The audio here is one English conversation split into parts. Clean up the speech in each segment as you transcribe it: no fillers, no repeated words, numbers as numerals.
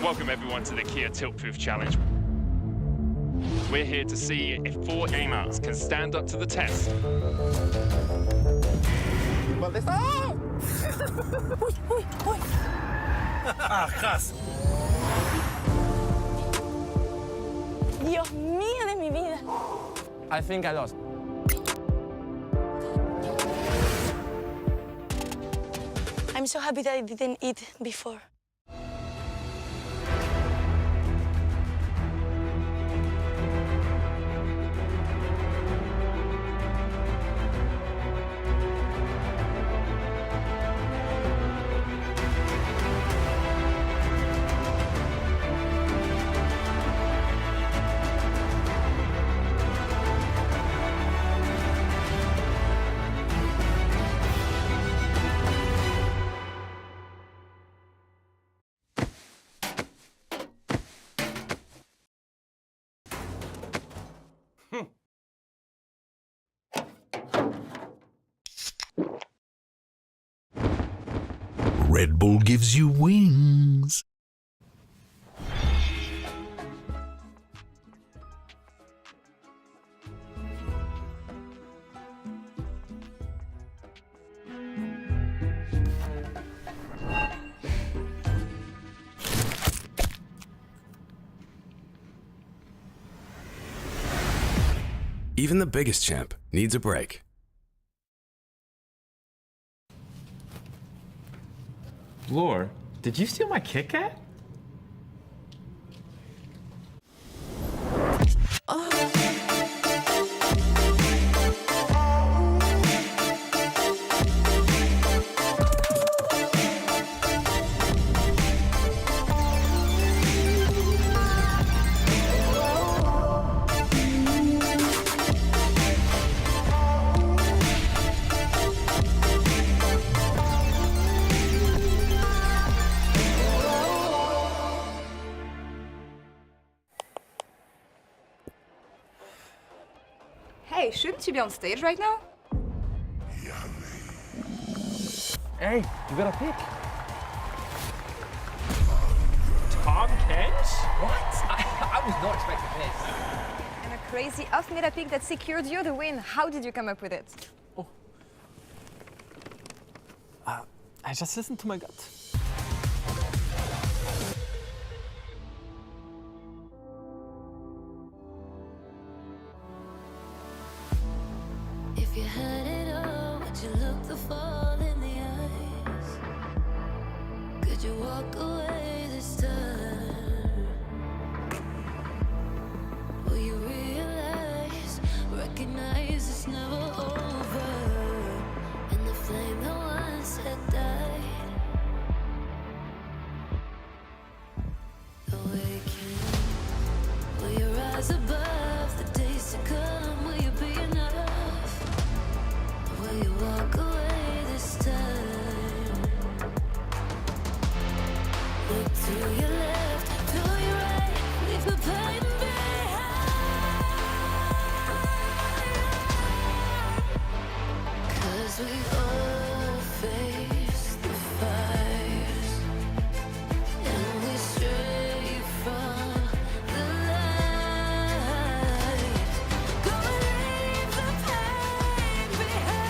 Welcome everyone to the Kia Tilt Proof Challenge. We're here to see if 4 gamers can stand up to the test. Dios mío de mi vida. I think I lost. I'm so happy that I didn't eat before. Red Bull gives you wings. Even the biggest champ needs a break. Lore, did you steal my Kit Kat? Hey, shouldn't you be on stage right now? Hey, you got a pick. Tom Kent? What? I was not expecting this. And a crazy off-meta pick that secured you the win. How did you come up with it? I just listened to my gut. If you had it all, would you look the fall in the eyes? Could you walk away this time? Will you realize, recognize it's never over? And the flame that once had died, awaken. Will you rise above the days to come? Will you be enough? Will you walk away this time? Look to your left, to your right, leave the pain behind. 'Cause we all face the fires, and we stray from the light. Go leave the pain behind.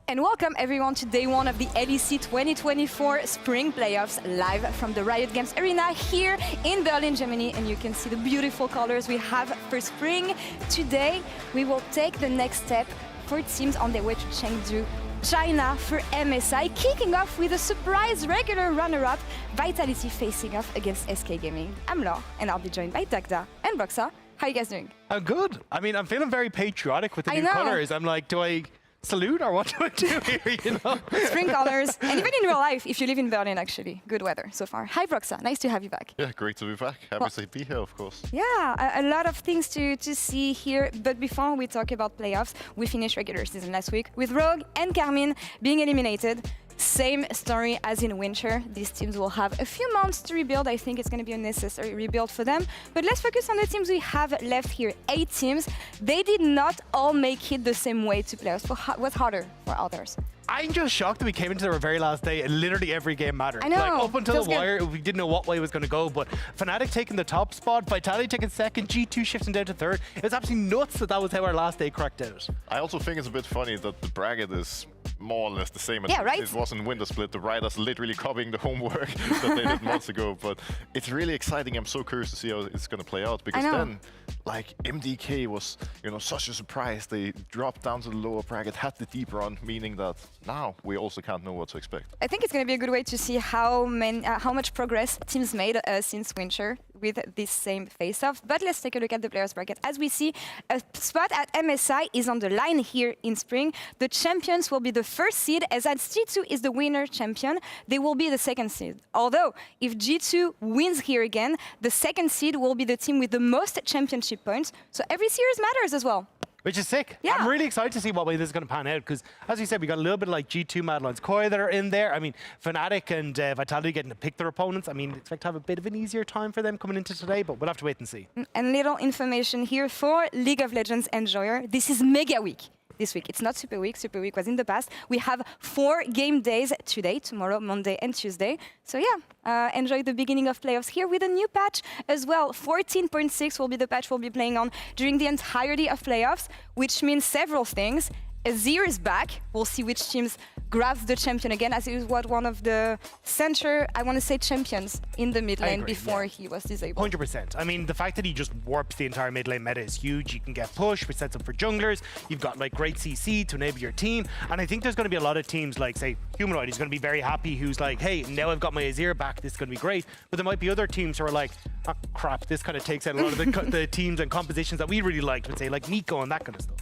And welcome everyone to day one of the LEC 2024 Spring Playoffs live from the Riot Games Arena here in Berlin, Germany. And you can see the beautiful colors we have for spring. Today, we will take the next step for teams on their way to Chengdu, China for MSI, kicking off with a surprise regular runner-up, Vitality facing off against SK Gaming. I'm Laure, and I'll be joined by Dagda and Broxa. How are you guys doing? I'm good. I mean, I'm feeling very patriotic with the I new know. colors. I'm like, do I salute or what do I do here, you know? Spring colors, and even in real life, if you live in Berlin, actually. Good weather so far. Hi, Broxa. Nice to have you back. Yeah, great to be back. Happy to be here, of course. Yeah, a lot of things to see here. But before we talk about playoffs, we finished regular season last week with Rogue and Carmine being eliminated. Same story as in winter. These teams will have a few months to rebuild. I think it's going to be a necessary rebuild for them. But let's focus on the teams we have left here. 8 teams. They did not all make it the same way to playoffs. What's harder for others? I'm just shocked that we came into our very last day and literally every game mattered. I know. Like up until Feels the wire, we didn't know what way it was going to go. But Fnatic taking the top spot, Vitality taking second, G2 shifting down to third. It was absolutely nuts that was how our last day cracked out. I also think it's a bit funny that the bracket is more or less the same as it was in Winter Split. The Riders literally copying the homework that they did months ago. But it's really exciting. I'm so curious to see how it's going to play out. Because then, like, MDK was, you know, such a surprise. They dropped down to the lower bracket, had the deep run, meaning that now we also can't know what to expect. I think it's going to be a good way to see how much progress teams made since winter with this same face-off. But let's take a look at the players bracket. As we see, a spot at MSI is on the line here in spring. The champions will be the first seed, as G2 is the winner champion. They will be the second seed. Although, if G2 wins here again, the second seed will be the team with the most championship points. So every series matters as well. Which is sick. Yeah. I'm really excited to see what way this is going to pan out because, as you said, we got a little bit of like G2 Mad Lions Koi that are in there. I mean, Fnatic and Vitality getting to pick their opponents. I mean, expect to have a bit of an easier time for them coming into today, but we'll have to wait and see. And little information here for League of Legends Enjoyer. This is Mega Week. This week. It's not Super Week. Super Week was in the past. We have 4 game days today, tomorrow, Monday, and Tuesday. So yeah, enjoy the beginning of playoffs here with a new patch as well. 14.6 will be the patch we'll be playing on during the entirety of playoffs, which means several things. Azir is back. We'll see which teams grab the champion again, as he was one of the center, I want to say, champions in the mid lane before he was disabled. 100%. I mean, the fact that he just warps the entire mid lane meta is huge. You can get push, which sets up for junglers. You've got like great CC to enable your team. And I think there's going to be a lot of teams like, say, Humanoid is going to be very happy, who's like, hey, now I've got my Azir back, this is going to be great. But there might be other teams who are like, oh, crap, this kind of takes out a lot of the teams and compositions that we really liked, would say, like Nico and that kind of stuff.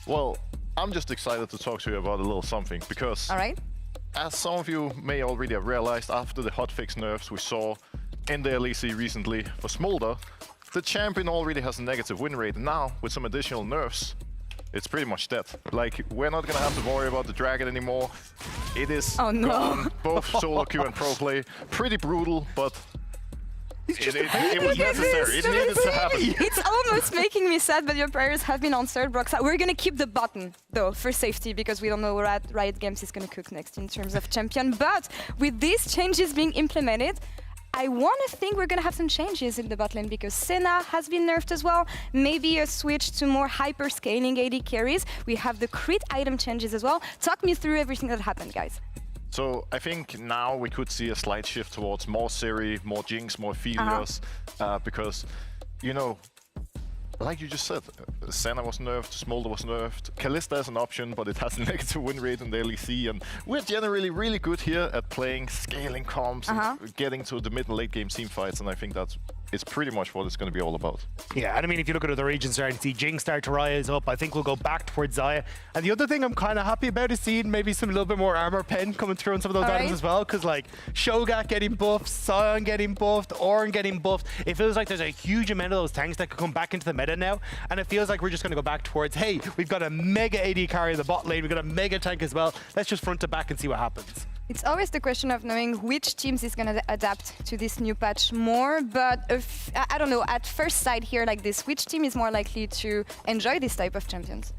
Well, I'm just excited to talk to you about a little something because, as some of you may already have realized, after the hotfix nerfs we saw in the LEC recently for Smolder, the champion already has a negative win rate. Now, with some additional nerfs, it's pretty much dead. Like, we're not gonna have to worry about the dragon anymore. It is gone, both solo queue and pro play. Pretty brutal, but it was necessary. It needed to happen. It's almost making me sad, but your prayers have been answered, Broxa. We're going to keep the button, though, for safety, because we don't know what Riot Games is going to cook next in terms of champion. But with these changes being implemented, I want to think we're going to have some changes in the bot lane, because Senna has been nerfed as well. Maybe a switch to more hyper-scaling AD carries. We have the crit item changes as well. Talk me through everything that happened, guys. So I think now we could see a slight shift towards more Siri, more Jinx, more Phelios, because, you know, like you just said, Senna was nerfed, Smolder was nerfed, Kalista is an option, but it has a negative win rate in the LEC, and we're generally really good here at playing, scaling comps, and getting to the mid and late game team fights, and I think that's pretty much what it's going to be all about. Yeah, and I mean, if you look at other regions, starting to see Jinx start to rise up, I think we'll go back towards Xayah. And the other thing I'm kind of happy about is seeing maybe some little bit more armor pen coming through on some of those items as well, because like Shogat getting buffed, Sion getting buffed, Ornn getting buffed. It feels like there's a huge amount of those tanks that could come back into the meta now, and it feels like we're just going to go back towards, hey, we've got a mega AD carry in the bot lane, we've got a mega tank as well. Let's just front to back and see what happens. It's always the question of knowing which teams is going to adapt to this new patch more, but if, I don't know, at first sight here like this, which team is more likely to enjoy this type of champions?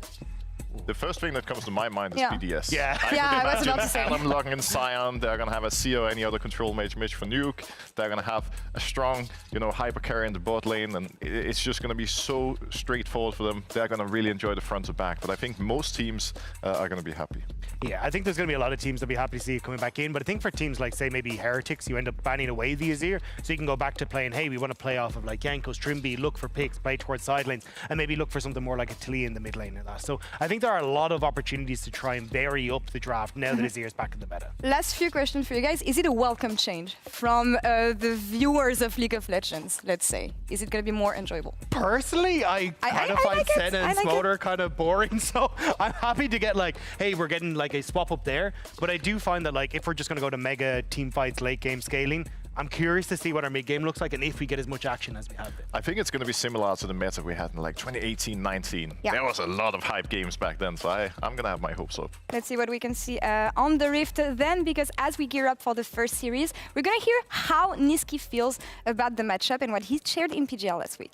The first thing that comes to my mind is Yeah. BDS. Yeah. I Yeah, could I was imagine about to say. Adam logging in Scion. They're going to have a C or any other control mage for Nuke. They're going to have a strong, hyper carry in the bot lane, and it's just going to be so straightforward for them. They're going to really enjoy the front to back. But I think most teams are going to be happy. Yeah, I think there's going to be a lot of teams that'll be happy to see it coming back in. But I think for teams like, say, maybe Heretics, you end up banning away the Azir, so you can go back to playing, hey, we want to play off of like Jankos, Trimby, look for picks, play towards side lanes, and maybe look for something more like a Tilly in the mid lane and that. So I think there are a lot of opportunities to try and vary up the draft now that Azir's back in the meta. Last few questions for you guys. Is it a welcome change from the viewers of League of Legends, let's say? Is it going to be more enjoyable? Personally, I kind of find like it. Senna I and like Smoder kind of boring, so I'm happy to get like, hey, we're getting like a swap up there. But I do find that like if we're just going to go to mega team fights, late game scaling, I'm curious to see what our mid game looks like and if we get as much action as we have been. I think it's going to be similar to the meta we had in like 2018-19. Yeah. There was a lot of hype games back then, so I'm going to have my hopes up. Let's see what we can see on the Rift then, because as we gear up for the first series, we're going to hear how Nisqy feels about the matchup and what he shared in PGL last week.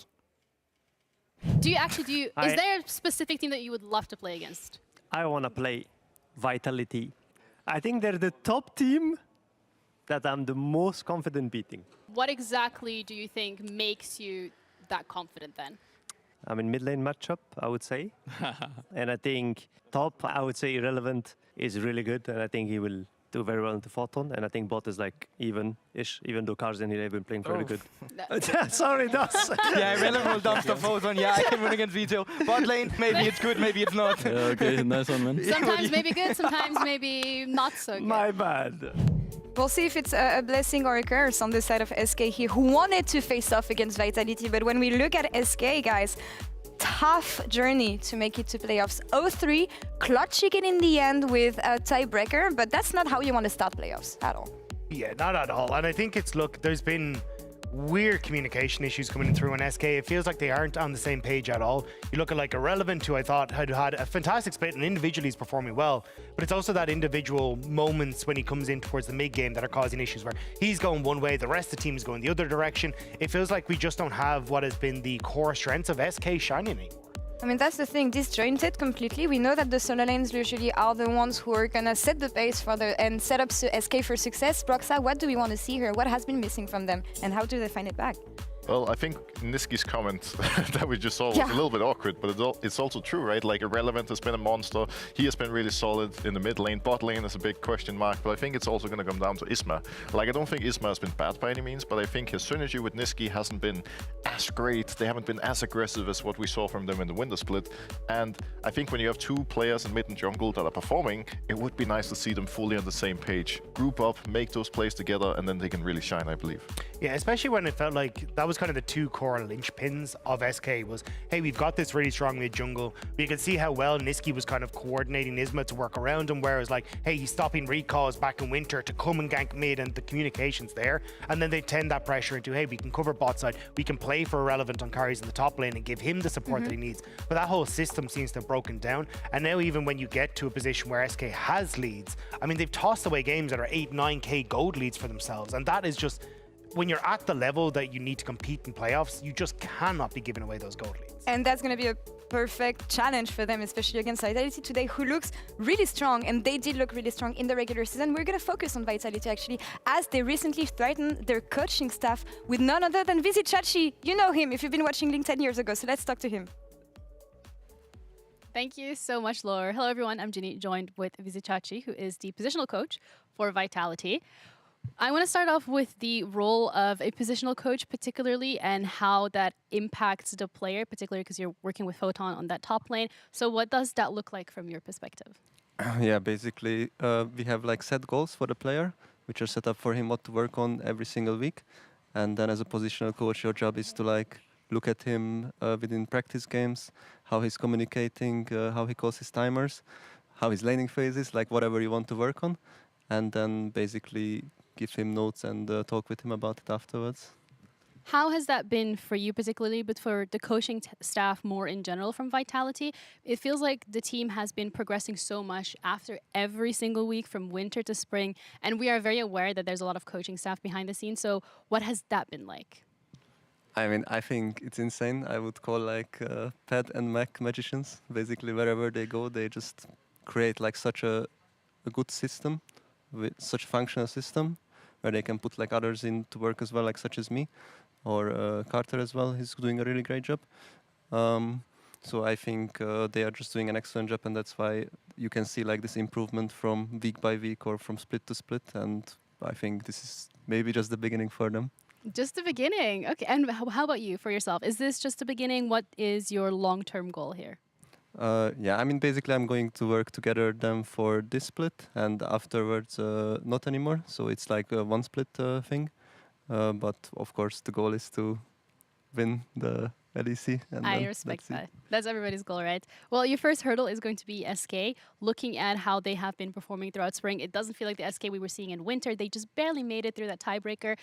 Is there a specific team that you would love to play against? I want to play Vitality. I think they're the top team that I'm the most confident beating. What exactly do you think makes you that confident then? I mean, mid lane matchup, I would say. And I think top, I would say Irrelevant is really good. And I think he will do very well into Photon. And I think bot is like even-ish, even though Cars and Hile been playing very good. Sorry, Das. Yeah, Relevant dumps the Photon. Yeah, I can win against Vito. Bot lane, maybe it's good, maybe it's not. Yeah, okay, nice one, man. Sometimes maybe good, sometimes maybe not so good. My bad. We'll see if it's a blessing or a curse on the side of SK here, who wanted to face off against Vitality. But when we look at SK, guys, tough journey to make it to playoffs. 0-3, clutch chicken in the end with a tiebreaker, but that's not how you want to start playoffs at all. Yeah, not at all. And I think it's, look, there's been weird communication issues coming through in SK. It feels like they aren't on the same page at all. You look at like Irrelevant, who I thought had a fantastic split and individually he's performing well, but it's also that individual moments when he comes in towards the mid game that are causing issues where he's going one way, the rest of the team is going the other direction. It feels like we just don't have what has been the core strengths of SK shining anymore. I mean, that's the thing, disjointed completely. We know that the solo lanes usually are the ones who are gonna set the pace for and set up SK for success. Broxa, what do we want to see here? What has been missing from them and how do they find it back? Well, I think Nisqy's comment that we just saw was a little bit awkward, but it's also true, right? Like, Irrelevant has been a monster. He has been really solid in the mid lane. Bot lane is a big question mark, but I think it's also going to come down to Isma. Like, I don't think Isma has been bad by any means, but I think his synergy with Nisqy hasn't been as great. They haven't been as aggressive as what we saw from them in the winter split. And I think when you have two players in mid and jungle that are performing, it would be nice to see them fully on the same page. Group up, make those plays together, and then they can really shine, I believe. Yeah, especially when it felt like that was kind of the two core linchpins of SK was, hey, we've got this really strong mid jungle. But you could see how well Nisqy was kind of coordinating Isma to work around him, whereas like, hey, he's stopping recalls back in winter to come and gank mid and the communication's there. And then they tend that pressure into, hey, we can cover bot side, we can play for Irrelevant on carries in the top lane and give him the support that he needs. But that whole system seems to have broken down. And now even when you get to a position where SK has leads, I mean, they've tossed away games that are 8-9k gold leads for themselves. And that is just, when you're at the level that you need to compete in playoffs, you just cannot be giving away those gold leads. And that's going to be a perfect challenge for them, especially against Vitality today, who looks really strong, and they did look really strong in the regular season. We're going to focus on Vitality, actually, as they recently threatened their coaching staff with none other than Vizichachi. You know him if you've been watching Link 10 years ago, so let's talk to him. Thank you so much, Laura. Hello, everyone. I'm Ginny, joined with Vizichachi, who is the positional coach for Vitality. I want to start off with the role of a positional coach, particularly, and how that impacts the player, particularly because you're working with Photon on that top lane. So what does that look like from your perspective? Yeah, basically, we have like set goals for the player, which are set up for him what to work on every single week. And then as a positional coach, your job is to like look at him within practice games, how he's communicating, how he calls his timers, how his laning phases, like whatever you want to work on. And then basically give him notes and talk with him about it afterwards. How has that been for you particularly, but for the coaching staff more in general from Vitality? It feels like the team has been progressing so much after every single week from winter to spring, and we are very aware that there's a lot of coaching staff behind the scenes. So what has that been like? I mean, I think it's insane. I would call like Pad and Mac magicians. Basically, wherever they go, they just create like such a good system, with such a functional system, where they can put like others in to work as well, like such as me, or Carter as well. He's doing a really great job. So I think they are just doing an excellent job, and that's why you can see like this improvement from week by week or from split to split. And I think this is maybe just the beginning for them. Just the beginning. Okay. And how about you for yourself? Is this just the beginning? What is your long-term goal here? Yeah, I mean, basically, I'm going to work together them for this split, and afterwards, not anymore. So it's like a one split thing. But of course, the goal is to win the LEC. And I respect that. That's everybody's goal, right? Well, your first hurdle is going to be SK. Looking at how they have been performing throughout spring, it doesn't feel like the SK we were seeing in winter. They just barely made it through that tiebreaker.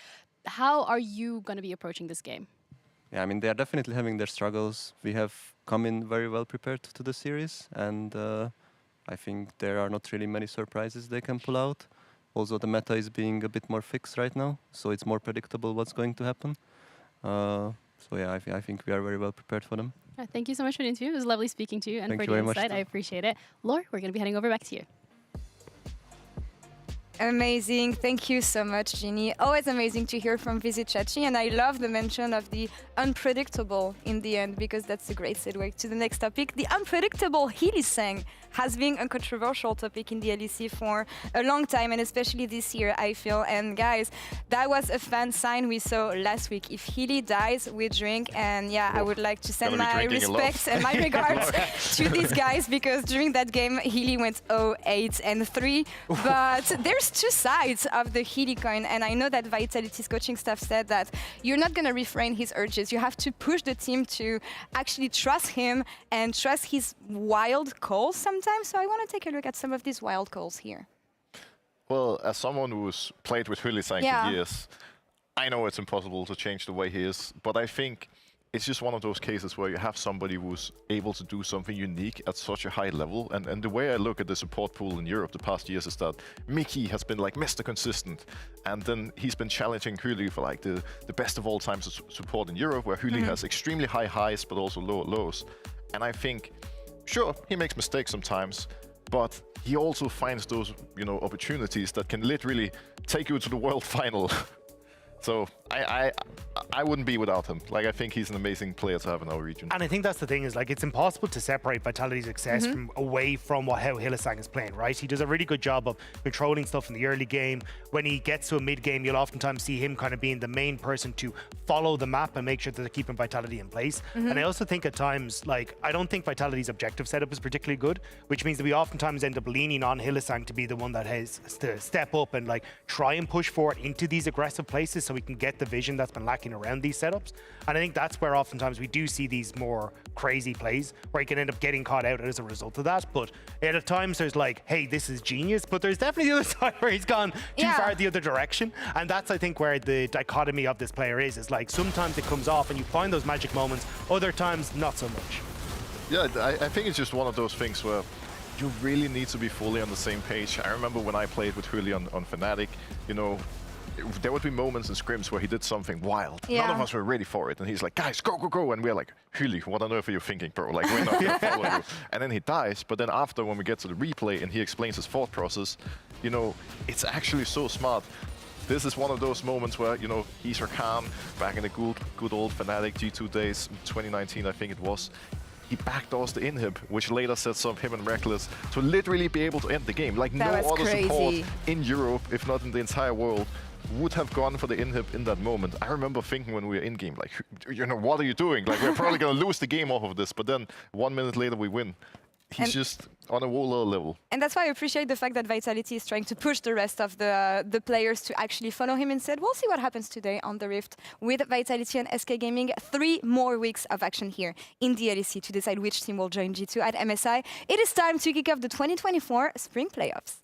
How are you going to be approaching this game? Yeah, I mean, they are definitely having their struggles. We have come in very well prepared to the series, and I think there are not really many surprises they can pull out. Also, the meta is being a bit more fixed right now, so it's more predictable what's going to happen. So yeah, I think we are very well prepared for them. Thank you so much for the interview. It was lovely speaking to you and for the insight. I appreciate it. Laura, we're going to be heading over back to you. Amazing. Thank you so much, Ginny. Always amazing to hear from Vizichachi, and I love the mention of the unpredictable in the end, because that's a great segue to the next topic. The unpredictable Hylissang has been a controversial topic in the LEC for a long time, and especially this year, I feel. And guys, that was a fan sign we saw last week. If Hyli dies, we drink. And yeah, I would like to send my respects and my regards to these guys, because during that game, Hyli went 0-8-3. But there's two sides of the Hyli coin, and I know that Vitality's coaching staff said that you're not going to refrain his urges. You have to push the team to actually trust him and trust his wild calls sometimes. So I want to take a look at some of these wild calls here. Well, as someone who's played with Hylissang for years, I know it's impossible to change the way he is, but I think it's just one of those cases where you have somebody who's able to do something unique at such a high level. And the way I look at the support pool in Europe the past years is that Mickey has been like Mr. Consistent. And then he's been challenging Hyli for like the best of all time support in Europe, where Hyli has extremely high highs, but also low lows. And I think, sure, he makes mistakes sometimes, but he also finds those, opportunities that can literally take you to the world final. So I wouldn't be without him. Like, I think he's an amazing player to have in our region. And I think that's the thing, is like, it's impossible to separate Vitality's success away from how Hylissang is playing, right? He does a really good job of controlling stuff in the early game. When he gets to a mid game, you'll oftentimes see him kind of being the main person to follow the map and make sure that they're keeping Vitality in place. And I also think at times, like, I don't think Vitality's objective setup is particularly good, which means that we oftentimes end up leaning on Hylissang to be the one that has to step up and like try and push forward into these aggressive places, so we can get the vision that's been lacking around these setups. And I think that's where oftentimes we do see these more crazy plays where he can end up getting caught out as a result of that. But at times there's like, hey, this is genius, but there's definitely the other side where he's gone too far the other direction. And that's, I think, where the dichotomy of this player is like sometimes it comes off and you find those magic moments, other times not so much. Yeah, I think it's just one of those things where you really need to be fully on the same page. I remember when I played with Hyli on Fnatic, there would be moments in scrims where he did something wild. None of us were ready for it. And he's like, guys, go, go, go. And we're like, Hyli, what on earth are you thinking, bro? Like, we're not going to follow you. And then he dies. But then after, when we get to the replay and he explains his thought process, it's actually so smart. This is one of those moments where, he's Rakan back in the good old Fnatic G2 days, 2019, I think it was. He backdoors the inhib, which later sets up him and Reckless to literally be able to end the game. Like, no other support in Europe, if not in the entire world, would have gone for the inhib in that moment. I remember thinking when we were in game, like, what are you doing? Like, we're probably going to lose the game off of this, but then 1 minute later we win. He's just on a whole other level. And that's why I appreciate the fact that Vitality is trying to push the rest of the players to actually follow him instead. We'll see what happens today on the Rift with Vitality and SK Gaming. 3 more weeks of action here in the LEC to decide which team will join G2 at MSI. It is time to kick off the 2024 Spring Playoffs.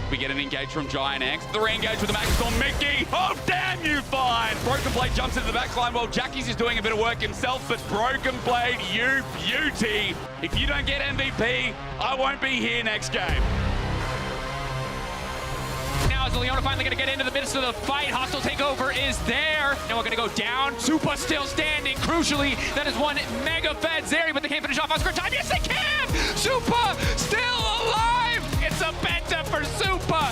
We get an engage from Giant X. The re-engage with the Max on Mickey. Oh, damn you fine. Broken Blade jumps into the backline while Jackie's is doing a bit of work himself, but Broken Blade, you beauty. If you don't get MVP, I won't be here next game. Now as the Leona finally going to get into the midst of the fight. Hostile takeover is there. Now we're going to go down. Super still standing. Crucially, that is one Mega Fed Zeri, but they can't finish off Oscar time. Yes, they can! Super still alive! It's a penta for Super.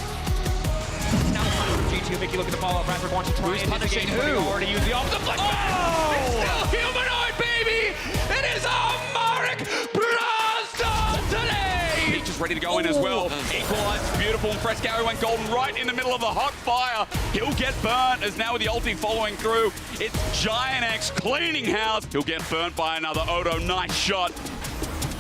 Now it's time for G2. Mickey, look at the follow-up. Bradford wants to try and punishing who? Already used the opposite flex back. It's still humanoid, baby! It is a Marek Braston today! He's just ready to go in as well. Equalized, beautiful, and Fresco went golden right in the middle of the hot fire. He'll get burnt as now with the ulti following through. It's Giant X cleaning house. He'll get burnt by another Odo. Nice shot.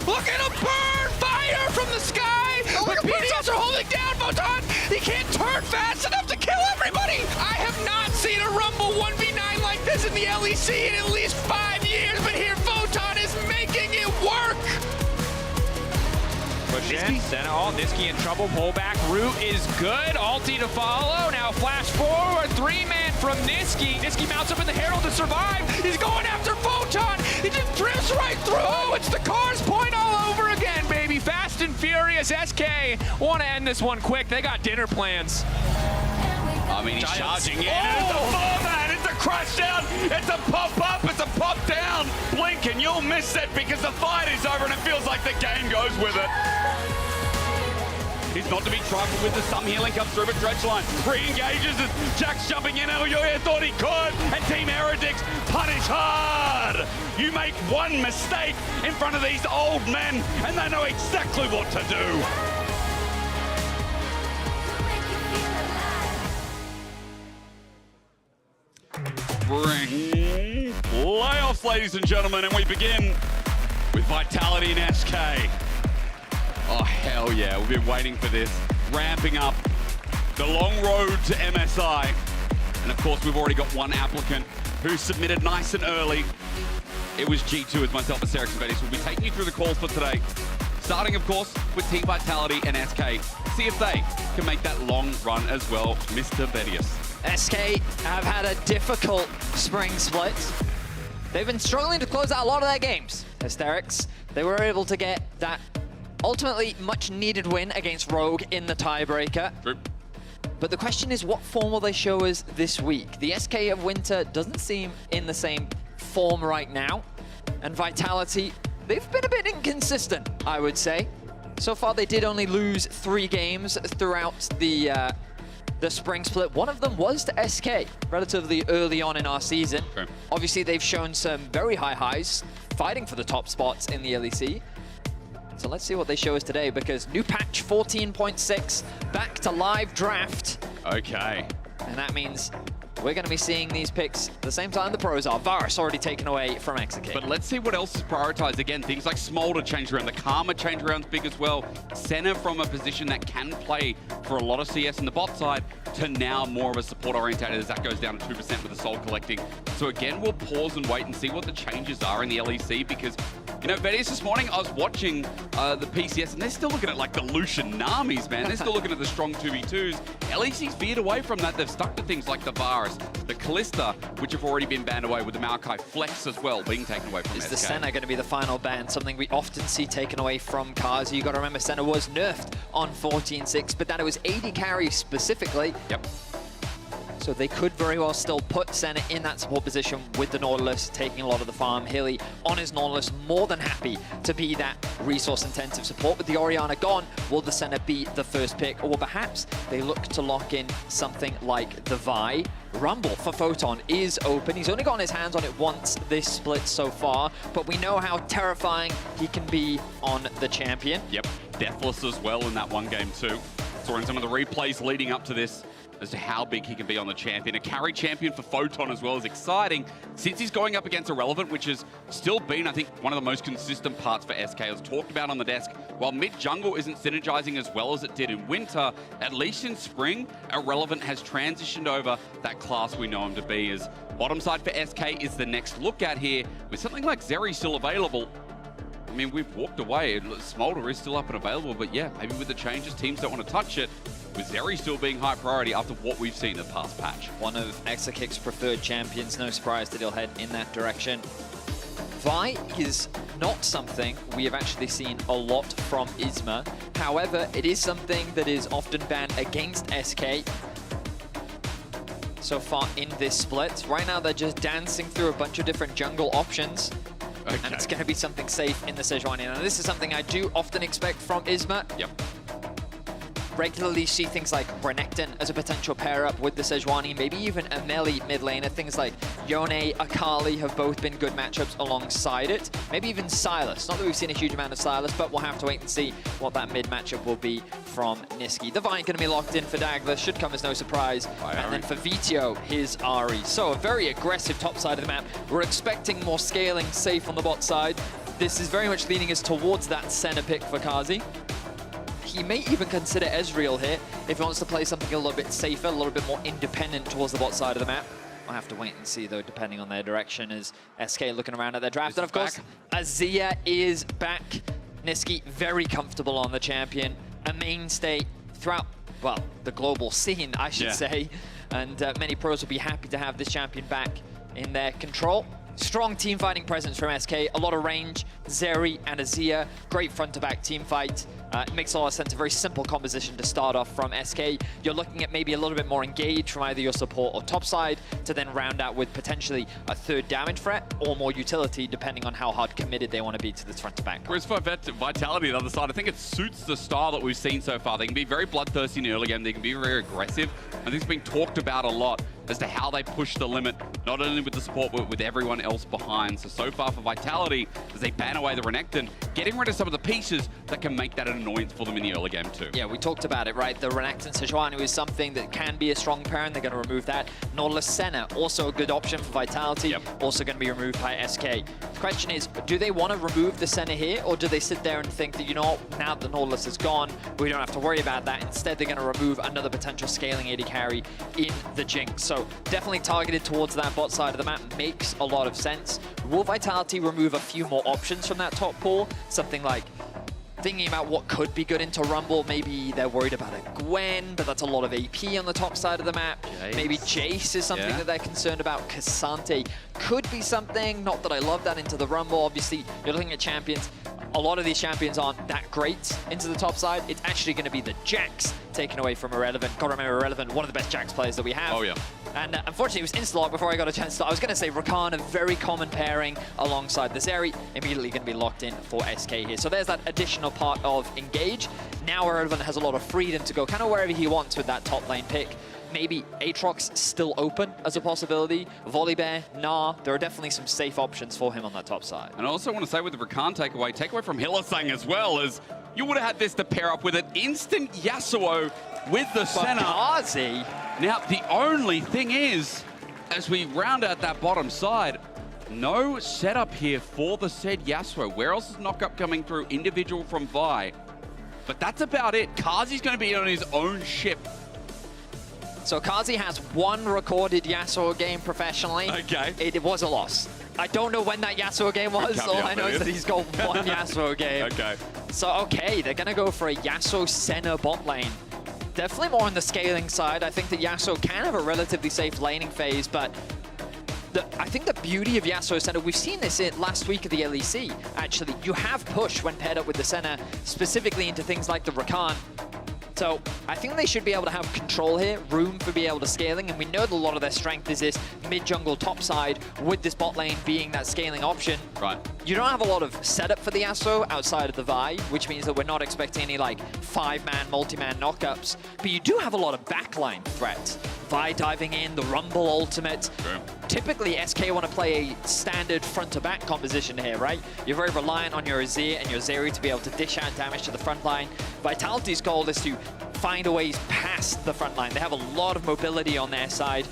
Look at him burn! Fire from the sky! But BDS are holding down Photon! He can't turn fast enough to kill everybody! I have not seen a Rumble 1v9 like this in the LEC in at least 5 years, but here Photon is making it work! Push in, Senna, Niski in trouble, pull back, Root is good, ulti to follow, now flash forward, 3-man from Niski. Niski mounts up in the Herald to survive, he's going after Photon, he just drifts right through, oh, it's the Cars point all over again, baby, fast and furious. SK want to end this one quick, they got dinner plans. I mean, he's charging in, and it's a 4-man, it's a crush down, it's a pop up, it's a pop down. Blink and you'll miss it because the fight is over and it feels like the game goes with it. He's not to be trifled with as some healing comes through, but Dredgeline re-engages as Jack's jumping in. Elioya thought he could, and Team Heretics punish hard. You make one mistake in front of these old men, and they know exactly what to do. Bring playoffs, ladies and gentlemen, and we begin with Vitality and SK. Oh, hell yeah, we've been waiting for this. Ramping up the long road to MSI. And of course, we've already got one applicant who submitted nice and early. It was G2 as myself and Serix and Betty. So we'll be taking you through the calls for today. Starting, of course, with Team Vitality and SK. See if they can make that long run as well, Mr. Bedius. SK have had a difficult spring split. They've been struggling to close out a lot of their games. Hysterics, they were able to get that ultimately much needed win against Rogue in the tiebreaker. True. But the question is, what form will they show us this week? The SK of Winter doesn't seem in the same form right now. And Vitality, they've been a bit inconsistent, I would say. So far, they did only lose 3 games throughout the spring split. One of them was to SK, relatively early on in our season. Okay. Obviously, they've shown some very high highs, fighting for the top spots in the LEC. So let's see what they show us today, because new patch 14.6, back to live draft. Okay. And that means we're going to be seeing these picks the same time the pros are. Varus already taken away from Execute. But let's see what else is prioritized. Again, things like Smolder change around, the Karma change around's big as well. Senna from a position that can play for a lot of CS in the bot side to now more of a support orientated as that goes down to 2% with the soul collecting. So again, we'll pause and wait and see what the changes are in the LEC, because you know, Vedius this morning, I was watching the PCS, and they're still looking at like the Lucian Namis, man. They're still looking at the strong 2v2s. LEC's veered away from that. They've stuck to things like the Varus, the Callista, which have already been banned away, with the Maokai Flex as well being taken away from SK. Is the Senna going to be the final ban? Something we often see taken away from Kazi. You got to remember, Senna was nerfed on 14.6, but that it was 80 carry specifically. Yep. So they could very well still put Senna in that support position with the Nautilus, taking a lot of the farm. Hilly on his Nautilus, more than happy to be that resource-intensive support. With the Orianna gone, will the Senna be the first pick? Or perhaps they look to lock in something like the Vi. Rumble for Photon is open. He's only gotten his hands on it once this split so far, but we know how terrifying he can be on the champion. Yep, Deathless as well in that one game too. Saw in some of the replays leading up to this as to how big he can be on the champion. A carry champion for Photon as well is exciting, since he's going up against Irrelevant, which has still been, I think, one of the most consistent parts for SK. As talked about on the desk, while mid-jungle isn't synergizing as well as it did in winter, at least in spring, Irrelevant has transitioned over that class we know him to be. As bottom side for SK is the next look at here, with something like Zeri still available. I mean, we've walked away. Smolder is still up and available, but yeah, maybe with the changes, teams don't want to touch it, with Zeri still being high priority after what we've seen in the past patch. One of Exakick's preferred champions, no surprise that he'll head in that direction. Vi is not something we have actually seen a lot from Isma. However, it is something that is often banned against SK. so far in this split. Right now, they're just dancing through a bunch of different jungle options. Okay. And it's going to be something safe in the Sejuani. And this is something I do often expect from Isma. Yep. Regularly see things like Renekton as a potential pair-up with the Sejuani, maybe even a melee mid laner. Things like Yone, Akali have both been good matchups alongside it. Maybe even Sylas. Not that we've seen a huge amount of Sylas, but we'll have to wait and see what that mid matchup will be from Nisqy. The Vine going to be locked in for Dagler, should come as no surprise. And then for Vito, his Ahri. So a very aggressive top side of the map. We're expecting more scaling safe on the bot side. This is very much leaning us towards that center pick for Kazi. He may even consider Ezreal here if he wants to play something a little bit safer, a little bit more independent towards the bot side of the map. I'll have to wait and see, though, depending on their direction, as SK looking around at their draft. And, of course, Azia is back. Nisqy very comfortable on the champion. A mainstay throughout, well, the global scene, I should say. And many pros will be happy to have this champion back in their control. Strong team fighting presence from SK, a lot of range. Zeri and Azia, great front-to-back team fight. It makes a lot of sense, a very simple composition to start off from SK. You're looking at maybe a little bit more engaged from either your support or top side to then round out with potentially a third damage threat or more utility, depending on how hard committed they want to be to this front-to-back. Whereas for Vitality, the other side, I think it suits the style that we've seen so far. They can be very bloodthirsty in the early game. They can be very aggressive. And this has been talked about a lot as to how they push the limit, not only with the support, but with everyone else behind. So far for Vitality, as they ban away the Renekton, getting rid of some of the pieces that can make that an annoyance for them in the early game too. Yeah, we talked about it, right? The Renekton Sejuani is something that can be a strong pairing. They're going to remove that. Nautilus Senna, also a good option for Vitality, also going to be removed by SK. The question is, do they want to remove the Senna here, or do they sit there and think that, you know what, now that Nautilus is gone, we don't have to worry about that. Instead, they're going to remove another potential scaling AD carry in the Jinx. So definitely targeted towards that bot side of the map makes a lot of sense. Will Vitality remove a few more options from that top pool? Something like thinking about what could be good into Rumble. Maybe they're worried about a Gwen, but that's a lot of AP on the top side of the map. Maybe Jace is something that they're concerned about. Cassante could be something. Not that I love that into the Rumble. Obviously, you're looking at champions. A lot of these champions aren't that great into the top side. It's actually going to be the Jax taken away from Irrelevant. Got to remember Irrelevant, one of the best Jax players that we have. Oh, yeah. And unfortunately, it was insta-lock before I got a chance to... I was going to say Rakan, a very common pairing alongside the Zeri. Immediately going to be locked in for SK here. So there's that additional part of Engage. Now Irrelevant has a lot of freedom to go kind of wherever he wants with that top lane pick. Maybe Aatrox still open as a possibility. Volibear, nah. There are definitely some safe options for him on that top side. And I also want to say with the Rakan takeaway from Hylissang as well, as you would have had this to pair up with an instant Yasuo with the Senna. Now, the only thing is, as we round out that bottom side, no setup here for the said Yasuo. Where else is knockup coming through? Individual from Vi. But that's about it. Kazi's going to be on his own ship. So Kazi has one recorded Yasuo game professionally. Okay. It was a loss. I don't know when that Yasuo game was. All I know is that he's got one Yasuo game. Okay. So, okay, they're going to go for a Yasuo Senna bot lane. Definitely more on the scaling side. I think that Yasuo can have a relatively safe laning phase, but I think the beauty of Yasuo Senna, we've seen this in last week of the LEC, actually. You have push when paired up with the Senna, specifically into things like the Rakan. So I think they should be able to have control here, room for being able to scaling, and we know that a lot of their strength is this mid-jungle top side with this bot lane being that scaling option. Right. You don't have a lot of setup for the Yasuo outside of the Vi, which means that we're not expecting any like 5-man, multi-man knockups, but you do have a lot of backline threats. Vi diving in, the Rumble ultimate. True. Typically, SK want to play a standard front-to-back composition here, right? You're very reliant on your Azir and your Zeri to be able to dish out damage to the front line. Vitality's goal is to find a ways past the front line. They have a lot of mobility on their side.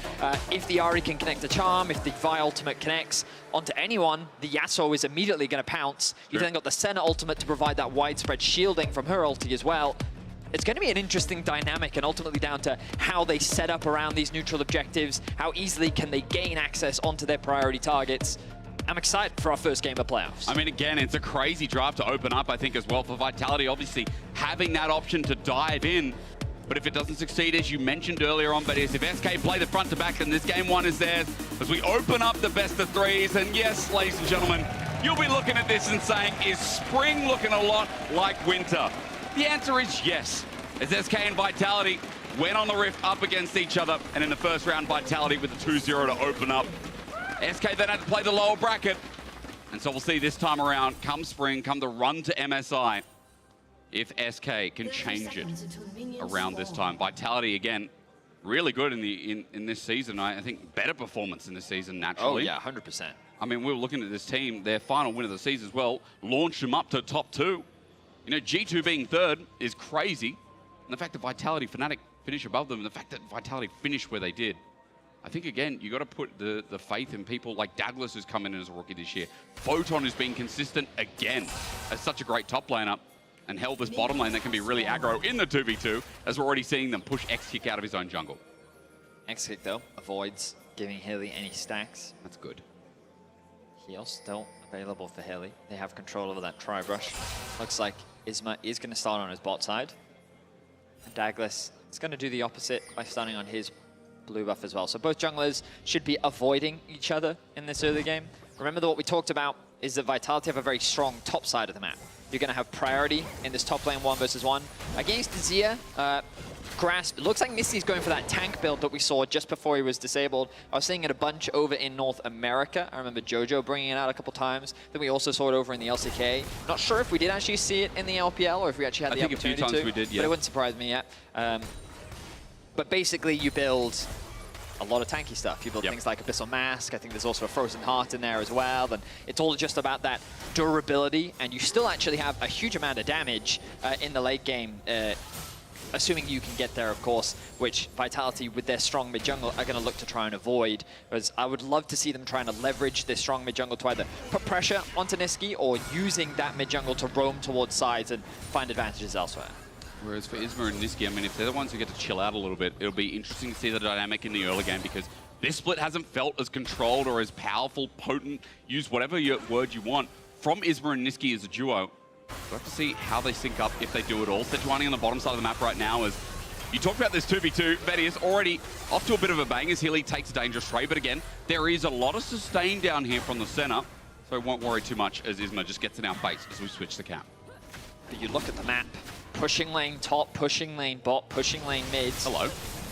If the Ahri can connect the Charm, if the Vi ultimate connects onto anyone, the Yasuo is immediately going to pounce. You've then got the Senna ultimate to provide that widespread shielding from her ulti as well. It's going to be an interesting dynamic, and ultimately down to how they set up around these neutral objectives, how easily can they gain access onto their priority targets. I'm excited for our first game of playoffs. I mean, again, it's a crazy draft to open up, I think, as well for Vitality. Obviously, having that option to dive in. But if it doesn't succeed, as you mentioned earlier on, but if SK play the front to back, then this game one is theirs. As we open up the best of threes, and yes, ladies and gentlemen, you'll be looking at this and saying, is spring looking a lot like winter? The answer is yes, as SK and Vitality went on the rift up against each other, and in the first round, Vitality with the 2-0 to open up. SK then had to play the lower bracket, and so we'll see this time around, come spring, come the run to MSI, if SK can change it around this time. Vitality, again, really good in this season. I think better performance in this season, naturally. Oh, yeah, 100%. I mean, we were looking at this team, their final win of the season as well, launched them up to top 2. You know, G2 being 3rd is crazy. And the fact that Vitality, Fnatic finish above them, and the fact that Vitality finished where they did. I think, again, you got to put the faith in people like Douglas, who's come in as a rookie this year. Photon, who's been consistent again as such a great top laner, and held this bottom lane that can be really aggro in the 2v2, as we're already seeing them push X-Kick out of his own jungle. X-Kick, though, avoids giving Hilly any stacks. That's good. Heal still available for Hilly. They have control over that tri-brush. Looks like Isma is going to start on his bot side. And Douglas is going to do the opposite by starting on his blue buff as well. So both junglers should be avoiding each other in this early game. Remember that what we talked about is that Vitality have a very strong top side of the map. You're going to have priority in this top lane 1 versus 1. Against Zia, Grasp, it looks like Misty's going for that tank build that we saw just before he was disabled. I was seeing it a bunch over in North America. I remember JoJo bringing it out a couple times. Then we also saw it over in the LCK. Not sure if we did actually see it in the LPL or if we actually had the opportunity to. I think a few times we did, yeah. But it wouldn't surprise me yet. But basically you build a lot of tanky stuff. You build things like Abyssal Mask. I think there's also a Frozen Heart in there as well. And it's all just about that durability. And you still actually have a huge amount of damage in the late game, assuming you can get there, of course, which Vitality, with their strong mid-jungle, are going to look to try and avoid. Whereas I would love to see them trying to leverage this strong mid-jungle to either put pressure onto Niski or using that mid-jungle to roam towards sides and find advantages elsewhere. Whereas for Isma and Niski, I mean, if they're the ones who get to chill out a little bit, it'll be interesting to see the dynamic in the early game, because this split hasn't felt as controlled or as powerful, potent, use whatever word you want, from Isma and Niski as a duo. We'll have to see how they sync up, if they do it all. Sejuani on the bottom side of the map right now is... You talked about this 2v2. Betty is already off to a bit of a bang as Hilly takes a dangerous trade. But again, there is a lot of sustain down here from the center, so won't worry too much as Isma just gets in our face as we switch the camp. But you look at the map. Pushing lane top, pushing lane bot, pushing lane mids. Hello.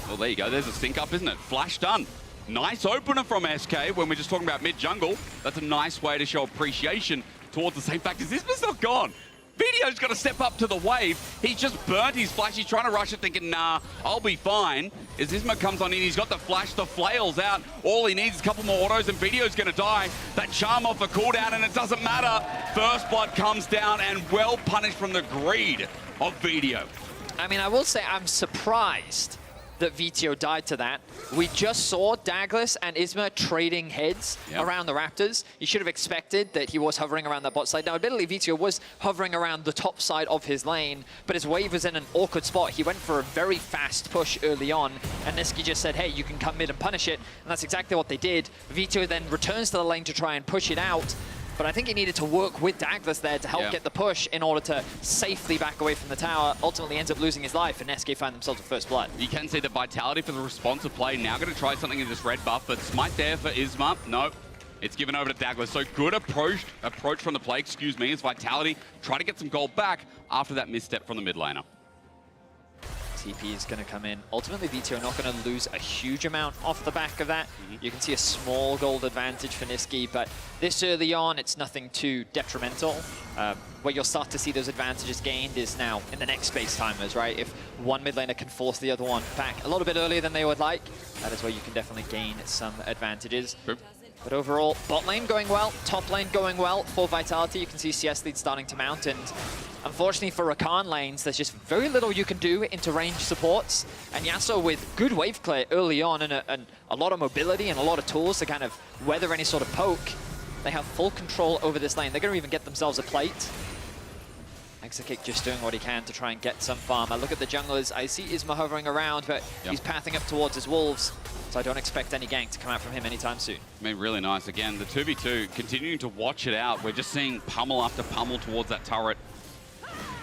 Well, there you go. There's a sync up, isn't it? Flash done. Nice opener from SK when we're just talking about mid-jungle. That's a nice way to show appreciation towards the same fact as Isma's not gone. Video's got to step up to the wave. He's just burnt his flash. He's trying to rush it thinking, nah, I'll be fine. As Isma comes on in, he's got the flash, the flail's out. All he needs is a couple more autos and Video's going to die. That charm off a cooldown and it doesn't matter. First blood comes down and well punished from the greed of Video. I mean, I will say I'm surprised that Vitio died to that. We just saw Douglas and Isma trading heads around the Raptors. You should have expected that he was hovering around that bot side. Now, admittedly, Vitio was hovering around the top side of his lane, but his wave was in an awkward spot. He went for a very fast push early on, and Niski just said, hey, you can come mid and punish it, and that's exactly what they did. Vitio then returns to the lane to try and push it out, but I think he needed to work with Douglas there to help get the push in order to safely back away from the tower. Ultimately ends up losing his life, and SK find themselves with first blood. You can see the Vitality for the responsive play. Now going to try something in this red buff, but Smite there for Isma. No, it's given over to Douglas. So good approach from the play, excuse me, as Vitality try to get some gold back after that misstep from the mid laner. TP is going to come in. Ultimately, Vitio not going to lose a huge amount off the back of that. You can see a small gold advantage for Niski, but this early on, it's nothing too detrimental. Where you'll start to see those advantages gained is now in the next space timers, right? If one mid laner can force the other one back a little bit earlier than they would like, that is where you can definitely gain some advantages. True. But overall, bot lane going well, top lane going well for Vitality. You can see CS lead starting to mount, and unfortunately for Rakan lanes, there's just very little you can do into range supports. And Yasuo with good wave clear early on and a lot of mobility and a lot of tools to kind of weather any sort of poke. They have full control over this lane. They're going to even get themselves a plate. Exakick just doing what he can to try and get some farm. I look at the junglers. I see Isma hovering around, but he's pathing up towards his wolves. So I don't expect any gank to come out from him anytime soon. I mean, really nice. Again, the 2v2 continuing to watch it out. We're just seeing pummel after pummel towards that turret.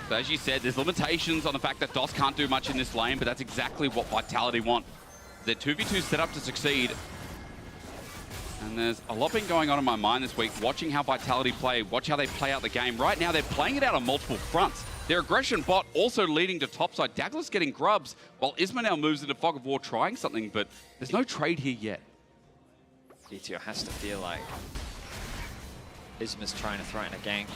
So as you said, there's limitations on the fact that DOS can't do much in this lane, but that's exactly what Vitality want. They're 2v2 set up to succeed. And there's a lot been going on in my mind this week, watching how Vitality play, watch how they play out the game. Right now, they're playing it out on multiple fronts. Their aggression bot also leading to topside. Douglas getting grubs, while Isma now moves into Fog of War trying something, but there's no trade here yet. VTO has to feel like Isma's trying to threaten a gank.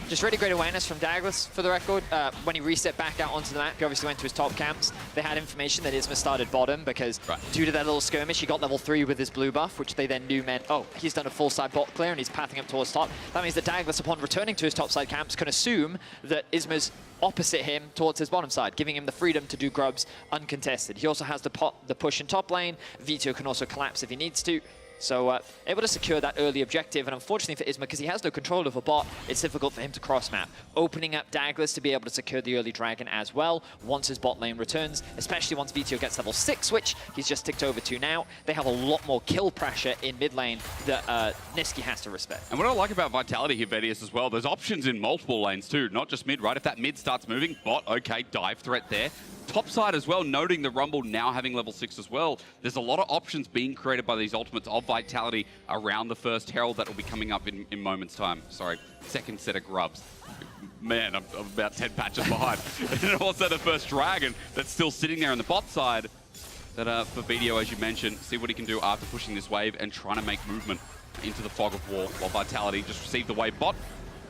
Just really great awareness from Douglas, for the record. When he reset back out onto the map, he obviously went to his top camps. They had information that Isma started bottom because due to that little skirmish, he got level 3 with his blue buff, which they then knew meant, oh, he's done a full side bot clear and he's pathing up towards top. That means that Douglas, upon returning to his top side camps, can assume that Isma's opposite him towards his bottom side, giving him the freedom to do grubs uncontested. He also has the push in top lane. VTO can also collapse if he needs to. So able to secure that early objective, and unfortunately for Isma, because he has no control of a bot, it's difficult for him to cross map. Opening up Douglas to be able to secure the early dragon as well once his bot lane returns, especially once VTO gets level 6, which he's just ticked over to now. They have a lot more kill pressure in mid lane that Niski has to respect. And what I like about Vitality here, Vedius, as well, there's options in multiple lanes too, not just mid, right? If that mid starts moving, bot, okay, dive threat there. Top side as well, noting the Rumble now having level 6 as well. There's a lot of options being created by these ultimates of Vitality around the first Herald that will be coming up in moments' time. Sorry, second set of grubs. Man, I'm about 10 patches behind. And also the first Dragon that's still sitting there on the bot side. That for VDO, as you mentioned, see what he can do after pushing this wave and trying to make movement into the Fog of War, while Vitality just received the wave bot.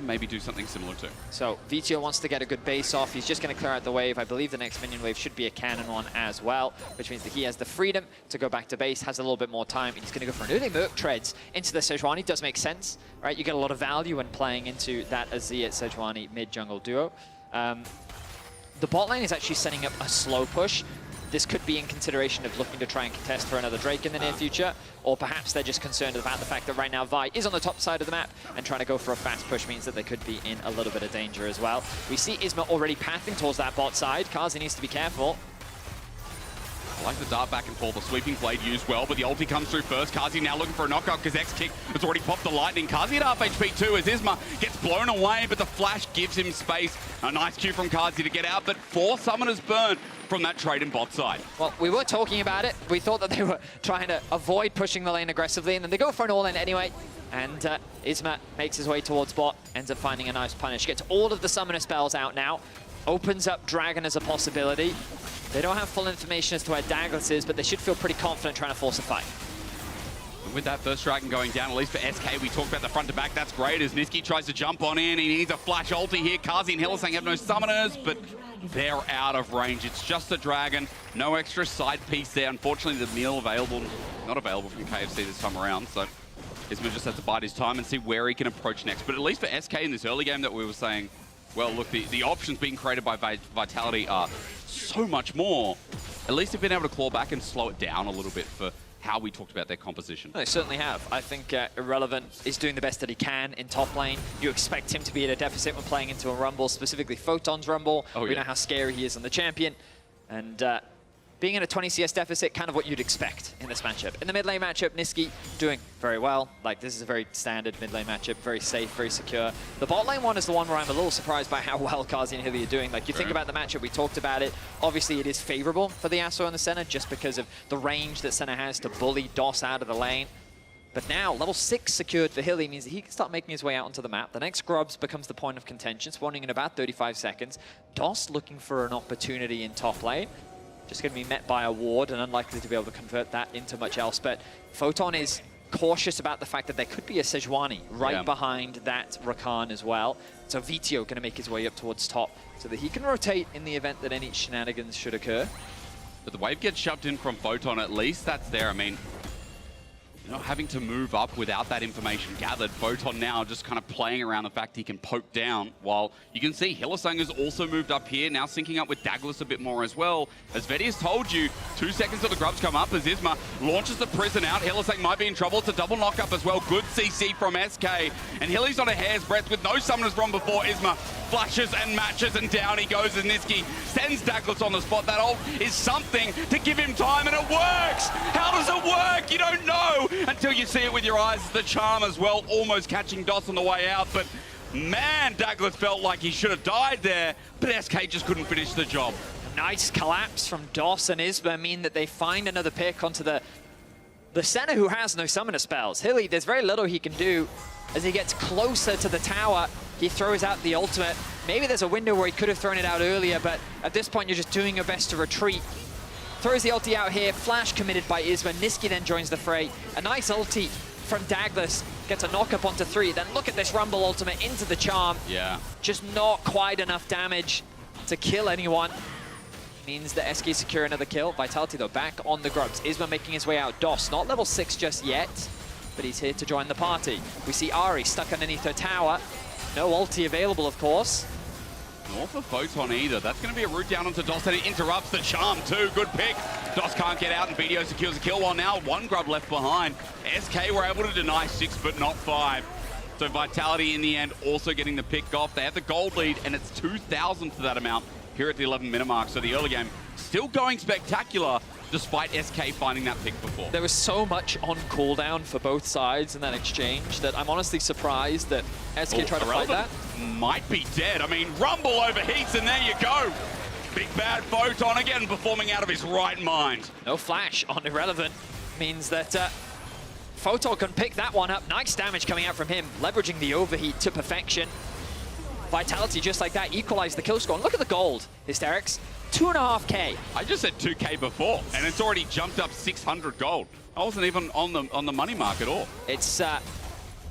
Maybe do something similar too. So VTO wants to get a good base off. He's just going to clear out the wave. I believe the next minion wave should be a cannon one as well, which means that he has the freedom to go back to base, has a little bit more time, and he's going to go for an early Merc Treads into the Sejuani. Does make sense, right? You get a lot of value when playing into that Azir Sejuani mid-jungle duo. The bot lane is actually setting up a slow push. This could be in consideration of looking to try and contest for another Drake in the near future, or perhaps they're just concerned about the fact that right now Vi is on the top side of the map, and trying to go for a fast push means that they could be in a little bit of danger as well. We see Isma already pathing towards that bot side. Kazi needs to be careful. I like the dart back and forth. The sweeping blade used well, but the ulti comes through first. Kazi now looking for a knockout because X-Kick has already popped the lightning. Kazi at half HP too as Isma gets blown away, but the flash gives him space. A nice cue from Kazi to get out, but 4 summoners burn from that trade in bot side. Well, we were talking about it. We thought that they were trying to avoid pushing the lane aggressively, and then they go for an all-in anyway. And Isma makes his way towards bot, ends up finding a nice punish. Gets all of the summoner spells out now. Opens up Dragon as a possibility. They don't have full information as to where Douglas is, but they should feel pretty confident trying to force a fight. And with that first Dragon going down, at least for SK, we talked about the front to back. That's great as Niski tries to jump on in. He needs a flash ulti here. Kazi and Hylissang have no summoners, but they're out of range. It's just a Dragon. No extra side piece there. Unfortunately, the meal available, not available from KFC this time around. So Isma just has to bide his time and see where he can approach next. But at least for SK in this early game that we were saying, well, look, the options being created by Vitality are so much more. At least they've been able to claw back and slow it down a little bit for how we talked about their composition. They certainly have. I think Irrelevant is doing the best that he can in top lane. You expect him to be at a deficit when playing into a Rumble, specifically Photon's Rumble. We know how scary he is on the champion. And being in a 20 CS deficit, kind of what you'd expect in this matchup. In the mid lane matchup, Niski doing very well. Like, this is a very standard mid lane matchup, very safe, very secure. The bot lane one is the one where I'm a little surprised by how well Kazi and Hilly are doing. Like, you think about the matchup, we talked about it. Obviously, it is favorable for the Yasuo in the center just because of the range that Senna has to bully DOS out of the lane. But now, level 6 secured for Hilly means that he can start making his way out onto the map. The next Grubs becomes the point of contention, spawning in about 35 seconds. DOS looking for an opportunity in top lane. Just going to be met by a ward and unlikely to be able to convert that into much else. But Photon is cautious about the fact that there could be a Sejuani right behind that Rakan as well. So VTO going to make his way up towards top so that he can rotate in the event that any shenanigans should occur. But the wave gets shoved in from Photon, at least that's there. I mean, not having to move up without that information gathered. Photon now just kind of playing around the fact he can poke down, while you can see Hylissang has also moved up here, now syncing up with Douglas a bit more as well. As Vedius told you, 2 seconds till the grubs come up as Isma launches the prison out. Hylissang might be in trouble. It's a double knock-up as well. Good CC from SK. And Hilly's on a hair's breadth with no summoners from before. Isma flashes and matches, and down he goes as Niski sends Douglas on the spot. That ult is something to give him time, and it works! How does it work? You don't know until you see it with your eyes. The charm as well, almost catching DOS on the way out, but man, Douglas felt like he should have died there, but SK just couldn't finish the job. Nice collapse from DOS and Isma mean that they find another pick onto the center who has no summoner spells. Hilly, there's very little he can do as he gets closer to the tower. He throws out the ultimate, Maybe there's a window where he could have thrown it out earlier, but at this point, you're just doing your best to retreat. Throws the ulti out here, flash committed by Isma. Niski then joins the fray. A nice ulti from Douglas, gets a knock up onto 3. Then look at this Rumble ultimate into the charm. Yeah. Just not quite enough damage to kill anyone. Means that SK secure another kill. Vitality, though, back on the grubs. Isma making his way out. DOS, not level 6 just yet, but he's here to join the party. We see Ari stuck underneath her tower. No ulti available, of course. Nor for Photon either. That's going to be a route down onto DOS, and it interrupts the charm too. Good pick. DOS can't get out, and BDO secures a kill, while now 1 grub left behind. SK were able to deny 6, but not 5. So Vitality in the end also getting the pick off. They have the gold lead, and it's 2,000 for that amount here at the 11-minute mark. So the early game still going spectacular, despite SK finding that pick before. There was so much on cooldown for both sides in that exchange that I'm honestly surprised that SK tried to fight that. Might be dead. I mean, Rumble overheats, and there you go. Big bad Photon again performing out of his right mind. No flash on Irrelevant means that Photon can pick that one up. Nice damage coming out from him, leveraging the overheat to perfection. Vitality, just like that, equalized the kill score. And look at the gold, Hysterics. 2.5K. I just said 2K before, and it's already jumped up 600 gold. I wasn't even on the money mark at all.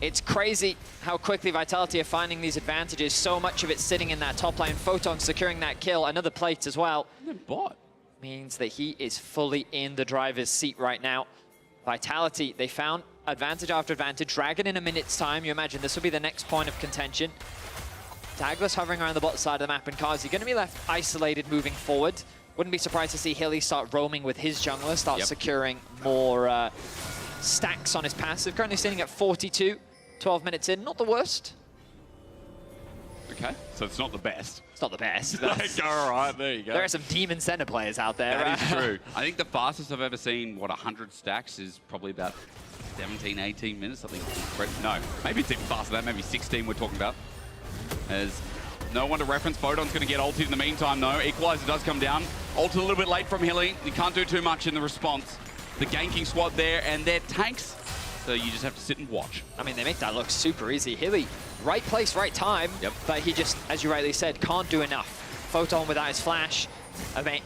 It's crazy how quickly Vitality are finding these advantages. So much of it sitting in that top lane. Photon securing that kill. Another plate as well. Bot means that he is fully in the driver's seat right now. Vitality, they found advantage after advantage. Dragon in a minute's time. You imagine this will be the next point of contention. Douglas hovering around the bottom side of the map, and Kazi going to be left isolated moving forward. Wouldn't be surprised to see Hilly start roaming with his jungler, start securing more stacks on his passive. Currently sitting at 42, 12 minutes in. Not the worst. Okay, so it's not the best. It's not the best. All right, there you go. There are some Demon Center players out there. That is true. I think the fastest I've ever seen, 100 stacks is probably about 17, 18 minutes. I think. No, maybe it's even faster than that. Maybe 16 we're talking about. As no one to reference. Photon's going to get ulted in the meantime, though. Equalizer does come down. Ulted a little bit late from Hilly. You can't do too much in the response. The ganking squad there, and they're tanks, so you just have to sit and watch. I mean, they make that look super easy. Hilly, right place, right time, but he just, as you rightly said, can't do enough. Photon without his flash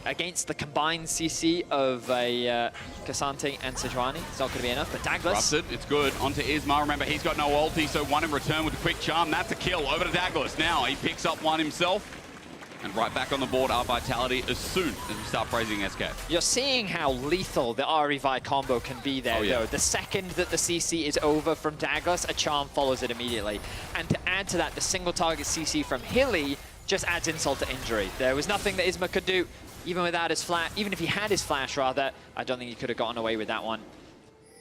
against the combined CC of a Cassante and Sejuani. It's not going to be enough, but Douglas. Corrupted, it's good. Onto Isma. Remember, he's got no ulti, so 1 in return with a quick charm. That's a kill. Over to Douglas. Now he picks up 1 himself. And right back on the board, our Vitality, as soon as we start praising SK. You're seeing how lethal the Ari-Vi combo can be there, though. The second that the CC is over from Douglas, a charm follows it immediately. And to add to that, the single target CC from Hilly just adds insult to injury. There was nothing that Isma could do, even without his flash. Even if he had his flash, rather, I don't think he could have gotten away with that one.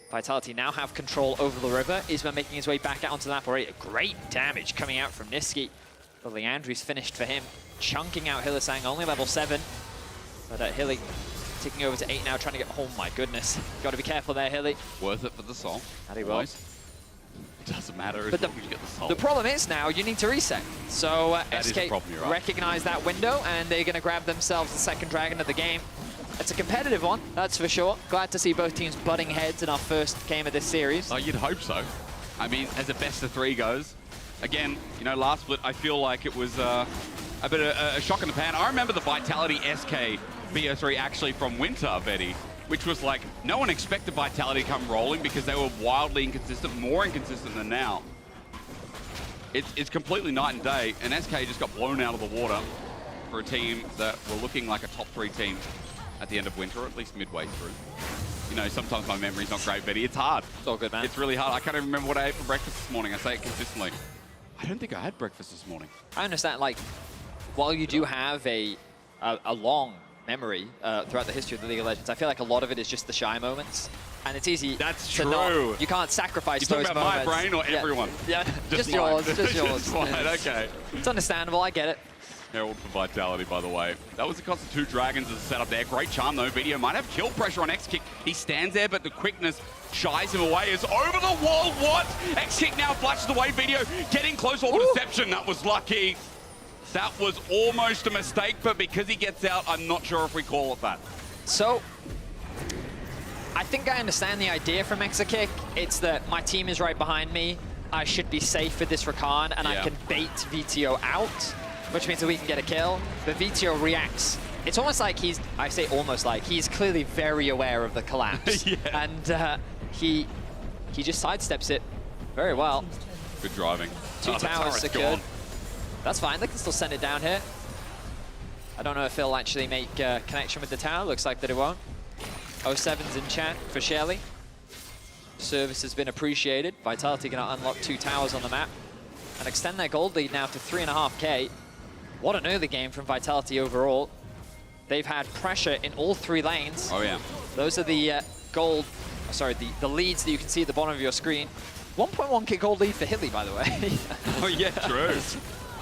Vitality now have control over the river. Isma making his way back out onto the map already. Great damage coming out from Niski. But Leandri's finished for him. Chunking out Hillisang, only level 7. But Hilly ticking over to 8 now, trying to get... Oh my goodness. Got to be careful there, Hilly. Worth it for the soul. That he will. It doesn't matter as long as you get the soul. The problem is now you need to reset. So SK recognize that window, and they're going to grab themselves the second dragon of the game. It's a competitive one, that's for sure. Glad to see both teams butting heads in our first game of this series. Oh, you'd hope so. I mean, as a best of 3 goes, again, you know, last split, I feel like it was a bit of a shock in the pan. I remember the Vitality SK BO3 actually from Winter, Betty, which was like, no one expected Vitality to come rolling because they were wildly inconsistent, more inconsistent than now. It's completely night and day, and SK just got blown out of the water for a team that were looking like a top 3 team at the end of Winter, or at least midway through. You know, sometimes my memory's not great, Betty. It's hard. It's all good, man. It's really hard. I can't even remember what I ate for breakfast this morning. I say it consistently. I don't think I had breakfast this morning. I understand, like, while you do have a long memory throughout the history of the League of Legends, I feel like a lot of it is just the shy moments. And it's easy to not... You can't sacrifice those moments. You talking about my brain or everyone? Yeah, just yours. Just yours. Just mine, okay. It's understandable, I get it. Herald for Vitality, by the way. That was the cost of 2 dragons as a setup there. Great charm, though. Video might have kill pressure on X-Kick. He stands there, but the quickness shies him away. Is over the wall. What? X-Kick now flashes away. Video getting close. All the deception. That was lucky. That was almost a mistake, but because he gets out, I'm not sure if we call it that. So, I think I understand the idea from X-Kick. It's that my team is right behind me. I should be safe with this Rakan, and I can bait VTO out. which means that we can get a kill. But Vito reacts. It's almost like I say almost like, he's clearly very aware of the collapse. Yeah. And he just sidesteps it very well. Good driving. Two towers secured. Gone. That's fine, they can still send it down here. I don't know if he'll actually make connection with the tower. Looks like that it won't. 07's in chat for Shelly. Service has been appreciated. Vitality going to unlock 2 towers on the map and extend their gold lead now to 3.5k. What an early game from Vitality overall. They've had pressure in all 3 lanes. Oh, yeah. Those are the the leads that you can see at the bottom of your screen. 1.1k gold lead for Hilly, by the way. Oh, yeah, true.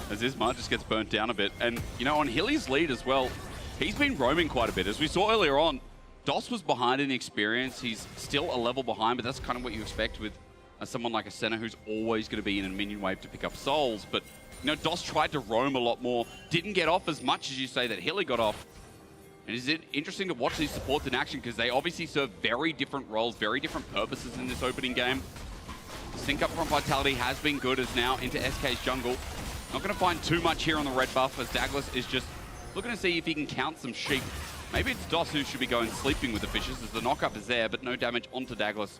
As Ismar just gets burnt down a bit. And, you know, on Hilly's lead as well, he's been roaming quite a bit. As we saw earlier on, DOS was behind in the experience. He's still a level behind, but that's kind of what you expect with someone like a Senna who's always going to be in a minion wave to pick up souls. But, you know, DOS tried to roam a lot more, didn't get off as much as you say that Hilly got off. And is it interesting to watch these supports in action because they obviously serve very different roles, very different purposes in this opening game. The sync up from Vitality has been good as now into SK's jungle. Not going to find too much here on the red buff as Douglas is just looking to see if he can count some sheep. Maybe it's DOS who should be going sleeping with the fishes as the knockup is there, but no damage onto Douglas,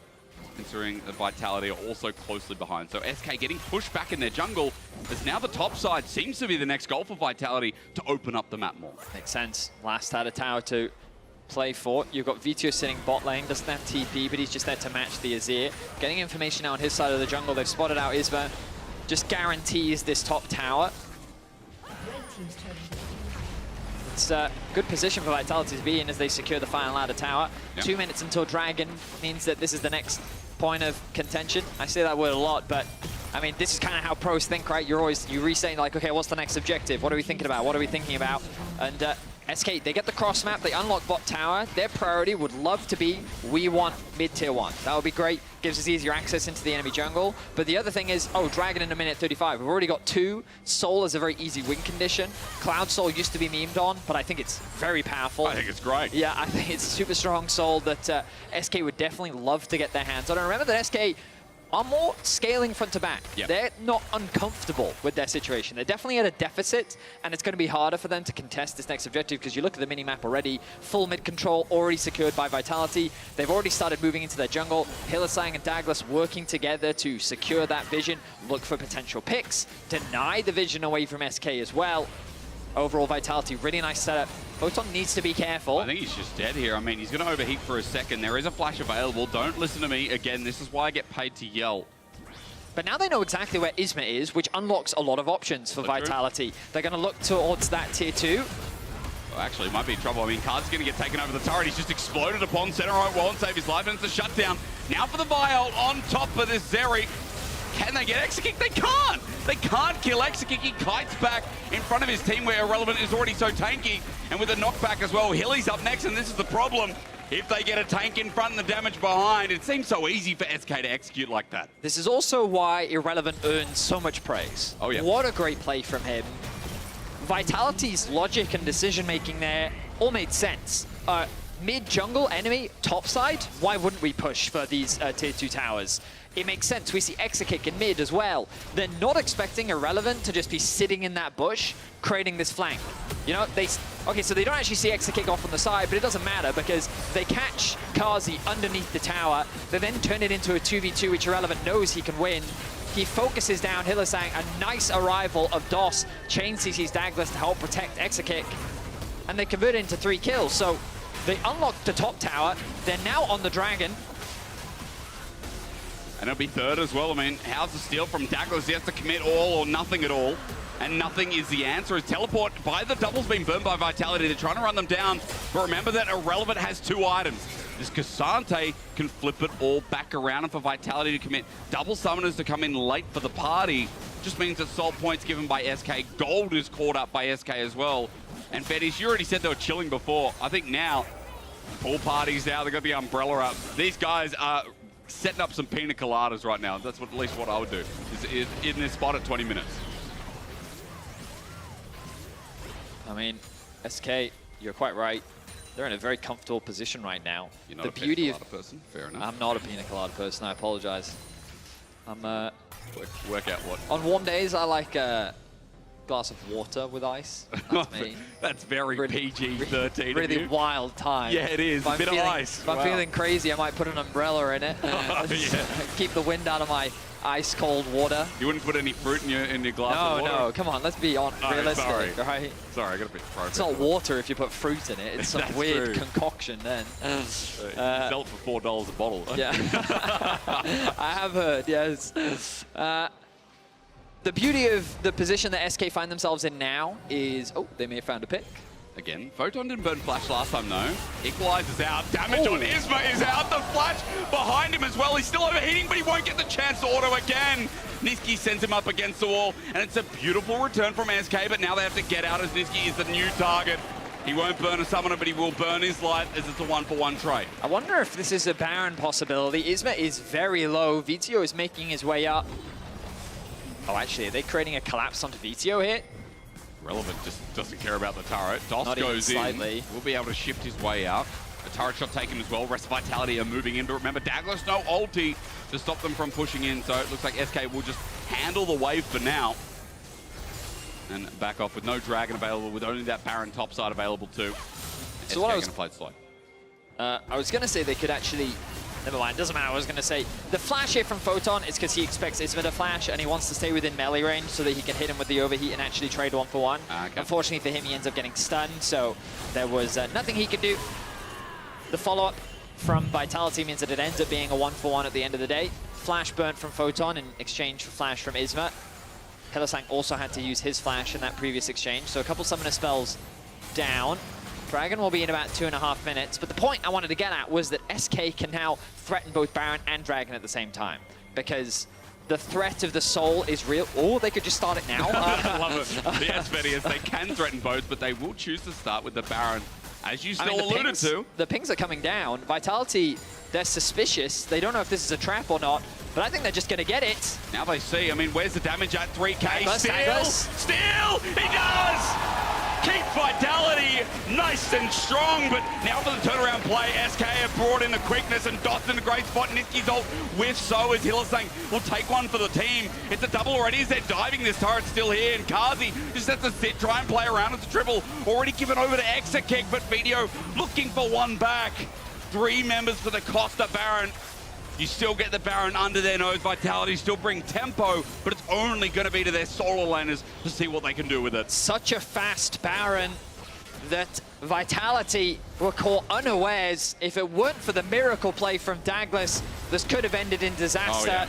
considering the Vitality are also closely behind. So SK getting pushed back in their jungle as now the top side seems to be the next goal for Vitality to open up the map more. Makes sense. Last had a tower to play for. You've got Vito sitting bot lane, doesn't have TP, but he's just there to match the Azir. Getting information now on his side of the jungle. They've spotted out Isma. Just guarantees this top tower. It's a good position for Vitality to be in as they secure the final ladder tower. Yep. 2 minutes until Dragon means that this is the next point of contention. I say that word a lot, but I mean, this is kind of how pros think, right? You re-saying like, okay, what's the next objective? What are we thinking about? What are we thinking about? And SK, they get the cross map, they unlock bot tower. Their priority would love to be, we want mid-tier 1. That would be great. Gives us easier access into the enemy jungle. But the other thing is, oh, Dragon in a minute 35. We've already got 2. Soul is a very easy win condition. Cloud Soul used to be memed on, but I think it's very powerful. I think it's great. Yeah, I think it's super strong Soul that SK would definitely love to get their hands on. And remember that SK are more scaling front to back. Yep. They're not uncomfortable with their situation. They're definitely at a deficit, and it's going to be harder for them to contest this next objective because you look at the mini-map already, full mid control already secured by Vitality. They've already started moving into their jungle. Hylissang and Douglas working together to secure that vision, look for potential picks, deny the vision away from SK as well. Overall Vitality, really nice setup. Photon needs to be careful. I think he's just dead here. I mean, he's going to overheat for a second. There is a flash available. Don't listen to me. Again, this is why I get paid to yell. But now they know exactly where Isma is, which unlocks a lot of options for Vitality. They're going to look towards that tier 2. Well, actually, it might be in trouble. I mean, Card's going to get taken over the turret. He's just exploded upon center right, won't save his life, and it's a shutdown. Now for the Viol on top of this Zeri. Can they get Exekick? They can't! They can't kill Exekick. He kites back in front of his team where Irrelevant is already so tanky. And with a knockback as well, Hilly's up next, and this is the problem. If they get a tank in front and the damage behind, it seems so easy for SK to execute like that. This is also why Irrelevant earns so much praise. Oh, yeah. What a great play from him. Vitality's logic and decision-making there all made sense. Mid-jungle enemy, topside, why wouldn't we push for these tier 2 towers? It makes sense. We see Exekick in mid as well. They're not expecting Irrelevant to just be sitting in that bush, creating this flank. You know, okay, so they don't actually see Exekick off on the side, but it doesn't matter because they catch Kazi underneath the tower. They then turn it into a 2v2, which Irrelevant knows he can win. He focuses down Hylissang, a nice arrival of DOS. Chain CC's Douglas to help protect Exekick. And they convert it into 3 kills. So they unlocked the top tower. They're now on the Dragon. And it'll be third as well. I mean, how's the steal from Douglas? He has to commit all or nothing at all. And nothing is the answer. His teleport by the double's been burned by Vitality. They're trying to run them down. But remember that Irrelevant has 2 items. This Cassante can flip it all back around. And for Vitality to commit double summoners to come in late for the party just means that soul points given by SK. Gold is caught up by SK as well. And Fetish, you already said they were chilling before. I think now, pool party's out. They've got the umbrella up. These guys are setting up some pina coladas right now. That's at least what I would do, is in this spot at 20 minutes. I mean, SK, you're quite right. They're in a very comfortable position right now. You're not a pina colada person, fair enough. I'm not a pina colada person, I apologize. I'm work out what? On warm days, I like glass of water with ice. That's me. That's very PG-13. Really wild time. Yeah, it is. A bit of ice. If I'm feeling crazy, I might put an umbrella in it. Keep the wind out of my ice-cold water. You wouldn't put any fruit in your glass of water? No, come on, let's be realistic, right? Sorry, I got a bit appropriate. It's not water if you put fruit in it. It's some weird concoction then. You sell it for $4 a bottle. Yeah. I have heard, yes. The beauty of the position that SK find themselves in now is... Oh, they may have found a pick. Again, Photon didn't burn flash last time, though. Equalizes out. Damage on Isma is out. The flash behind him as well. He's still overheating, but he won't get the chance to auto again. Niski sends him up against the wall, and it's a beautiful return from SK, but now they have to get out as Niski is the new target. He won't burn a summoner, but he will burn his life as it's a one-for-one trade. I wonder if this is a Baron possibility. Isma is very low. Vizio is making his way up. Oh, actually, are they creating a collapse onto Vizio here? Relevant just doesn't care about the turret. Dos goes in. Will be able to shift his way out. A turret shot taken as well. Rest Vitality are moving in, but remember, Douglas no ulti to stop them from pushing in, so it looks like SK will just handle the wave for now. And back off with no Dragon available, with only that Baron topside available too. So SK what going to play it slow. I was going to say they could actually... Never mind, doesn't matter. I was going to say the flash here from Photon is because he expects Isma to flash and he wants to stay within melee range so that he can hit him with the overheat and actually trade one-for-one. Okay. Unfortunately for him, he ends up getting stunned, so there was nothing he could do. The follow-up from Vitality means that it ends up being a one-for-one at the end of the day. Flash burnt from Photon in exchange for flash from Isma. Hylissang also had to use his flash in that previous exchange, so a couple summoner spells down. Dragon will be in about 2.5 minutes, but the point I wanted to get at was that SK can now threaten both Baron and Dragon at the same time, because the threat of the soul is real. Oh, they could just start it now. I love it. Yes, Betty, is they can threaten both, but they will choose to start with the Baron, as you still alluded to. The pings are coming down. Vitality, they're suspicious. They don't know if this is a trap or not, but I think they're just going to get it. Now they see. I mean, where's the damage at 3K? Douglas. Steal! He does! Keep Vitality nice and strong, but now for the turnaround play, SK have brought in the quickness and Dot's in a great spot. Niski's ult with so is Hylissang will take one for the team. It's a double already as they're diving this turret still here, and Kazi just has to sit, try and play around with the triple. Already given over to Exakick, but Video looking for one back. 3 members for the Costa Baron. You still get the Baron under their nose. Vitality still bring tempo, but it's only going to be to their solo laners to see what they can do with it. Such a fast Baron that Vitality were caught unawares. If it weren't for the miracle play from Douglas, this could have ended in disaster.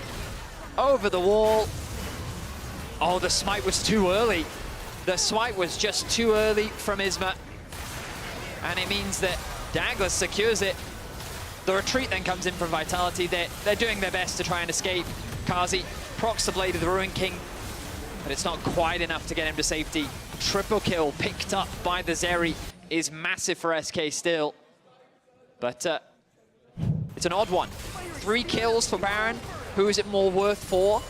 Over the wall. Oh, the smite was too early. The smite was just too early from Isma. And it means that Douglas secures it. The retreat then comes in from Vitality. They're doing their best to try and escape. Kazi procs the Blade of the Ruin King, but it's not quite enough to get him to safety. Triple kill picked up by the Zeri is massive for SK still. But it's an odd one. 3 kills for Baron. Who is it more worth for?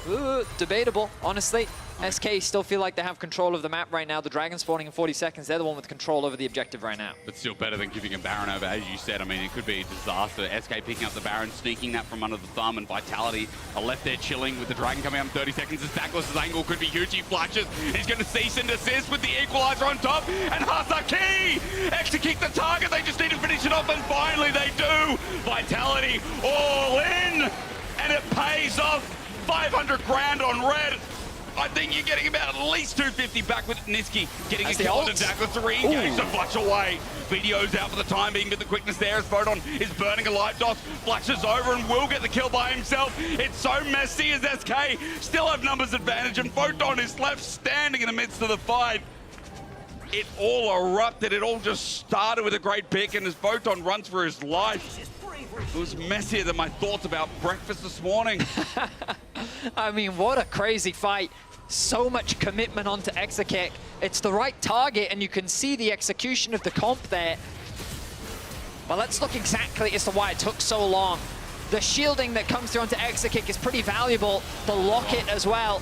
Debatable, honestly. SK still feel like they have control of the map right now. The Dragon spawning in 40 seconds. They're the one with control over the objective right now. But still better than giving a Baron over, as you said. I mean, it could be a disaster. SK picking up the Baron, sneaking that from under the thumb, and Vitality are left there chilling with the Dragon coming up in 30 seconds. As Douglas's angle could be huge. He flashes. He's going to cease and desist with the equalizer on top. And Hasaki! Execute the target. They just need to finish it off, and finally they do. Vitality all in, and it pays off. 500 grand on red. I think you're getting about at least 250 back with Niski getting a kill on Douglas to re-engage to flush away. Video's out for the time being, but the quickness there as Photon is burning a light. Dos flashes over and will get the kill by himself. It's so messy as SK still have numbers advantage, and Photon is left standing in the midst of the fight. It all erupted. It all just started with a great pick, and as Photon runs for his life, it was messier than my thoughts about breakfast this morning. I mean, what a crazy fight. So much commitment onto Exakick. It's the right target, and you can see the execution of the comp there. But let's look exactly as to why it took so long. The shielding that comes through onto Exakick is pretty valuable. The locket as well.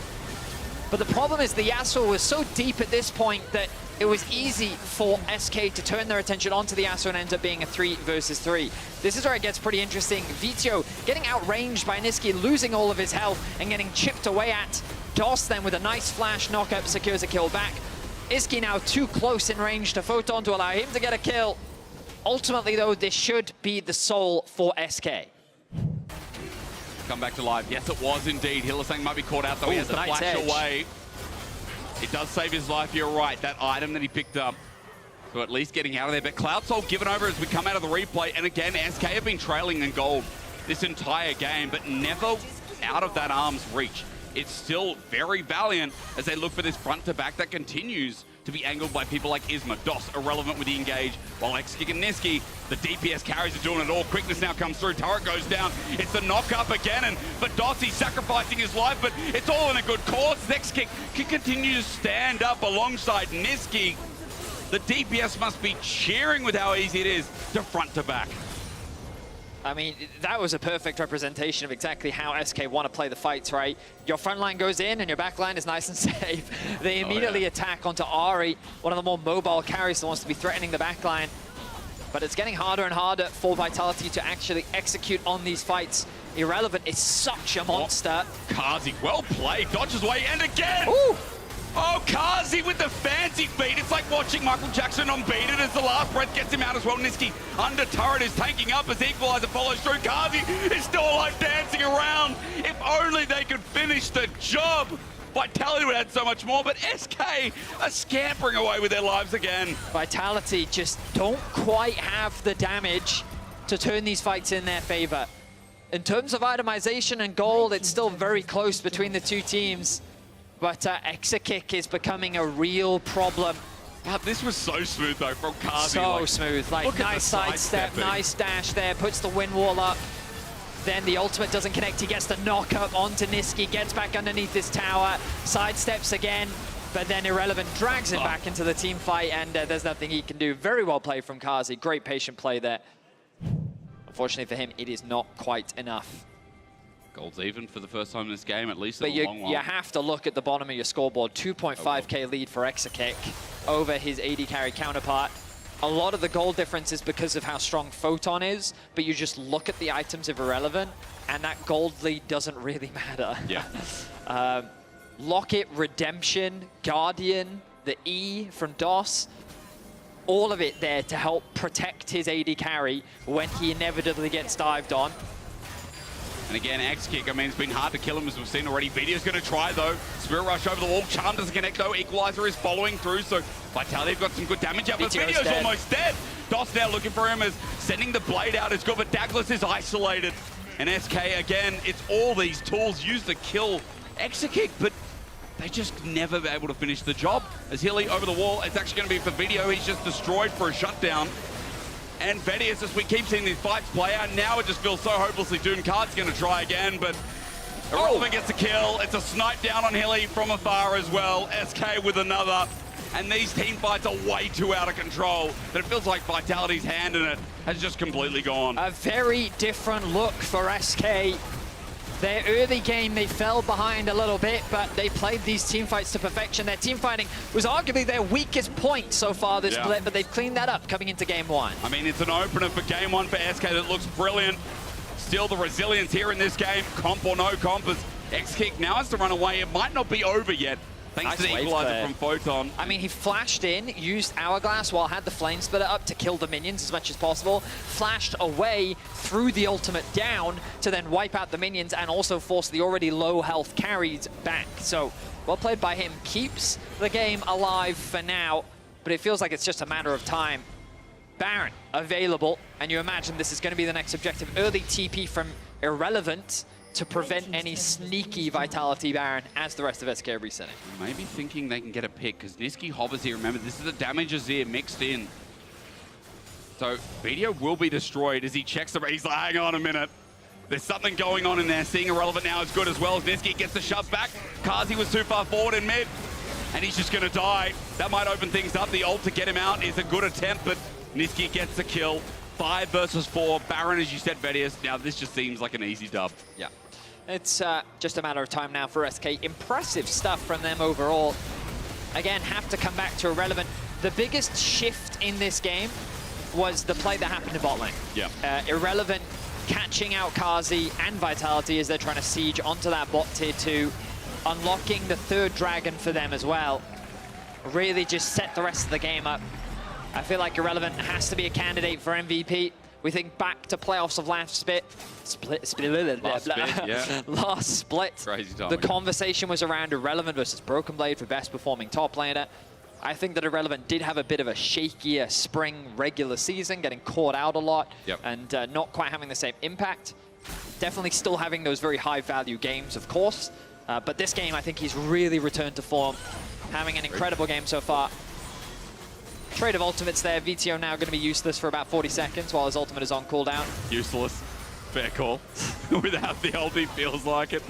But the problem is the Yasuo was so deep at this point that it was easy for SK to turn their attention onto the Yasuo and end up being a 3 versus 3. This is where it gets pretty interesting. Vizio getting outranged by Niski, losing all of his health and getting chipped away at DOS then with a nice flash knockup secures a kill back. Iski now too close in range to Photon to allow him to get a kill. Ultimately, though, this should be the soul for SK. Come back to life. Yes, it was indeed. Hylissang might be caught out, though. He has to nice flash edge. away. It does save his life, you're right. That item that he picked up. So at least getting out of there. But Cloud Soul given over as we come out of the replay. And again, SK have been trailing in gold this entire game, but never out of that arm's reach. It's still very valiant as they look for this front to back that continues to be angled by people like Isma. DOS irrelevant with the engage, while XKick and Niski, the DPS carries are doing it all. Quickness now comes through, turret goes down. It's the knock up again, and but DOS, he's sacrificing his life, but it's all in a good cause. XKick can continue to stand up alongside Niski. The DPS must be cheering with how easy it is to front to back. I mean, that was a perfect representation of exactly how SK want to play the fights, right? Your front line goes in and your back line is nice and safe. They immediately attack onto Ari, one of the more mobile carries that wants to be threatening the back line. But it's getting harder and harder for Vitality to actually execute on these fights. Irrelevant is such a monster. Kazi, well played, dodges away, and again! Ooh. Oh, Kazi with the fancy feet. It's like watching Michael Jackson on Beat It as the last breath gets him out as well. Niski under turret is tanking up as Equalizer follows through. Kazi is still alive, dancing around. If only they could finish the job. Vitality would add so much more, but SK are scampering away with their lives again. Vitality just don't quite have the damage to turn these fights in their favor. In terms of itemization and gold, it's still very close between the two teams. But XKick is becoming a real problem. But this was so smooth, though, from Kazi. So smooth. Like, nice sidestep, nice dash there, puts the wind wall up. Then the ultimate doesn't connect. He gets the knock up onto Niski, gets back underneath this tower, sidesteps again, but then Irrelevant drags him back into the team fight, and there's nothing he can do. Very well played from Kazi. Great patient play there. Unfortunately for him, it is not quite enough. Gold's even for the first time in this game, at least in But a long while. you have to look at the bottom of your scoreboard. 2.5k lead for XKick over his AD carry counterpart. A lot of the gold difference is because of how strong Photon is, but you just look at the items of Irrelevant, and that gold lead doesn't really matter. Yeah. Locket, Redemption, Guardian, the E from DOS, all of it there to help protect his AD carry when he inevitably gets dived on. And again, XKick, I mean, it's been hard to kill him, as we've seen already. Video's going to try, though. Spirit Rush over the wall. Charm doesn't connect, though. Equalizer is following through, so Vitality have got some good damage out, but Video's almost dead. DOS now looking for him as sending the blade out is good, but Douglas is isolated. And SK, again, it's all these tools used to kill XKick, but they just never able to finish the job. As Hilly over the wall, it's actually going to be for Video. He's just destroyed for a shutdown. And Vedius, as we keep seeing these fights play out, now it just feels so hopelessly doomed. Card's going to try again, but Irrelevant gets a kill. It's a snipe down on Hilly from afar as well. SK with another. And these team fights are way too out of control. But it feels like Vitality's hand in it has just completely gone. A very different look for SK. Their early game, they fell behind a little bit, but they played these team fights to perfection. Their team fighting was arguably their weakest point so far this split, but they've cleaned that up coming into game one. I mean, it's an opener for game one for SK that looks brilliant. Still the resilience here in this game, comp or no comp, as XKick now has to run away. It might not be over yet, thanks to the equalizer from Photon. I mean, he flashed in, used Hourglass while had the Flame Splitter up to kill the minions as much as possible, flashed away, threw the ultimate down to then wipe out the minions and also force the already low health carries back. So, well played by him. Keeps the game alive for now, but it feels like it's just a matter of time. Baron available, and you imagine this is going to be the next objective. Early TP from Irrelevant to prevent any sneaky Vitality Baron as the rest of SK are resetting. Maybe thinking they can get a pick, because Niski hovers here. Remember, this is the damage Azir mixed in. So Video will be destroyed as he checks the... He's like, hang on a minute. There's something going on in there. Seeing Irrelevant now is good as well as Niski gets the shove back. Kazi was too far forward in mid, and he's just going to die. That might open things up. The ult to get him out is a good attempt, but Niski gets the kill. 5 versus 4. Baron, as you said, Vedius. Now this just seems like an easy dub. Yeah. It's just a matter of time now for SK. Impressive stuff from them overall. Again, have to come back to Irrelevant. The biggest shift in this game was the play that happened in bot lane. Yeah. Irrelevant catching out Kazi and Vitality as they're trying to siege onto that bot tier 2. unlocking the third dragon for them as well. Really just set the rest of the game up. I feel like Irrelevant has to be a candidate for MVP. We think back to playoffs of last split. Last split. Crazy timing. The conversation was around Irrelevant versus Broken Blade for best performing top laner. I think that Irrelevant did have a bit of a shakier spring regular season, getting caught out a lot and not quite having the same impact. Definitely still having those very high value games, of course. But this game, I think he's really returned to form, having an incredible game so far. Trade of ultimates there. VTO now going to be useless for about 40 seconds while his ultimate is on cooldown. Useless. Fair call. Without the ulti, feels like it.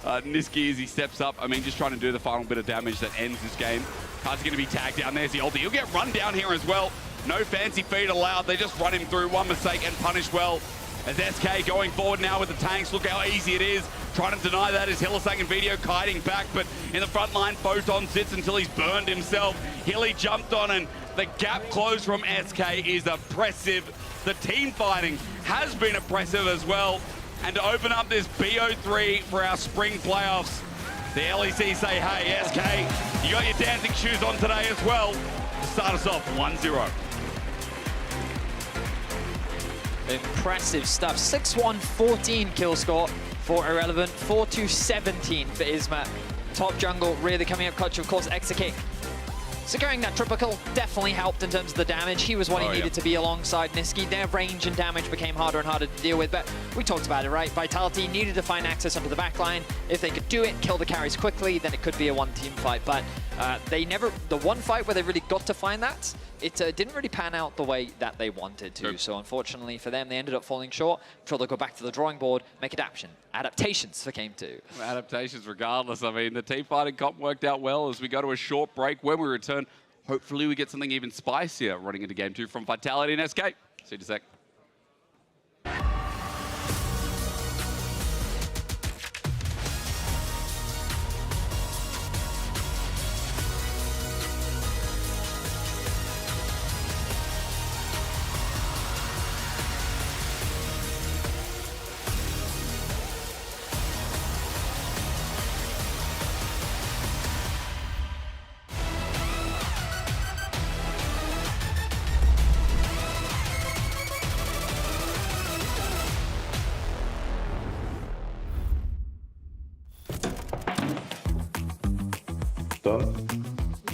Niski, as he steps up, I mean, just trying to do the final bit of damage that ends this game. Card's going to be tagged down. There's the ulti. He'll get run down here as well. No fancy feed allowed. They just run him through. One mistake and punish well. As SK going forward now with the tanks. Look how easy it is. Trying to deny that is Hylissang and Video kiting back, but in the front line, Photon sits until he's burned himself. Hilly jumped on, and the gap closed from SK is oppressive. The team fighting has been oppressive as well. And to open up this BO3 for our spring playoffs, the LEC say, hey, SK, you got your dancing shoes on today as well. To start us off 1-0. Impressive stuff. 6-1-14 kill score for Irrelevant. 4-2-17 for Isma. Top jungle really coming up clutch. Of course, Exekick securing that triple kill definitely helped in terms of the damage. He was what he needed to be alongside Niski. Their range and damage became harder and harder to deal with, but we talked about it, right? Vitality needed to find access onto the backline. If they could do it, kill the carries quickly, then it could be a one-team fight. But they never, the one fight where they really got to find that, it didn't really pan out the way that they wanted to. So unfortunately for them, they ended up falling short. Until they'll go back to the drawing board, make adaptations for game 2. Adaptations regardless. I mean, the team fighting comp worked out well as we go to a short break. When we return, hopefully we get something even spicier running into game 2 from Vitality and SK. See you in a sec.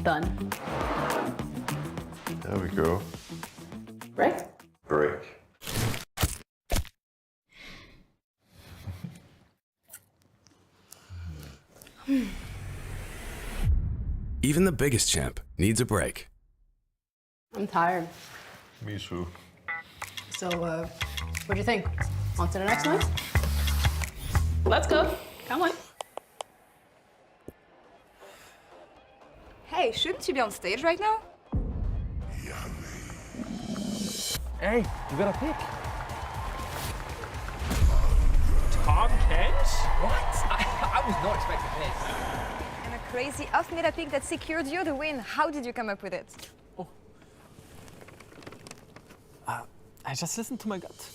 Done. There we go. Break? Break. Even the biggest champ needs a break. I'm tired. Me too. So, what do you think? On to the next one? Let's go. Come on. Hey, shouldn't you be on stage right now? Hey, you got a pick. Tom Kent? What? I was not expecting this. And a crazy off-meta pick that secured you the win. How did you come up with it? Oh. I just listened to my gut.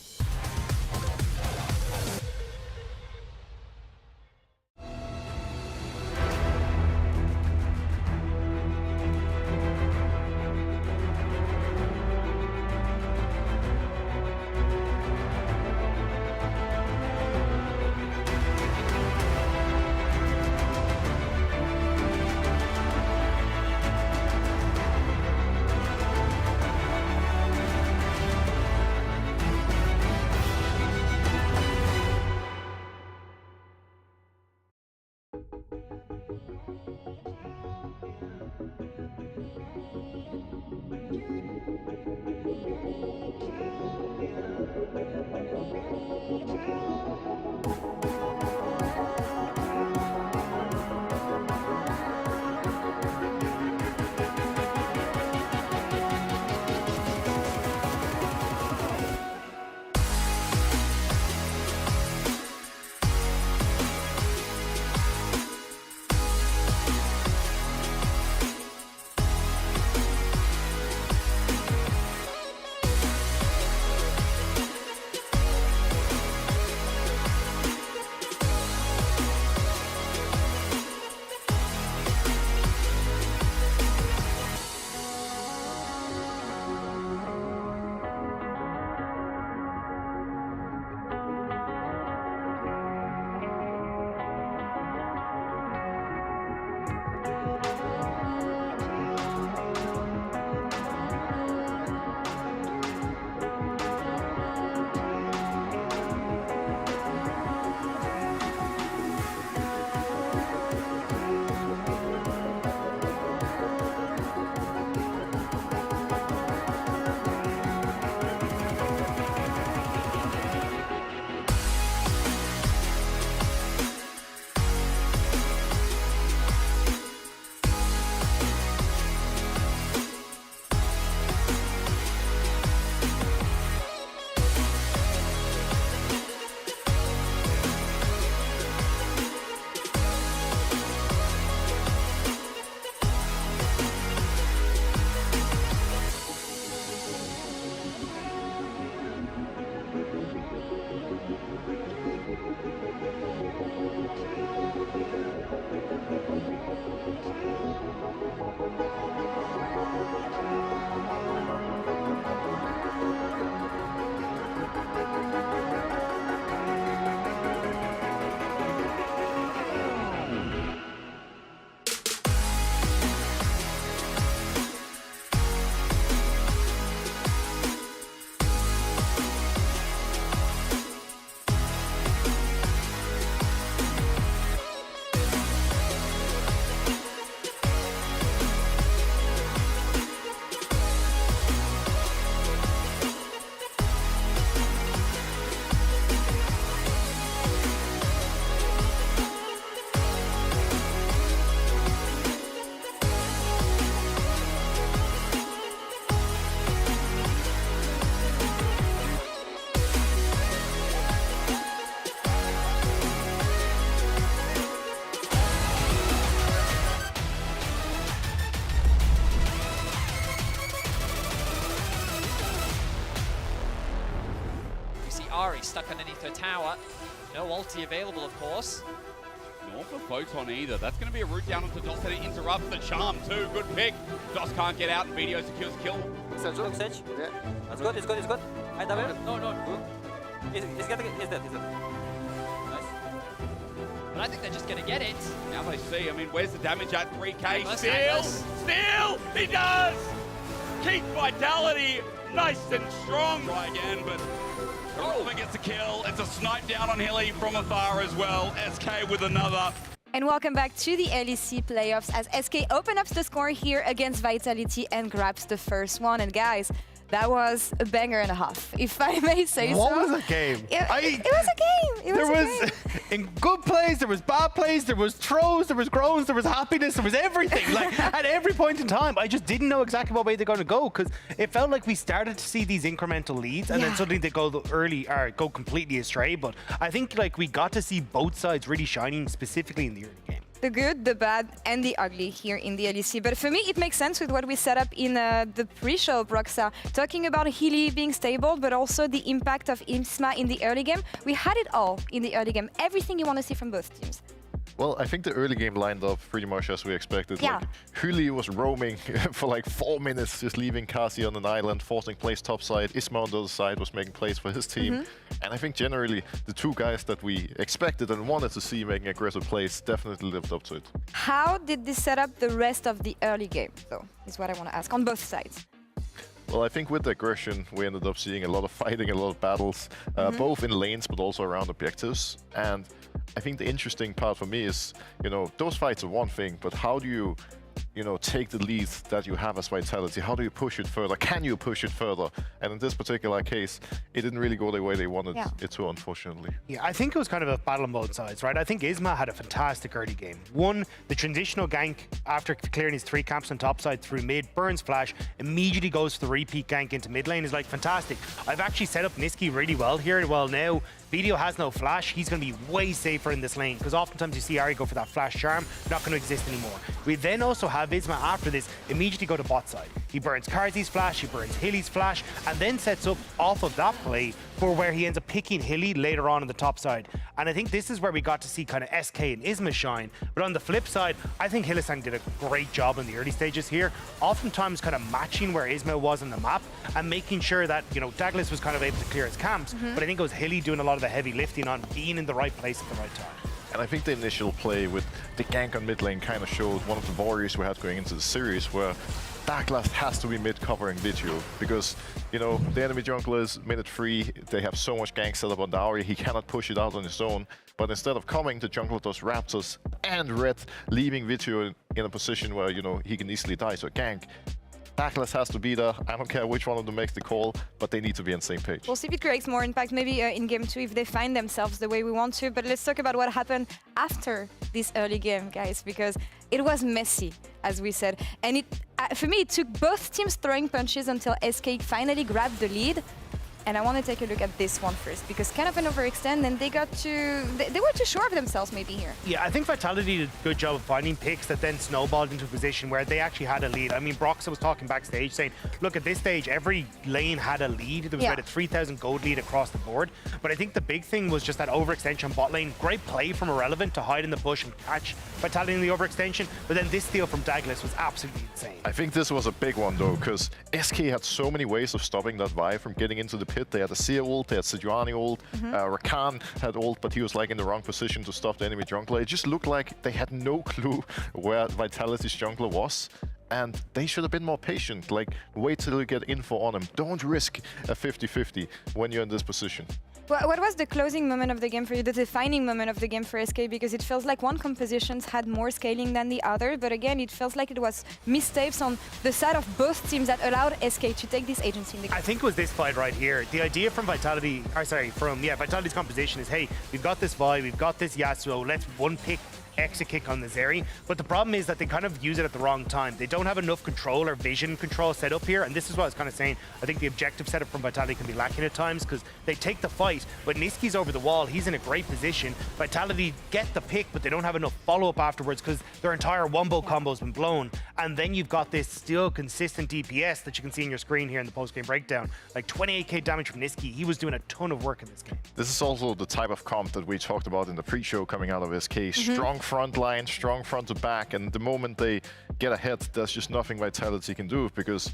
stuck underneath her tower. No ulti available, of course. Nor for Photon either. That's going to be a route down onto Dos, and it interrupts the charm too. Good pick. Dos can't get out, and Video secures kill. Sage? Yeah. It's good, it's good, it's good. I double. No. He's dead. Nice. But I think they're just going to get it. Now they see, I mean, where's the damage at 3k? Nice, Steal! He does! Keep Vitality nice and strong. Try again, but Irrelevant gets a kill. It's a snipe down on Hilly from afar as well. SK with another. And welcome back to the LEC playoffs as SK open up the score here against Vitality and grabs the first one. And guys, that was a banger and a half, if I may say so. What was a game? It was a game. There was in good plays, there was bad plays, there was throws, there was groans, there was happiness, there was everything. Like at every point in time, I just didn't know exactly what way they're going to go because it felt like we started to see these incremental leads and then suddenly they go early or go completely astray. But I think like we got to see both sides really shining specifically in the early game. The good, the bad, and the ugly here in the LEC. But for me, it makes sense with what we set up in the pre-show, Broxa, talking about Healy being stable, but also the impact of Isma in the early game. We had it all in the early game. Everything you want to see from both teams. Well, I think the early game lined up pretty much as we expected. Yeah. Like, Huli was roaming for like 4 minutes, just leaving Kasi on an island, forcing plays topside. Isma on the other side was making plays for his team. And I think generally the two guys that we expected and wanted to see making aggressive plays definitely lived up to it. How did this set up the rest of the early game, though, is what I want to ask, on both sides? Well, I think with the aggression, we ended up seeing a lot of fighting, a lot of battles, both in lanes, but also around objectives. And I think the interesting part for me is, you know, those fights are one thing, but how do you, you know, take the lead that you have as Vitality? How do you push it further? Can you push it further? And in this particular case, it didn't really go the way they wanted it to, unfortunately. Yeah, I think it was kind of a battle on both sides, right? I think Isma had a fantastic early game. One, the transitional gank after clearing his 3 camps on top side through mid, burns flash, immediately goes for the repeat gank into mid lane is like fantastic. I've actually set up Niski really well here. Well, now Video has no flash. He's going to be way safer in this lane because oftentimes you see Ari go for that flash charm, not going to exist anymore. We then also have Isma after this immediately go to bot side. He burns Karzi's flash, he burns Hilly's flash, and then sets up off of that play for where he ends up picking Hilly later on the top side. And I think this is where we got to see kind of SK and Isma shine. But on the flip side, I think Hylissang did a great job in the early stages here, oftentimes kind of matching where Isma was on the map and making sure that, you know, Douglas was kind of able to clear his camps, but I think it was Hilly doing a lot of the heavy lifting on being in the right place at the right time. And I think the initial play with the gank on mid lane kind of showed one of the worries we had going into the series where Douglas has to be mid covering Video because, you know, the enemy jungler is minute 3, they have so much gank set up on Dowry, he cannot push it out on his own. But instead of coming, the jungler does Raptors and Red, leaving Video in a position where, you know, he can easily die. So gank, Douglas has to be there. I don't care which one of them makes the call, but they need to be on the same page. We'll see if it creates more impact maybe in game 2 if they find themselves the way we want to. But let's talk about what happened after this early game, guys, because it was messy, as we said. And it, for me, it took both teams throwing punches until SK finally grabbed the lead. And I want to take a look at this one first, because kind of an overextend, and they got to... They were too sure of themselves maybe here. Yeah, I think Vitality did a good job of finding picks that then snowballed into a position where they actually had a lead. I mean, Broxa was talking backstage saying, look, at this stage, every lane had a lead. There was about a 3,000 gold lead across the board. But I think the big thing was just that overextension bot lane. Great play from Irrelevant to hide in the bush and catch Vitality in the overextension. But then this steal from Douglas was absolutely insane. I think this was a big one, though, because SK had so many ways of stopping that Vi from getting into the pit. They had a Sia ult, they had Sejuani ult, Rakan had ult, but he was like in the wrong position to stop the enemy jungler. It just looked like they had no clue where Vitality's jungler was. And they should have been more patient, like wait till you get info on him. Don't risk a 50-50 when you're in this position. What was the closing moment of the game for you, the defining moment of the game for SK? Because it feels like one compositions had more scaling than the other, but again, it feels like it was mistakes on the side of both teams that allowed SK to take this agency in the game. I think it was this fight right here. The idea from Vitality, or sorry, from Vitality's composition is, hey, we've got this Vi, we've got this Yasuo, let's one pick exit kick on the Zeri. But the problem is that they kind of use it at the wrong time. They don't have enough control or vision control set up here, and this is what I was kind of saying. I think the objective setup from Vitality can be lacking at times because they take the fight, but Niski's over the wall. He's in a great position. Vitality get the pick, but they don't have enough follow-up afterwards because their entire wombo combo has been blown. And then you've got this still consistent DPS that you can see on your screen here in the post-game breakdown. Like 28k damage from Niski. He was doing a ton of work in this game. This is also the type of comp that we talked about in the pre-show coming out of SK. Strong front line, strong front to back, and the moment they get ahead, there's just nothing Vitality can do because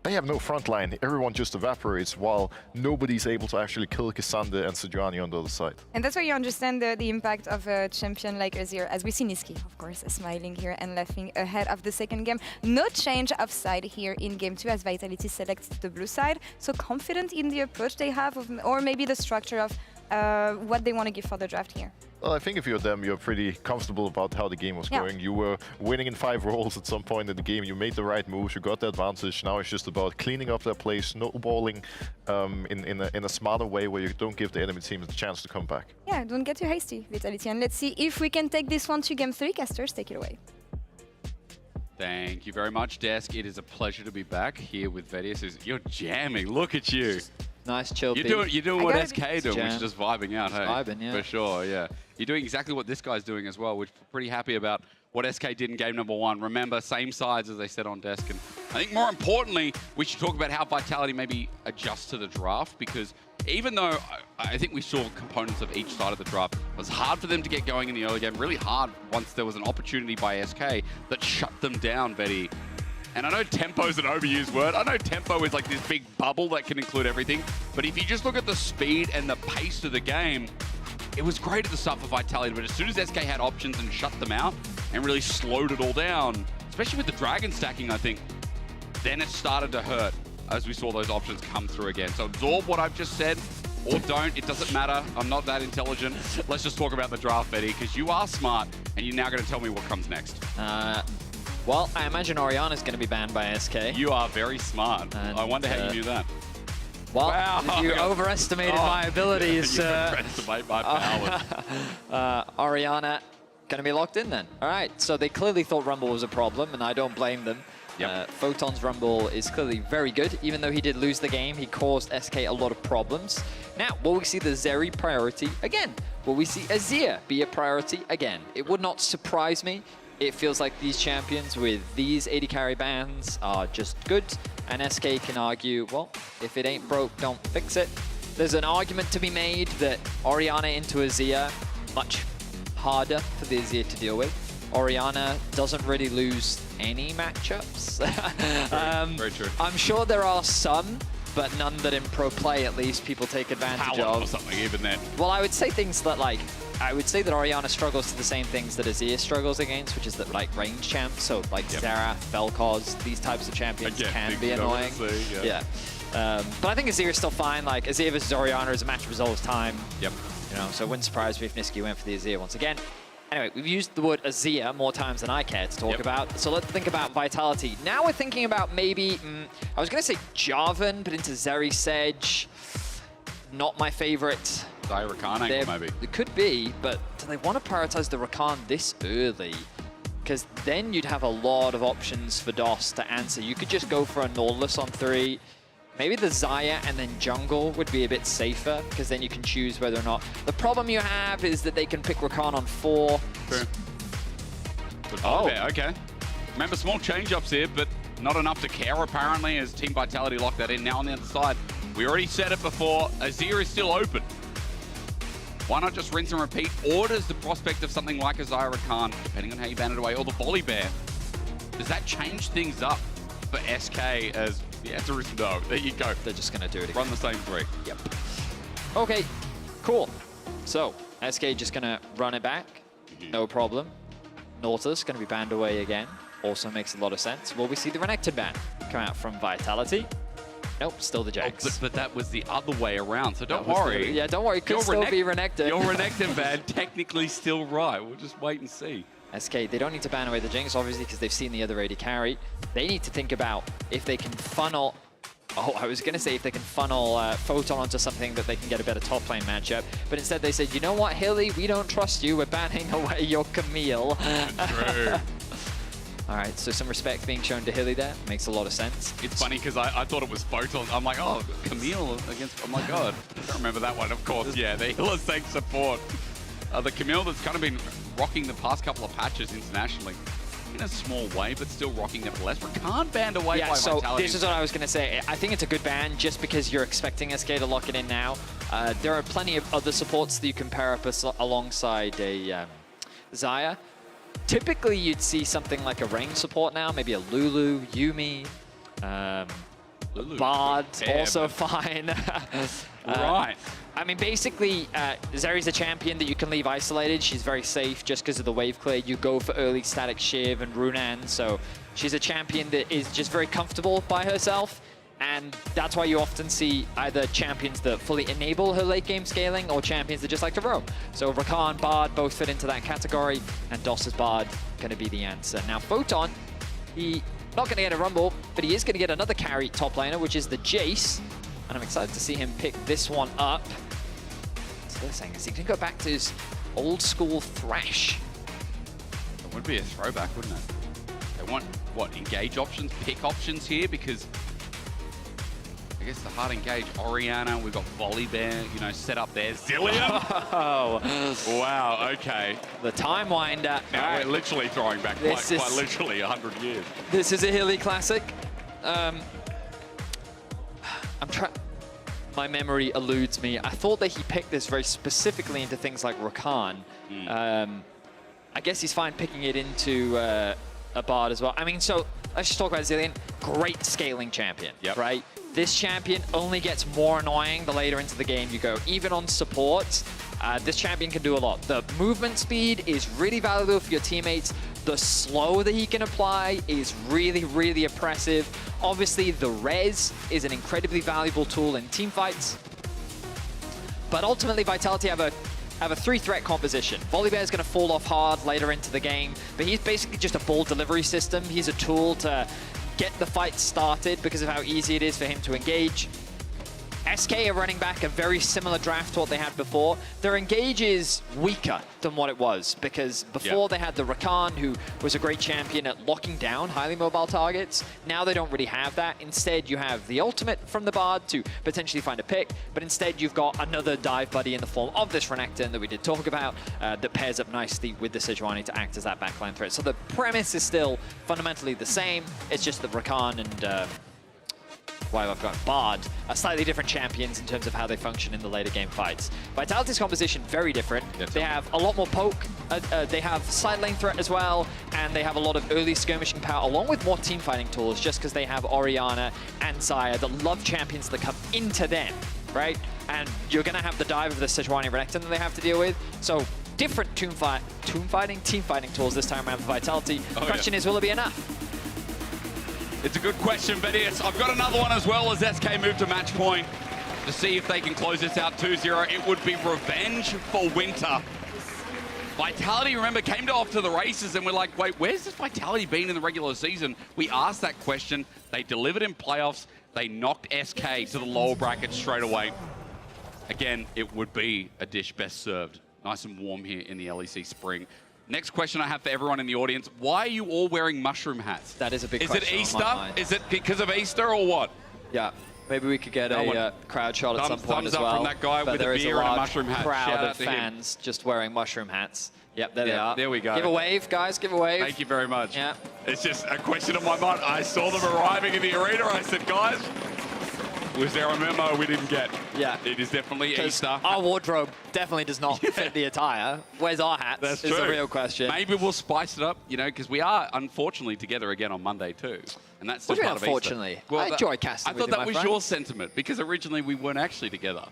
they have no front line. Everyone just evaporates while nobody's able to actually kill Cassandra and Sejuani on the other side. And that's why you understand the impact of a champion like Azir, as we see Niski, of course, smiling here and laughing ahead of the second game. No change of side here in game 2 as Vitality selects the blue side. So confident in the approach they have, or maybe the structure of what they want to give for the draft here. Well, I think if you're them, you're pretty comfortable about how the game was going. You were winning in 5 roles at some point in the game. You made the right moves. You got the advantage. Now it's just about cleaning up their play, snowballing in a smarter way where you don't give the enemy team the chance to come back. Yeah, don't get too hasty, Vitality. And let's see if we can take this one to game 3. Casters, take it away. Thank you very much, Desk. It is a pleasure to be back here with Vedius. You're jamming. Look at you. Nice chill. You're doing what SK doing, which is just vibing out, hey? Vibing, yeah. For sure, yeah. You're doing exactly what this guy's doing as well, which we're pretty happy about what SK did in game number 1. Remember, same sides as they said on Desk. And I think more importantly, we should talk about how Vitality maybe adjusts to the draft, because even though I think we saw components of each side of the draft, it was hard for them to get going in the early game, really hard once there was an opportunity by SK that shut them down, Betty. And I know tempo is an overused word. I know tempo is like this big bubble that can include everything. But if you just look at the speed and the pace of the game, it was great at the start for Vitality. But as soon as SK had options and shut them out and really slowed it all down, especially with the dragon stacking, I think, then it started to hurt as we saw those options come through again. So absorb what I've just said or don't. It doesn't matter. I'm not that intelligent. Let's just talk about the draft, Betty, because you are smart and you're now going to tell me what comes next. Well, I imagine Oriana's going to be banned by SK. You are very smart. And, I wonder how you knew that. Well, wow. You overestimated my abilities. You overestimate my powers. Oriana going to be locked in then. All right, so they clearly thought Rumble was a problem, and I don't blame them. Photon's Rumble is clearly very good. Even though he did lose the game, he caused SK a lot of problems. Now, will we see the Zeri priority again? Will we see Azir be a priority again? It would not surprise me. It feels like these champions with these AD carry bans are just good, and SK can argue, well, if it ain't broke, don't fix it. There's an argument to be made that Oriana into Azir, much harder for the Azir to deal with. Oriana doesn't really lose any matchups. Very true. I'm sure there are some, but none that in pro play, at least, people take advantage of. Or something, even then. Well, I would say things that, like, I would say that Oriana struggles to the same things that Azir struggles against, which is that, like, range champs, so, like, Xerath, Vel'Koz, these types of champions can be annoying. But I think Azir is still fine. Like, Azir versus Oriana is a match resolves time. Yep. You know, so it wouldn't surprise me if Niski went for the Azir once again. Anyway, we've used the word Azir more times than I care to talk about, so let's think about Vitality. Now we're thinking about maybe, I was going to say Jarvan, but into Zeri Sedge. Not my favorite. Xayah Rakan angle, maybe. It could be, but do they want to prioritize the Rakan this early? Because then you'd have a lot of options for DOS to answer. You could just go for a Nautilus on 3. Maybe the Xayah and then jungle would be a bit safer, because then you can choose whether or not. The problem you have is that they can pick Rakan on 4. True. Oh, okay. Remember, small change-ups here, but not enough to care, apparently, as Team Vitality locked that in. Now on the other side, we already said it before, Azir is still open. Why not just rinse and repeat? Or does the prospect of something like a Xayah Rakan, depending on how you ban it away, or the Volley Bear, does that change things up for SK as the answer is no? There you go. They're just going to do it again. Run the same 3. Yep. Okay, cool. So, SK just going to run it back. No problem. Nautilus going to be banned away again. Also makes a lot of sense. Will we see the Renekton ban come out from Vitality? Nope, still the Jags. But that was the other way around, so don't worry. Yeah, don't worry. Could still be Renekton. Your Renekton ban technically still right. We'll just wait and see. SK, they don't need to ban away the Jinx, obviously, because they've seen the other AD carry. They need to think about if they can funnel Oh, I was going to say if they can funnel Photon onto something that they can get a better top lane matchup. But instead they said, you know what, Hilly, we don't trust you. We're banning away your Camille. True. All right, so some respect being shown to Hilly there. Makes a lot of sense. It's funny because I thought it was Photon. I'm like, oh, Camille against, oh my God. I don't remember that one, of course. Yeah, the healer tank support. The Camille that's kind of been rocking the past couple of patches internationally. In a small way, but still rocking nevertheless. Rakan banned away by so Vitality. This is what I was going to say. I think it's a good ban just because you're expecting SK to lock it in now. There are plenty of other supports that you can pair up alongside a Xayah. Typically, you'd see something like a range support now, maybe a Lulu, Yuumi, Bard, also fine. Right. I mean, basically, Zeri's a champion that you can leave isolated. She's very safe just because of the wave clear. You go for early static Shiv and Runan, so she's a champion that is just very comfortable by herself. And that's why you often see either champions that fully enable her late game scaling or champions that just like to roam. So Rakan, Bard both fit into that category, and Doss's Bard going to be the answer. Now Photon, he not going to get a Rumble, but he is going to get another carry top laner, which is the Jace. And I'm excited to see him pick this one up. So they're saying is he can go back to his old school Thresh. It would be a throwback, wouldn't it? They want, what, engage options, pick options here? Because I guess the hard engage, Orianna, we've got Volibear, you know, set up there. Zillion! Oh, wow, okay. The Time Winder. Now we're literally throwing back quite literally 100 years. This is a Hilly classic. My memory eludes me. I thought that he picked this very specifically into things like Rakan. I guess he's fine picking it into a Bard as well. I mean, so let's just talk about Zillion. Great scaling champion, right? This champion only gets more annoying the later into the game you go. Even on supports, this champion can do a lot. The movement speed is really valuable for your teammates. The slow that he can apply is really, really oppressive. Obviously, the res is an incredibly valuable tool in team fights. But ultimately, Vitality have a three-threat composition. Volibear is going to fall off hard later into the game, but he's basically just a ball delivery system. He's a tool to get the fight started because of how easy it is for him to engage. SK are running back a very similar draft to what they had before. Their engage is weaker than what it was because before they had the Rakan, who was a great champion at locking down highly mobile targets. Now they don't really have that. Instead, you have the ultimate from the Bard to potentially find a pick, but instead you've got another dive buddy in the form of this Renekton that we did talk about that pairs up nicely with the Sejuani to act as that backline threat. So the premise is still fundamentally the same. It's just that Rakan and why I've got Bard are slightly different champions in terms of how they function in the later game fights. Vitality's composition, very different. They have a lot more poke, they have side lane threat as well, and they have a lot of early skirmishing power, along with more team fighting tools, just because they have Orianna and Xayah that love champions that come into them, right? And you're going to have the dive of the Sejuani Renekton that they have to deal with. So different team fighting tools this time around for Vitality. The question is, will it be enough? It's a good question, but I've got another one as well as SK move to match point to see if they can close this out 2-0. It would be revenge for Winter. Vitality, remember, came off to the races and we're like, wait, where's this Vitality been in the regular season? We asked that question. They delivered in playoffs. They knocked SK to the lower bracket straight away. Again, it would be a dish best served. Nice and warm here in the LEC spring. Next question I have for everyone in the audience. Why are you all wearing mushroom hats? That is a big Is question it Easter? on my mind. Is it because of Easter or what? Yeah. Maybe we could get a crowd shot at some point as well. Thumbs up from that guy with a beer and a mushroom hat. Crowd of fans just wearing mushroom hats. Yep, there they are. There we go. Give a wave, guys. Give a wave. Thank you very much. Yeah. It's just a question on my mind. I saw them arriving in the arena. I said, guys, was there a memo we didn't get? Yeah. It is definitely Easter. Our wardrobe definitely does not fit the attire. Where's our hats? That's is true. the real question. Maybe we'll spice it up, you know, because we are unfortunately together again on Monday too. And that's still What do you part mean, of Easter. unfortunately? Well, I enjoy casting I with thought you, that my was friend. your sentiment because originally we weren't actually together.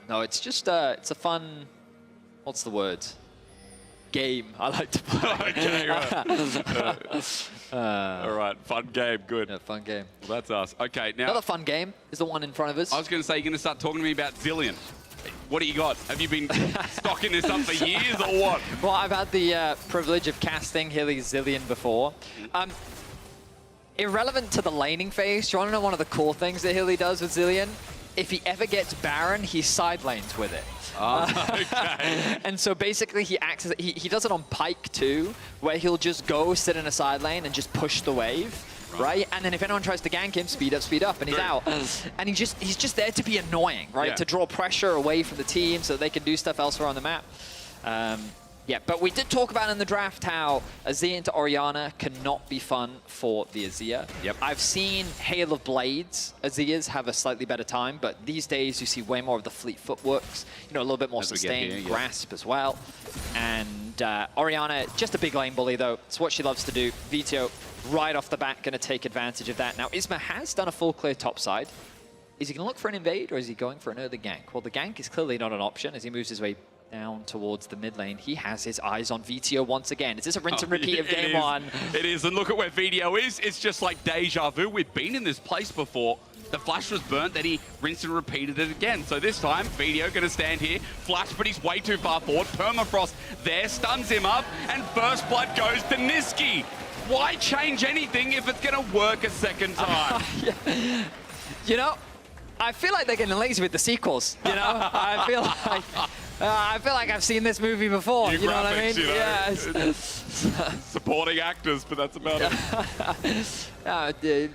No, it's just it's a fun, what's the word? Game I like to play. Okay, right. All right, fun game, good. Yeah, fun game. Well, that's us. Okay, now... Another fun game is the one in front of us. I was going to say, you're going to start talking to me about Zillion. What do you got? Have you been stocking this up for years or what? Well, I've had the privilege of casting Hilly's Zillion before. irrelevant to the laning phase, do you want to know one of the cool things that Hilly does with Zilean? If he ever gets Baron, he side lanes with it. Okay. And so basically he acts as, he does it on Pyke too, where he'll just go sit in a side lane and just push the wave, right? And then if anyone tries to gank him, speed up, and he's out. And he's just there to be annoying, right? Yeah. To draw pressure away from the team so they can do stuff elsewhere on the map. Yeah, but we did talk about in the draft how Azir into Orianna cannot be fun for the Azir. Yep. I've seen Hail of Blades Azirs have a slightly better time, but these days you see way more of the fleet footworks, you know, a little bit more As we get sustained here, yeah. grasp as well. And Orianna, just a big lane bully though. It's what she loves to do. Vito, right off the bat, going to take advantage of that. Now, Isma has done a full clear top side. Is he going to look for an invade or is he going for an early gank? Well, the gank is clearly not an option as he moves his way down towards the mid lane. He has his eyes on VTO once again. Is this a rinse and repeat of game one? It is, and look at where VTO is. It's just like deja vu. We've been in this place before. The flash was burnt, then he rinsed and repeated it again. So this time, VTO going to stand here, flash, but he's way too far forward. Permafrost there, stuns him up, and first blood goes to Niski. Why change anything if it's going to work a second time? You know, I feel like they're getting lazy with the sequels, you know? I feel like I've seen this movie before, you know what I mean? You know, Yeah. supporting actors, but that's about it. Dude,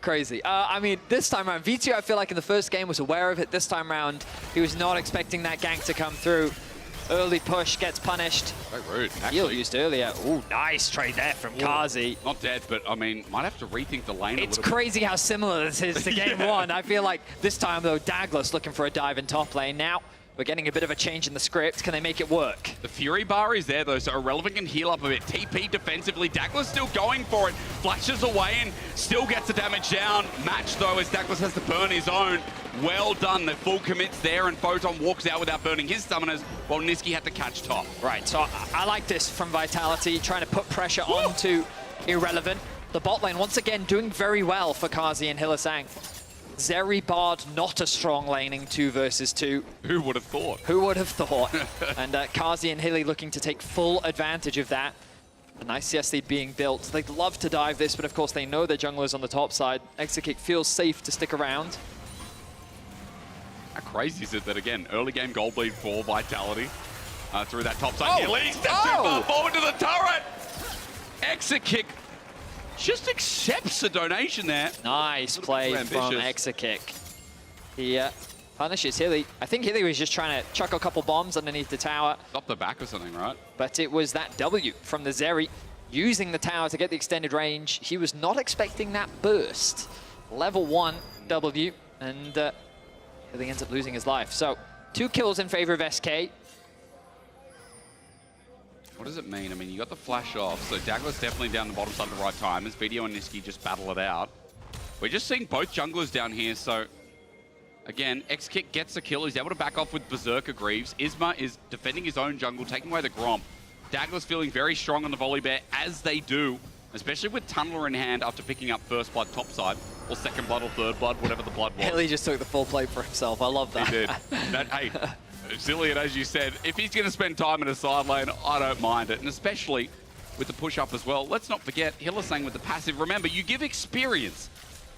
crazy. I mean, this time around, VTO, I feel like in the first game was aware of it. This time around, he was not expecting that gank to come through. Early push gets punished. Very rude. Heal used earlier. Ooh, nice trade there from Kazi. Not dead, but I mean, might have to rethink the lane a It's little crazy how similar this is to game one. I feel like this time, though, Douglas looking for a dive in top lane. Now, we're getting a bit of a change in the script. Can they make it work? The Fury bar is there, though, so Irrelevant can heal up a bit. TP defensively. Douglas still going for it. Flashes away and still gets the damage down. Match, though, as Douglas has to burn his own. Well done. The full commits there, and Photon walks out without burning his summoners, while Niski had to catch top. Right, so I like this from Vitality, trying to put pressure onto Irrelevant. The bot lane, once again, doing very well for Kazi and Hillisang. Zeri Bard, not a strong laning 2 versus 2. Who would have thought? Who would have thought? And Kazi and Hilly looking to take full advantage of that. A nice CS lead being built. They'd love to dive this, but of course they know their junglers on the top side. Exekick feels safe to stick around. How crazy is it that, again, early game gold lead for Vitality through that top side. Hilly steps too far forward to the turret. Exekick just accepts the donation there. Nice play from Exekick. He punishes Hilly. I think Hilly was just trying to chuck a couple bombs underneath the tower. Up the back or something, right? But it was that W from the Zeri, using the tower to get the extended range. He was not expecting that burst. Level 1 W, and Hilly ends up losing his life. So 2 kills in favor of SK. What does it mean? I mean, you got the flash off, so Douglas definitely down the bottom side at the right time as Video and Niski just battle it out. We're just seeing both junglers down here, so again, X-Kick gets a kill. He's able to back off with Berserker Greaves. Isma is defending his own jungle, taking away the Gromp. Douglas feeling very strong on the volley bear, as they do, especially with Tunneler in hand after picking up first blood topside, or second blood or third blood, whatever the blood was. Hilly just took the full plate for himself. I love that. He did. Hey, Zilean, as you said, if he's going to spend time in a side lane, I don't mind it. And especially with the push-up as well. Let's not forget, Hillisang with the passive. Remember, you give experience.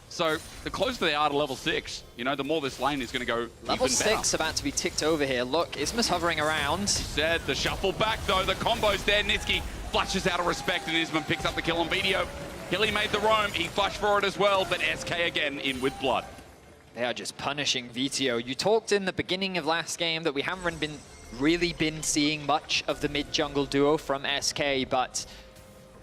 So the closer they are to level 6, you know, the more this lane is going to go Level even 6 better. about to be ticked over here. Look, Isma's hovering around. Said the shuffle back, though. The combo's there. Niski flashes out of respect, and Isma picks up the kill on Video. Hilly made the roam. He flashed for it as well, but SK again in with blood. They are just punishing VTO. You talked in the beginning of last game that we haven't really been seeing much of the mid-jungle duo from SK, but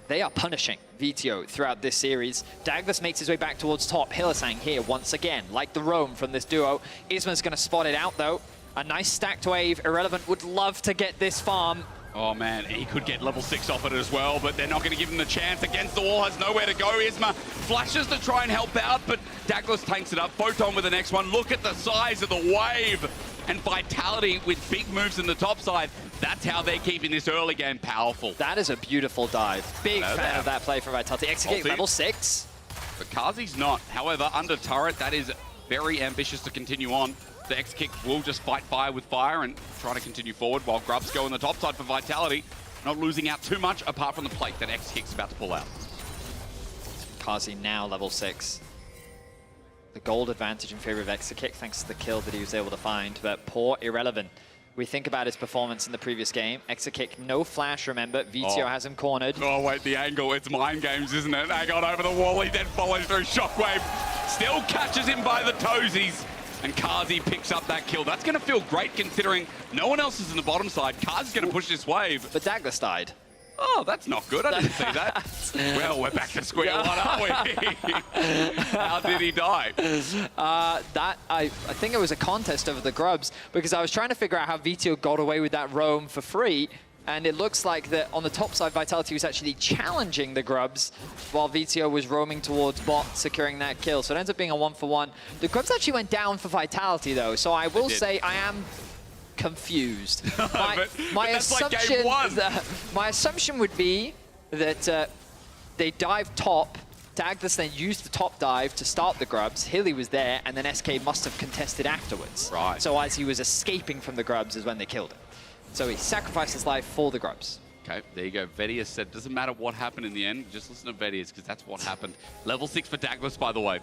they are punishing VTO throughout this series. Douglas makes his way back towards top. Hillisang here once again, like the roam from this duo. Isma's going to spot it out, though. A nice stacked wave. Irrelevant would love to get this farm. Oh man, he could get level 6 off it as well, but they're not going to give him the chance. Against the wall, has nowhere to go. Isma flashes to try and help out, but Douglas tanks it up. Photon with the next one. Look at the size of the wave. And Vitality with big moves in the top side. That's how they're keeping this early game powerful. That is a beautiful dive. Big fan of that play from Vitality. Execute level 6. But Kazi's not. However, under turret, that is very ambitious to continue on. The X-Kick will just fight fire with fire and try to continue forward while Grubs go on the top side for Vitality. Not losing out too much apart from the plate that X-Kick's about to pull out. Kazi now level 6. The gold advantage in favor of Exakick thanks to the kill that he was able to find, but poor Irrelevant. We think about his performance in the previous game. Exakick, no flash, remember. VTO has him cornered. Oh, wait, the angle. It's mind games, isn't it? Hang on over the wall. He then follows through Shockwave. Still catches him by the toesies. And Kazi picks up that kill. That's going to feel great considering no one else is in the bottom side. Kazi's going to push this wave. But Douglas died. Oh, that's not good. I didn't see that. Well, we're back to square one, aren't we? How did he die? I think it was a contest over the grubs because I was trying to figure out how VTO got away with that roam for free. And it looks like that on the top side, Vitality was actually challenging the grubs while VTO was roaming towards bot, securing that kill. So it ends up being a 1-for-1. The grubs actually went down for Vitality, though. So I will say I am confused. My assumption would be that they dive top. Douglas then used the top dive to start the grubs. Hilly was there, and then SK must have contested afterwards. Right. So as he was escaping from the grubs is when they killed him. So he sacrificed his life for the grubs. Okay, there you go. Vedius said, doesn't matter what happened in the end, just listen to Vedius, because that's what happened. Level 6 for Douglas, by the way.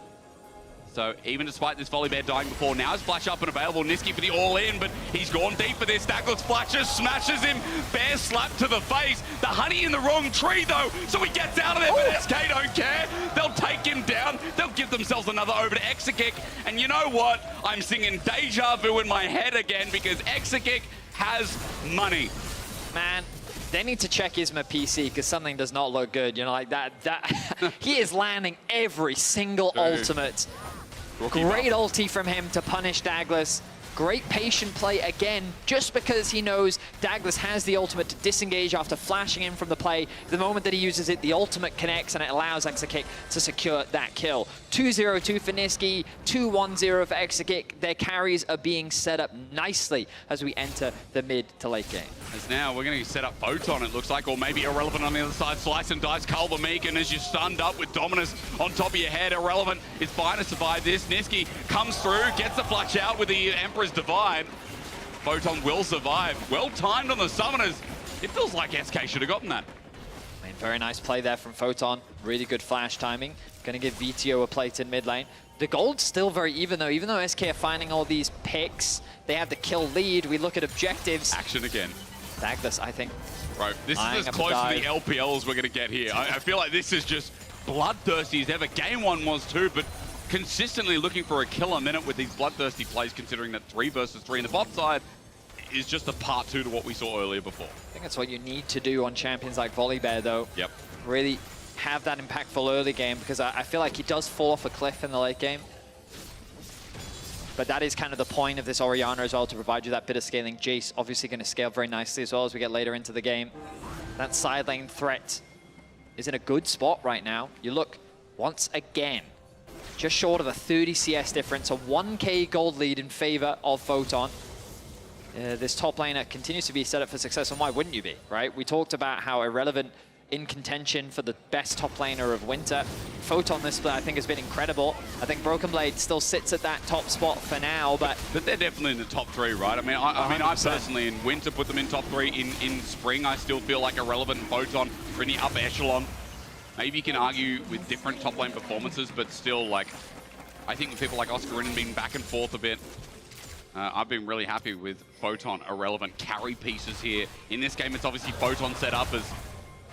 So even despite this volley bear dying before, now is flash up and available. Niski for the all-in, but he's gone deep for this. Douglas flashes, smashes him. Bear slap to the face. The honey in the wrong tree, though, so he gets out of there, but SK don't care. They'll take him down. They'll give themselves another over to Exakick. And you know what? I'm singing Deja Vu in my head again because Exakick has money. Man, they need to check Isma PC because something does not look good. You know, like that he is landing every single ultimate. Great ulti from him to punish Douglas. Great patient play again, just because he knows Douglas has the ultimate to disengage after flashing in from the play. The moment that he uses it, the ultimate connects and it allows Exakick to secure that kill. 2-0-2 for Niski, 2-1-0 for Exakick. Their carries are being set up nicely as we enter the mid to late game. As now we're going to set up Photon, it looks like, or maybe Irrelevant on the other side. Slice and dice Culver Meek, and as you're stunned up with Dominus on top of your head, Irrelevant is fine to survive this. Niski comes through, gets the flash out with the Emperor's Divide. Photon will survive. Well timed on the Summoners. It feels like SK should have gotten that. I mean, very nice play there from Photon. Really good flash timing. Going to give VTO a plate in mid lane. The gold's still very even, though. Even though SK are finding all these picks, they have the kill lead. We look at objectives. Action again. Douglas, I think. Bro, this is as close to the LPL as we're going to get here. I feel like this is just bloodthirsty as ever. Game 1 was too, but consistently looking for a kill a minute with these bloodthirsty plays, considering that 3 versus 3 in the bot side is just a part 2 to what we saw earlier before. I think that's what you need to do on champions like Volibear, though. Yep. Really have that impactful early game, because I feel like he does fall off a cliff in the late game. But that is kind of the point of this Orianna as well, to provide you that bit of scaling. Jace obviously going to scale very nicely as well as we get later into the game. That side lane threat is in a good spot right now. You look, once again, just short of a 30 CS difference, a 1k gold lead in favor of Photon. This top laner continues to be set up for success, and why wouldn't you be, right? We talked about how Irrelevant in contention for the best top laner of winter. Photon this split, I think, has been incredible. I think Broken Blade still sits at that top spot for now, but they're definitely in the top 3, right? I mean, I personally in winter put them in top 3. In spring, I still feel like Irrelevant and Photon are in the upper echelon. Maybe you can argue with different top lane performances, but still, like, I think with people like Oscar and being back and forth a bit, I've been really happy with Photon, Irrelevant carry pieces here. In this game, it's obviously Photon set up as,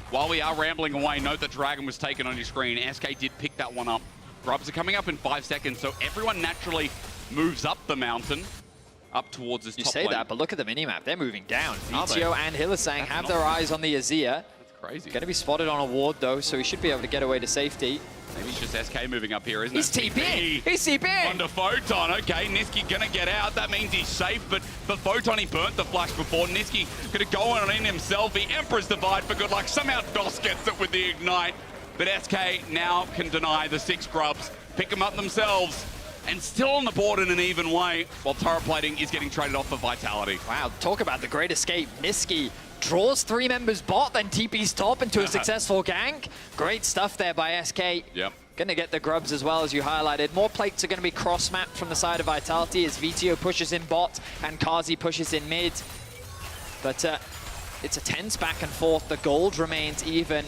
while we are rambling away, note that Dragon was taken on your screen. SK did pick that one up. Grubs are coming up in 5 seconds, so everyone naturally moves up the mountain, up towards this top lane. You say that, but look at the minimap. They're moving down. VTO and Hylissang have their eyes on the Azir. Crazy. Going to be spotted on a ward, though, so he should be able to get away to safety. Maybe it's just SK moving up here, isn't it? He's TP! He's TP! Onto Photon. Okay, Niski going to get out. That means he's safe, but for Photon, he burnt the flash before. Niski going to go on in himself. The Emperor's Divide for good luck. Somehow DOS gets it with the Ignite, but SK now can deny the 6 grubs, pick them up themselves, and still on the board in an even way, while turret plating is getting traded off for Vitality. Wow, talk about the great escape. Niski draws 3 members bot, then TP's top into a successful gank. Great stuff there by SK. Yep. Gonna get the grubs as well, as you highlighted. More plates are gonna be cross-mapped from the side of Vitality as VTO pushes in bot and Kazi pushes in mid. But it's a tense back and forth. The gold remains even.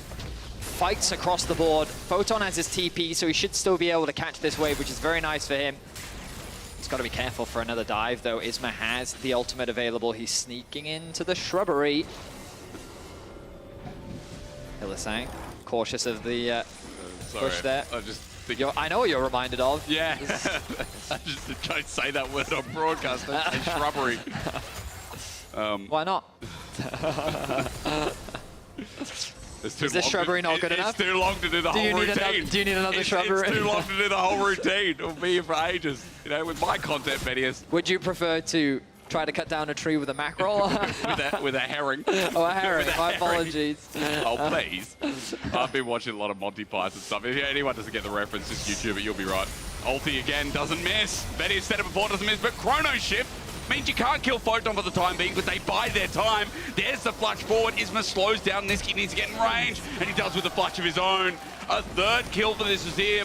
fights across the board. Photon has his TP, so he should still be able to catch this wave, which is very nice for him. He's got to be careful for another dive, though. Isma has the ultimate available. He's sneaking into the shrubbery. Hylissang, cautious of the push there. I know what you're reminded of. Yeah. I just don't say that word on broadcast. Don't say shrubbery. Why not? Is this shrubbery not good enough? It's too long to do the whole routine. Do you need another shrubbery? It's too long to do the whole routine. It'll be here for ages. You know, with my content videos. Would you prefer to try to cut down a tree with a mackerel? with a herring. Oh, a herring. My apologies. Oh, please. I've been watching a lot of Monty Python stuff. If anyone doesn't get the reference, just YouTube it. You'll be right. Ulti again doesn't miss. Betty has said it before, doesn't miss, but Chrono Shift means you can't kill Photon for the time being, but they buy their time. There's the flash forward. Isma slows down. Niski needs to get in range, and he does with a flash of his own. A third kill for this is here.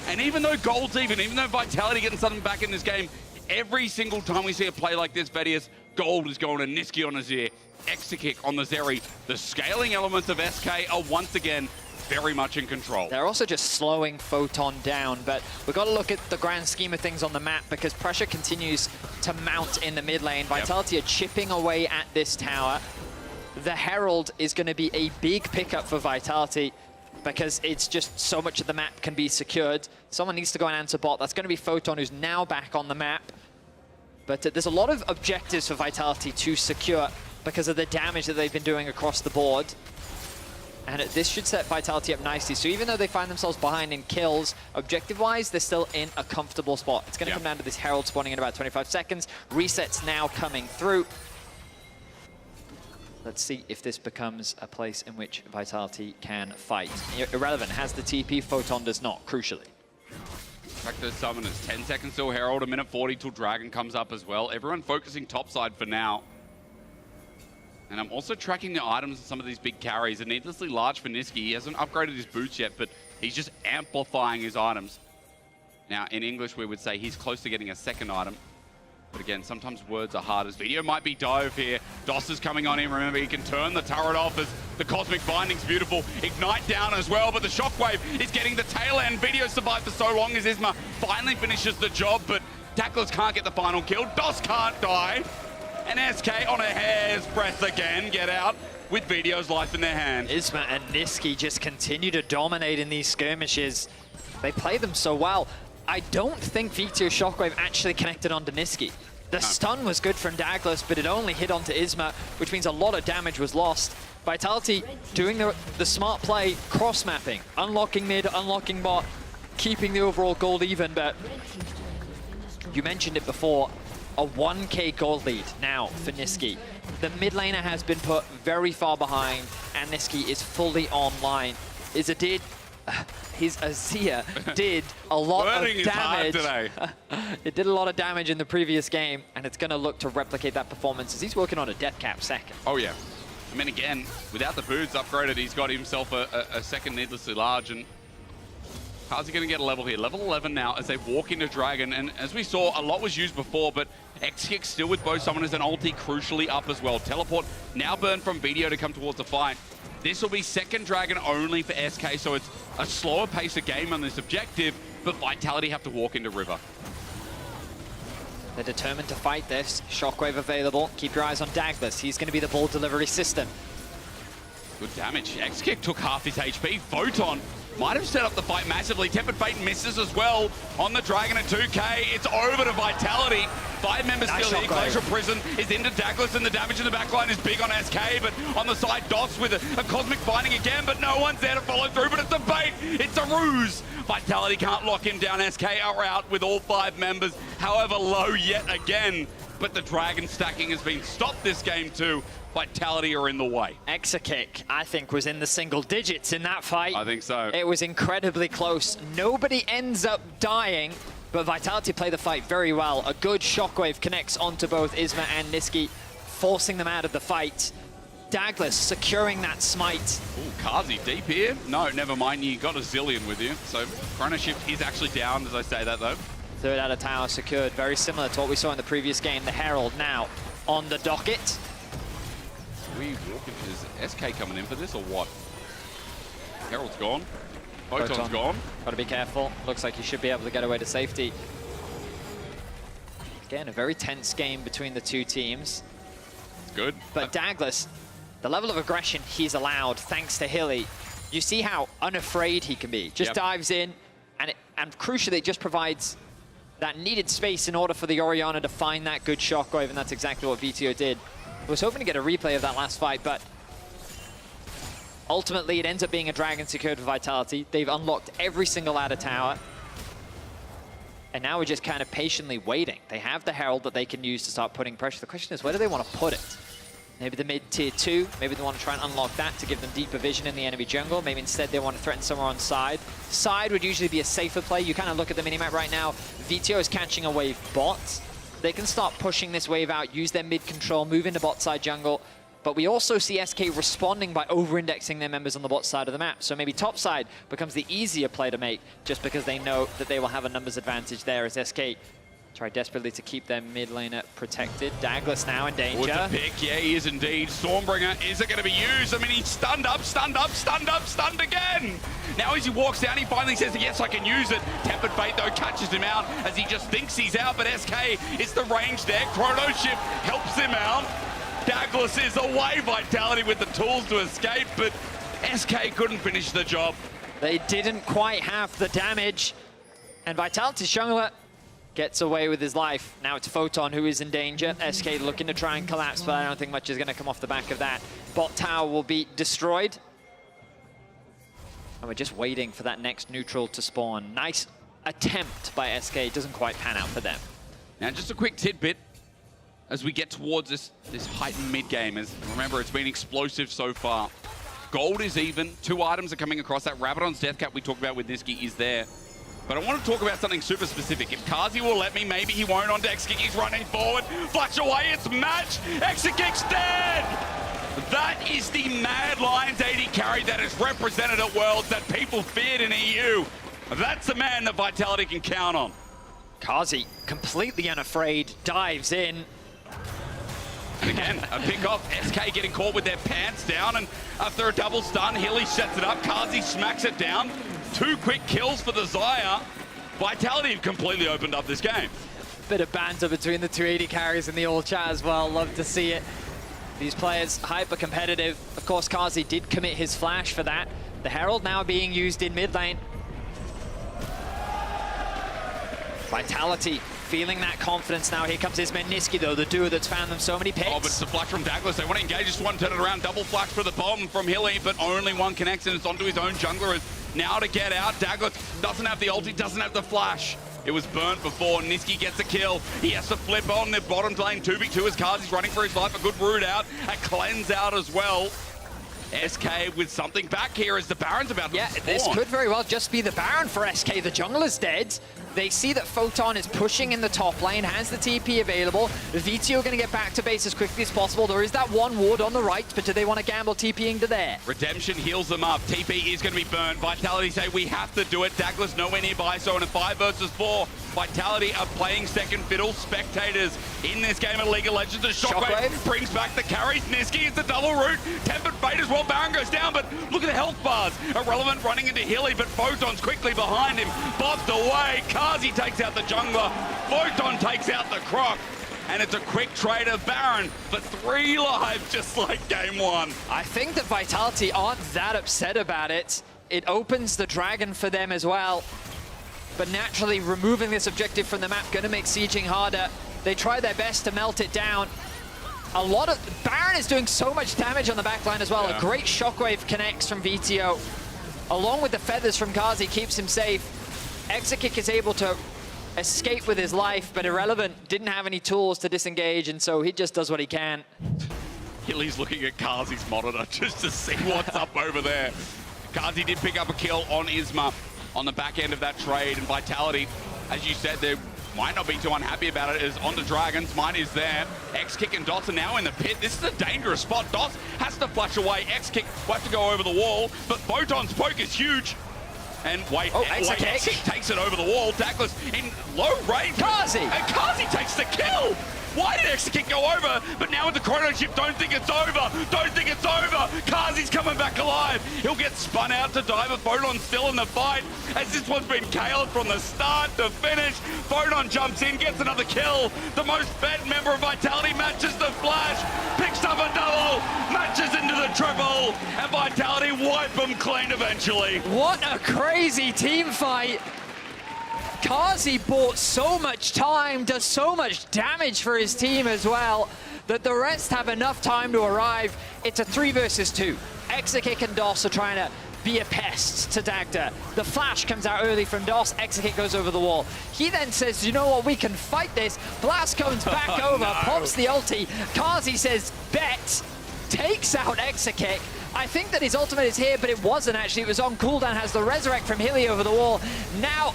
And even though Gold's even though Vitality getting something back in this game, every single time we see a play like this, Vedius, Gold is going to Niski on Azir, Extra-Kick on the Zeri. The scaling elements of SK are once again very much in control. They're also just slowing Photon down, but we've got to look at the grand scheme of things on the map because pressure continues to mount in the mid lane. Vitality are chipping away at this tower. The Herald is going to be a big pickup for Vitality because it's just so much of the map can be secured. Someone needs to go and answer bot. That's going to be Photon, who's now back on the map. But there's a lot of objectives for Vitality to secure because of the damage that they've been doing across the board. And this should set Vitality up nicely. So even though they find themselves behind in kills, objective-wise, they're still in a comfortable spot. It's going to come down to this Herald spawning in about 25 seconds. Resets now coming through. Let's see if this becomes a place in which Vitality can fight. Irrelevant has the TP, Photon does not, crucially. Tractor summon is 10 seconds till Herald, a minute 40 till Dragon comes up as well. Everyone focusing topside for now. And I'm also tracking the items of some of these big carries. They're needlessly large for Niski. He hasn't upgraded his boots yet, but he's just amplifying his items. Now, in English, we would say he's close to getting a second item. But again, sometimes words are hard. As video might be dove here. Doss is coming on in. Remember, he can turn the turret off as the Cosmic Binding's beautiful. Ignite down as well, but the Shockwave is getting the tail end. Video survived for so long as Isma finally finishes the job, but Tacklers can't get the final kill. Doss can't die. And SK on a hair's breadth again, get out with Video's life in their hand. Isma and Niski just continue to dominate in these skirmishes. They play them so well. I don't think Vito Shockwave actually connected onto Niski. The stun was good from Douglas, but it only hit onto Isma, which means a lot of damage was lost. Vitality doing the smart play, cross-mapping, unlocking mid, unlocking bot, keeping the overall gold even, but you mentioned it before, a 1k gold lead now for Niski. The mid laner has been put very far behind, and Niski is fully online. His Azir did a lot of damage. It did a lot of damage in the previous game, and it's going to look to replicate that performance as he's working on a death cap second. Oh, yeah. I mean, again, without the boots upgraded, he's got himself a second needlessly large, and how's he going to get a level here? Level 11 now as they walk into Dragon, and as we saw, a lot was used before, but X-Kick still with both summoners and ulti crucially up as well. Teleport now burned from Video to come towards the fight. This will be second Dragon only for SK, so it's a slower pace of game on this objective, but Vitality have to walk into River. They're determined to fight this. Shockwave available. Keep your eyes on Douglas. He's going to be the ball delivery system. Good damage. X-Kick took half his HP. Photon might have set up the fight massively. Tempered Fate misses as well on the Dragon at 2k. It's over to Vitality. 5 members still here. Glacial Prison is into Douglas, and the damage in the backline is big on SK, but on the side, Doss with a Cosmic Binding again, but no one's there to follow through, but it's a bait. It's a ruse. Vitality can't lock him down. SK are out with all 5 members, however low yet again, but the Dragon stacking has been stopped this game too. Vitality are in the way. Extra-Kick, I think, was in the single digits in that fight. I think so. It was incredibly close. Nobody ends up dying, but Vitality play the fight very well. A good Shockwave connects onto both Isma and Niski, forcing them out of the fight. Douglas securing that smite. Ooh, Kazi deep here. No, never mind. You got a zillion with you. So Chrono Shift is actually down as I say that though. Third out of tower secured. Very similar to what we saw in the previous game. The Herald now on the docket. Is SK coming in for this or what? Herald's gone. Photon's gone. Got to be careful. Looks like he should be able to get away to safety. Again, a very tense game between the two teams. Good. But Douglas, the level of aggression he's allowed, thanks to Hilly, you see how unafraid he can be. Just dives in, and crucially, it just provides that needed space in order for the Orianna to find that good shockwave, and that's exactly what VTO did. I was hoping to get a replay of that last fight, but ultimately it ends up being a Dragon secured for Vitality. They've unlocked every single ladder tower. And now we're just kind of patiently waiting. They have the Herald that they can use to start putting pressure. The question is, where do they want to put it? Maybe the mid-tier 2. Maybe they want to try and unlock that to give them deeper vision in the enemy jungle. Maybe instead they want to threaten somewhere on side. Side would usually be a safer play. You kind of look at the minimap right now. VTO is catching a wave bot. They can start pushing this wave out, use their mid-control, move into bot side jungle. But we also see SK responding by over-indexing their members on the bot side of the map. So maybe top side becomes the easier play to make just because they know that they will have a numbers advantage there as SK try desperately to keep their mid laner protected. Douglas now in danger. With the pick, yeah, he is indeed. Stormbringer, is it going to be used? I mean, he's stunned up, stunned up, stunned up, stunned again. Now as he walks down, he finally says, yes, I can use it. Tempered Fate, though, catches him out as he just thinks he's out, but SK is the range there. Chrono Shift helps him out. Douglas is away. Vitality with the tools to escape, but SK couldn't finish the job. They didn't quite have the damage, and Vitality's jungler gets away with his life. Now it's Photon who is in danger. SK looking to try and collapse, but I don't think much is going to come off the back of that. Bot tower will be destroyed. And we're just waiting for that next neutral to spawn. Nice attempt by SK. Doesn't quite pan out for them. Now just a quick tidbit as we get towards this heightened mid-game. As remember, it's been explosive so far. Gold is even. 2 items are coming across. That Rabadon's Death Cap we talked about with Niski is there. But I want to talk about something super specific. If Kazi will let me, maybe he won't on X-Kick. He's running forward. Flash away, it's match. X-Kick's dead! That is the Mad Lions AD carry that is represented at Worlds that people feared in EU. That's a man that Vitality can count on. Kazi, completely unafraid, dives in. And again, a pick off. SK getting caught with their pants down, and after a double stun, Hilly sets it up. Kazi smacks it down. 2 quick kills for the Xayah. Vitality have completely opened up this game. Bit of banter between the 280 carries in the all chat as well. Love to see it. These players hyper competitive. Of course, Kazi did commit his flash for that. The Herald now being used in mid lane. Vitality feeling that confidence now. Here comes Ismen Niski, though, the duo that's found them so many picks. Oh, but it's a flash from Douglas. They want to engage this one, turn it around. Double flash for the bomb from Hilly, but only one connects, and it's onto his own jungler. Now to get out. Douglas doesn't have the ulti, doesn't have the flash. It was burnt before. Niski gets a kill. He has to flip on the bottom lane. 2v2 as Kazi's running for his life. A good root out. A cleanse out as well. SK with something back here as the Baron's about to spawn. This could very well just be the Baron for SK. The jungler's dead. They see that Photon is pushing in the top lane, has the TP available. The VTO are going to get back to base as quickly as possible. There is that one ward on the right, but do they want to gamble TPing to there? Redemption heals them up. TP is going to be burned. Vitality say we have to do it. Douglas nowhere nearby, so in a 5 versus 4, Vitality are playing second fiddle. Spectators in this game of League of Legends. The Shockwave brings back the carries. Niski is the double root. Tempered Fate as well. Baron goes down, but look at the health bars. Irrelevant running into Hilly, but Photon's quickly behind him. Bobbed away. Kazi takes out the jungler. Photon takes out the Croc. And it's a quick trade of Baron for 3 lives, just like game 1. I think that Vitality aren't that upset about it. It opens the Dragon for them as well. But naturally, removing this objective from the map going to make sieging harder. They try their best to melt it down. Baron is doing so much damage on the backline as well. Yeah. A great shockwave connects from VTO. Along with the feathers from Kazi, keeps him safe. Exekick is able to escape with his life, but Irrelevant didn't have any tools to disengage, and so he just does what he can. Hilly's looking at Kazi's monitor just to see what's up over there. Kazi did pick up a kill on Isma on the back end of that trade, and Vitality, as you said, they might not be too unhappy about it, is on the Dragons. Mine is there. X-Kick and Dots are now in the pit. This is a dangerous spot. Dots has to flash away. X-Kick will have to go over the wall, but Photon's poke is huge. And X-Kick takes it over the wall. Douglas in low range. Kazi! And Kazi takes the kill! Why did Exekick go over? But now with the chrono shift, don't think it's over. Don't think it's over. Kazi's coming back alive. He'll get spun out to die, but Photon still in the fight. As this one's been KO'd from the start to finish. Photon jumps in, gets another kill. The most fed member of Vitality matches the Flash. Picks up a double, matches into the triple. And Vitality wipe them clean eventually. What a crazy team fight. Kazi bought so much time, does so much damage for his team as well, that the rest have enough time to arrive. It's a 3 versus 2. Exekick and DOS are trying to be a pest to Dagda. The flash comes out early from DOS, Exekick goes over the wall. He then says, you know what, we can fight this. Blast comes back over, pops the ulti. Kazi says, bet, takes out Exekick. I think that his ultimate is here, but it wasn't actually. It was on cooldown, has the resurrect from Hilly over the wall. Now,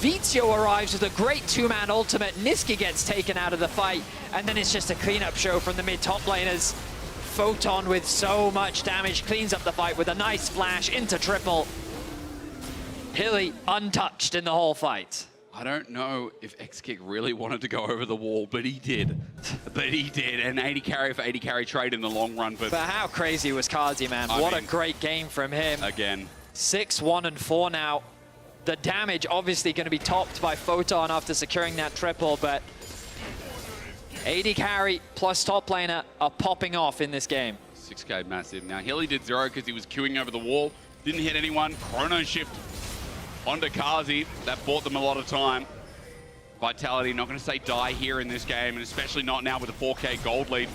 Vizio arrives with a great 2-man ultimate. Niski gets taken out of the fight, and then it's just a cleanup show from the mid-top laners. Photon with so much damage cleans up the fight with a nice flash into triple. Hilly untouched in the whole fight. I don't know if Exekick really wanted to go over the wall, but he did. But he did. An 80 carry for 80 carry trade in the long run. But how crazy was Kazi, man? What a great game from him. Again. 6-1-4 now. The damage obviously going to be topped by Photon after securing that triple, but 80 carry plus top laner are popping off in this game. 6k massive. Now, Hilly did 0 because he was queuing over the wall. Didn't hit anyone. Chrono shift onto Kazi. That bought them a lot of time. Vitality not going to say die here in this game, and especially not now with a 4k gold lead.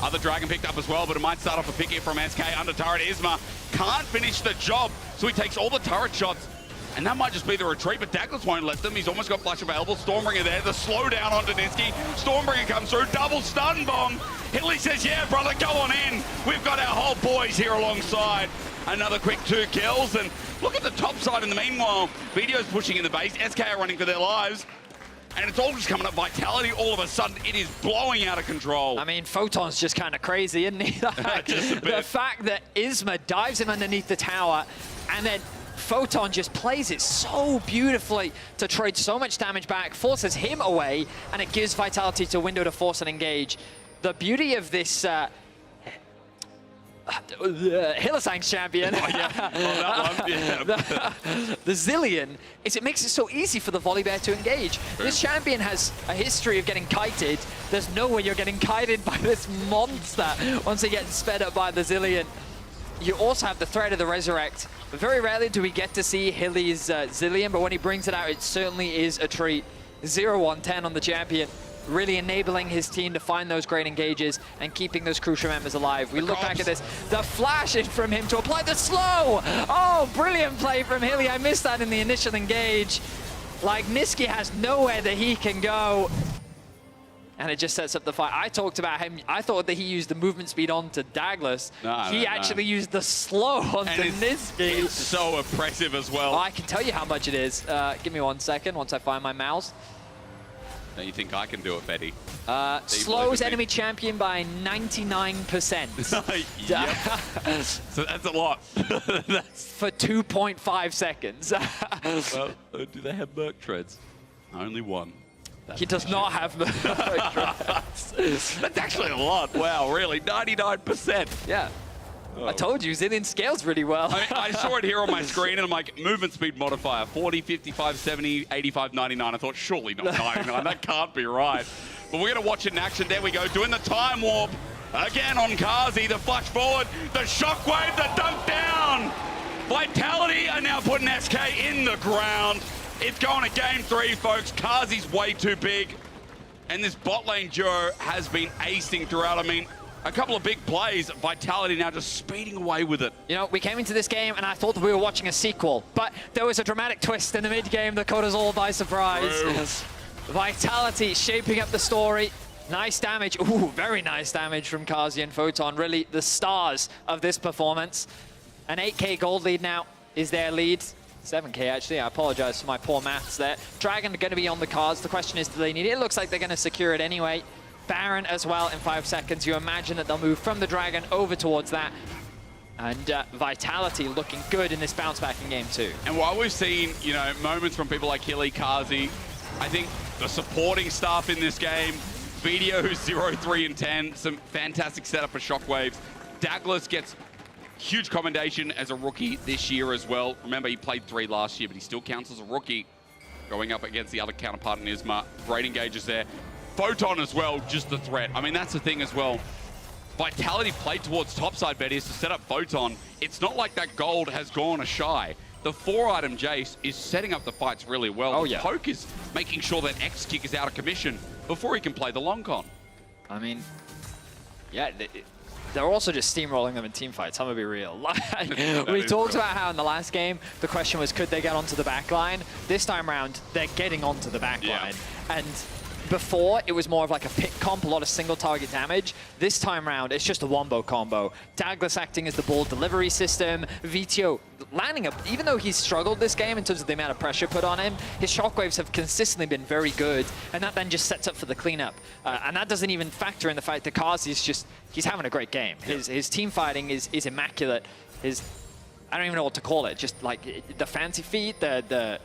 Other Dragon picked up as well, but it might start off a pick here from SK under turret. Isma can't finish the job, so he takes all the turret shots. And that might just be the retreat, but Douglas won't let them. He's almost got flash available. Stormbringer there, the slowdown onto Niski. Stormbringer comes through, double stun bomb. Hilly says, yeah, brother, go on in. We've got our whole boys here alongside. Another quick 2 kills, and look at the top side in the meanwhile. Video's pushing in the base, SK are running for their lives. And it's all just coming up Vitality. All of a sudden, it is blowing out of control. I mean, Photon's just kind of crazy, isn't he? The fact that Isma dives him underneath the tower, and then Photon just plays it so beautifully to trade so much damage back, forces him away, and it gives Vitality to window to force and engage. The beauty of this Hylissang's champion, the Zillion, is it makes it so easy for the Volibear to engage. This champion has a history of getting kited. There's no way you're getting kited by this monster once he gets sped up by the Zillion. You also have the threat of the Resurrect. Very rarely do we get to see Hilly's Zillion, but when he brings it out, it certainly is a treat. 0-1-10 on the champion, really enabling his team to find those great engages and keeping those crucial members alive. We look back at this, the flash in from him to apply the slow. Oh, brilliant play from Hilly. I missed that in the initial engage. Like, Niski has nowhere that he can go. And it just sets up the fight. I talked about him. I thought that he used the movement speed onto Douglas. He actually used the slow onto Niski. It's so oppressive as well. I can tell you how much it is. Give me 1 second once I find my mouse. Don't you think I can do it, Betty? Slows enemy champion by 99%. Yep. So that's a lot. For 2.5 seconds. Well, do they have Merc treads? Only one. He does not have Merc treads. That's actually a lot. Wow, really? 99%. Yeah. I told you, Zillion scales really well. I mean, I saw it here on my screen, and I'm like, movement speed modifier, 40, 55, 70, 85, 99. I thought, surely not 99. That can't be right. But we're going to watch it in action. There we go, doing the time warp. Again on Kazi, the flash forward, the shockwave, the dunk down. Vitality are now putting SK in the ground. It's going to game 3, folks. Kazi's way too big. And this bot lane duo has been acing throughout. I mean, a couple of big plays, Vitality now just speeding away with it. You know, we came into this game and I thought that we were watching a sequel, but there was a dramatic twist in the mid-game that caught us all by surprise. Vitality shaping up the story. Nice damage. Ooh, very nice damage from Kazi and Photon. Really the stars of this performance. An 8k gold lead now is their lead. 7k actually, I apologize for my poor maths there. Dragon are going to be on the cards. The question is, do they need it? It looks like they're going to secure it anyway. Baron as well in 5 seconds. You imagine that they'll move from the Dragon over towards that. And Vitality looking good in this bounce back in game 2. And while we've seen, you know, moments from people like Hilly, Kazi, I think the supporting staff in this game, Video, who's 0-3 and 10. Some fantastic setup for Shockwaves. Douglas gets huge commendation as a rookie this year as well. Remember, he played 3 last year, but he still counts as a rookie. Going up against the other counterpart in Isma. Great engages there. Photon as well, just the threat. I mean, that's the thing as well. Vitality played towards topside Bettius to set up Photon. It's not like that gold has gone a shy. The 4-item Jace is setting up the fights really well. Oh, the yeah. Poke is making sure that X-Kick is out of commission before he can play the long con. I mean, yeah, they're also just steamrolling them in team fights. I'm gonna be real. We talked about how in the last game, the question was, could they get onto the back line? This time around, they're getting onto the back line. And before, it was more of like a pick comp, a lot of single target damage. This time around, it's just a wombo combo. Douglas acting as the ball delivery system. VTO landing up, even though he's struggled this game in terms of the amount of pressure put on him, his shockwaves have consistently been very good. And that then just sets up for the cleanup. And that doesn't even factor in the fact that Kazi is just, he's having a great game. His team fighting is immaculate. I don't even know what to call it. Just like the fancy feet, the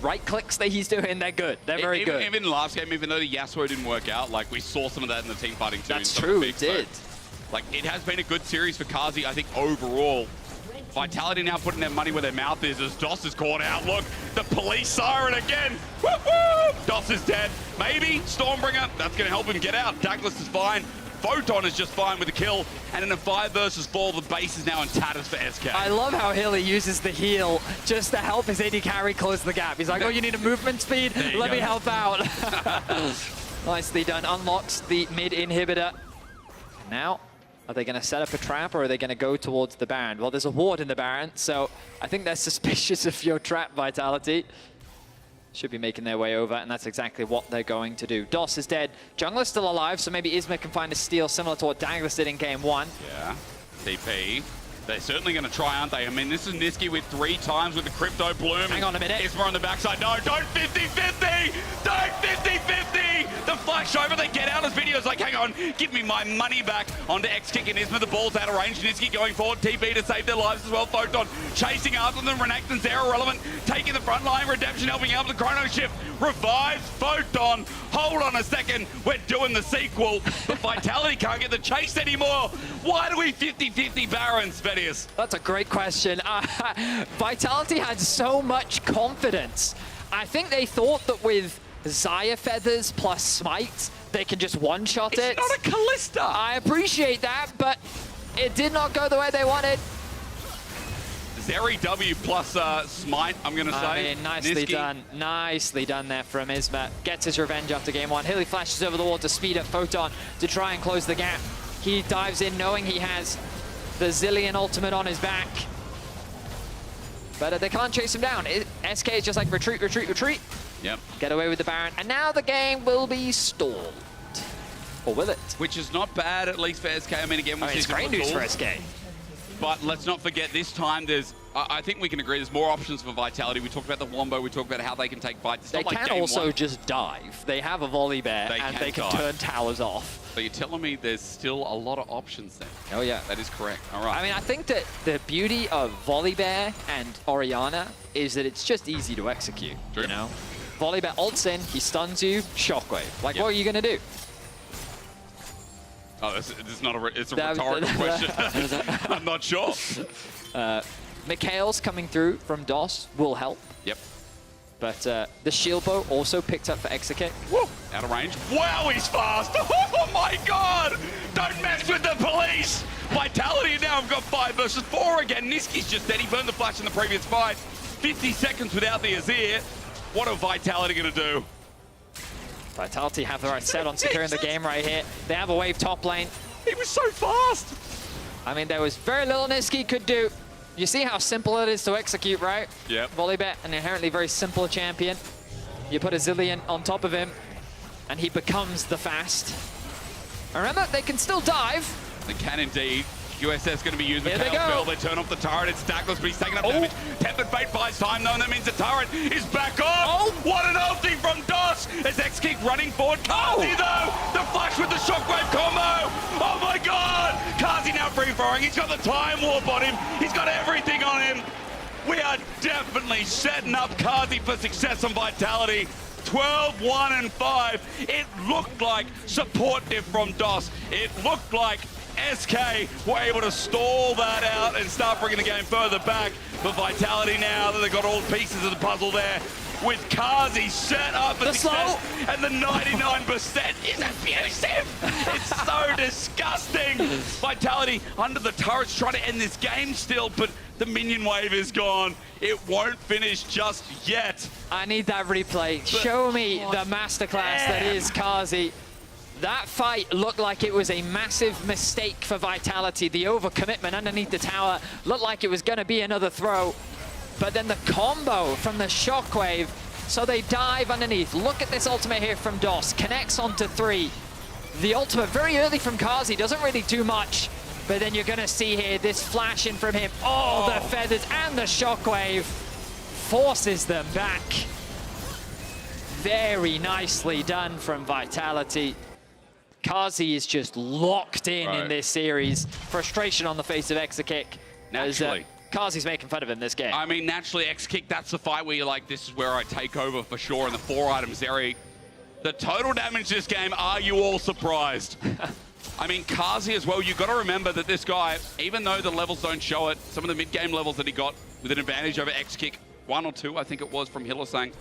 right clicks that he's doing, they're good. They're very good. Even in the last game, even though the Yasuo didn't work out, like we saw some of that in the team fighting too. That's true, it did. Like it has been a good series for Kazi, I think overall. Vitality now putting their money where their mouth is as DOS is caught out. Look, the police siren again. Woo-woo! DOS is dead. Maybe Stormbringer, that's going to help him get out. Douglas is fine. Photon is just fine with the kill. And in a 5 versus 4, the base is now in tatters for SK. I love how Hilly uses the heal just to help his AD carry close the gap. He's like, oh, you need a movement speed? Let me help out. Nicely done. Unlocks the mid inhibitor. Now, are they going to set up a trap or are they going to go towards the Baron? Well, there's a ward in the Baron, so I think they're suspicious of your trap, Vitality. Should be making their way over, and that's exactly what they're going to do. DOS is dead. Jungler's still alive, so maybe Isma can find a steal similar to what Douglas did in game 1. Yeah, TP. They're certainly going to try, aren't they? I mean, this is Niski with 3 times with the Crypto Bloom. Hang on a minute. Isma on the backside. No, don't 50-50! Don't 50-50! The flash over, they get out. His video's like, hang on, give me my money back. Onto X-Kick and Isma, the ball's out of range. Niski going forward, TP to save their lives as well. Photon chasing after them. Renekton's there, irrelevant. Taking the front line, Redemption helping out with the Chrono Shift. Revives Photon. Hold on a second, we're doing the sequel. But Vitality can't get the chase anymore. Why do we 50-50 Barons, Bettius? That's a great question. Vitality had so much confidence. I think they thought that with Xayah Feathers plus Smite, they can just one-shot it. It's not a Callista. I appreciate that, but it did not go the way they wanted. Zeri W plus Smite, I'm going to say. I mean, nicely Niski. done. Nicely done there from Isma. Gets his revenge after game 1. Hilly flashes over the wall to speed up Photon to try and close the gap. He dives in knowing he has the Zillion ultimate on his back. But they can't chase him down. SK is just like, retreat, retreat, retreat. Yep. Get away with the Baron. And now the game will be stalled. Or will it? Which is not bad, at least for SK. I mean, again, we see it's great news for SK. But let's not forget, this time there's, I think we can agree, there's more options for Vitality. We talked about the Wombo, we talked about how they can take fights. They can also just dive. They have a volley bear and they can turn towers off. So you're telling me there's still a lot of options there? Oh yeah. That is correct. All right. I mean, I think that the beauty of volley bear and Orianna is that it's just easy to execute, you know? Volley bear ults in, he stuns you, shockwave. Like, what are you going to do? Oh, it's not a, it's a rhetorical question. I'm not sure. Mikhail's coming through from DOS will help. Yep. But the shield bow also picked up for Execute. Woo! Out of range. Wow, he's fast! Oh my god! Don't mess with the police! Vitality now have got 5 versus 4 again. Niski's just dead. He burned the flash in the previous fight. 50 seconds without the Azir. What are Vitality going to do? Vitality have the right set on securing the game right here. They have a wave top lane. He was so fast! I mean, there was very little Niski could do. You see how simple it is to execute, right? Yep. Volleybet, an inherently very simple champion. You put a Zillion on top of him, and he becomes the fast. Remember, they can still dive. They can indeed. USS going to be using the Here they Chaos go. Bell. They turn off the turret. It's Douglas, but he's taking up damage. Tempered Fate buys time, though, and that means the turret is back off. What an ulti from DOS as X-Kick running forward. Kazi, though, the flash with the shockwave combo. Oh, my God. Kazi now free-firing. He's got the time warp on him. He's got everything on him. We are definitely setting up Kazi for success on Vitality. 12, 1, and 5. It looked like support diff from DOS. It looked like SK were able to stall that out and start bringing the game further back. But Vitality now that they've got all the pieces of the puzzle there, with Kazi set up for success, and the 99% is abusive. It's so disgusting. Vitality under the turrets trying to end this game still, but the minion wave is gone. It won't finish just yet. I need that replay. Show me the masterclass that is Kazi. That fight looked like it was a massive mistake for Vitality. The overcommitment underneath the tower looked like it was going to be another throw. But then the combo from the shockwave, so they dive underneath. Look at this ultimate here from DOS. Connects onto 3. The ultimate very early from Kazi doesn't really do much. But then you're going to see here this flash in from him. Oh, the feathers and the shockwave forces them back. Very nicely done from Vitality. Kazi is just locked in this series. Frustration on the face of Exakick. Naturally. Kazi's making fun of him this game. I mean, naturally, X-Kick, that's the fight where you're like, this is where I take over for sure in the 4-item Zeri. The total damage this game, are you all surprised? I mean, Kazi as well, you've got to remember that this guy, even though the levels don't show it, some of the mid-game levels that he got with an advantage over X-Kick, 1 or 2, I think it was, from Hylissang,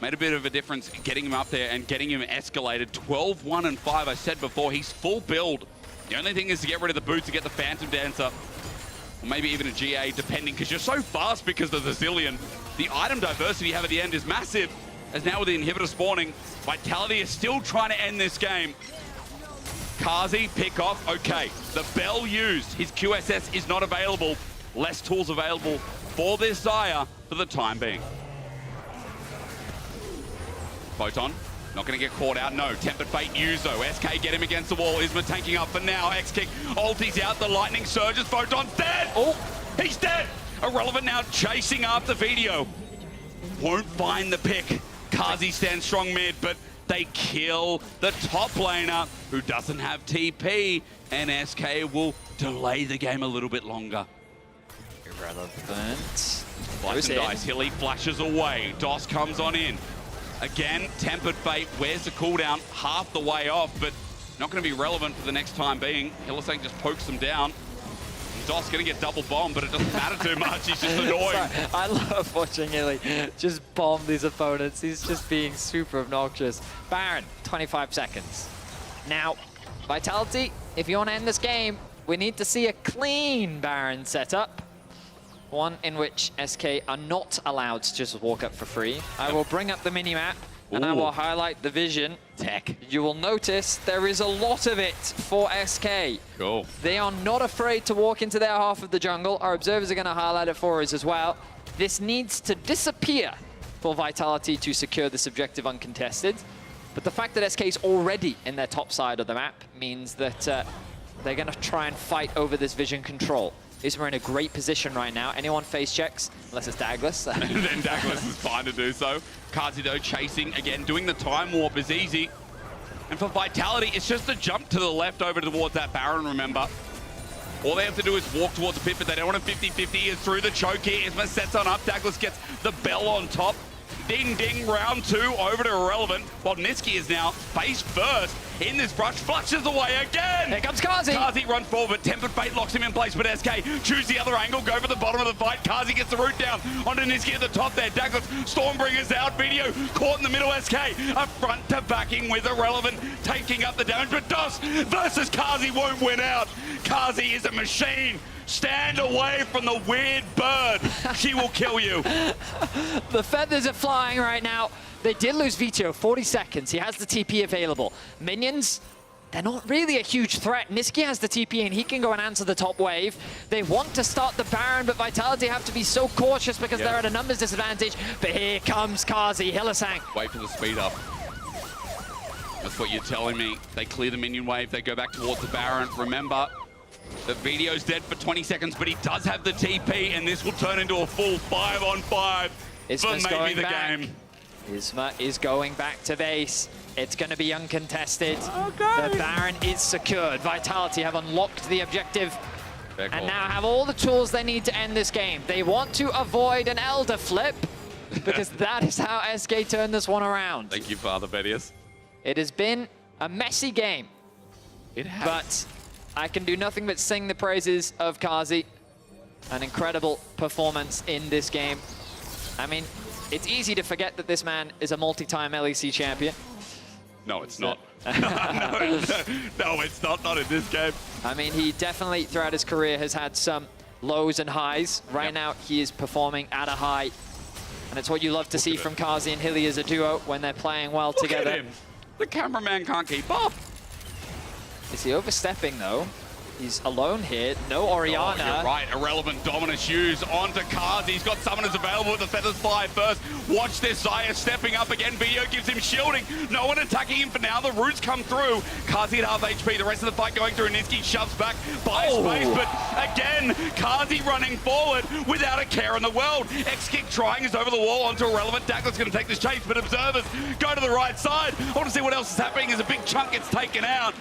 made a bit of a difference getting him up there and getting him escalated. 12, 1, and 5, I said before, he's full build. The only thing is to get rid of the boots to get the Phantom Dancer. Or maybe even a GA, depending, because you're so fast because of the Zillion. The item diversity you have at the end is massive, as now with the inhibitor spawning, Vitality is still trying to end this game. Kazi, pick off, okay. The Bell used, his QSS is not available. Less tools available for this Xayah for the time being. Photon, not going to get caught out, no. Tempered Fate used though. SK get him against the wall. Isma tanking up for now. X-Kick, ulti's out, the lightning surges. Photon's dead! Oh, he's dead! Irrelevant now chasing after Video. Won't find the pick. Kazi stands strong mid, but they kill the top laner who doesn't have TP, and SK will delay the game a little bit longer. Irrelevant. Slice and dice, Hilly flashes away. DOS comes on in. Again, Tempered Fate, where's the cooldown? Half the way off, but not going to be relevant for the next time being. Hylissang just pokes them down. DOS going to get double bombed, but it doesn't matter too much. He's just annoying. Sorry, I love watching Hilly just bomb these opponents. He's just being super obnoxious. Baron, 25 seconds. Now, Vitality, if you want to end this game, we need to see a clean Baron setup. One in which SK are not allowed to just walk up for free. I will bring up the minimap and I will highlight the vision. Tech. You will notice there is a lot of it for SK. Cool. They are not afraid to walk into their half of the jungle. Our observers are going to highlight it for us as well. This needs to disappear for Vitality to secure this objective uncontested. But the fact that SK is already in their top side of the map means that they're going to try and fight over this vision control. We're in a great position right now. Anyone face checks, unless it's Douglas. Then Douglas is fine to do so. Kazi though chasing, again, doing the time warp is easy. And for Vitality, it's just a jump to the left over towards that Baron, remember. All they have to do is walk towards the pit, but they don't want a 50-50. Is through the choke here. Isma sets on up. Douglas gets the bell on top. Ding, ding, round 2 over to Irrelevant. While Niski is now face first in this brush, flushes away again. Here comes Kazi. Kazi runs forward, but Tempered Fate locks him in place, but SK choose the other angle, go for the bottom of the fight. Kazi gets the root down onto Niski at the top there. Douglas, Stormbringer's out. Video caught in the middle. SK a front to backing with Irrelevant, taking up the damage, but DOS versus Kazi won't win out. Kazi is a machine. Stand away from the weird bird. She will kill you. The feathers are flying right now. They did lose Vito, 40 seconds. He has the TP available. Minions, they're not really a huge threat. Niski has the TP and he can go and answer the top wave. They want to start the Baron, but Vitality have to be so cautious because they're at a numbers disadvantage. But here comes Kazi, Hylissang. Wait for the speed up. That's what you're telling me. They clear the minion wave. They go back towards the Baron. Remember, the Video's dead for 20 seconds, but he does have the TP, and this will turn into a full 5-on-5 for maybe the game. Isma is going back to base. It's going to be uncontested. The Baron is secured. Vitality have unlocked the objective and now have all the tools they need to end this game. They want to avoid an Elder flip. because that is how SK turned this one around. Thank you, Father Bedius. It has been a messy game. It has. But I can do nothing but sing the praises of Kazi. An incredible performance in this game. I mean, it's easy to forget that this man is a multi-time LEC champion. No, it's not. No, it's not. Not in this game. I mean, he definitely, throughout his career, has had some lows and highs. Right now, he is performing at a high. And it's what you love to see from Kazi and Hilly as a duo when they're playing well together. Look at him. The cameraman can't keep up. Is he overstepping, though? He's alone here. No Oriana. Oh, you're right. Irrelevant Dominus Hughes onto Kazi. He's got summoners available with the Feathers fly first. Watch this. Zaya stepping up again. Video gives him shielding. No one attacking him for now. The roots come through. Kazi at half HP. The rest of the fight going through. Niski shoves back by space. But again, Kazi running forward without a care in the world. X-Kick trying is over the wall onto Irrelevant. Dagler's going to take this chase. But observers go to the right side. I want to see what else is happening as a big chunk gets taken out.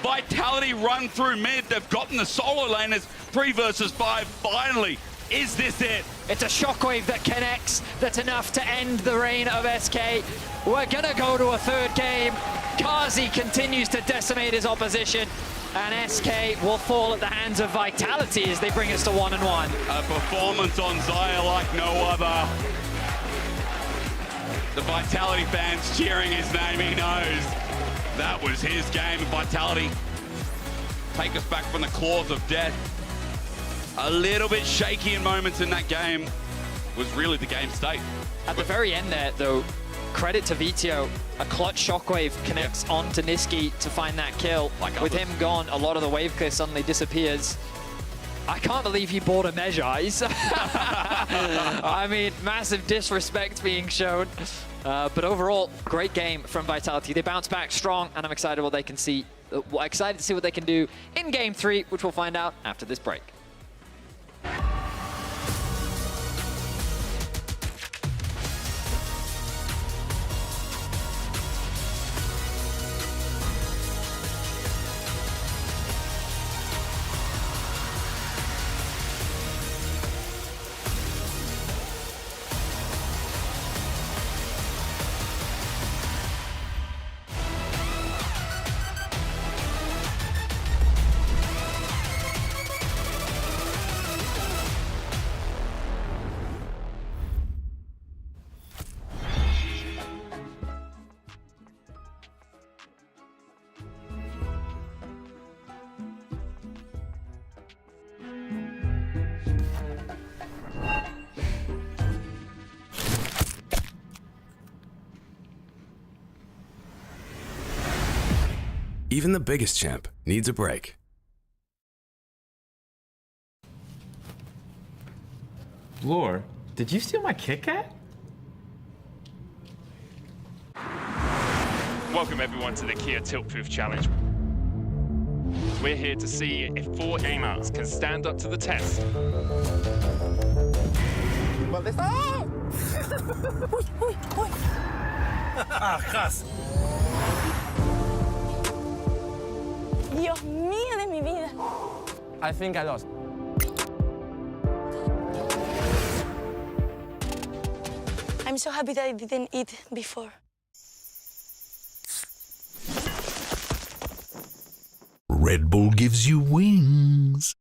Vitality run through mid. They've gotten the solo laners 3 versus 5. Finally, is this it? It's a shockwave that connects. That's enough to end the reign of SK. We're gonna go to a third game. Kazi continues to decimate his opposition. And SK will fall at the hands of Vitality as they bring us to 1-1. A performance on Zaya like no other. The Vitality fans cheering his name, he knows. That was his game. Vitality take us back from the claws of death. A little bit shaky in moments in that game was really the game state. At the very end there, though, credit to Vitio. A clutch shockwave connects onto Niski to find that kill. With him gone, a lot of the wave clear suddenly disappears. I can't believe he bought a Mejai's. I mean, massive disrespect being shown. But overall, great game from Vitality. They bounce back strong, and I'm excited what they can see. Excited to see what they can do in Game 3, which we'll find out after this break. Even the biggest champ needs a break. Lore, did you steal my Kit Kat? Welcome everyone to the Kia Tilt Proof Challenge. We're here to see if 4 gamers can stand up to the test. Dios mío de mi vida. I think I lost. I'm so happy that I didn't eat before. Red Bull gives you wings.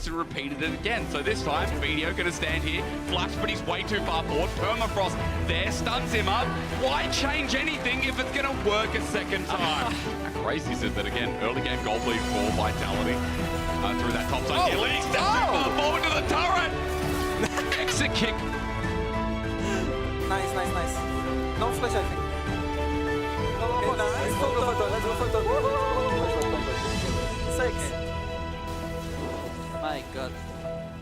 chance and repeated it again. So this time, Video going to stand here, flush, but he's way too far forward. Permafrost there, stuns him up. Why change anything if it's going to work a second time? Crazy said that again. Early game gold lead for Vitality. Through that top side. He leads down forward to the turret. Exit kick. Nice. No flash, I think. Okay, nice. Let's go for it. 6. My god.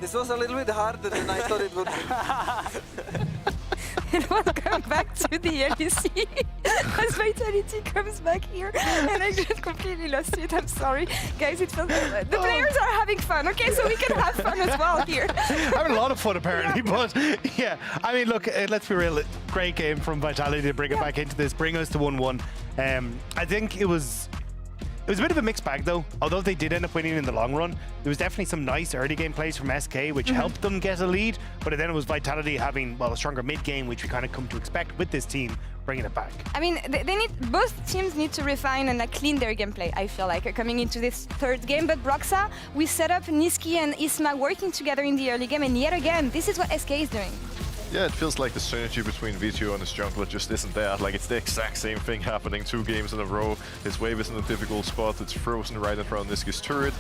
This was a little bit harder than I thought it would be. And welcome back to the LEC as Vitality comes back here, and I just completely lost it. I'm sorry, guys. It feels the players are having fun. Okay, so we can have fun as well here. Having a lot of fun apparently, but yeah. I mean, look, let's be real. Great game from Vitality to bring it back into this, bring us to 1-1. I think it was a bit of a mixed bag though. Although they did end up winning in the long run, there was definitely some nice early game plays from SK which helped them get a lead, but then it was Vitality having, well, a stronger mid game, which we kind of come to expect with this team bringing it back. I mean, both teams need to refine and like clean their gameplay, I feel like, coming into this third game. But Broxa, we set up Niski and Isma working together in the early game, and yet again, this is what SK is doing. Yeah, it feels like the synergy between Vito and his jungler just isn't there. Like, it's the exact same thing happening 2 games in a row. His wave is in a difficult spot. It's frozen right in front of Niski's turret.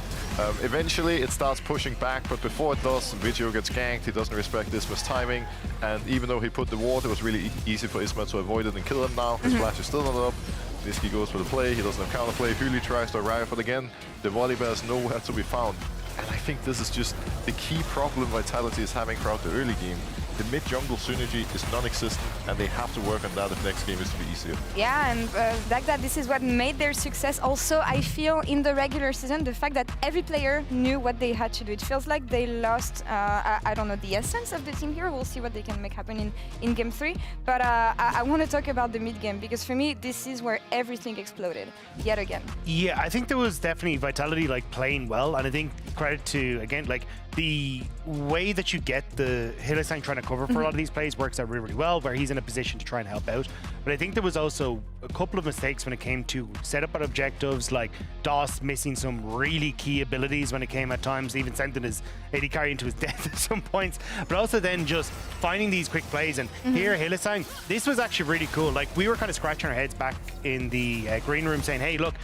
Eventually, it starts pushing back, but before it does, Vito gets ganked. He doesn't respect Isma's timing. And even though he put the ward, it was really easy for Isma to avoid it and kill him now. His flash is still not up. Niski goes for the play. He doesn't have counterplay. Huli tries to arrive, but again, the Volibear is nowhere to be found. And I think this is just the key problem Vitality is having throughout the early game. The mid-jungle synergy is non-existent, and they have to work on that if next game is to be easier. Yeah, and like that, this is what made their success. Also, I feel in the regular season, the fact that every player knew what they had to do. It feels like they lost, I don't know, the essence of the team here. We'll see what they can make happen in Game 3. But I want to talk about the mid-game, because for me, this is where everything exploded, yet again. Yeah, I think there was definitely Vitality like playing well, and I think credit to, again, like the way that you get the Hylissang trying to cover for a lot of these plays works out really, really well, where he's in a position to try and help out. But I think there was also a couple of mistakes when it came to set up at objectives, like DOS missing some really key abilities when it came at times, even sending his AD carry into his death at some points, but also then just finding these quick plays. And here, Hylissang, this was actually really cool. Like, we were kind of scratching our heads back in the green room saying, hey, look,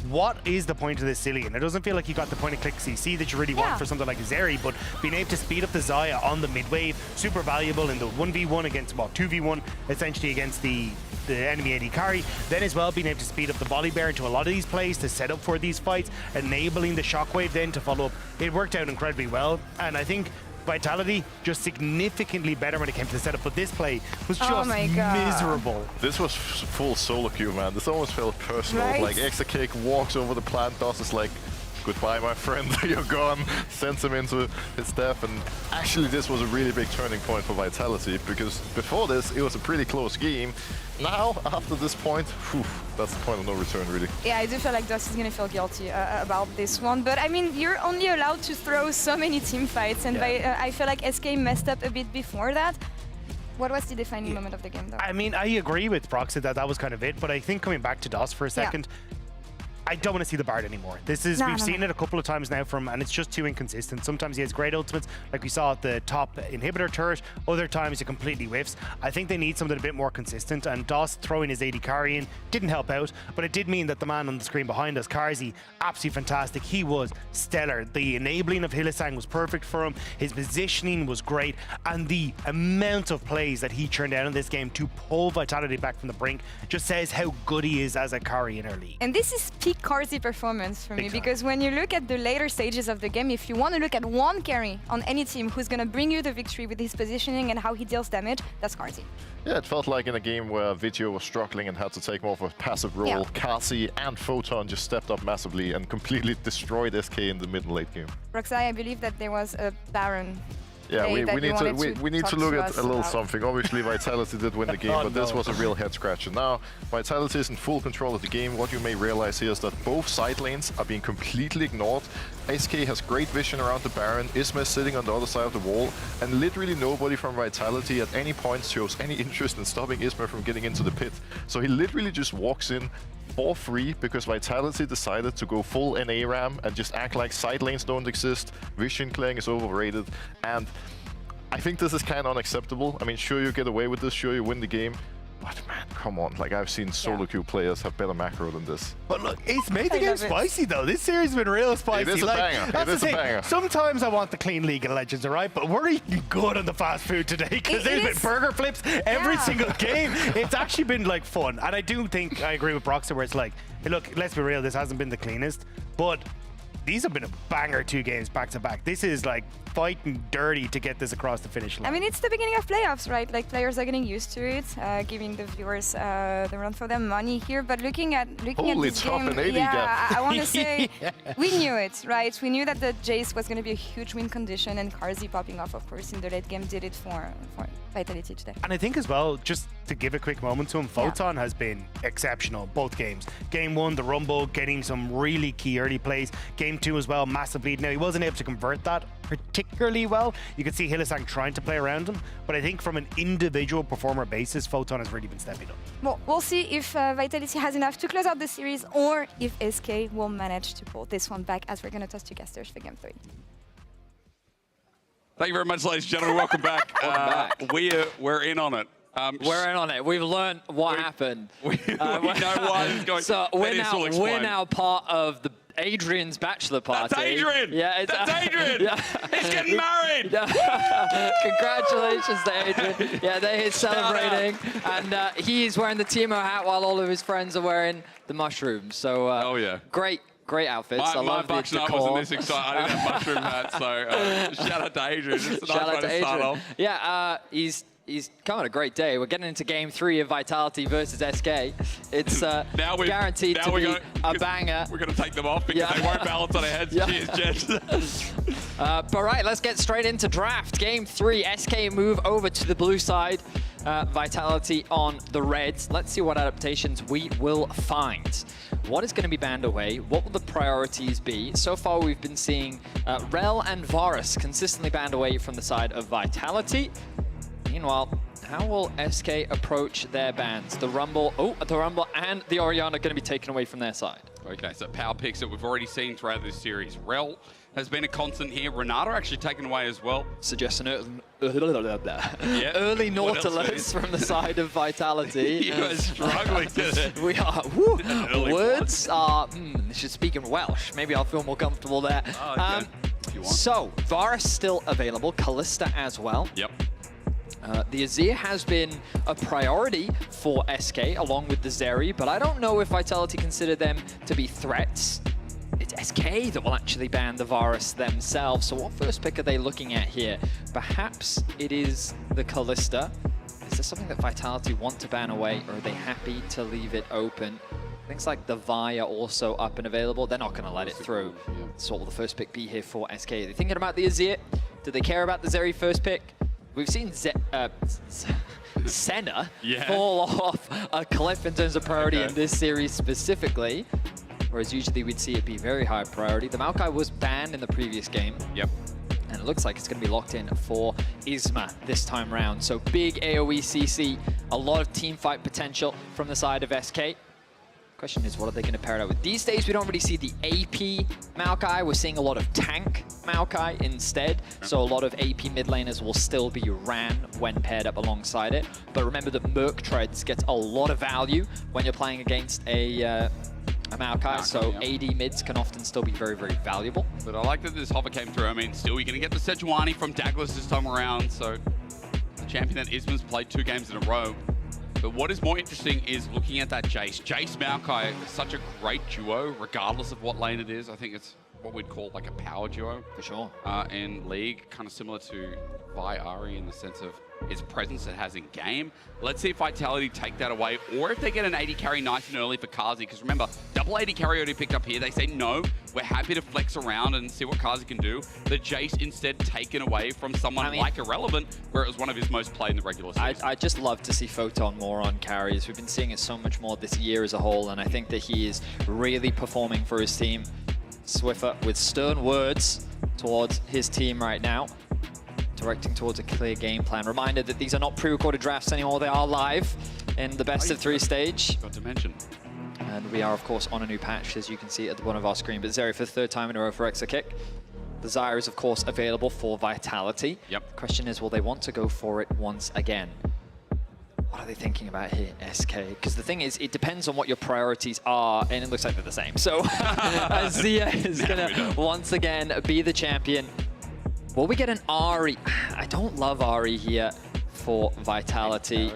what is the point of this Cillian? It doesn't feel like you got the point and click CC that you really want for something like Zeri, but being able to speed up the Xayah on the mid wave, super valuable in the 1v1 against, well, 2v1 essentially against the enemy AD carry. Then as well, being able to speed up the Volibear into a lot of these plays to set up for these fights, enabling the shockwave then to follow up. It worked out incredibly well, and I think Vitality just significantly better when it came to the setup, but this play was just miserable. This was full solo queue, man. This almost felt personal. Right? Like, Exacake walks over the plant, DOS is like, goodbye, my friend, you're gone, sends him into his death. And actually, this was a really big turning point for Vitality, because before this, it was a pretty close game. Now, after this point, that's the point of no return, really. Yeah, I do feel like DOS is going to feel guilty about this one. But I mean, you're only allowed to throw so many team fights, and I feel like SK messed up a bit before that. What was the defining moment of the game, though? I mean, I agree with Broxa that was kind of it, but I think coming back to DOS for a second, I don't want to see the Bard anymore. This is, we've seen it a couple of times now from, and it's just too inconsistent. Sometimes he has great ultimates, like we saw at the top inhibitor turret. Other times he completely whiffs. I think they need something a bit more consistent, and DOS throwing his AD carry in didn't help out, but it did mean that the man on the screen behind us, Karzi, absolutely fantastic. He was stellar. The enabling of Hylissang was perfect for him. His positioning was great, and the amount of plays that he churned out in this game to pull Vitality back from the brink just says how good he is as a carry in early. And this is peak Karzi performance for me, because when you look at the later stages of the game, if you want to look at one carry on any team who's going to bring you the victory with his positioning and how he deals damage, that's Karzi. Yeah, it felt like in a game where Vito was struggling and had to take more of a passive role, Karzi and Photon just stepped up massively and completely destroyed SK in the mid and late game. Roxai, I believe that there was a Baron. Yeah, we need to look at a little something. Obviously, Vitality did win the game, but this was a real head-scratcher. Now, Vitality is in full control of the game. What you may realize here is that both side lanes are being completely ignored. SK has great vision around the Baron, Isma is sitting on the other side of the wall, and literally nobody from Vitality at any point shows any interest in stopping Isma from getting into the pit. So he literally just walks in, for free because Vitality decided to go full NA RAM and just act like side lanes don't exist, vision clearing is overrated, and I think this is kind of unacceptable. I mean, sure you get away with this, sure you win the game, but man, come on, like I've seen solo queue players have better macro than this. But look, it's made the game spicy though. This series has been real spicy. It is a banger. That's It is the a thing. banger. Sometimes I want the clean League of Legends, alright? But we're eating good on the fast food today because there's been burger flips every single game. It's actually been like fun. And I do think I agree with Broxton where it's like, hey, look, let's be real, this hasn't been the cleanest, but these have been a banger 2 games back to back. This is like fighting dirty to get this across the finish line. I mean, it's the beginning of playoffs, right? Like players are getting used to it, giving the viewers the run for their money here. But looking at this game, I want to say we knew it, right? We knew that the Jace was going to be a huge win condition, and Carzzy popping off, of course, in the late game did it for Vitality today. And I think as well, just to give a quick moment to him, Photon has been exceptional both games. Game 1, the Rumble, getting some really key early plays. Game 2 as well, massive lead. Now, he wasn't able to convert that particularly well. You could see Hylissang trying to play around him, but I think from an individual performer basis, Photon has really been stepping up. Well, we'll see if Vitality has enough to close out the series or if SK will manage to pull this one back, as we're going to toss to casters for Game 3. Thank you very much, ladies and gentlemen. Welcome back. We're in on it. We're in on it. We've learned what happened. We know why it's going. So we're now part of the Adrian's bachelor party. That's Adrian! Yeah, that's Adrian! He's getting married! Congratulations to Adrian. Yeah, he's celebrating. And he's wearing the Teemo hat while all of his friends are wearing the mushrooms. So great outfits. I love the bucks nut wasn't this exciting. I didn't have mushroom hat, so shout out to Adrian. It's a nice way to start off. Yeah, he's coming a great day. We're getting into Game 3 of Vitality versus SK. It's guaranteed to be a banger. We're going to take them off because they won't balance on their heads. Cheers, Jets. But right, let's get straight into draft. Game 3, SK move over to the blue side. Vitality on the reds. Let's see what adaptations we will find. What is going to be banned away? What will the priorities be? So far, we've been seeing Rel and Varus consistently banned away from the side of Vitality. Meanwhile, how will SK approach their bans? The Rumble and the Orianna are going to be taken away from their side. Okay, so power picks that we've already seen throughout this series. Rel has been a constant here. Renata actually taken away as well. Suggest an early Nautilus from the side of Vitality. You are struggling to We are. Words are. Should speak in Welsh. Maybe I'll feel more comfortable there. Oh, okay. So, Varus still available. Kalista as well. Yep. The Azir has been a priority for SK along with the Zeri, but I don't know if Vitality consider them to be threats. It's SK that will actually ban the Varus themselves. So what first pick are they looking at here? Perhaps it is the Kalista. Is there something that Vitality want to ban away, or are they happy to leave it open? Things like the Vi are also up and available. They're not going to let it through. So what will the first pick be here for SK? Are they thinking about the Azir? Do they care about the Zeri first pick? We've seen Senna fall off a cliff in terms of priority in this series specifically, whereas usually we'd see it be very high priority. The Maokai was banned in the previous game. Yep. And it looks like it's going to be locked in for Isma this time round. So big AoE CC, a lot of team fight potential from the side of SK. Question is, what are they going to pair it up with? These days, we don't really see the AP Maokai. We're seeing a lot of tank Maokai instead. So a lot of AP mid laners will still be ran when paired up alongside it. But remember that Merc Treads gets a lot of value when you're playing against a Maokai. So AD mids can often still be very, very valuable. But I like that this hover came through. I mean, still, you're going to get the Sejuani from Douglas this time around. So the champion that Isma's played 2 games in a row. But what is more interesting is looking at that Jace. Jace Maokai is such a great duo, regardless of what lane it is. I think it's what we'd call like a power duo. For sure. In League, kind of similar to Vi Ari in the sense of its presence it has in game. Let's see if Vitality take that away, or if they get an AD carry nice and early for Carzzy. Because remember, double AD carry already picked up here. They say, no, we're happy to flex around and see what Carzzy can do. The Jace instead taken away from someone like Irrelevant, where it was one of his most played in the regular season. I just love to see Photon more on carries. We've been seeing it so much more this year as a whole, and I think that he is really performing for his team. Swiffer with stern words towards his team right now, directing towards a clear game plan. Reminder that these are not pre-recorded drafts anymore, they are live in the best of 3 stage. Got to mention. And we are, of course, on a new patch, as you can see at the bottom of our screen. But Zeri for the 3rd time in a row for Extra Kick. The Zyre is, of course, available for Vitality. Yep. The question is, will they want to go for it once again? What are they thinking about here, SK? Because the thing is, it depends on what your priorities are, and it looks like they're the same. So Zia is going to once again be the champion. Will we get an Ahri? I don't love Ahri here for Vitality.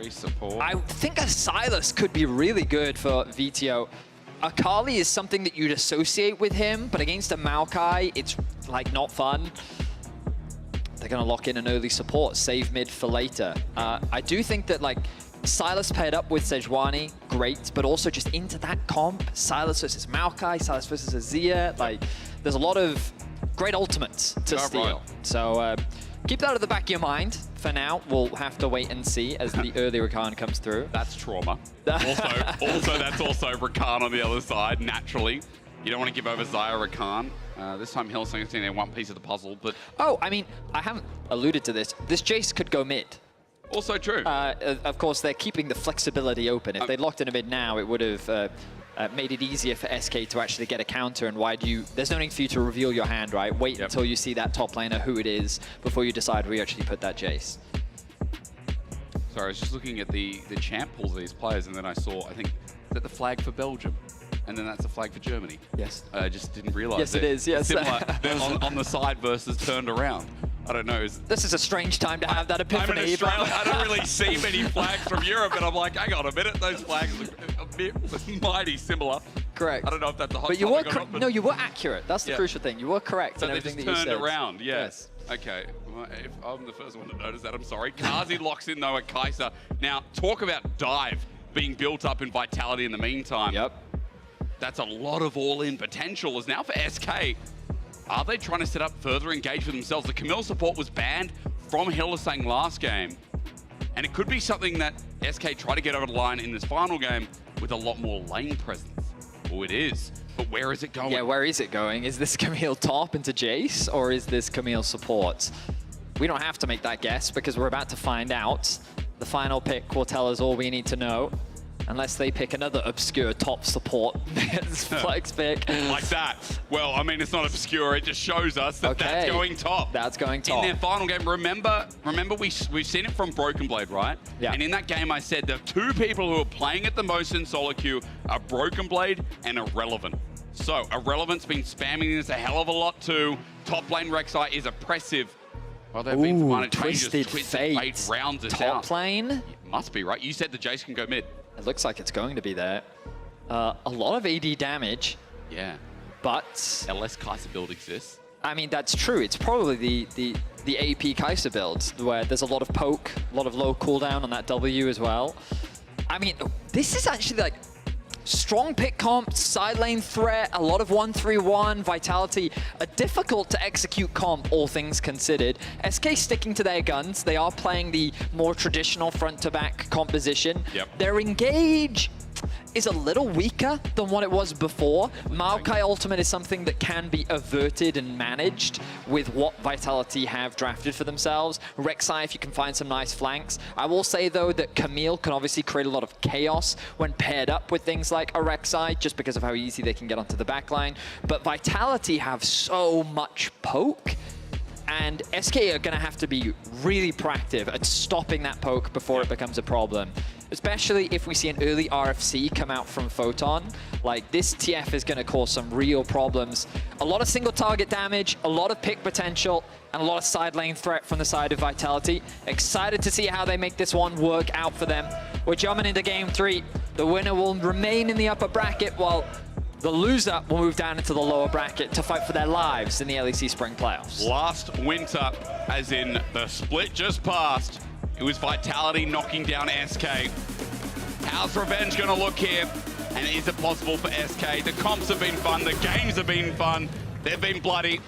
I think a Silas could be really good for VTO. Akali is something that you'd associate with him, but against a Maokai, it's like not fun. They're going to lock in an early support, save mid for later. I do think that like Silas paired up with Sejuani, great, but also just into that comp, Silas versus Maokai, Silas versus Azir, like there's a lot of great ultimates to steal. Right. So keep that at the back of your mind. For now, we'll have to wait and see as the early Rakan comes through. That's trauma. also, that's also Rakan on the other side, naturally. You don't want to give over Zyre Rakan. This time Hillsong's in there, one piece of the puzzle, but... Oh, I mean, I haven't alluded to this. This Jace could go mid. Also true. Of course, they're keeping the flexibility open. If they'd locked in a mid now, it would have made it easier for SK to actually get a counter. And why do you... There's no need for you to reveal your hand, right? Wait until you see that top laner, who it is, before you decide where you actually put that Jace. Sorry, I was just looking at the champ pools of these players, and then I saw, I think, is that the flag for Belgium? And then that's a flag for Germany. Yes. I just didn't realize Yes, it is, yes. Similar on the side versus turned around. I don't know. This is a strange time to have that epiphany. I'm in Australia. I don't really see many flags from Europe, and I'm like, hang on a minute, those flags look a bit mighty similar. Correct. I don't know if that's a hot but you were topic or not, but no, you were accurate. That's the crucial thing. You were correct so in they everything just that you turned said. around, yes. Okay, well, if I'm the first one to notice that, I'm sorry. Kazi locks in, though, at Kai'Sa. Now, talk about dive being built up in Vitality in the meantime. Yep. That's a lot of all-in potential. As now for SK, are they trying to set up further engage with themselves? The Camille support was banned from Hillsong last game. And it could be something that SK try to get over the line in this final game with a lot more lane presence. Oh, it is. But where is it going? Yeah, where is it going? Is this Camille top into Jace, or is this Camille support? We don't have to make that guess because we're about to find out. The final pick will tell us all we need to know. Unless they pick another obscure top support flex pick. Like that. Well, I mean, it's not obscure. It just shows us that that's going top. That's going top. In their final game, remember we've seen it from Broken Blade, right? Yeah. And in that game, I said the two people who are playing it the most in solo queue are Broken Blade and Irrelevant. So Irrelevant's been spamming this a hell of a lot too. Top lane Rek'Sai is oppressive. Well, they've been for minor changes. Twisted Fate rounds it down. Top lane? It must be, right? You said the Jace can go mid. It looks like it's going to be there. A lot of AD damage. Yeah. But... LS Kai'Sa build exists. I mean, that's true. It's probably the AP Kai'Sa build, where there's a lot of poke, a lot of low cooldown on that W as well. I mean, this is actually like strong pick comp, side lane threat, a lot of 1-3-1, Vitality, a difficult to execute comp, all things considered. SK sticking to their guns. They are playing the more traditional front-to-back composition. Yep. Their engage is a little weaker than what it was before. Maokai Ultimate is something that can be averted and managed with what Vitality have drafted for themselves. Rek'Sai, if you can find some nice flanks. I will say, though, that Camille can obviously create a lot of chaos when paired up with things like a Rek'Sai, just because of how easy they can get onto the backline. But Vitality have so much poke, and SK are going to have to be really proactive at stopping that poke before it becomes a problem. Especially if we see an early RFC come out from Photon. Like, this TF is going to cause some real problems. A lot of single target damage, a lot of pick potential, and a lot of side lane threat from the side of Vitality. Excited to see how they make this one work out for them. We're jumping into game 3. The winner will remain in the upper bracket, while the loser will move down into the lower bracket to fight for their lives in the LEC Spring Playoffs. Last winter, as in the split just passed, it was Vitality knocking down SK. How's revenge going to look here? And is it possible for SK? The comps have been fun. The games have been fun. They've been bloody.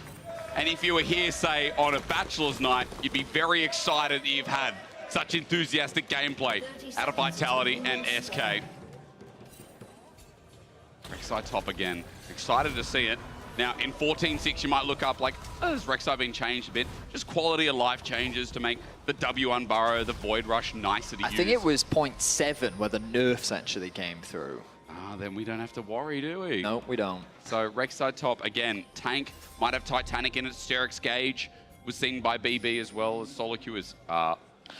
And if you were here, say, on a Bachelor's night, you'd be very excited that you've had such enthusiastic gameplay out of Vitality and SK. Rek'Sai top again. Excited to see it. Now, in 14-6, you might look up like, oh, has Rek'Sai been changed a bit? Just quality of life changes to make the W unburrow, the Void Rush nicer to use. I think it was 0.7 where the nerfs actually came through. Ah, then we don't have to worry, do we? No, we don't. So Rek'Sai top, again, tank, might have Titanic in it, Sterix Gage was seen by BB as well as solo queuers.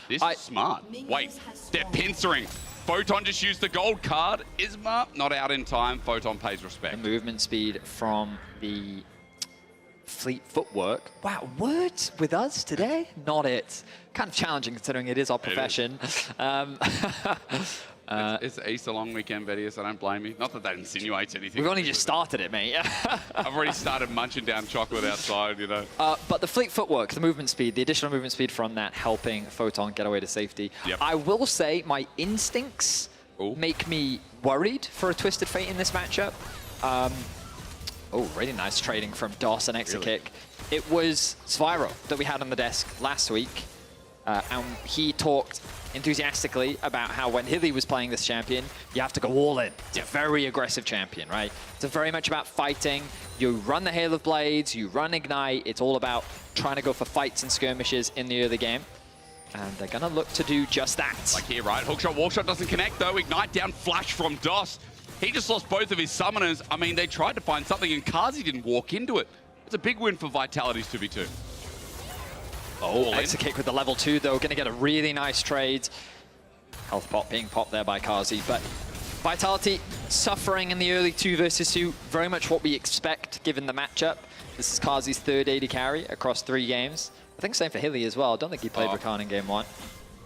This is smart. Wait, they're pincering. Photon just used the gold card. Isma not out in time. Photon pays respect. The movement speed from the fleet footwork. Wow, words with us today? Not it. Kind of challenging considering it is our profession. It's the Easter long weekend, Vedius. I don't blame you. Not that insinuates anything. We've only just started it, mate. I've already started munching down chocolate outside, you know. But the fleet footwork, the movement speed, the additional movement speed from that helping Photon get away to safety. Yep. I will say my instincts make me worried for a Twisted Fate in this matchup. Oh, really nice trading from DOS and Exakick. Really? It was Spyro that we had on the desk last week. And he talked enthusiastically about how when Hilly was playing this champion, you have to go all in. It's a very aggressive champion, right? It's very much about fighting. You run the Hail of Blades, you run Ignite. It's all about trying to go for fights and skirmishes in the early game. And they're going to look to do just that. Like here, right? Hookshot, wallshot doesn't connect, though. Ignite down, flash from DOS. He just lost both of his summoners. I mean, they tried to find something, and Kazi didn't walk into it. It's a big win for Vitality's 2v2. Oh, Exakick with the level 2, though. Going to get a really nice trade. Health pop being popped there by Kazi. But Vitality suffering in the early 2 versus 2. Very much what we expect, given the matchup. This is Kazi's third AD carry across 3 games. I think same for Hilly as well. I don't think he played Rakan in game 1.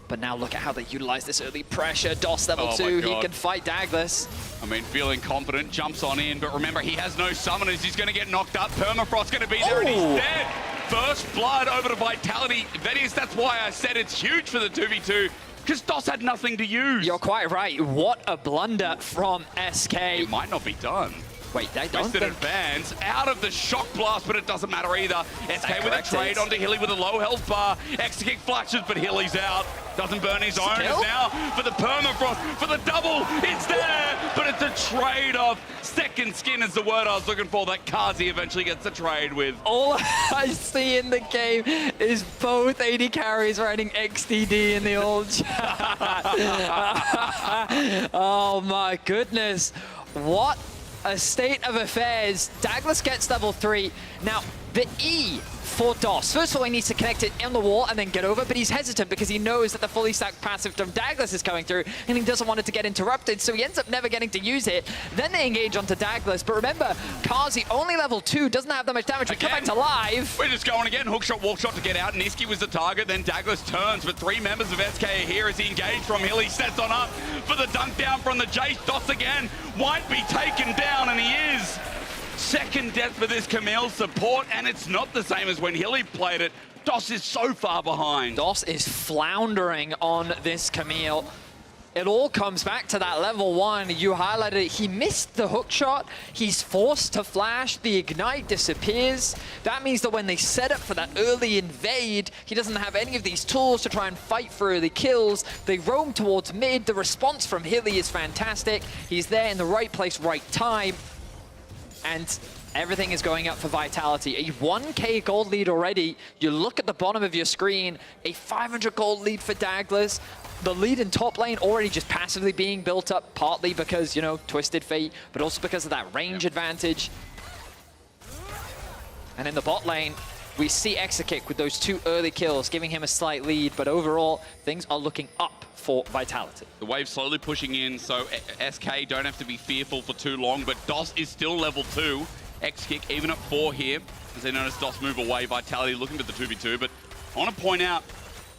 But now look at how they utilize this early pressure. DOS level 2, he can fight Douglas. I mean, feeling confident, jumps on in, but remember, he has no summoners. He's going to get knocked up. Permafrost's going to be there, and he's dead. First blood over to Vitality. Vedius, that's why I said it's huge for the 2v2, because DOS had nothing to use. You're quite right. What a blunder from SK. It might not be done. Wait, they don't Twisted advance out of the shock blast, but it doesn't matter either. SK with a trade onto Hilly with a low health bar. Exakick flashes, but Hilly's out. Doesn't burn his own. Now for the permafrost, for the double. It's there, but it's a trade-off. Second skin is the word I was looking for that Kazi eventually gets the trade with. All I see in the game is both AD carries writing XDD in the old chat. Oh my goodness. What a state of affairs. Douglas gets level 3. Now, the E for DOS. First of all, he needs to connect it on the wall and then get over, but he's hesitant because he knows that the fully stacked passive from Douglas is coming through, and he doesn't want it to get interrupted, so he ends up never getting to use it. Then they engage onto Douglas, but remember, Kazi, only level 2, doesn't have that much damage. We come back to live. We're just going again. Hookshot, wallshot to get out. Niski was the target, then Douglas turns, but 3 members of SK are here as he engaged from Hilly, sets on up for the dunk down from the Jace. DOS again might be taken down, and he is. Second death for this Camille support, and it's not the same as when Hilly played it. DOS is so far behind. DOS is floundering on this Camille. It all comes back to that level 1. You highlighted it. He missed the hook shot. He's forced to flash. The ignite disappears. That means that when they set up for that early invade, he doesn't have any of these tools to try and fight for early kills. They roam towards mid. The response from Hilly is fantastic. He's there in the right place, right time. And everything is going up for Vitality. A 1k gold lead already. You look at the bottom of your screen, a 500 gold lead for Douglas. The lead in top lane already just passively being built up, partly because, you know, Twisted Fate, but also because of that range advantage. And in the bot lane, we see Exakick with those 2 early kills, giving him a slight lead, but overall, things are looking up for Vitality. The wave slowly pushing in, so SK don't have to be fearful for too long, but DOS is still level 2. Exakick even at 4 here, as they notice DOS move away. Vitality looking for the 2v2, but I want to point out,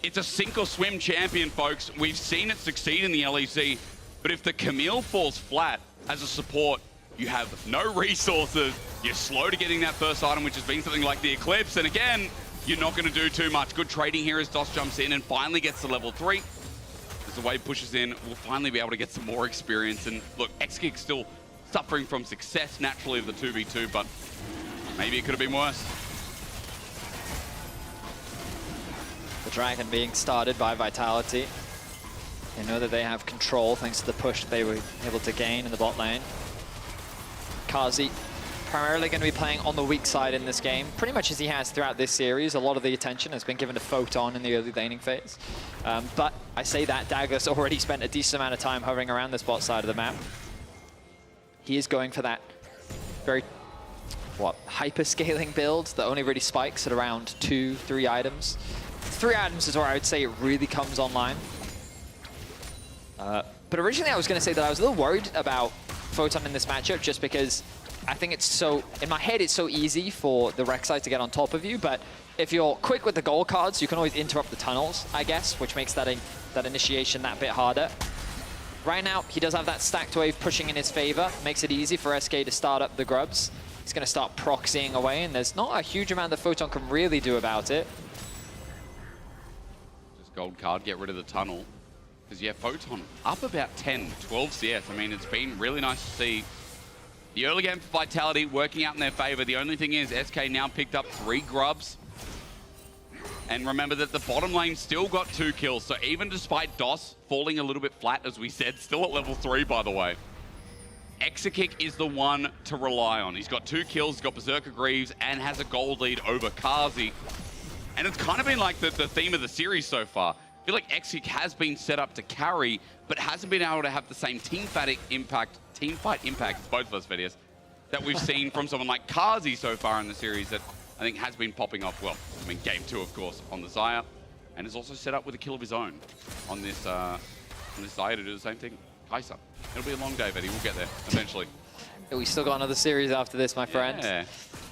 it's a sink or swim champion, folks. We've seen it succeed in the LEC, but if the Camille falls flat as a support, you have no resources, you're slow to getting that first item, which has been something like the Eclipse, and again, you're not going to do too much. Good trading here as DOS jumps in and finally gets to level 3. As the wave pushes in, we'll finally be able to get some more experience. And look, Exakick still suffering from success naturally of the 2v2, but maybe it could have been worse. The Dragon being started by Vitality. They know that they have control thanks to the push they were able to gain in the bot lane. Kazi primarily going to be playing on the weak side in this game, pretty much as he has throughout this series. A lot of the attention has been given to Photon in the early laning phase. But I say that Douglas already spent a decent amount of time hovering around this bot side of the map. he is going for that very, hyper-scaling build that only really spikes at around 2-3 items. 3 items is where I would say it really comes online. But originally I was going to say that I was a little worried about Photon in this matchup just because I think it's so, in my head, it's so easy for the Rek'Sai to get on top of you, but if you're quick with the gold cards, you can always interrupt the tunnels, I guess, which makes that initiation that bit harder. Right now, he does have that stacked wave pushing in his favor, makes it easy for SK to start up the grubs. He's going to start proxying away, and there's not a huge amount that Photon can really do about it. Just gold card, get rid of the tunnel. Because, yeah, Photon up about 10, 12 CS. I mean, it's been really nice to see the early game for Vitality working out in their favor. The only thing is, SK now picked up 3 grubs. And remember that the bottom lane still got 2 kills. So even despite DOS falling a little bit flat, as we said, still at level 3, by the way, Exakick is the one to rely on. He's got 2 kills, he's got Berserker Greaves, and has a gold lead over Kazi. And it's kind of been like the theme of the series so far. I feel like Exakick has been set up to carry, but hasn't been able to have the same team fight impact, it's both of us, Vedius, that we've seen from someone like Kazi so far in the series that I think has been popping off well. I mean, game 2, of course, on the Xayah, and is also set up with a kill of his own on this Xayah to do the same thing. Kai'Sa. It'll be a long day, Vedi. We'll get there eventually. We still got another series after this, my friend. Yeah.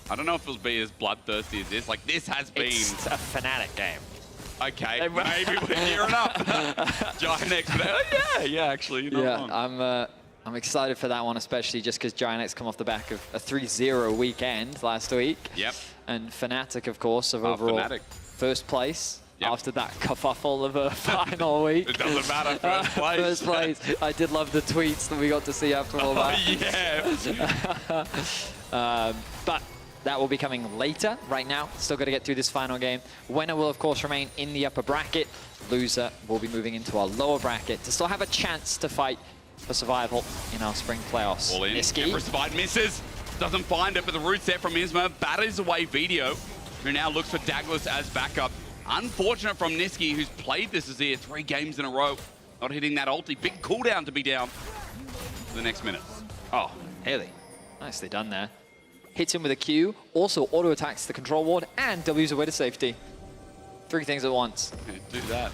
I don't know if it'll be as bloodthirsty as this. Like, this has been... It's a Fnatic game. Okay, maybe we're gearing up. Giant X, yeah, actually, you're not wrong. I'm excited for that one, especially just because Giant X come off the back of a 3-0 weekend last week. Yep. And Fnatic, of course, of overall first place after that kerfuffle of a final week. It doesn't matter, first place. First place. I did love the tweets that we got to see after all that. Yeah. But that will be coming later. Right now, still got to get through this final game. Winner will, of course, remain in the upper bracket. Loser will be moving into our lower bracket to still have a chance to fight for survival in our spring playoffs. All in. Niski. Empress Divide misses. Doesn't find it, but the root set from Isma batters away Video, who now looks for Douglas as backup. Unfortunate from Niski, who's played this as here 3 games in a row. Not hitting that ulti. Big cooldown to be down for the next minute. Oh, Haley. Nicely done there. Hits him with a Q, also auto-attacks the control ward, and W's away to safety. 3 things at once. Yeah, do that.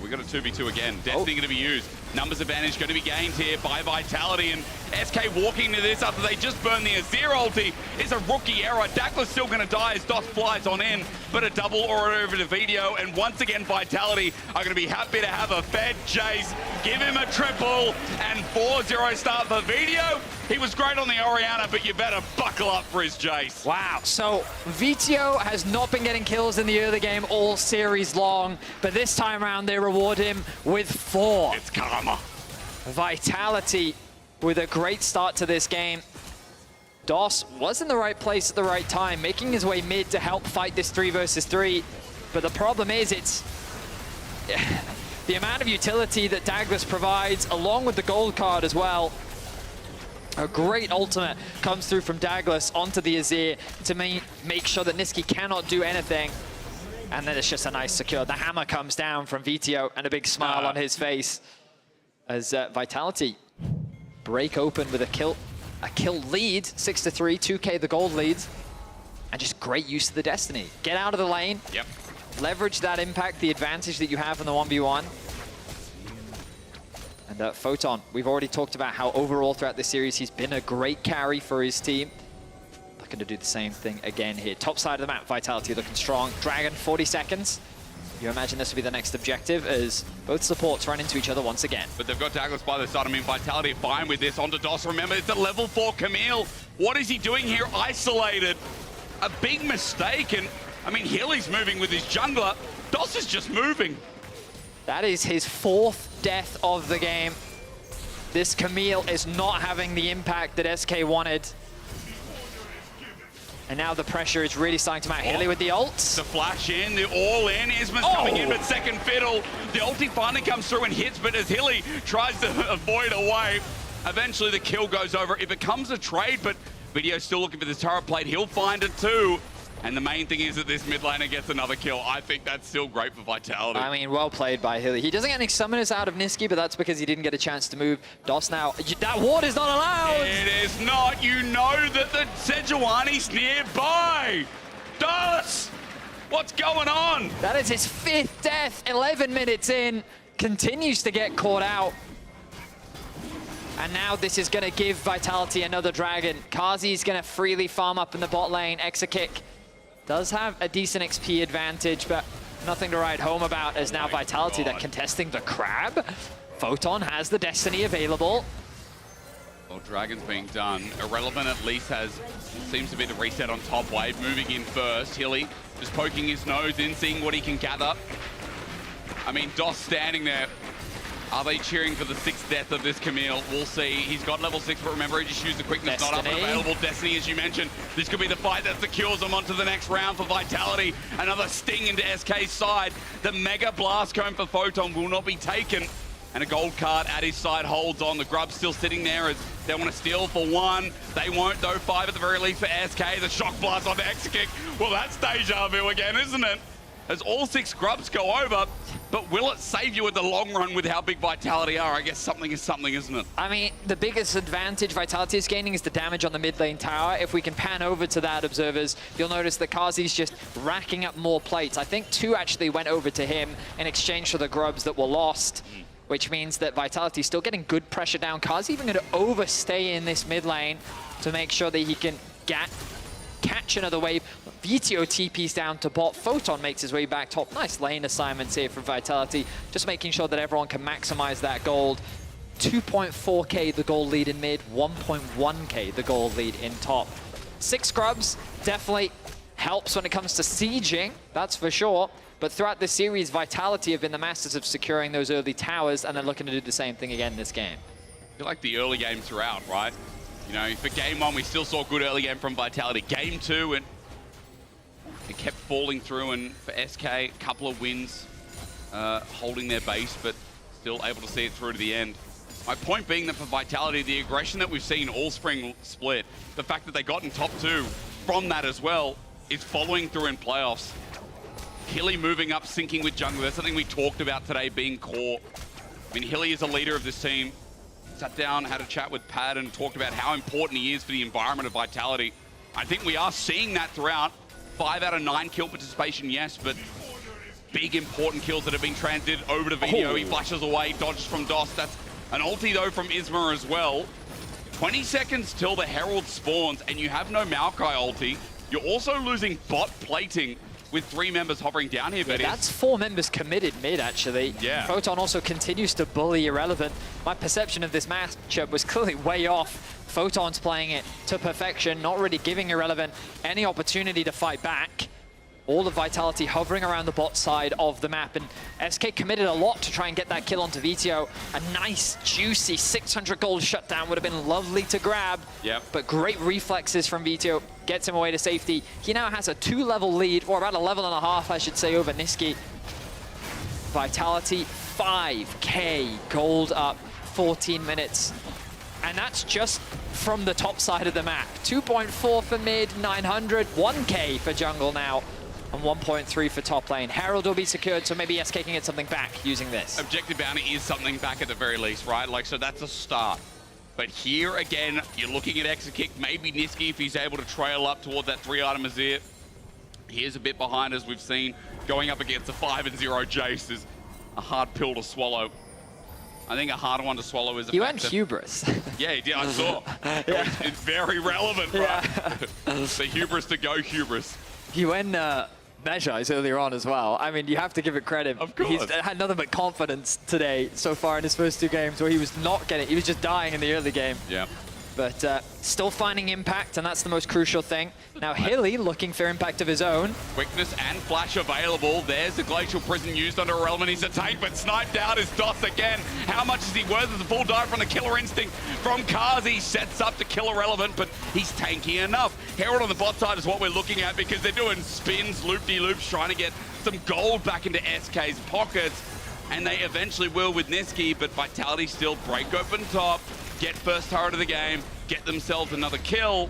We got a 2v2 again. Destiny going to be used. Numbers advantage going to be gained here by Vitality, and SK walking to this after they just burned the Azir ulti. It's a rookie error. Douglas still going to die as DOS flies on in, but a double or over to Video, and once again Vitality are going to be happy to have a fed Jace. Give him a triple, and 4-0 start for Video. He was great on the Orianna, but you better buckle up for his Jace. Wow, so Vito has not been getting kills in the early game all series long, but this time around they reward him with 4. It's karma. Vitality with a great start to this game. DOS was in the right place at the right time, making his way mid to help fight this 3 versus 3. But the problem is it's the amount of utility that Douglas provides, along with the gold card as well. A great ultimate comes through from Douglas onto the Azir to make sure that Niski cannot do anything. And then it's just a nice secure. The hammer comes down from Vito and a big smile on his face as Vitality break open with a kill lead, 6-3, 2K the gold lead, and just great use of the Destiny. Get out of the lane, leverage that impact, the advantage that you have in the 1v1. And Photon, we've already talked about how overall throughout this series he's been a great carry for his team. Looking to do the same thing again here. Top side of the map, Vitality looking strong. Dragon, 40 seconds. You imagine this will be the next objective as both supports run into each other once again. But they've got Douglas by the side. I mean, Vitality fine with this. Onto DOS. Remember, it's a level 4 Camille. What is he doing here? Isolated. A big mistake. And, I mean, Hilly's moving with his jungler. DOS is just moving. That is his 4th death of the game. This Camille is not having the impact that SK wanted. And now the pressure is really starting to mount. Hilly with the ults. The flash in, the all in. Isma's coming in, but second fiddle. The ulti finally comes through and hits, but as Hilly tries to avoid away, eventually the kill goes over. It becomes a trade, but Video's still looking for the turret plate. He'll find it too. And the main thing is that this mid laner gets another kill. I think that's still great for Vitality. I mean, well played by Hilly. He doesn't get any summoners out of Niski, but that's because he didn't get a chance to move. DOS now, that ward is not allowed! It is not. You know that the Sejuani's nearby. DOS! What's going on? That is his 5th death, 11 minutes in. Continues to get caught out. And now this is going to give Vitality another dragon. Kazi's going to freely farm up in the bot lane. Exakick does have a decent XP advantage, but nothing to write home about as now Vitality they're contesting the crab. Photon has the Destiny available. Well, Dragon's being done. Irrelevant at least seems to be the reset on top wave. Moving in first. Hilly just poking his nose in, seeing what he can gather. I mean, DOS standing there. Are they cheering for the 6th death of this Camille? We'll see. He's got level 6, but remember, he just used the quickness, not up and available. Destiny, as you mentioned. This could be the fight that secures him onto the next round for Vitality. Another sting into SK's side. The Mega Blast Cone for Photon will not be taken. And a gold card at his side holds on. The Grub's still sitting there as they want to steal for 1. They won't, though. 5 at the very least for SK. The Shock Blast on the Exakick. Well, that's deja vu again, isn't it? As all 6 Grubs go over, but will it save you in the long run with how big Vitality are? I guess something is something, isn't it? I mean, the biggest advantage Vitality is gaining is the damage on the mid lane tower. If we can pan over to that, observers, you'll notice that Kazi's just racking up more plates. I think 2 actually went over to him in exchange for the Grubs that were lost, which means that Vitality's still getting good pressure down. Kazi even going to overstay in this mid lane to make sure that he can catch another wave. VTO TP's down to bot. Photon makes his way back top. Nice lane assignments here from Vitality. Just making sure that everyone can maximize that gold. 2.4k the gold lead in mid, 1.1k the gold lead in top. 6 Scrubs definitely helps when it comes to sieging, that's for sure. But throughout this series, Vitality have been the masters of securing those early towers, and they're looking to do the same thing again this game. I feel like the early game throughout, right? You know, for game 1, we still saw good early game from Vitality. Game 2, and it kept falling through, and for SK, a couple of wins, holding their base, but still able to see it through to the end. My point being that for Vitality, the aggression that we've seen all spring split, the fact that they got in top 2 from that as well, is following through in playoffs. Hilly moving up, syncing with jungle. That's something we talked about today being core. I mean, Hilly is a leader of this team. Sat down, had a chat with Pad, and talked about how important he is for the environment of Vitality. I think we are seeing that throughout. 5 out of 9 kill participation, yes, but big important kills that have been transited over to VTO. He flashes away, dodges from DOS. That's an ulti, though, from Isma as well. 20 seconds till the Herald spawns, and you have no Maokai ulti. You're also losing bot plating with 3 members hovering down here, Betty. That's 4 members committed mid, actually. Yeah. Photon also continues to bully Irrelevant. My perception of this matchup was clearly way off. Photon's playing it to perfection, not really giving Irrelevant any opportunity to fight back. All of Vitality hovering around the bot side of the map, and SK committed a lot to try and get that kill onto VTO. A nice, juicy 600 gold shutdown would have been lovely to grab, but great reflexes from VTO. Gets him away to safety. He now has a 2-level lead, or about a level and a half, I should say, over Niski. Vitality, 5k gold up, 14 minutes. And that's just from the top side of the map. 2.4 for mid, 900, 1k for jungle now, and 1.3 for top lane. Herald will be secured, so maybe SK can get something back using this. Objective bounty is something back at the very least, right? Like, so that's a start. But here again, you're looking at Exakick, maybe Niski if he's able to trail up toward that 3-item Azir. He is a bit behind, as we've seen. Going up against a 5-0 Jace is a hard pill to swallow. I think a harder one to swallow is a He went hubris. Yeah, he did, I saw. It's very relevant, right? The hubris to go hubris. He went Mejai's earlier on as well. I mean, you have to give it credit. Of course. He's had nothing but confidence today so far in his first 2 games where he was not getting, he was just dying in the early game. Yeah. But still finding impact, and that's the most crucial thing. Now Hilly looking for impact of his own. Quickness and flash available. There's the Glacial Prison used under Irrelevant. He's a tank, but sniped out is DOS again. How much is he worth as a full dive from the Killer Instinct from Kazi? Sets up to kill Irrelevant, but he's tanky enough. Herald on the bot side is what we're looking at because they're doing spins, loop-de-loops, trying to get some gold back into SK's pockets. And they eventually will with Niski, but Vitality still break open top, get first turret of the game, get themselves another kill.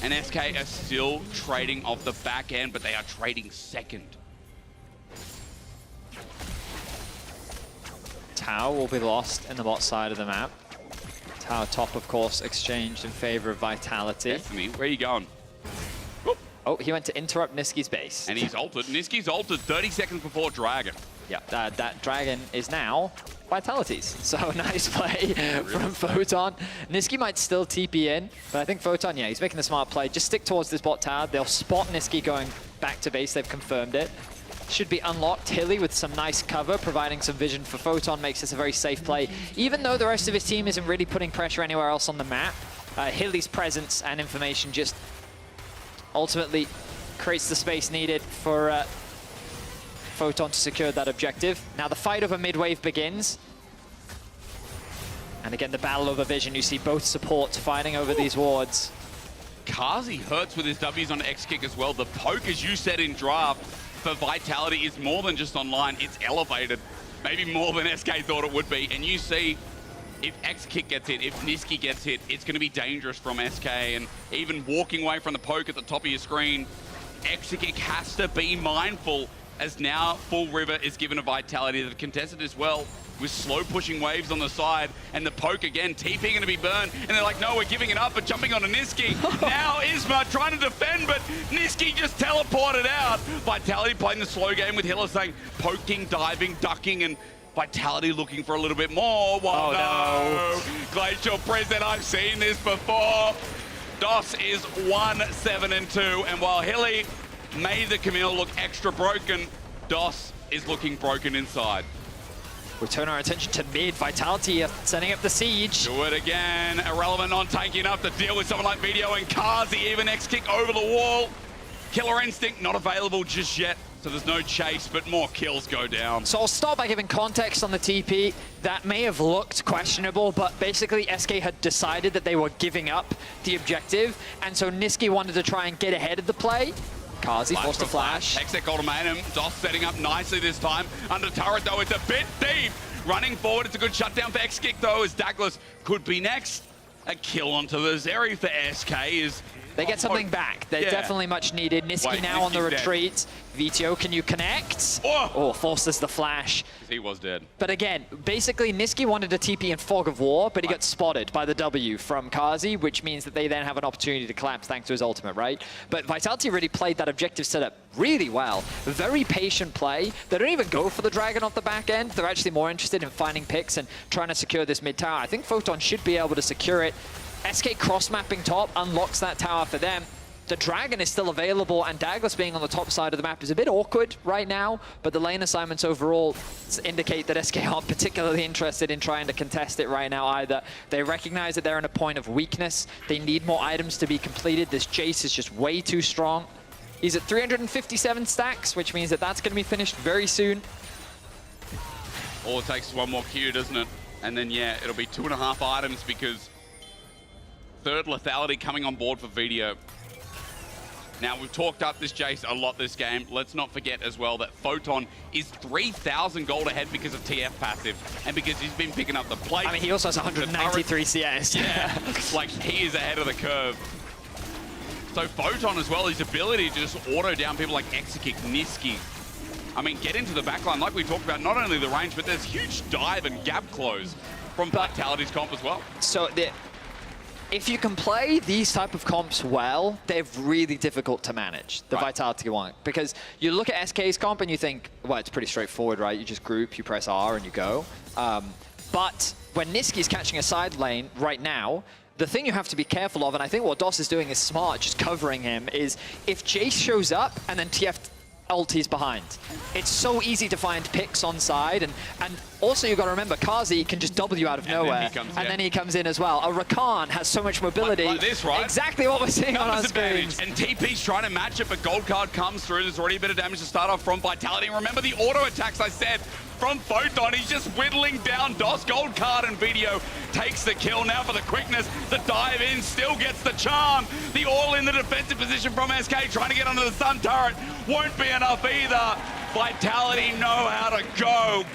And SK are still trading off the back end, but they are trading second. Tower will be lost in the bot side of the map. Tower top, of course, exchanged in favor of Vitality. Destiny, where are you going? Oh, he went to interrupt Niski's base. And he's ulted. Niski's ulted 30 seconds before Dragon. Yeah, that Dragon is now Vitality's. So nice play from Photon. Niski might still TP in, but I think Photon, yeah, he's making the smart play. Just stick towards this bot tower. They'll spot Niski going back to base. They've confirmed it. Should be unlocked. Hilly with some nice cover, providing some vision for Photon, makes this a very safe play. Even though the rest of his team isn't really putting pressure anywhere else on the map, Hilly's presence and information just ultimately creates the space needed for Photon to secure that objective. Now the fight over mid-wave begins. And again, the battle over vision. You see both supports fighting over these wards. Kazi hurts with his W's on X-Kick as well. The poke, as you said in draft, for Vitality is more than just online. It's elevated. Maybe more than SK thought it would be. And you see, if X-Kick gets hit, if Niski gets hit, it's going to be dangerous from SK. And even walking away from the poke at the top of your screen, X-Kick has to be mindful, as now Full River is given a Vitality that have contested as well, with slow pushing waves on the side, and the poke again, TP going to be burned, and they're like, no, we're giving it up, but jumping on a Niski. Now Isma trying to defend, but Niski just teleported out. Vitality playing the slow game with Hiller saying, poking, diving, ducking, and Vitality looking for a little bit more. Whoa, no. Glacial Prison, I've seen this before. DOS is 1-7-2, and while Hilly made the Camille look extra broken, DOS is looking broken inside. We turn our attention to mid. Vitality setting up the siege. Do it again. Irrelevant, not tanky enough to deal with someone like Video and Kazi. Even X-Kick over the wall. Killer Instinct not available just yet, so there's no chase, but more kills go down. So I'll start by giving context on the TP. That may have looked questionable, but basically SK had decided that they were giving up the objective, and so Niski wanted to try and get ahead of the play. Kazi forced to flash. Hextech ultimatum. DOS setting up nicely this time. Under turret though, it's a bit deep. Running forward, it's a good shutdown for X-Kick though, as Douglas could be next. A kill onto the Zeri for SK is... They get something back. They're definitely much needed. Niski now on the retreat. VTO, can you connect? Oh, forces the flash. He was dead. But again, basically Niski wanted to TP in Fog of War, but he got spotted by the W from Kazi, which means that they then have an opportunity to collapse thanks to his ultimate, right? But Vitality really played that objective setup really well. Very patient play. They don't even go for the Dragon off the back end. They're actually more interested in finding picks and trying to secure this mid tower. I think Photon should be able to secure it. SK cross-mapping top unlocks that tower for them. The Dragon is still available, and Douglas being on the top side of the map is a bit awkward right now, but the lane assignments overall indicate that SK aren't particularly interested in trying to contest it right now either. They recognize that they're in a point of weakness. They need more items to be completed. This Jace is just way too strong. He's at 357 stacks, which means that that's going to be finished very soon. All it takes is one more Q, doesn't it? And then, yeah, it'll be 2.5 items because third lethality coming on board for Video. Now, we've talked up this Jace a lot this game. Let's not forget as well that Photon is 3,000 gold ahead because of TF passive and because he's been picking up the plate. I mean, he also has 193 CS. Yeah, like he is ahead of the curve. So Photon as well, his ability to just auto down people like X-Kick, Niski. I mean, get into the backline like we talked about, not only the range, but there's huge dive and gap close from Vitality's comp as well. So if you can play these type of comps well, they're really difficult to manage, the Vitality one. Because you look at SK's comp and you think, well, it's pretty straightforward, right? You just group, you press R and you go. But when Niski's catching a side lane right now, the thing you have to be careful of, and I think what DOS is doing is smart, just covering him, is if Jace shows up and then TF ultis behind. It's so easy to find picks on side, and also you've got to remember, Kazi can just W out of nowhere, then he comes in as well. A Rakan has so much mobility. Like this, right? Exactly what we're seeing on our screens. And TP's trying to match it, but Gold Card comes through. There's already a bit of damage to start off from Vitality. And remember the auto attacks I said from Photon. He's just whittling down DOS. Gold Card and Video takes the kill now for the quickness. The dive in still gets the charm. The all in the defensive position from SK, trying to get under the sun turret. Won't be enough either. Vitality know how to go,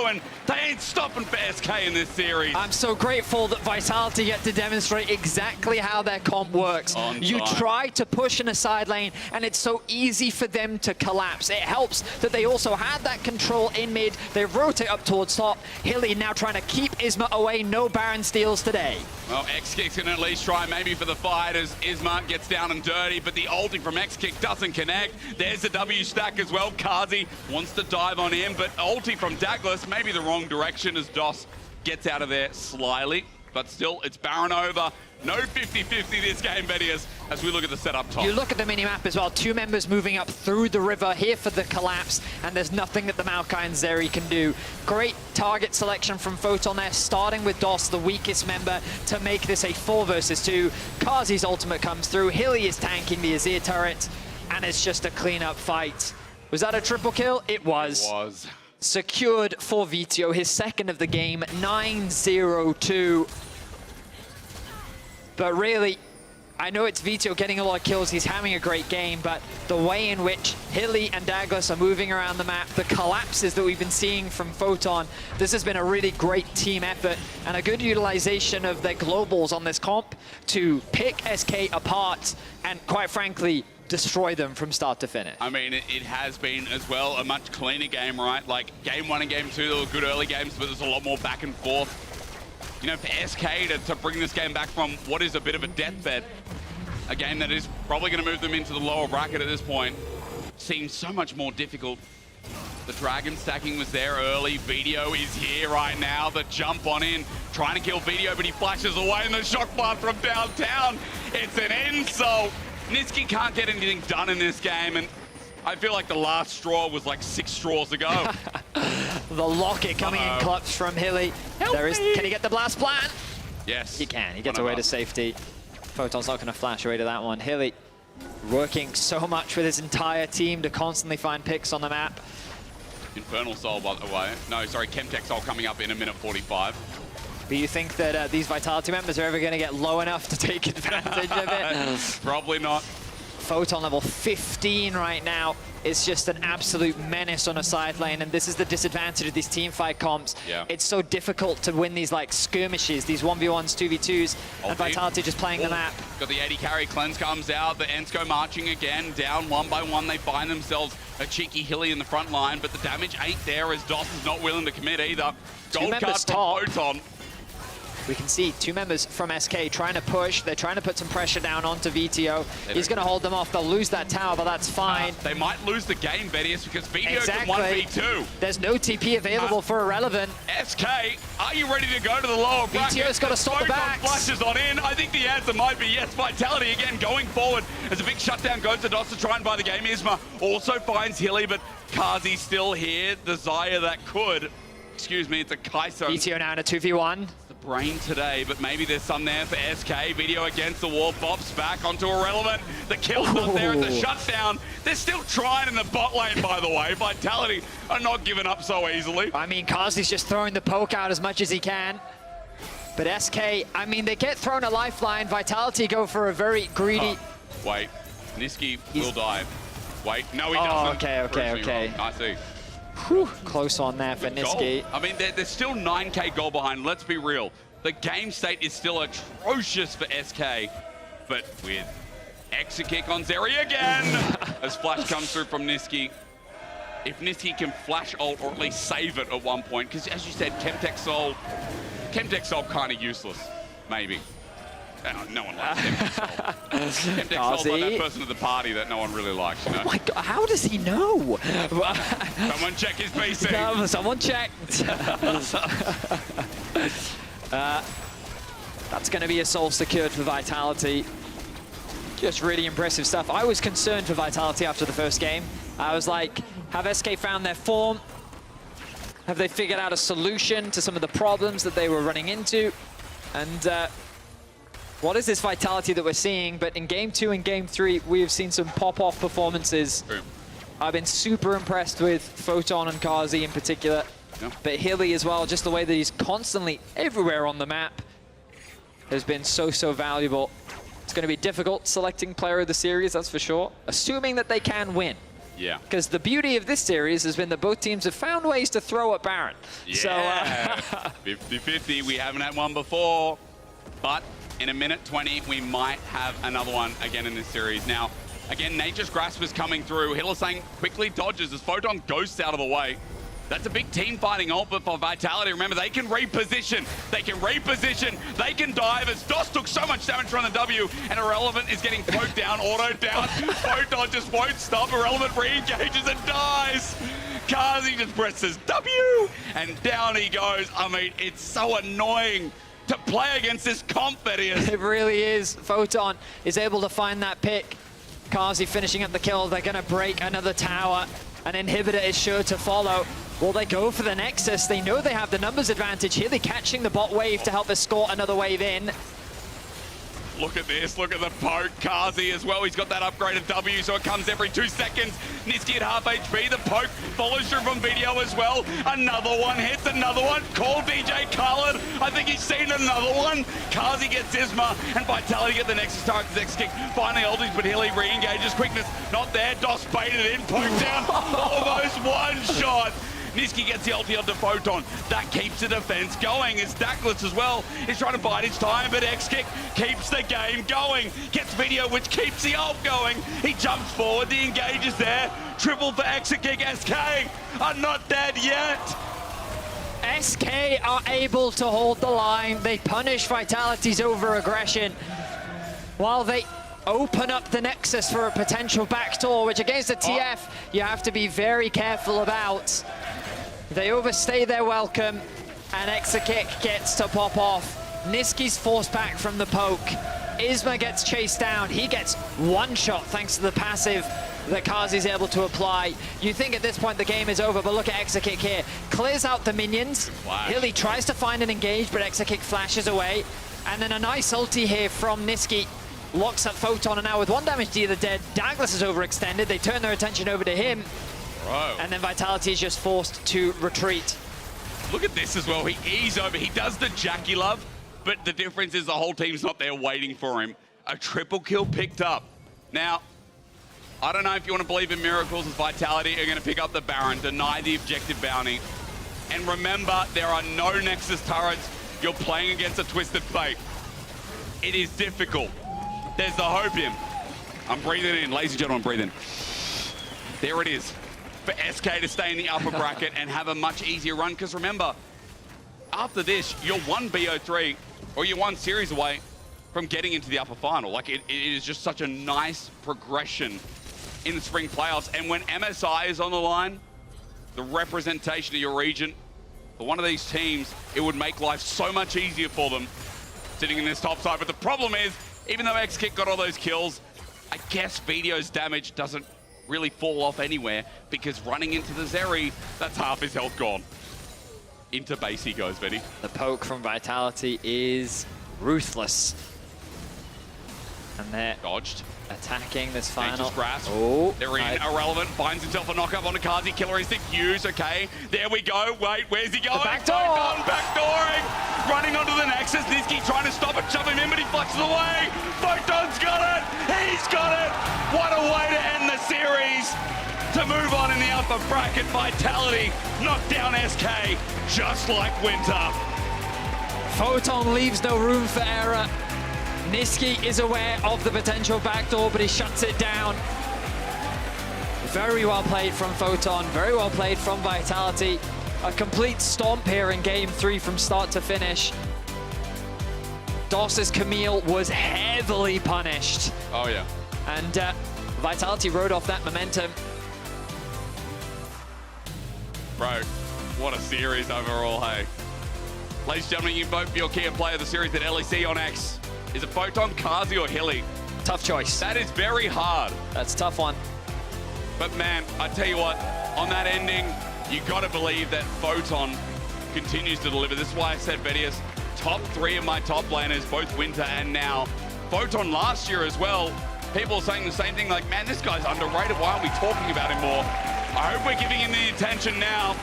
and they ain't stopping for SK in this series. I'm so grateful that Vitality get to demonstrate exactly how their comp works. You try to push in a side lane, and it's so easy for them to collapse. It helps that they also had that control in mid. They rotate up towards top. Hilly now trying to keep Isma away. No Baron steals today. Well, X-Kick's can at least try maybe for the fight as Isma gets down and dirty, but the ulting from X-Kick doesn't connect. There's the W stack as well. Kazi wants to dive on in, but ulti from Douglas, maybe the wrong direction as DOS gets out of there slyly. But still, it's Baron over. No 50-50 this game, Vedius, as we look at the setup top. You look at the mini-map as well. 2 members moving up through the river here for the collapse, and there's nothing that the Maokai and Zeri can do. Great target selection from Photon there, starting with DOS, the weakest member, to make this a 4 versus 2. Kazi's ultimate comes through. Hilly is tanking the Azir turret, and it's just a clean-up fight. Was that a triple kill? It was. It was. Secured for Vito, his second of the game, 9-0-2. But really, I know it's Vito getting a lot of kills, he's having a great game, but the way in which Hilly and Douglas are moving around the map, the collapses that we've been seeing from Photon, this has been a really great team effort and a good utilization of their globals on this comp to pick SK apart and, quite frankly, destroy them from start to finish. I mean, it has been as well a much cleaner game, right? Like game 1 and game 2, there were good early games, but there's a lot more back and forth. You know, for SK to bring this game back from what is a bit of a deathbed, a game that is probably going to move them into the lower bracket at this point, seems so much more difficult. The Dragon stacking was there early. Video is here right now. The jump on in, trying to kill Video, but he flashes away, and the shock blast from downtown. It's an insult. Niski can't get anything done in this game, and I feel like the last straw was like 6 straws ago. The locket coming in clutch from Hilly. Can he get the blast plant? Yes. He can. He gets away to safety. Photon's not going to flash away to that one. Hilly working so much with his entire team to constantly find picks on the map. Infernal Soul, by the way. No, sorry, Chemtech Soul coming up in a minute 45. But you think that these Vitality members are ever going to get low enough to take advantage of it? Probably not. Photon level 15 right now is just an absolute menace on a side lane, and this is the disadvantage of these team fight comps. Yeah. It's so difficult to win these like skirmishes, these 1v1s, 2v2s, and Vitality just playing the map. Got the 80 carry, Cleanse comes out, the Ensko marching again, down 1 by 1, they find themselves a cheeky Hilly in the front line, but the damage ain't there as DOS is not willing to commit either. Gold card from Photon. We can see 2 members from SK trying to push. They're trying to put some pressure down onto VTO. He's going to hold them off. They'll lose that tower, but that's fine. They might lose the game, Vedius, because VTO can 1v2. There's no TP available for Irrelevant. SK, are you ready to go to the lower bracket? VTO's got to stop the back. Flashes on in. I think the answer might be yes. Vitality again going forward as a big shutdown goes to DOS to try and buy the game. Isma also finds Hilly, but Kazi still here. The Zaya that could. Excuse me, it's a Kai'Sa. VTO now in a 2v1. Brain today, but maybe there's some there for SK. Video against the wall, bops back onto Irrelevant. The kill's not there at the shutdown. They're still trying in the bot lane, by the way. Vitality are not giving up so easily. I mean, Kazi's just throwing the poke out as much as he can. But SK, I mean, they get thrown a lifeline. Vitality go for a very greedy... Wait, Niski will die. Wait, no he doesn't. Okay. I see. Whew, close on there for Niski. I mean, there's still 9k goal behind. Let's be real. The game state is still atrocious for SK, but with exit kick on Zeri again, as flash comes through from Niski. If Niski can flash ult or at least save it at one point, because as you said, Chemtech Soul kind of useless, maybe. No one likes Chemtech Soul. Chemtech Soul's like that person at the party that no one really likes, you know? Oh my God, how does he know? Someone check his PC. Someone checked. That's going to be a soul secured for Vitality. Just really impressive stuff. I was concerned for Vitality after the first game. I was like, have SK found their form? Have they figured out a solution to some of the problems that they were running into? And what is this Vitality that we're seeing? But in Game 2 and Game 3, we have seen some pop-off performances. I've been super impressed with Photon and Kazi in particular. Yeah. But Hilly as well, just the way that he's constantly everywhere on the map has been so valuable. It's going to be difficult selecting player of the series, that's for sure. Assuming that they can win. Yeah. Because the beauty of this series has been that both teams have found ways to throw at Baron. Yeah, 50-50. We haven't had one before, but in a minute 20, we might have another one again in this series. Now, again, Nature's Grasp is coming through. Hylissang quickly dodges as Photon ghosts out of the way. That's a big team fighting ult, but for Vitality, remember, they can reposition. They can reposition. They can dive as DOS took so much damage from the W, and Irrelevant is getting poked down, autoed down. Photon just won't stop. Irrelevant re-engages and dies. Kazi just presses W, and down he goes. I mean, it's so annoying to play against this comp, Vedius. It really is. Photon is able to find that pick. Kazi finishing up the kill. They're going to break another tower. An inhibitor is sure to follow. Will they go for the Nexus? They know they have the numbers advantage here. They're catching the bot wave to help escort another wave in. Look at this, look at the poke. Kazi as well, he's got that upgraded W, so it comes every 2 seconds. Niski at half HP, the poke follows through from video as well. Another one hits, another one. Call DJ Khaled, I think he's seen another one. Kazi gets Isma, and Vitality get the Nexus target. Next kick, finally ultis, but Hilly re-engages. Quickness not there, DOS baited in, poked down, almost one shot. Niski gets the ulti onto Photon. That keeps the defense going. As Douglas as well is trying to bide his time, but X-Kick keeps the game going. Gets video, which keeps the ult going. He jumps forward, the engage is there. Triple for X-Kick. SK are not dead yet. SK are able to hold the line. They punish Vitality's over-aggression while they open up the Nexus for a potential backdoor, which against the TF, you have to be very careful about. They overstay their welcome, and Exakick gets to pop off. Niski's forced back from the poke. Isma gets chased down. He gets one shot thanks to the passive that Kazi's able to apply. You think at this point the game is over, but look at Exakick here. Clears out the minions. Hilly tries to find an engage, but Exakick flashes away. And then a nice ulti here from Niski. Locks up Photon, and now with 1 damage dealer dead, Douglas is overextended. They turn their attention over to him. Bro. And then Vitality is just forced to retreat. Look at this as well. He eases over. He does the Jackie love, but the difference is the whole team's not there waiting for him. A triple kill picked up. Now, I don't know if you want to believe in miracles as Vitality are going to pick up the Baron, deny the objective bounty. And remember, there are no Nexus turrets. You're playing against a Twisted Fate. It is difficult. There's the hope in. I'm breathing in. Ladies and gentlemen, breathe in. There it is. For SK to stay in the upper bracket and have a much easier run. Because remember, after this, you're one BO3 or you're one series away from getting into the upper final. Like, it is just such a nice progression in the spring playoffs. And when MSI is on the line, the representation of your region, for one of these teams, it would make life so much easier for them sitting in this top side. But the problem is, even though X-Kick got all those kills, I guess Video's damage doesn't really fall off anywhere, because running into the Zeri, that's half his health gone. Into base he goes, Vedi. The poke from Vitality is ruthless. And they're dodged. Attacking this final. Grasp. Oh, they're in. Irrelevant finds himself a knockup on the Kazi. Killer instinct used. Okay, there we go. Wait, where's he going? Backdoor. Backdooring. Running onto the Nexus. Niski trying to stop it, shove him in, but he flushes away. Photon's got it. He's got it. What a way to end the series. To move on in the upper bracket, Vitality knocked down SK just like Winter. Photon leaves no room for error. Niski is aware of the potential backdoor, but he shuts it down. Very well played from Photon, very well played from Vitality. A complete stomp here in game 3 from start to finish. DOS's Camille was heavily punished. Oh yeah. And Vitality rode off that momentum. Bro, what a series overall, hey. Ladies and gentlemen, you vote for your key player of the series at LEC on X. Is it Photon, Kazi, or Hilly? Tough choice. That is very hard. That's a tough one. But man, I tell you what, on that ending, you got to believe that Photon continues to deliver. This is why I said, Vedius, top 3 of my top laners, both Winter and now. Photon last year as well. People are saying the same thing, like, man, this guy's underrated. Why aren't we talking about him more? I hope we're giving him the attention now,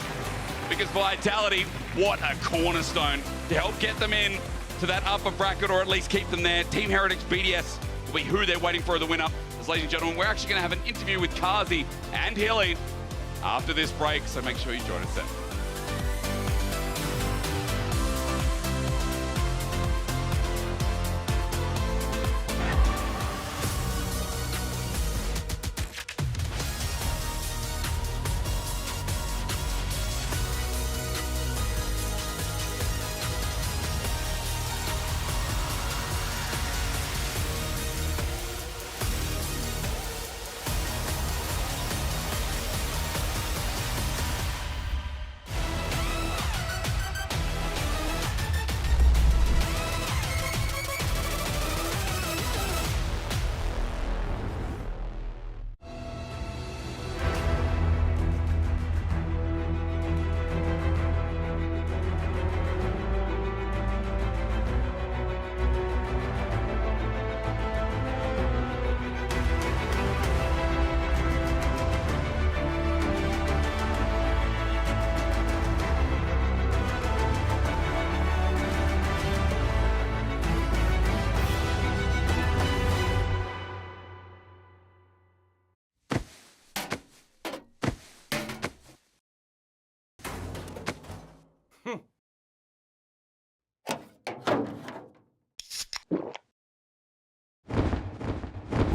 because Vitality, what a cornerstone to help get them in to that upper bracket, or at least keep them there. Team Heretics BDS will be who they're waiting for the winner Because, ladies and gentlemen, we're actually going to have an interview with Kazi and Hilly after this break, so make sure you join us then.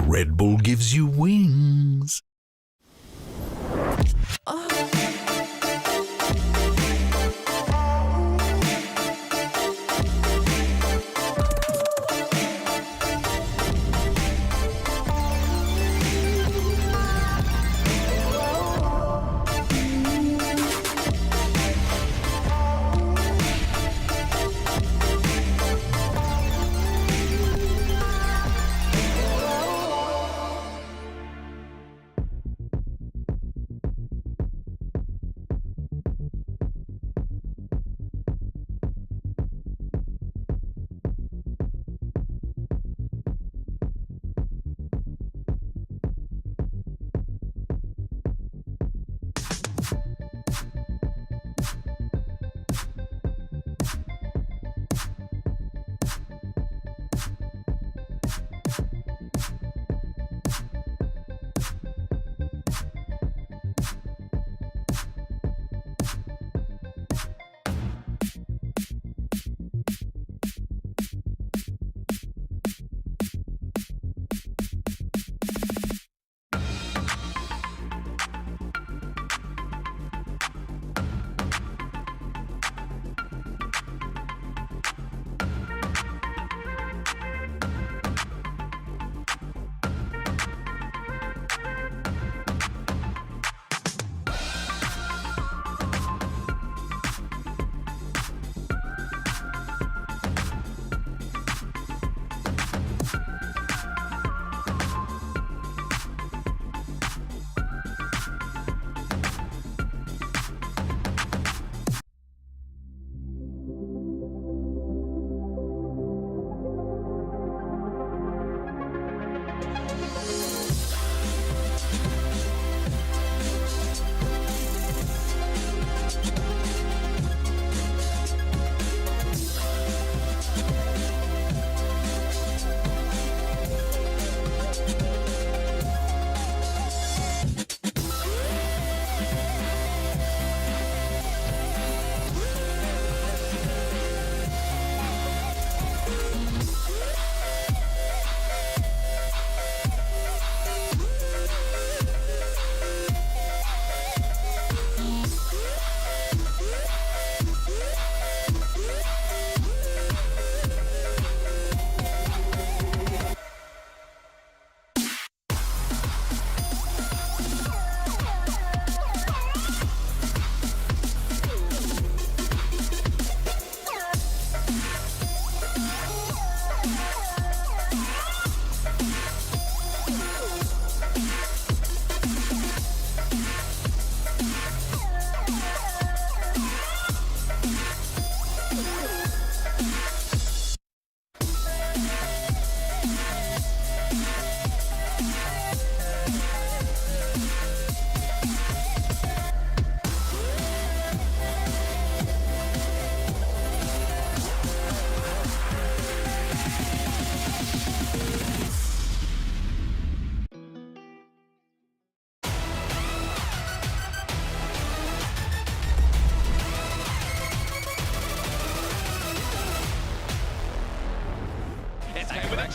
Red Bull gives you wings.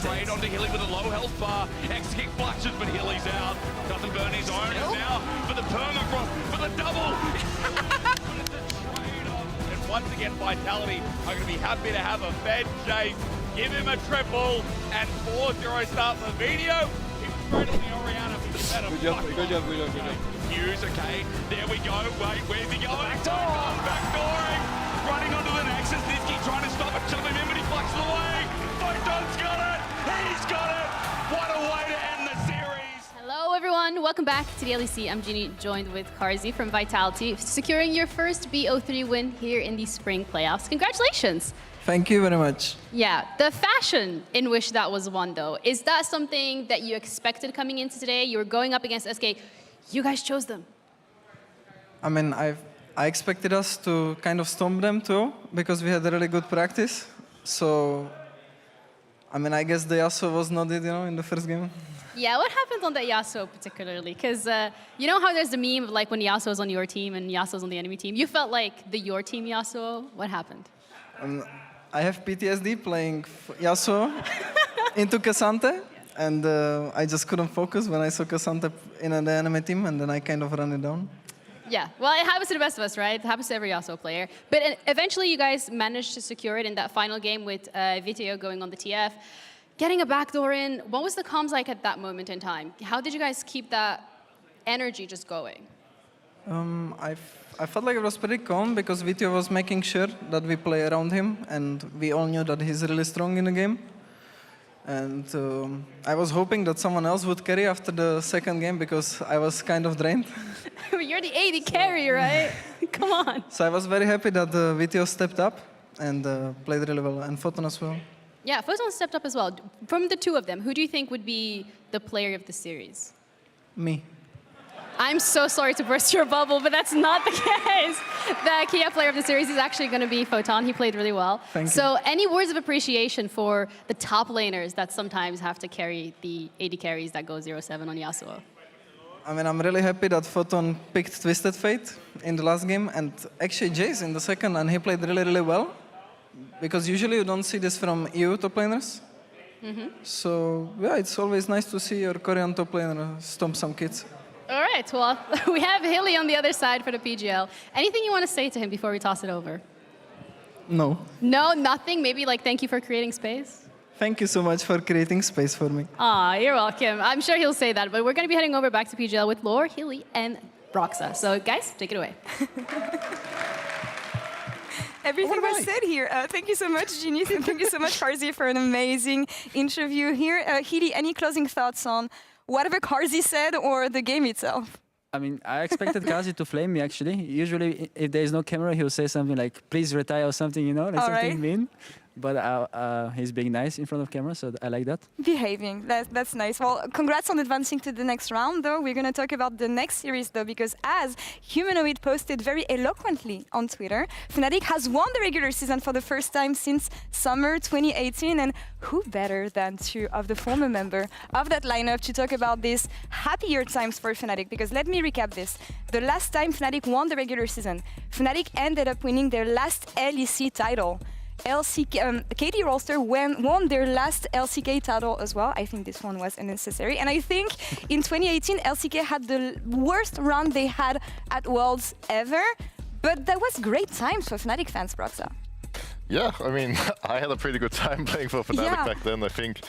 trade onto Hilly with a low health bar. X kick flushes, but Hilly's out. Doesn't burn his own. Is now for the permafrost, for the double. And once again, Vitality are going to be happy to have a fed chase. Give him a triple and 4-0 start the video. He's straight on the Oriana for the better. Good job. Hughes, okay, there we go. Wait, where's he going? Backdooring, running onto the Nexus. Niski trying to stop it, shove him in, but he fluxes away. Photon's got it. He's got it. What a way to end the series. Hello, everyone. Welcome back to the LEC. I'm Jeannie, joined with Karzi from Vitality, securing your first BO3 win here in the spring playoffs. Congratulations. Thank you very much. Yeah, the fashion in which that was won, though, is that something that you expected coming into today? You were going up against SK. You guys chose them. I mean, I expected us to kind of stomp them too, because we had a really good practice. So, I mean, I guess the Yasuo was not it, in the first game. Yeah, what happened on that Yasuo particularly? Because you know how there's the meme of like when Yasuo's on your team and Yasuo's on the enemy team? You felt like your team Yasuo. What happened? I have PTSD playing Yasuo into Cassante, and I just couldn't focus when I saw Cassante in the enemy team, and then I kind of ran it down. Yeah, well, it happens to the best of us, right? It happens to every Yasuo player. But eventually you guys managed to secure it in that final game with Viteo going on the TF. Getting a backdoor in, what was the comms like at that moment in time? How did you guys keep that energy just going? I felt like it was pretty calm because Viteo was making sure that we play around him, and we all knew that he's really strong in the game. And I was hoping that someone else would carry after the second game because I was kind of drained. You're the AD carry, right? Come on. So I was very happy that Viteo stepped up and played really well, and Photon as well. Yeah, Photon stepped up as well. From the two of them, who do you think would be the player of the series? Me. I'm so sorry to burst your bubble, but that's not the case. The Kia player of the series is actually going to be Photon. He played really well. Thank you. So any words of appreciation for the top laners that sometimes have to carry the AD carries that go 0-7 on Yasuo? I mean, I'm really happy that Photon picked Twisted Fate in the last game, and actually Jace in the second, and he played really, really well. Because usually you don't see this from EU top laners. So, yeah, it's always nice to see your Korean top laner stomp some kids. All right, well, we have Hilly on the other side for the PGL. Anything you want to say to him before we toss it over? No. No, nothing? Maybe like thank you for creating space? Thank you so much for creating space for me. Aw, you're welcome. I'm sure he'll say that, but we're going to be heading over back to PGL with Lore, Hilly, and Broxa. So, guys, take it away. Everything was said here. Thank you so much, Jeannie. Thank you so much, Karzi, for an amazing interview here. Hilly, any closing thoughts on whatever Karzi said or the game itself? I mean, I expected Karzi to flame me, actually. Usually, if there is no camera, he'll say something like, please retire or something, like something mean. But he's being nice in front of camera, so I like that. Behaving, that's nice. Well, congrats on advancing to the next round, though. We're going to talk about the next series, though, because as Humanoid posted very eloquently on Twitter, Fnatic has won the regular season for the first time since summer 2018. And who better than two of the former members of that lineup to talk about this happier times for Fnatic? Because let me recap this. The last time Fnatic won the regular season, Fnatic ended up winning their last LEC title. KD Roster won their last LCK title as well. I think this one was unnecessary. And I think in 2018, LCK had the worst run they had at Worlds ever. But that was great times for Fnatic fans, Broxa. Yeah, I mean, I had a pretty good time playing for Fnatic back then. I think,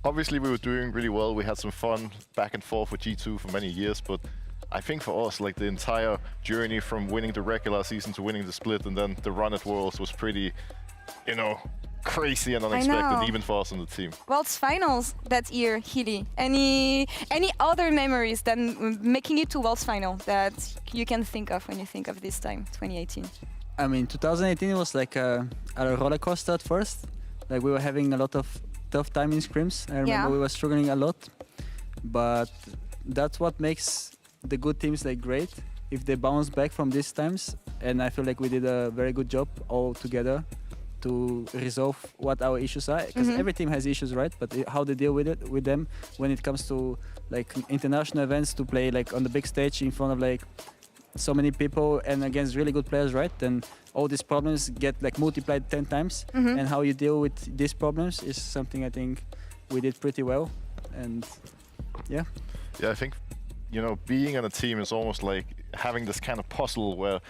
obviously we were doing really well. We had some fun back and forth with G2 for many years, but I think for us, like the entire journey from winning the regular season to winning the split and then the run at Worlds was pretty, crazy and unexpected, even for us on the team. Worlds finals that year, Hilly. Any other memories than making it to Worlds final that you can think of when you think of this time, 2018? I mean, 2018 was like a roller coaster at first. Like we were having a lot of tough time in scrims. I remember we were struggling a lot, but that's what makes the good teams great if they bounce back from these times, and I feel like we did a very good job all together to resolve what our issues are, because every team has issues, right? But how they deal with them when it comes to international events, to play on the big stage in front of so many people and against really good players, right? Then all these problems get like multiplied 10 times. And how you deal with these problems is something I think we did pretty well. And yeah. Yeah, I think, you know, being on a team is almost like having this kind of puzzle where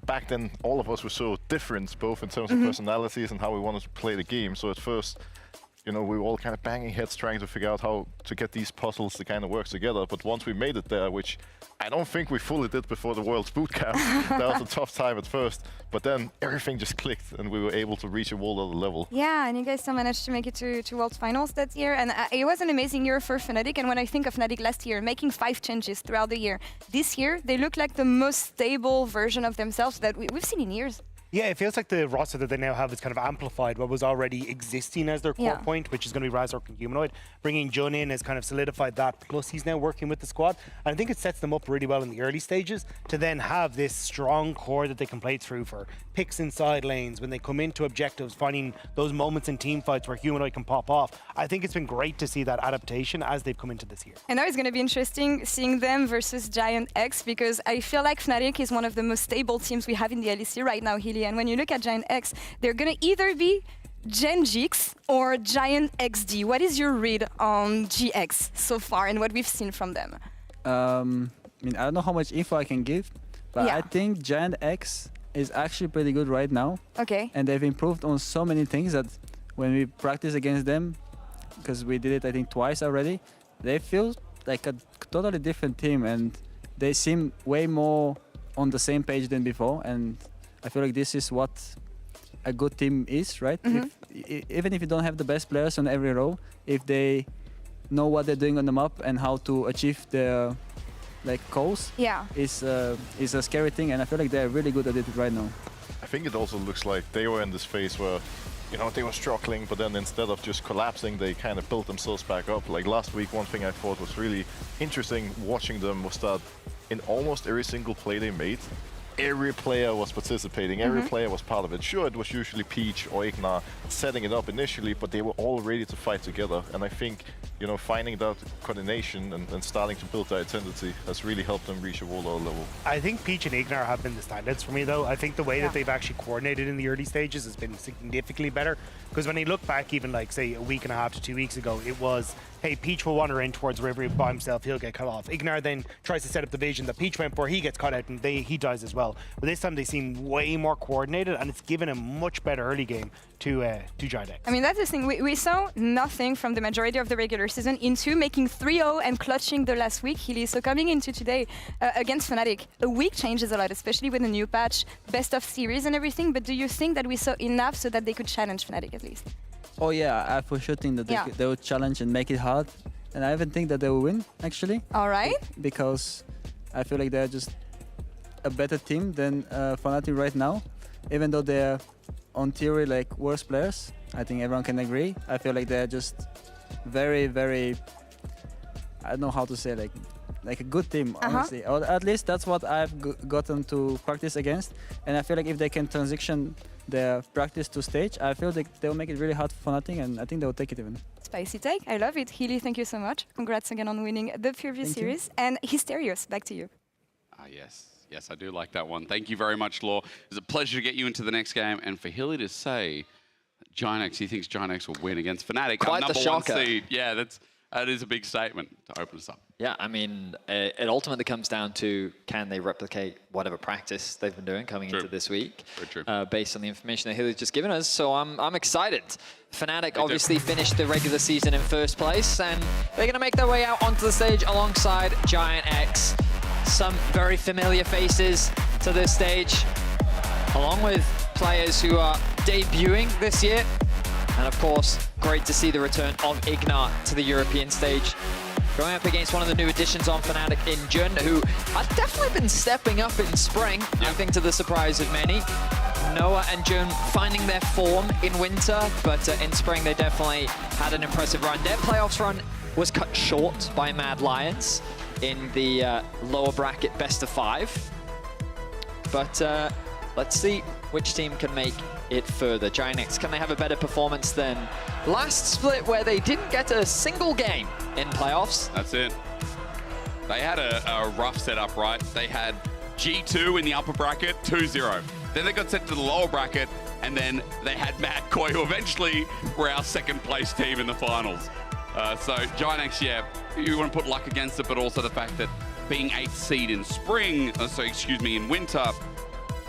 back then all of us were so different, both in terms of personalities and how we wanted to play the game. So at first, you know, we were all kind of banging heads trying to figure out how to get these puzzles to kind of work together. But once we made it there, which I don't think we fully did before the World's Boot Camp, that was a tough time at first. But then everything just clicked and we were able to reach a whole other level. Yeah, and you guys still managed to make it to World Finals that year. And it was an amazing year for Fnatic. And when I think of Fnatic last year, making 5 changes throughout the year, this year, they look like the most stable version of themselves that we've seen in years. Yeah, it feels like the roster that they now have is kind of amplified what was already existing as their core point, which is going to be Razork and Humanoid. Bringing Jun in has kind of solidified that. Plus, he's now working with the squad. And I think it sets them up really well in the early stages to then have this strong core that they can play through for picks inside lanes, when they come into objectives, finding those moments in team fights where Humanoid can pop off. I think it's been great to see that adaptation as they've come into this year. And now it's going to be interesting seeing them versus Giant X, because I feel like Fnatic is one of the most stable teams we have in the LEC right now, Healy. And when you look at Giant X, they're going to either be Gen GX or Giant XD. What is your read on GX so far and what we've seen from them? I mean, I don't know how much info I can give, but I think Giant X is actually pretty good right now. Okay. And they've improved on so many things that when we practice against them, because we did it I think twice already, they feel like a totally different team and they seem way more on the same page than before. And I feel like this is what a good team is, right? Even if you don't have the best players on every row, if they know what they're doing on the map and how to achieve their goals, is a scary thing. And I feel like they're really good at it right now. I think it also looks like they were in this phase where, you know, they were struggling, but then instead of just collapsing, they kind of built themselves back up. Like last week, one thing I thought was really interesting watching them was that in almost every single play they made, every player was participating, every player was part of it. Sure, it was usually Peach or Ignar setting it up initially, but they were all ready to fight together. And I think, you know, finding that coordination and starting to build that identity has really helped them reach a whole other level. I think Peach and Ignar have been the standouts for me, though. I think the way that they've actually coordinated in the early stages has been significantly better. Because when you look back, even like, say, a week and a half to 2 weeks ago, it was, hey, Peach will wander in towards River by himself, he'll get cut off. Ignar then tries to set up the vision that Peach went for, he gets cut out and he dies as well. But this time they seem way more coordinated and it's given a much better early game to Giant X. I mean, that's the thing. We saw nothing from the majority of the regular season into making 3-0 and clutching the last week, Healy. So coming into today against Fnatic, a week changes a lot, especially with the new patch, best of series and everything. But do you think that we saw enough so that they could challenge Fnatic at least? Oh yeah, I for sure think that they would challenge and make it hard. And I even think that they will win, actually. All right. Because I feel like they're just a better team than Fnatic right now. Even though they're on theory like worse players, I think everyone can agree. I feel like they're just very, very, I don't know how to say, like a good team, honestly. Or at least that's what I've gotten to practice against. And I feel like if they can transition their practice to stage, I feel like they'll make it really hard for Fnatic, and I think they'll take it even. Spicy take. I love it. Healy, thank you so much. Congrats again on winning the previous series. And Hysterios, back to you. Yes, I do like that one. Thank you very much, Law. It was a pleasure to get you into the next game. And for Healy to say Giant X, he thinks Giant X will win against Fnatic. Quite the shocker. #1 seed. Yeah, that is a big statement to open us up. Yeah, I mean, it ultimately comes down to can they replicate whatever practice they've been doing coming into this week, based on the information that Healy's just given us. So I'm excited. Fnatic obviously finished the regular season in first place, and they're going to make their way out onto the stage alongside Giant X. Some very familiar faces to this stage, along with players who are debuting this year. And of course, great to see the return of Ignar to the European stage. Going up against one of the new additions on Fnatic in Jun, who have definitely been stepping up in spring, I think to the surprise of many. Noah and Jun finding their form in winter, but in spring they definitely had an impressive run. Their playoffs run was cut short by Mad Lions in the lower bracket best of 5. But let's see which team can make it further. Giant X, can they have a better performance than last split where they didn't get a single game in playoffs? That's it. They had a rough setup, right? They had G2 in the upper bracket, 2-0. Then they got sent to the lower bracket, and then they had Mad Koi, who eventually were our second place team in the finals. So Giant X, yeah, you want to put luck against it, but also the fact that being 8th seed in spring, in winter,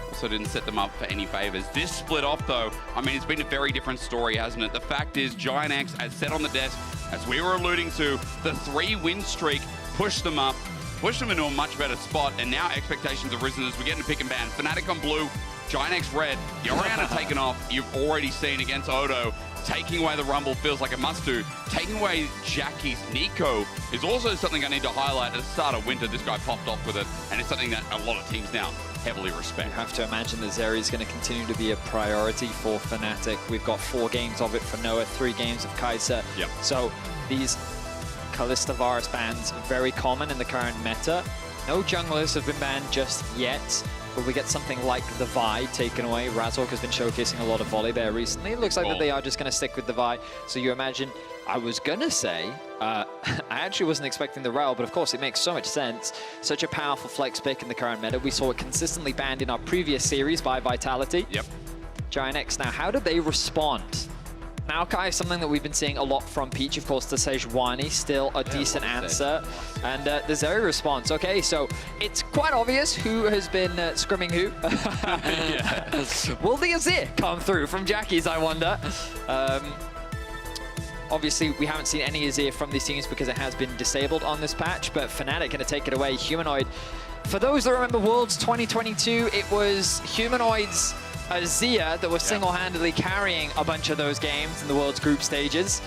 also didn't set them up for any favors. This split off though, I mean, it's been a very different story, hasn't it? The fact is Giant X, as said on the desk, as we were alluding to, the 3-win streak pushed them up, pushed them into a much better spot, and now expectations have risen as we get into pick and ban. Fnatic on blue, Giant X red, the Orianna taken off. You've already seen against Odo, taking away the Rumble feels like a must-do. Taking away Jackie's Nico is also something I need to highlight. At the start of winter, this guy popped off with it, and it's something that a lot of teams now heavily respect. You have to imagine that Zeri is going to continue to be a priority for Fnatic. We've got 4 games of it for Noah, 3 games of Kai'Sa. Yep. So these Kalista Varus bans very common in the current meta. No junglers have been banned just yet. Will we get something like the Vi taken away? Razork has been showcasing a lot of Volibear recently. It looks like that they are just going to stick with the Vi. So you imagine, I was going to say, I actually wasn't expecting the Rel, but of course it makes so much sense. Such a powerful flex pick in the current meta. We saw it consistently banned in our previous series by Vitality. Yep. Giant X, now how do they respond? Maokai is something that we've been seeing a lot from Peach. Of course, the Sejuani, still a decent answer. And the Zeri response. Okay, so it's quite obvious who has been scrimming who. Will the Azir come through from Jackie's, I wonder? Obviously, we haven't seen any Azir from these teams because it has been disabled on this patch, but Fnatic going to take it away. Humanoid. For those that remember Worlds 2022, it was Humanoid's Azir that was single-handedly carrying a bunch of those games in the World's group stages.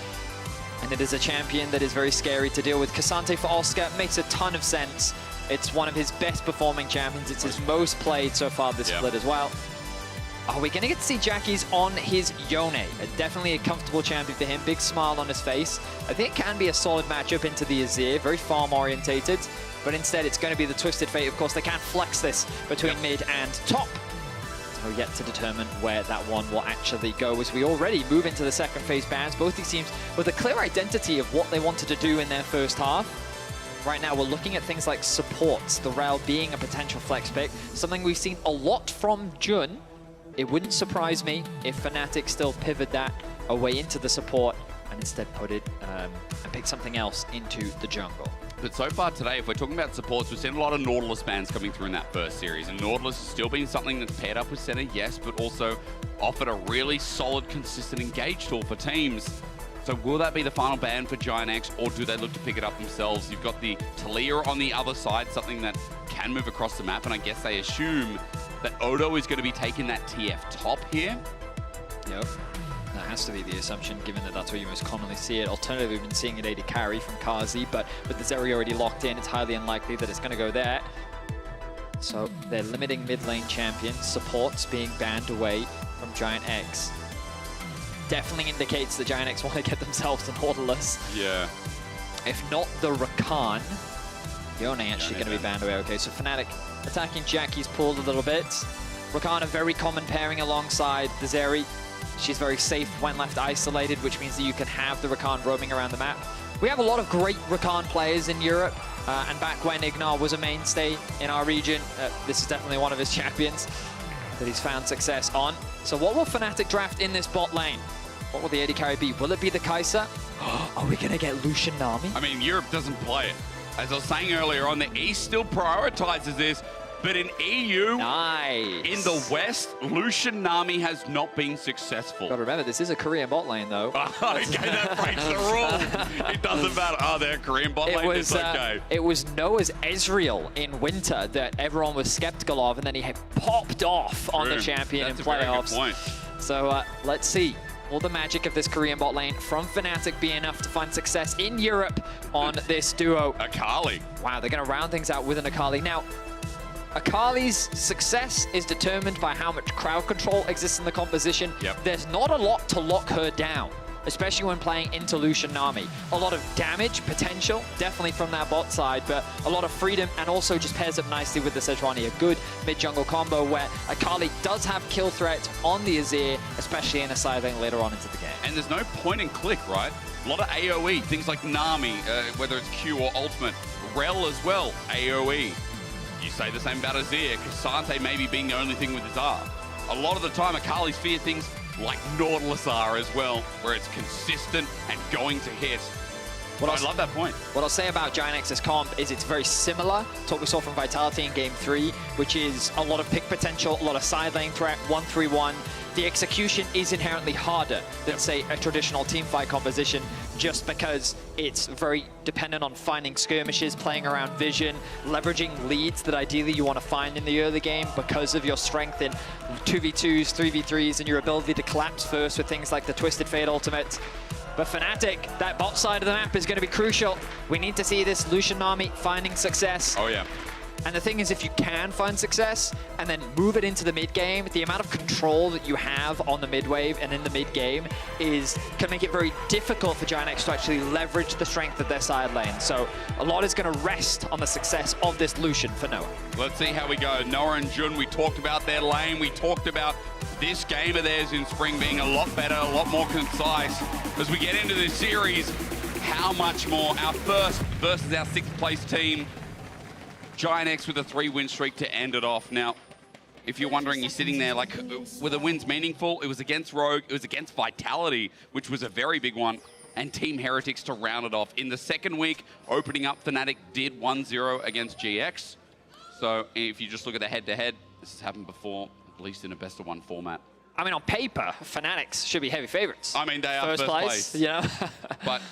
And it is a champion that is very scary to deal with. Cassante for Oscar makes a ton of sense. It's one of his best performing champions. It's his most played so far this split as well. Are we going to get to see Jackie's on his Yone? Definitely a comfortable champion for him. Big smile on his face. I think it can be a solid matchup into the Azir. Very farm-orientated. But instead, it's going to be the Twisted Fate. Of course, they can't flex this between mid and top. So yet to determine where that one will actually go as we already move into the second phase bans. Both these teams with a clear identity of what they wanted to do in their first half. Right now, we're looking at things like supports, the Rel being a potential flex pick, something we've seen a lot from Jun. It wouldn't surprise me if Fnatic still pivot that away into the support and instead put it and pick something else into the jungle. But so far today, if we're talking about supports, we've seen a lot of Nautilus bans coming through in that first series. And Nautilus has still been something that's paired up with Senna, yes, but also offered a really solid, consistent engage tool for teams. So will that be the final ban for Giant X, or do they look to pick it up themselves? You've got the Talia on the other side, something that can move across the map, and I guess they assume that Odo is going to be taking that TF top here. Yep. That has to be the assumption, given that that's where you most commonly see it. Alternatively, we've been seeing it AD carry from Kazi, but with the Zeri already locked in, it's highly unlikely that it's going to go there. So they're limiting mid lane champions, supports being banned away from Giant X. Definitely indicates that Giant X want to get themselves an Nautilus. Yeah. If not the Rakan, Yone actually going to be banned away. Okay, so Fnatic attacking Jackie's pool a little bit. Rakan, a very common pairing alongside the Zeri. She's very safe when left isolated, which means that you can have the Rakan roaming around the map. We have a lot of great Rakan players in Europe, and back when Ignar was a mainstay in our region, this is definitely one of his champions that he's found success on. So what will Fnatic draft in this bot lane? What will the AD carry be? Will it be the Kai'Sa? Are we going to get Lucian Nami? I mean, Europe doesn't play it. As I was saying earlier on, the East still prioritizes this, but in EU, in the West, Lucian Nami has not been successful. Got to remember, this is a Korean bot lane, though. Okay, that breaks the rule. It doesn't matter. Oh, they're a Korean bot lane, it's okay. It was Noah's Ezreal in winter that everyone was skeptical of, and then he had popped off on the champion in playoffs. That's a very good point. So let's see. Will the magic of this Korean bot lane from Fnatic be enough to find success in Europe on this duo? Akali. Wow, they're going to round things out with an Akali. Now, Akali's success is determined by how much crowd control exists in the composition. There's not a lot to lock her down, especially when playing into Lucian Nami. A lot of damage potential, definitely from that bot side, but a lot of freedom, and also just pairs up nicely with the Sejuani. A good mid-jungle combo where Akali does have kill threat on the Azir, especially in a side lane later on into the game. And there's no point and click, right? A lot of AoE, things like Nami, whether it's Q or Ultimate. Rel as well, AoE. you say the same about Azir, Cassante maybe being the only thing with his R. A lot of the time, Akali's fear things like Nautilus are as well, where it's consistent and going to hit. I love that point. What I'll say about Giant X's comp is it's very similar to what we saw from Vitality in Game 3, which is a lot of pick potential, a lot of side lane threat, 1-3-1. The execution is inherently harder than, say, a traditional teamfight composition, just because it's very dependent on finding skirmishes, playing around vision, leveraging leads that ideally you want to find in the early game because of your strength in 2v2s, 3v3s, and your ability to collapse first with things like the Twisted Fate ultimate. But Fnatic, that bot side of the map is going to be crucial. We need to see this Lucian army finding success. Oh, yeah. And the thing is, if you can find success and then move it into the mid game, the amount of control that you have on the mid wave and in the mid game can make it very difficult for Giant X to actually leverage the strength of their side lane. So a lot is going to rest on the success of this Lucian for Noah. Let's see how we go. Noah and Jun, we talked about their lane. We talked about this game of theirs in spring being a lot better, a lot more concise. As we get into this series, how much more? Our first versus our 6th place team. Giant X with a 3-win streak to end it off. Now, if you're wondering, you're sitting there like, were the wins meaningful? It was against Rogue, it was against Vitality, which was a very big one, and Team Heretics to round it off. In the second week, opening up, Fnatic did 1-0 against GX. So if you just look at the head-to-head, this has happened before, at least in a best-of-1 format. I mean, on paper, Fnatic should be heavy favorites. I mean, they are first place. You know? But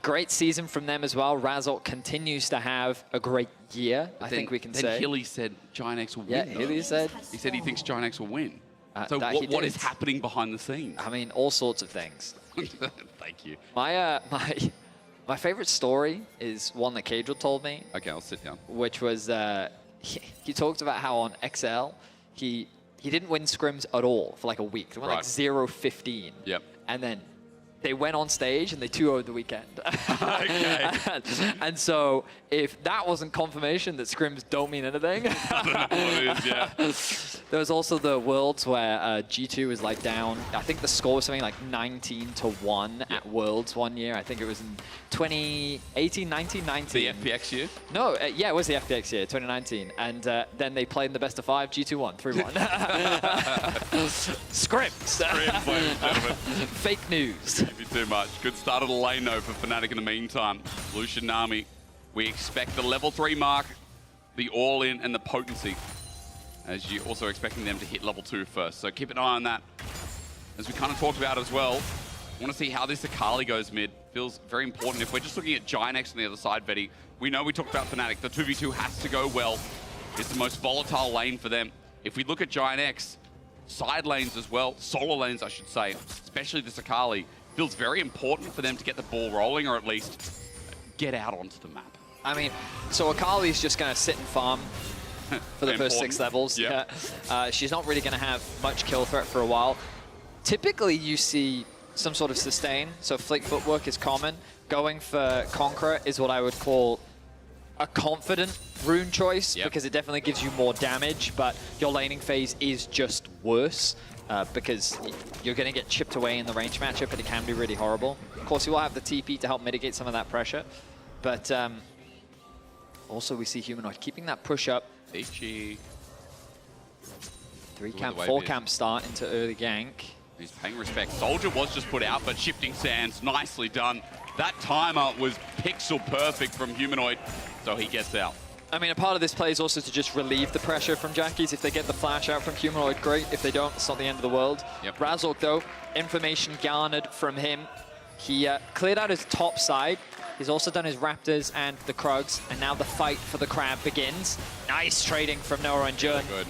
great season from them as well. Razork continues to have a great year, I think we can say. Then Hilly said Giant X will win. Yeah, Hilly said. He said he thinks Giant X will win. So what is happening behind the scenes? I mean, all sorts of things. Thank you. My favorite story is one that Cadril told me. Okay, I'll sit down. Which was, he talked about how on XL, he didn't win scrims at all for like a week. They went like 0-15. Yep. And then they went on stage and they 2-0'd the weekend. Okay. and so if that wasn't confirmation that scrims don't mean anything. There was also the Worlds where G2 was like down. I think the score was something like 19-1 at Worlds one year. I think it was in 2018, 19, 19. The FPX year? No, yeah, it was the FPX year, 2019. And then they played in the best of 5, G2 won, 3-1. Scrims. Scrims, ladies and gentlemen. Fake news. Maybe too much. Good start of the lane, though, for Fnatic in the meantime. Lucian Nami, we expect the level 3 mark, the all-in, and the potency, as you're also expecting them to hit level 2 first. So keep an eye on that. As we kind of talked about as well, I want to see how this Akali goes mid. Feels very important. If we're just looking at Giant X on the other side, Betty, we know we talked about Fnatic. The 2v2 has to go well. It's the most volatile lane for them. If we look at Giant X, side lanes as well, solo lanes, I should say, especially this Akali, feels very important for them to get the ball rolling, or at least get out onto the map. I mean, so Akali's just going to sit and farm for the first 6 levels. Yep. Yeah. She's not really going to have much kill threat for a while. Typically, you see some sort of sustain, so flick footwork is common. Going for Conqueror is what I would call a confident rune choice, because it definitely gives you more damage, but your laning phase is just worse. Because you're going to get chipped away in the range matchup, and it can be really horrible. Of course, you will have the TP to help mitigate some of that pressure. But also, we see Humanoid keeping that push up. HG. 3 camp, 4 camp start into early gank. He's paying respect. Soldier was just put out, but shifting sands, nicely done. That timer was pixel perfect from Humanoid, so he gets out. I mean, a part of this play is also to just relieve the pressure from Jackies. If they get the flash out from Humanoid, great. If they don't, it's not the end of the world. Razork, though, information garnered from him. He cleared out his top side. He's also done his Raptors and the Krugs, and now the fight for the Crab begins. Nice trading from Noah and Jun. Good.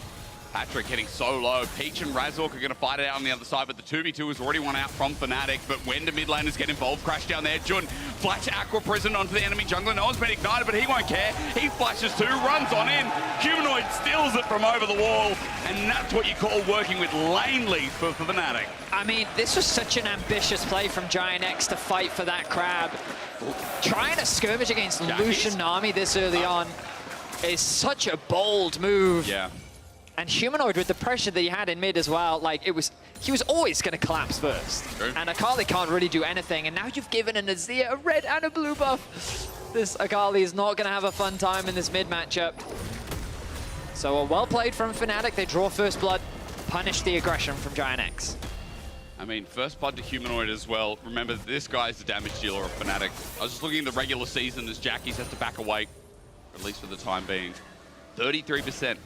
Patrick getting so low. Peach and Razork are going to fight it out on the other side, but the 2v2 has already won out from Fnatic. But when do mid laners get involved? Crash down there. Jun flash Aqua Prison onto the enemy jungler. No one's been ignited, but he won't care. He flashes too, runs on in. Humanoid steals it from over the wall, and that's what you call working with lane lead for Fnatic. I mean, this was such an ambitious play from Giant X to fight for that Crab. Trying to skirmish against Lucian Nami this early on is such a bold move. Yeah. And Humanoid, with the pressure that he had in mid as well, like he was always going to collapse first. True. And Akali can't really do anything. And now you've given an Azir a red and a blue buff. This Akali is not going to have a fun time in this mid matchup. So well played from Fnatic. They draw first blood, punish the aggression from Giant X. I mean, first blood to Humanoid as well. Remember, this guy is the damage dealer of Fnatic. I was just looking at the regular season as Jackie's has to back away, at least for the time being. 33%.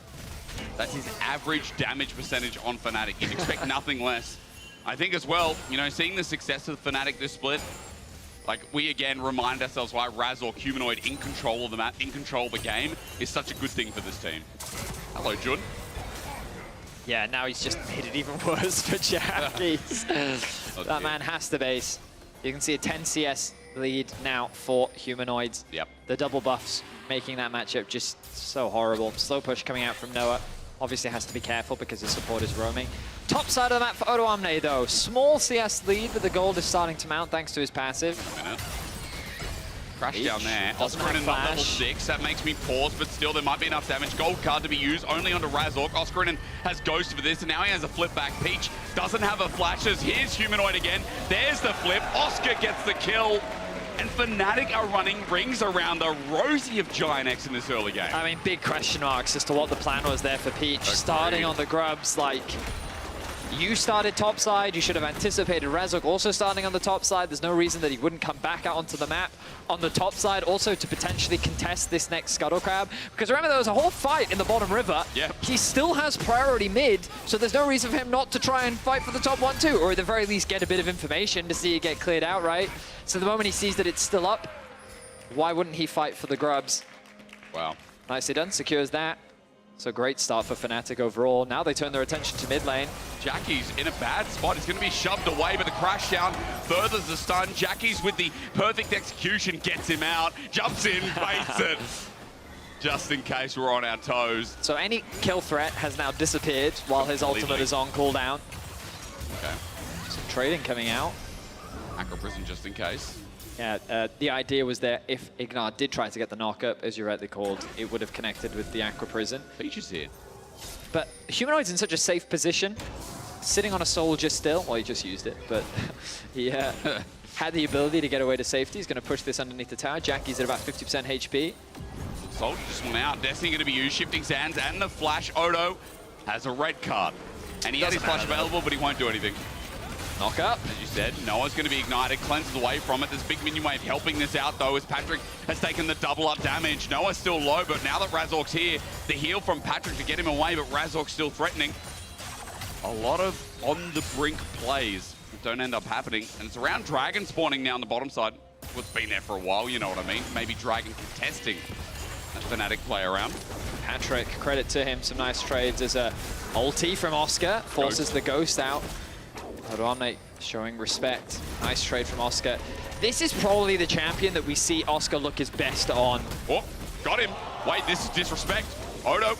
That's his average damage percentage on Fnatic. You'd expect nothing less. I think as well, you know, seeing the success of Fnatic this split, like, we again remind ourselves why Razork, Humanoid in control of the map, in control of the game, is such a good thing for this team. Hello, Jun. Yeah, now he's just made it even worse for Jackies. That man has to base. You can see a 10 CS lead now for Humanoids. Yep. The double buffs making that matchup just so horrible. Slow push coming out from Noah. Obviously has to be careful because his support is roaming. Top side of the map for Odo Omne though. Small CS lead, but the gold is starting to mount thanks to his passive. Crash down there. Oscar in level 6. That makes me pause, but still there might be enough damage. Gold card to be used only onto Razork. Oscarin has Ghost for this, and now he has a flip back. Peach doesn't have a flashes. Here's Humanoid again. There's the flip. Oscar gets the kill. And Fnatic are running rings around the Rosie of Giant X in this early game. I mean, big question marks as to what the plan was there for Peach. Starting on the grubs, like, you started top side, you should have anticipated Razork also starting on the top side. There's no reason that he wouldn't come back out onto the map on the top side, also to potentially contest this next Scuttle Crab. Because remember, there was a whole fight in the bottom river. Yep. He still has priority mid, so there's no reason for him not to try and fight for the top 1-2, or at the very least get a bit of information to see it get cleared out, right? So the moment he sees that it's still up, why wouldn't he fight for the grubs? Wow. Nicely done, secures that. So great start for Fnatic overall. Now they turn their attention to mid lane. Jackie's in a bad spot. He's going to be shoved away, but the crash down furthers the stun. Jackie's with the perfect execution gets him out, jumps in, baits it. Just in case we're on our toes. So any kill threat has now disappeared while his ultimate is on cooldown. Okay. Some trading coming out. Acro Prison just in case. Yeah, the idea was that if Ignar did try to get the knock-up, as you rightly called, it would have connected with the Aqua Prison. Peach is here. But Humanoid's in such a safe position, sitting on a soldier still. Well, he just used it, but he had the ability to get away to safety. He's going to push this underneath the tower. Jackie's at about 50% HP. Soldier just went out. Destiny going to be used. Shifting Sands and the flash. Odo has a red card. And he has his flash available, but he won't do anything. Knock up. As you said, Noah's going to be ignited, cleanses away from it. There's big minion wave helping this out, though, as Patrick has taken the double up damage. Noah's still low, but now that Razork's here, the heal from Patrick to get him away, but Razork's still threatening. A lot of on-the-brink plays that don't end up happening, and it's around Dragon spawning now on the bottom side. Well, it's been there for a while, you know what I mean. Maybe Dragon contesting that Fnatic play around. Patrick, credit to him, some nice trades as a ulti from Oscar, forces the Ghost out. Odo Omne showing respect. Nice trade from Oscar. This is probably the champion that we see Oscar look his best on. Oh, got him. Wait, this is disrespect. Odo,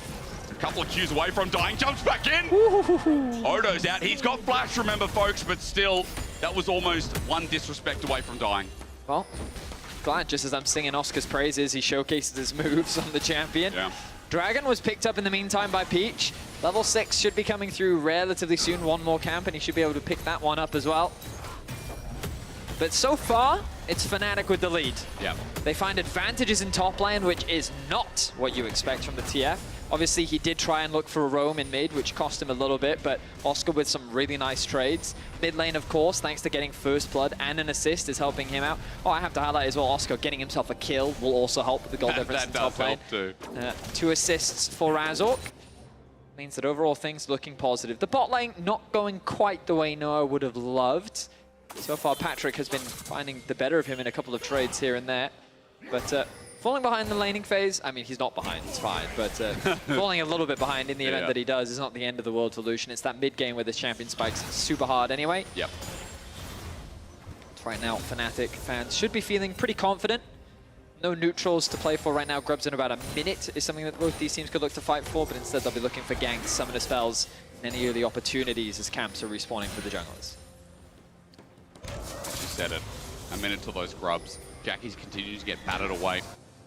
a couple of Qs away from dying, jumps back in. Odo's out. He's got flash, remember, folks, but still, that was almost one disrespect away from dying. Well, glad just as I'm singing Oscar's praises, he showcases his moves on the champion. Yeah. Dragon was picked up in the meantime by Peach. Level 6 should be coming through relatively soon. One more camp, and he should be able to pick that one up as well. But so far, it's Fnatic with the lead. Yeah. They find advantages in top lane, which is not what you expect from the TF. Obviously, he did try and look for a roam in mid, which cost him a little bit, but Oscar with some really nice trades. Mid lane, of course, thanks to getting first blood and an assist, is helping him out. Oh, I have to highlight as well, Oscar getting himself a kill will also help with the goal difference in top lane. That does help too. 2 assists for Razork. Means that overall things looking positive. The bot lane not going quite the way Noah would have loved. So far, Patrick has been finding the better of him in a couple of trades here and there. But falling behind the laning phase, I mean, he's not behind, it's fine. But falling a little bit behind in the event that he does is not the end of the world for Lucian. It's that mid game where this champion spikes super hard anyway. Yep. Right now, Fnatic fans should be feeling pretty confident. No neutrals to play for right now. Grubs in about a minute is something that both these teams could look to fight for, but instead they'll be looking for ganks, summoner spells, and any early opportunities as camps are respawning for the junglers. You said it. A minute till those grubs. Jackie's continues to get battered away.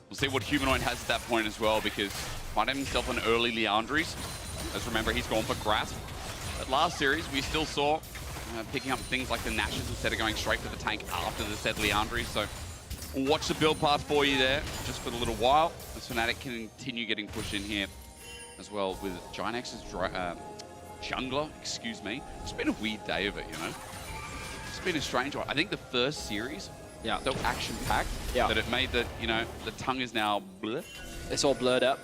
We'll see what Humanoid has at that point as well, because might have himself an early Leandries. As remember, he's gone for Grasp. But last series, we still saw picking up things like the Nashes instead of going straight for the tank after the said Leandries. So we'll watch the build path for you there just for a little while as Fnatic can continue getting pushed in here. as well with Gynex's jungler, excuse me. It's been a weird day of it, you know? It's been a strange one. I think the first series, so action-packed, that it made that, you know, the tongue is now blur. It's all blurred up.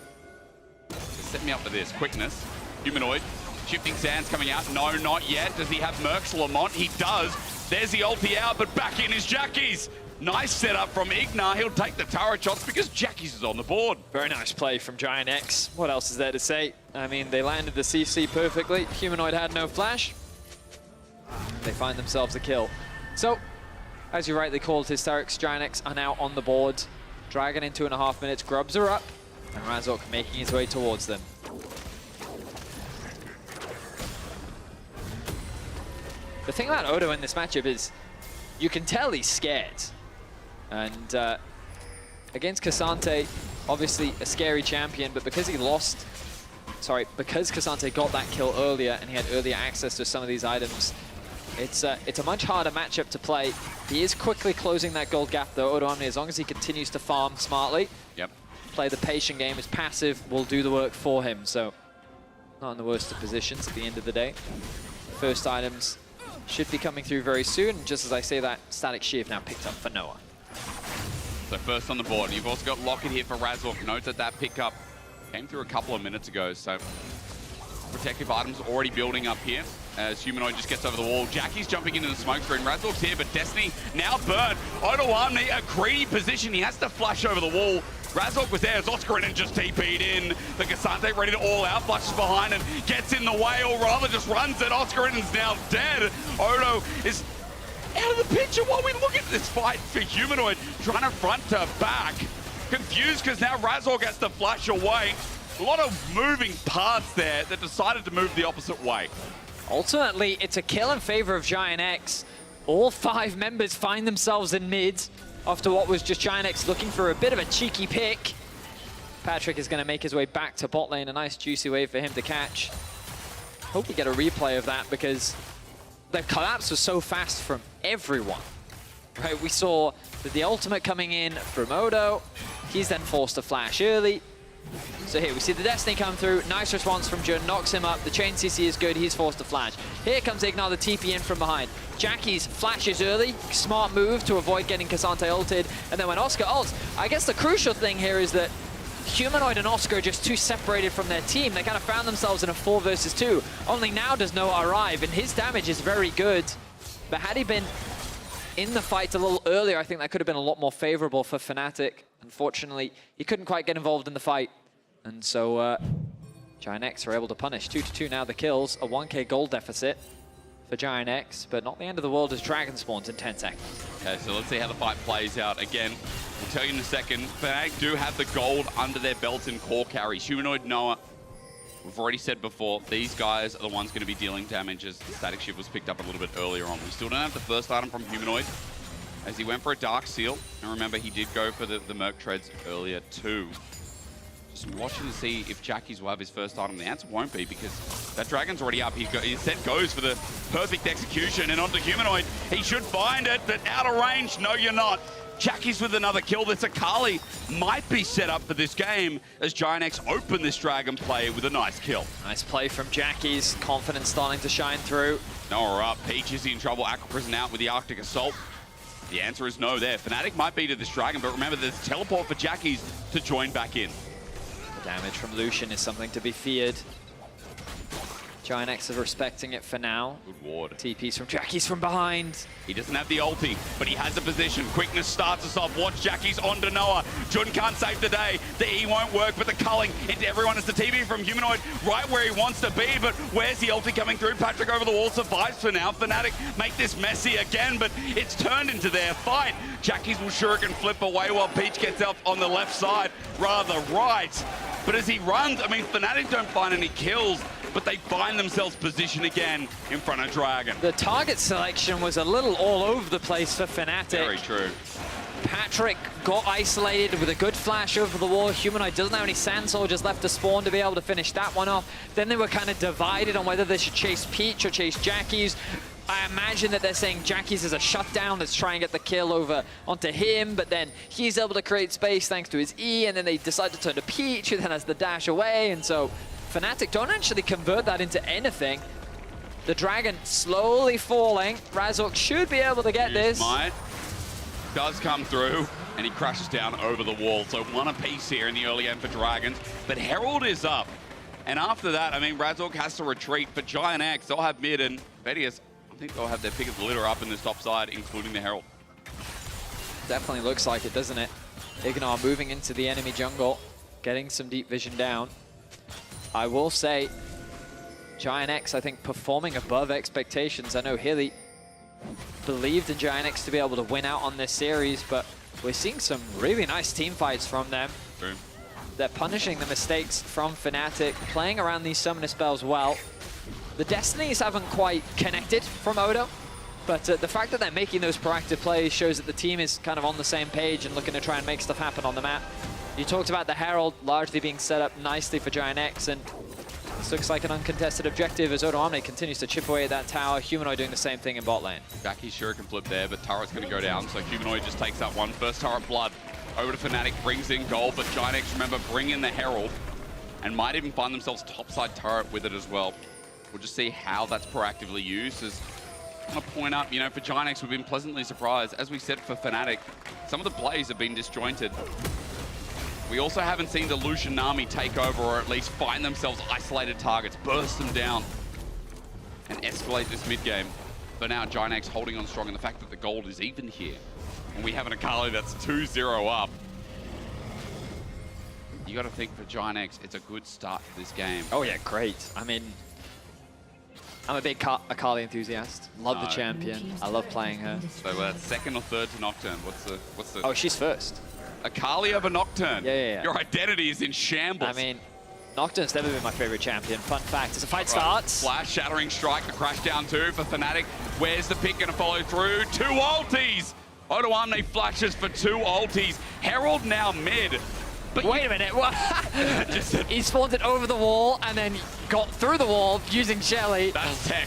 Set me up for this. Quickness. Humanoid. Shifting sands coming out. No, not yet. Does he have Mercs Lamont? He does. There's the ulti out, but back in is Jackie's. Nice setup from Ignar. He'll take the turret shots because Jackie's is on the board. Very nice play from Giant X. What else is there to say? I mean, they landed the CC perfectly. Humanoid had no flash. They find themselves a kill. So, as you rightly called, Hysterics, Giant X are now on the board. Dragon in 2.5 minutes. Grubs are up. And Razork making his way towards them. The thing about Odo in this matchup is you can tell he's scared. And against Cassante, obviously a scary champion, but because he lost, because Cassante got that kill earlier and he had earlier access to some of these items, it's a much harder matchup to play. He is quickly closing that gold gap though, Odo Omni, as long as he continues to farm smartly. Yep. Play the patient game. His passive will do the work for him, so not in the worst of positions at the end of the day. First items should be coming through very soon. Just as I say that, Static Shiv now picked up for Noah. So first on the board, you've also got Locket here for Razork. Note that pickup came through a couple of minutes ago, so protective items already building up here as Humanoid just gets over the wall. Jackie's jumping into the smoke screen. Razork's here, but Destiny now burned. Odo Omni, a greedy position. He has to flash over the wall. Razork was there as Oscarinen just TP'd in. The Cassante ready to all out, flashes behind and gets in the way, or rather just runs it. Oscarinen's now dead. Odo is out of the picture while we look at this fight for Humanoid, trying to front to back. Confused because now Razork has to flash away. A lot of moving parts there that decided to move the opposite way. Ultimately, it's a kill in favor of Giant X. All 5 members find themselves in mid after what was just Giant X looking for a bit of a cheeky pick. Patrick is going to make his way back to bot lane. A nice juicy wave for him to catch. Hope we get a replay of that because the collapse was so fast from everyone. Right, we saw the ultimate coming in from Odo. He's then forced to flash early. So here we see the Destiny come through. Nice response from Jun, knocks him up. The chain CC is good, he's forced to flash. Here comes Ignar, the TP in from behind. Jackie's flashes early, smart move to avoid getting Cassante ulted. And then when Oscar ults, I guess the crucial thing here is that Humanoid and Oscar are just too separated from their team. They kind of found themselves in a 4 versus 2. Only now does Noah arrive, and his damage is very good. But had he been in the fight a little earlier, I think that could have been a lot more favorable for Fnatic. Unfortunately, he couldn't quite get involved in the fight. And so Giant X are able to punish. 2-2 now the kills, a 1k gold deficit for Giant X, but not the end of the world as Dragon spawns in 10 seconds. Okay, so let's see how the fight plays out. Again, we'll tell you in a second, Fnatic do have the gold under their belts in core carries. Humanoid, Noah, we've already said before, these guys are the ones going to be dealing damage as the Static Shiv was picked up a little bit earlier on. We still don't have the first item from Humanoid as he went for a Dark Seal. And remember, he did go for the Merc Treads earlier too. Just watching to see if Jackie's will have his first item. The answer won't be because that Dragon's already up. His set goes for the perfect execution and onto Humanoid. He should find it, but out of range. No, you're not. Jackie's with another kill. This Akali might be set up for this game as Giant X open this Dragon play with a nice kill. Nice play from Jackie's. Confidence starting to shine through. Noah up. Peach is in trouble. Aqua Prison out with the Arctic Assault. The answer is no there. Fnatic might be to this Dragon, but remember there's teleport for Jackie's to join back in. The damage from Lucian is something to be feared. Giant X is respecting it for now. Good ward. TP's from Jackie's from behind. He doesn't have the ulti, but he has a position. Quickness starts us off. Watch Jackie's onto Noah. Jun can't save the day. The E won't work, but the culling into everyone as the TP from Humanoid right where he wants to be, but where's the ulti coming through? Patrick over the wall survives for now. Fnatic make this messy again, but it's turned into their fight. Jackie's will shuriken flip away while Peach gets up on the left side, rather right. But as he runs, I mean, Fnatic don't find any kills, but they find themselves positioned again in front of Dragon. The target selection was a little all over the place for Fnatic. Very true. Patrick got isolated with a good flash over the wall. Humanoid doesn't have any Sand Soldiers left to spawn to be able to finish that one off. Then they were kind of divided on whether they should chase Peach or chase Jackie's. I imagine that they're saying Jackie's is a shutdown. Let's try and get the kill over onto him, but then he's able to create space thanks to his E, and then they decide to turn to Peach, who then has the dash away, and so Fnatic don't actually convert that into anything. The Dragon slowly falling. Razork should be able to get this. Might does come through, and he crashes down over the wall. So one apiece here in the early game for Dragons. But Herald is up. And after that, I mean, Razork has to retreat. For Giant X, they'll have mid, and Vedius, I think they'll have their pick of the litter up in this top side, including the Herald. Definitely looks like it, doesn't it? Ignar moving into the enemy jungle, getting some deep vision down. I will say, Giant X, I think, performing above expectations. I know Hilly believed in Giant X to be able to win out on this series, but we're seeing some really nice team fights from them. True. They're punishing the mistakes from Fnatic, playing around these summoner spells well. The Destinies haven't quite connected from Odo, but the fact that they're making those proactive plays shows that the team is kind of on the same page and looking to try and make stuff happen on the map. You talked about the Herald largely being set up nicely for Giant X, and this looks like an uncontested objective as Odo Omni continues to chip away at that tower. Humanoid doing the same thing in bot lane. Jackie's sure can flip there, but turret's going to go down, so Humanoid just takes that one. First turret blood over to Fnatic, brings in gold, but Giant X, remember, bring in the Herald, and might even find themselves topside turret with it as well. We'll just see how that's proactively used. As I want to point out, you know, for Giant X, we've been pleasantly surprised. As we said for Fnatic, some of the plays have been disjointed. We also haven't seen the Lucian Nami take over, or at least find themselves isolated targets, burst them down, and escalate this mid game. But now Giant X holding on strong, and the fact that the gold is even here, and we have an Akali that's 2-0 up. You got to think for Giant X, it's a good start to this game. Oh yeah, great. I mean, I'm a big Akali enthusiast. Love the champion. I love playing her. So second or third to Nocturne? What's the? Oh, she's first. Akali over Nocturne. Yeah. Your identity is in shambles. I mean, Nocturne's never been my favorite champion. Fun fact, as a fight starts. Flash, shattering strike, the crash down two for Fnatic. Where's the pick going to follow through? 2 ultis! Odo Omni flashes for 2 ultis. Herald now mid. But wait a minute, what? He spawned it over the wall and then got through the wall using Shelly. That's tech.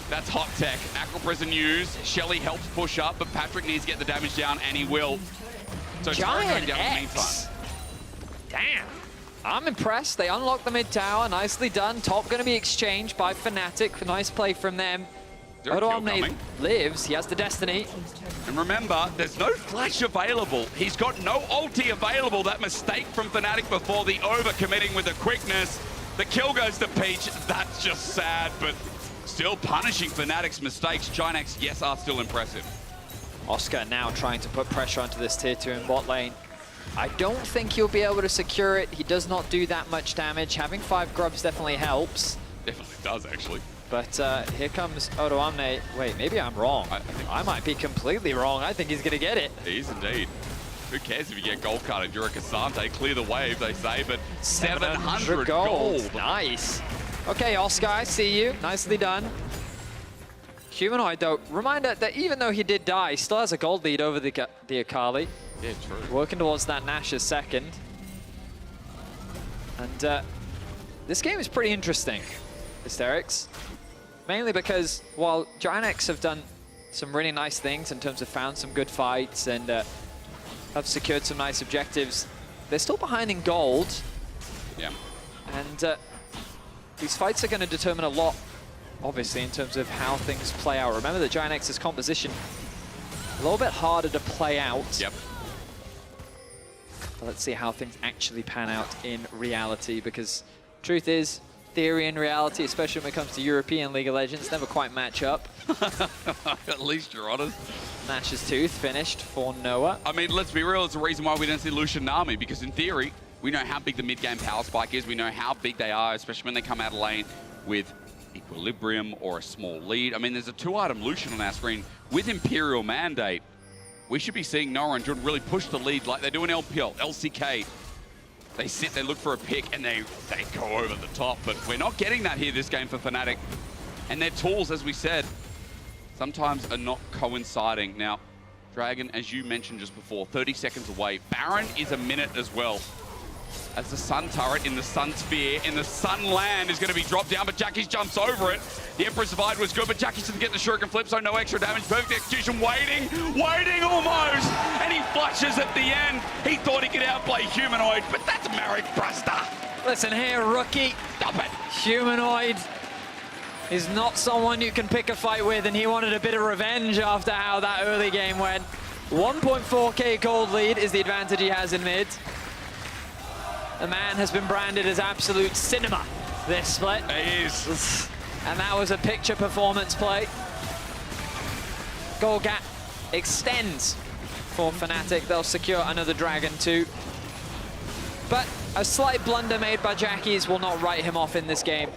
That's hot tech. Aqua Prison used. Shelly helps push up, but Patrick needs to get the damage down, and he will. So Giant down in the X. Damn. I'm impressed. They unlocked the mid tower. Nicely done. Top going to be exchanged by Fnatic. Nice play from them. Odo Omni lives. He has the Destiny. And remember, there's no flash available. He's got no ulti available. That mistake from Fnatic before, the over-committing with the quickness. The kill goes to Peach. That's just sad, but still punishing Fnatic's mistakes. Giant X, yes, are still impressive. Oscar now trying to put pressure onto this tier 2 in bot lane. I don't think he'll be able to secure it. He does not do that much damage. Having 5 grubs definitely helps. Definitely does, actually. But here comes Odo Omni. Wait, maybe I'm wrong. I might be completely wrong. I think he's going to get it. He is indeed. Who cares if you get gold card? You're a Cassante. Clear the wave, they say, but 700 gold. Nice. Okay, Oscar, I see you. Nicely done. Humanoid, though, reminder that even though he did die, he still has a gold lead over the Akali. Yeah, true. Working towards that Nash's second. And this game is pretty interesting, Hysterics. Mainly because while Giant X have done some really nice things in terms of found some good fights and have secured some nice objectives, they're still behind in gold. Yeah. And these fights are going to determine a lot, obviously, in terms of how things play out. Remember that Giant X's composition a little bit harder to play out. Yep. But let's see how things actually pan out in reality, because truth is, theory and reality, especially when it comes to European League of Legends, never quite match up. At least you're honest. Nash's Tooth finished for Noah. I mean, let's be real, it's the reason why we don't see Lucian Nami, because in theory, we know how big the mid-game power spike is, we know how big they are, especially when they come out of lane with Equilibrium or a small lead. I mean, there's a 2-item Lucian on our screen with Imperial Mandate. We should be seeing Noah and Jun really push the lead like they do in LPL, LCK. They sit, they look for a pick, and they go over the top. But we're not getting that here this game for Fnatic. And their tools, as we said, sometimes are not coinciding. Now, Dragon, as you mentioned just before, 30 seconds away. Baron is a minute as well. as the Sun turret in the Sun sphere, in the Sun land is going to be dropped down, but Jackie's jumps over it. The Emperor's Divide was good, but Jackie doesn't get the shuriken flip, so no extra damage. Perfect execution, waiting almost, and he flushes at the end. He thought he could outplay Humanoid, but that's Marek Bruster. Listen here, rookie. Stop it. Humanoid is not someone you can pick a fight with, and he wanted a bit of revenge after how that early game went. 1.4k gold lead is the advantage he has in mid. The man has been branded as absolute cinema this split. He is. And that was a picture performance play. Goal gap extends for Fnatic. They'll secure another Dragon too. But a slight blunder made by Jackies will not write him off in this game.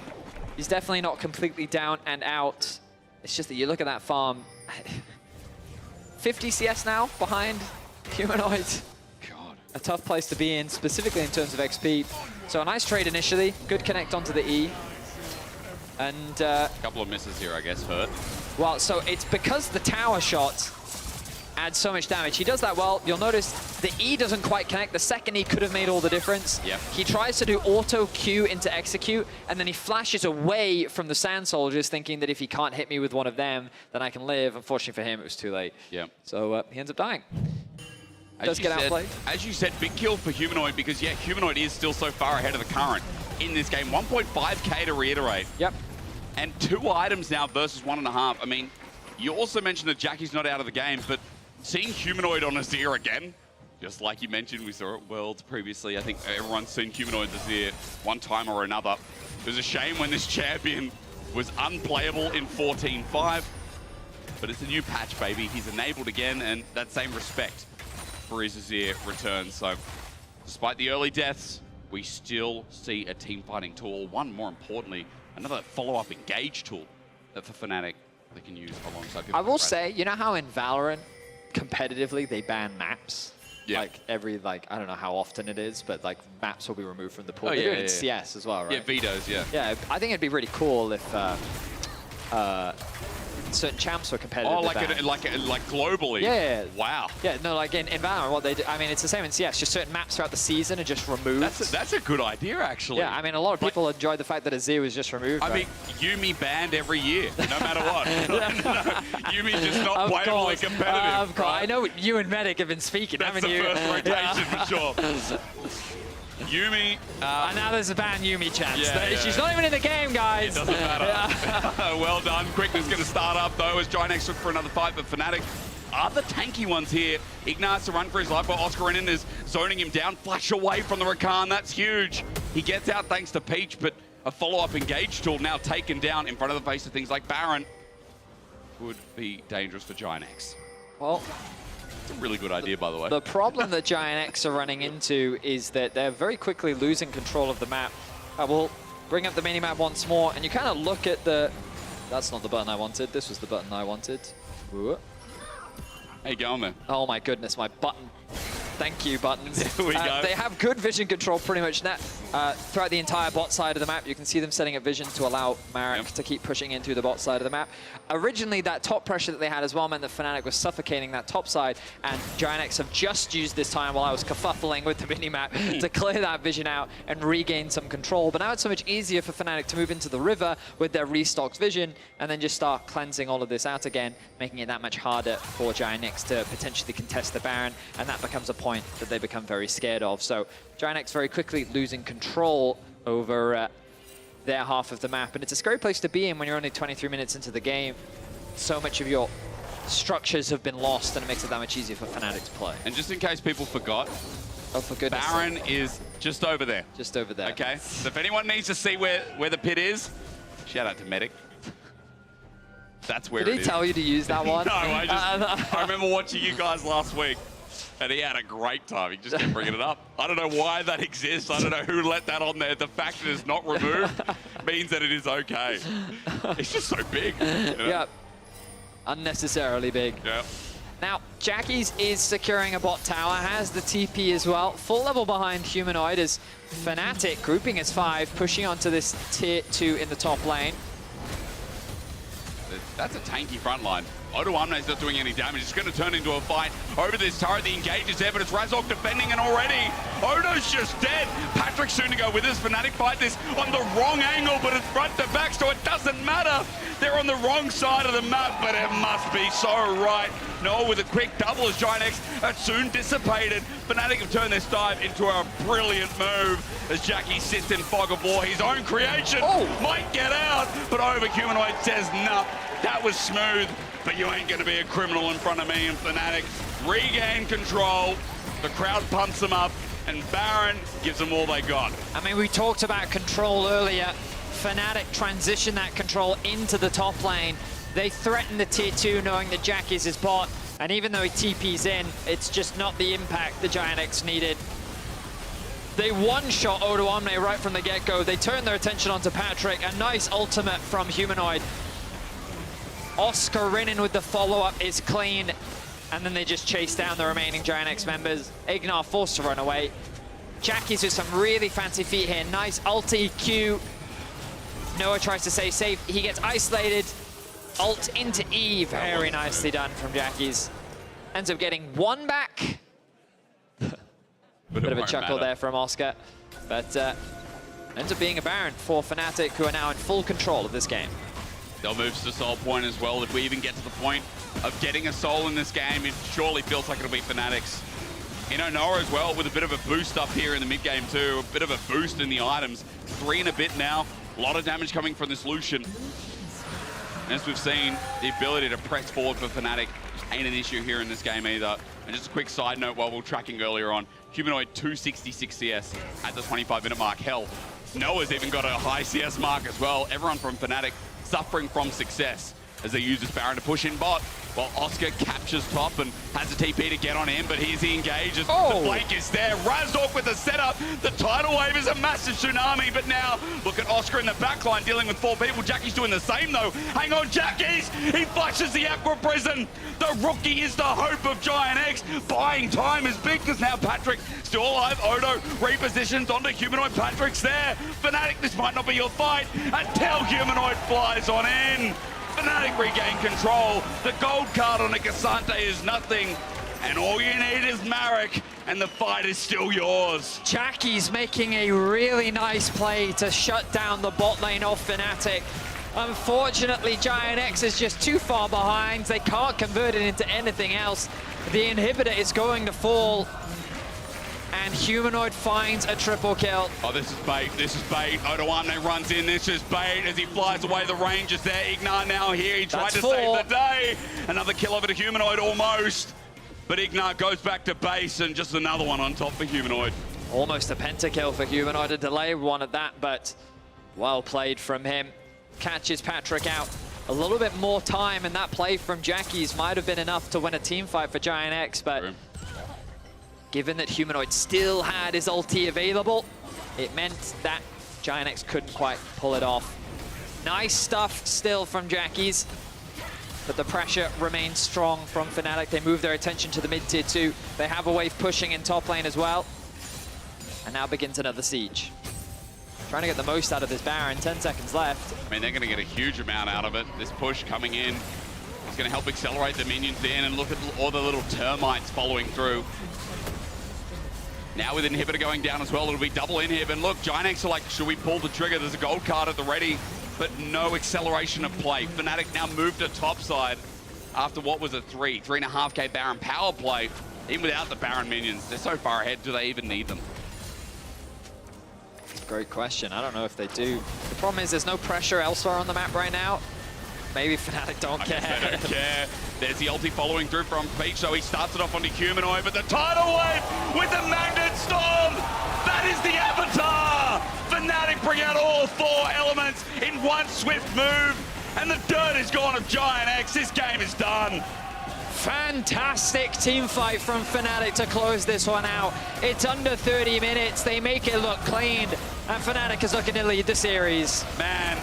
He's definitely not completely down and out. It's just that you look at that farm. 50 CS now behind Humanoid. God. A tough place to be in, specifically in terms of XP. So a nice trade initially. Good connect onto the E. And a couple of misses here, I guess, hurt. Well, so it's because the tower shot adds so much damage. He does that well. You'll notice the E doesn't quite connect. The second E could have made all the difference. Yep. He tries to do auto Q into execute, and then he flashes away from the Sand Soldiers, thinking that if he can't hit me with one of them, then I can live. Unfortunately for him, it was too late. Yeah. So he ends up dying. Does get outplayed. As you said, big kill for Humanoid, because yeah, Humanoid is still so far ahead of the current in this game. 1.5k to reiterate. Yep. And 2 items now versus 1.5. I mean, you also mentioned that Jackie's not out of the game, but seeing Humanoid on Azir again, just like you mentioned, we saw it Worlds previously. I think everyone's seen Humanoid Azir one time or another. It was a shame when this champion was unplayable in 14.5, but it's a new patch, baby. He's enabled again, and that same respect for his Azir returns. So despite the early deaths, we still see a team fighting tool. One, more importantly, another follow-up engage tool that for Fnatic they can use alongside people. I will say, you know how in Valorant, competitively, they ban maps? Yeah. Like every, I don't know how often it is, but like maps will be removed from the pool. Oh, They do yeah, it in yeah. CS as well, right? Yeah, vetoes, yeah. Yeah, I think it'd be really cool if certain champs were competitive. Oh, with like that. globally? Yeah. Wow. Yeah, no, like in Valorant, what they do, I mean, it's the same in CS, just certain maps throughout the season are just removed. That's a good idea, actually. Yeah, I mean, a lot of people enjoy the fact that Azir was just removed. I mean, Yumi banned every year, no matter what. Yumi just not playable and competitive. Of course. I know you and Medic have been speaking, That's haven't the you? first rotation for sure. Yumi. And now there's a ban Yumi chance. Yeah. She's not even in the game, guys. It doesn't matter. Well done. Quickness going to start up, though, as Ginex look for another fight, but Fnatic are the tanky ones here. Ignite's to run for his life, while Oscarinin is zoning him down. Flash away from the Rakan. That's huge. He gets out thanks to Peach, but a follow-up engage tool now taken down in front of the face of things like Baron would be dangerous for Ginex. Well, it's a really good idea, by the way. the problem that Giant X are running into is that they're very quickly losing control of the map. I will bring up the mini-map once more, and you kind of look at the... That's not the button I wanted. This was the button I wanted. Ooh. How you going, man? Oh my goodness, my button. Thank you, buttons. There we go. They have good vision control pretty much throughout the entire bot side of the map. You can see them setting up vision to allow Marek to keep pushing into the bot side of the map. Originally, that top pressure that they had as well meant that Fnatic was suffocating that top side, and Giant X have just used this time while I was kerfuffling with the mini-map to clear that vision out and regain some control. But now it's so much easier for Fnatic to move into the river with their restocked vision and then just start cleansing all of this out again, making it that much harder for Giant X to potentially contest the Baron, and that becomes a point that they become very scared of. So Giant X very quickly losing control over their half of the map, and it's a scary place to be in when you're only 23 minutes into the game. So much of your structures have been lost, and it makes it that much easier for Fnatic to play. And just in case people forgot, oh, for goodness Baron sake. is just over there. Just over there. Okay, so if anyone needs to see where the pit is, shout out to Medic. That's where Did it he is. tell you to use that one? No, I remember watching you guys last week, and he had a great time. He just kept bringing it up. I don't know why that exists. I don't know who let that on there. The fact that it's not removed means that it is okay. It's just so big. You know? Yeah. Unnecessarily big. Yeah. Now, Jackie's is securing a bot tower, has the TP as well. Full level behind Humanoid as Fnatic grouping as 5, pushing onto this tier 2 in the top lane. That's a tanky front line. Odo Amne's not doing any damage. It's going to turn into a fight over this turret. The engage is there, but it's Razork defending, and already Odo's just dead. Patrick soon to go with us. Fnatic fight this on the wrong angle, but it's front to back, so it doesn't matter. They're on the wrong side of the map, but it must be so right. Noah with a quick double as Giant X are soon dissipated. Fnatic have turned this dive into a brilliant move as Jackie sits in fog of war. His own creation might get out, but Over Humanoid says, nah, that was smooth, but you ain't gonna be a criminal in front of me. And Fnatic regain control. The crowd pumps them up, and Baron gives them all they got. I mean, we talked about control earlier. Fnatic transition that control into the top lane. They threaten the tier 2 knowing that Jack is his bot, and even though he TP's in, it's just not the impact the Giant X needed. They one-shot Odo Omne right from the get-go. They turn their attention onto Patrick. A nice ultimate from Humanoid. Oscar Rinnin with the follow-up is clean, and then they just chase down the remaining Giant X members. Ignar forced to run away. Jackie's with some really fancy feet here. Nice ulti Q. Noah tries to stay safe. He gets isolated. Ult into E. Very nicely done from Jackie's. Ends up getting one back. Bit of a chuckle there from Oscar. But ends up being a Baron for Fnatic, who are now in full control of this game. They'll move to Soul Point as well. If we even get to the point of getting a Soul in this game, it surely feels like it'll be Fnatic's. You know, Noah as well with a bit of a boost up here in the mid game too. A bit of a boost in the items. 3 and a bit now. A lot of damage coming from this Lucian. As we've seen, the ability to press forward for Fnatic ain't an issue here in this game either. And just a quick side note while we were tracking earlier on, Humanoid 266 CS at the 25-minute mark. Hell, Noah's even got a high CS mark as well. Everyone from Fnatic suffering from success as they use this Baron to push in bot, while Oscar captures top and has a TP to get on him, but here's the engage as the flank is there. Razork with the setup. The tidal wave is a massive tsunami, but now look at Oscar in the backline dealing with 4 people. Jackie's doing the same though. Hang on, Jackie's! He flashes the Aqua Prison. The rookie is the hope of Giant X. Buying time is big because now Patrick still alive. Odo repositions onto Humanoid. Patrick's there. Fnatic, this might not be your fight until Humanoid flies on in. Fnatic regain control. The gold card on a Cassante is nothing. And all you need is Marek, and the fight is still yours. Jackie's making a really nice play to shut down the bot lane off Fnatic. Unfortunately, Giant X is just too far behind. They can't convert it into anything else. The inhibitor is going to fall. And Humanoid finds a triple kill. Oh, this is bait. This is bait. Odo Amne runs in. This is bait as he flies away. The range is there. Ignar now here. He tried to save the day. Another kill over to Humanoid almost. But Ignar goes back to base and just another one on top for Humanoid. Almost a pentakill for Humanoid. A delay one at that, but well played from him. Catches Patrick out. A little bit more time, and that play from Jackie's might have been enough to win a team fight for Giant X, but given that Humanoid still had his ulti available, it meant that Giant X couldn't quite pull it off. Nice stuff still from Jackie's, but the pressure remains strong from Fnatic. They move their attention to the mid-tier 2. They have a wave pushing in top lane as well. And now begins another siege. Trying to get the most out of this Baron, 10 seconds left. I mean, they're going to get a huge amount out of it. This push coming in is going to help accelerate the minions in, and look at all the little termites following through. Now with inhibitor going down as well, it'll be double inhib. And look, Giant X are like, should we pull the trigger? There's a gold card at the ready, but no acceleration of play. Fnatic now moved to top side after what was a 3.5k Baron power play. Even without the Baron minions, they're so far ahead, do they even need them? It's a great question. I don't know if they do. The problem is there's no pressure elsewhere on the map right now. Maybe Fnatic don't care. They don't care. There's the ulti following through from Peach, so he starts it off onto Humanoid, but the tidal wave with the Magnet Storm! That is the avatar! Fnatic bring out all 4 elements in one swift move, and the dirt is gone of Giant X. This game is done. Fantastic team fight from Fnatic to close this one out. It's under 30 minutes. They make it look clean, and Fnatic is looking to lead the series. Man,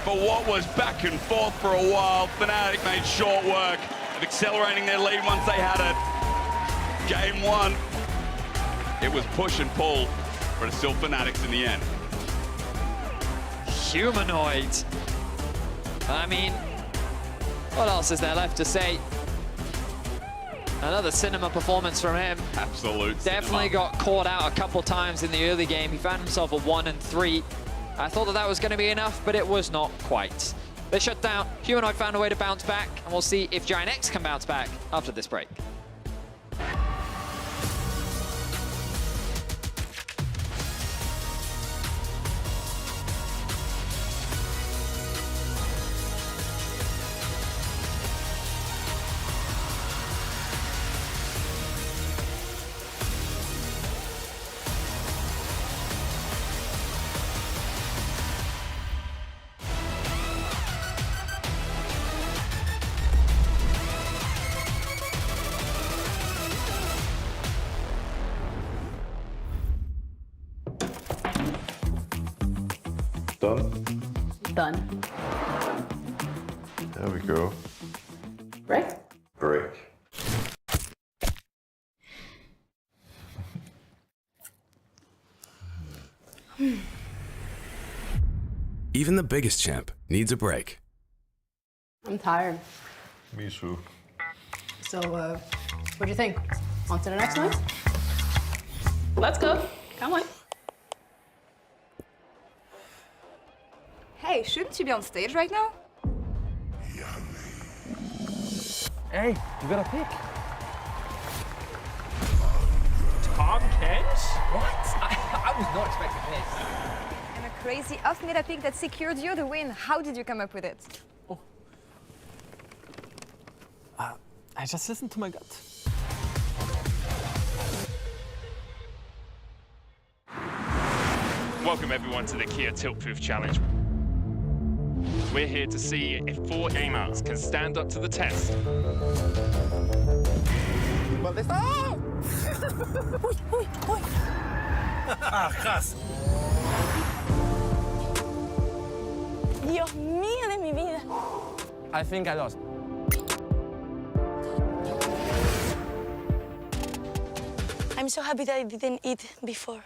for what was back and forth for a while, Fnatic made short work of accelerating their lead once they had it. Game 1, it was push and pull, but it's still Fnatic's in the end. Humanoid. I mean, What else is there left to say? Another cinema performance from him. Absolute Definitely got caught out a couple times in the early game. He found himself a 1 and 3. I thought that was going to be enough, but it was not quite. They shut down. Humanoid found a way to bounce back, and we'll see if Giant X can bounce back after this break. Done? Done. There we go. Break? Break. Even the biggest champ needs a break. I'm tired. Me too. So, what do you think? On to the next one? Let's go. Come on. Hey, shouldn't you be on stage right now? Hey, you got a pick. Tom Kent? What? I was not expecting this. And a crazy off-meta pick that secured you the win. How did you come up with it? I just listened to my gut. Welcome everyone to the Kia Tilt-Proof Challenge. We're here to see if 4 gamers can stand up to the test. ¿Dónde está? Uy, uy, uy. Ajas. Dios mío de mi vida. I think I lost. I'm so happy that I didn't eat before.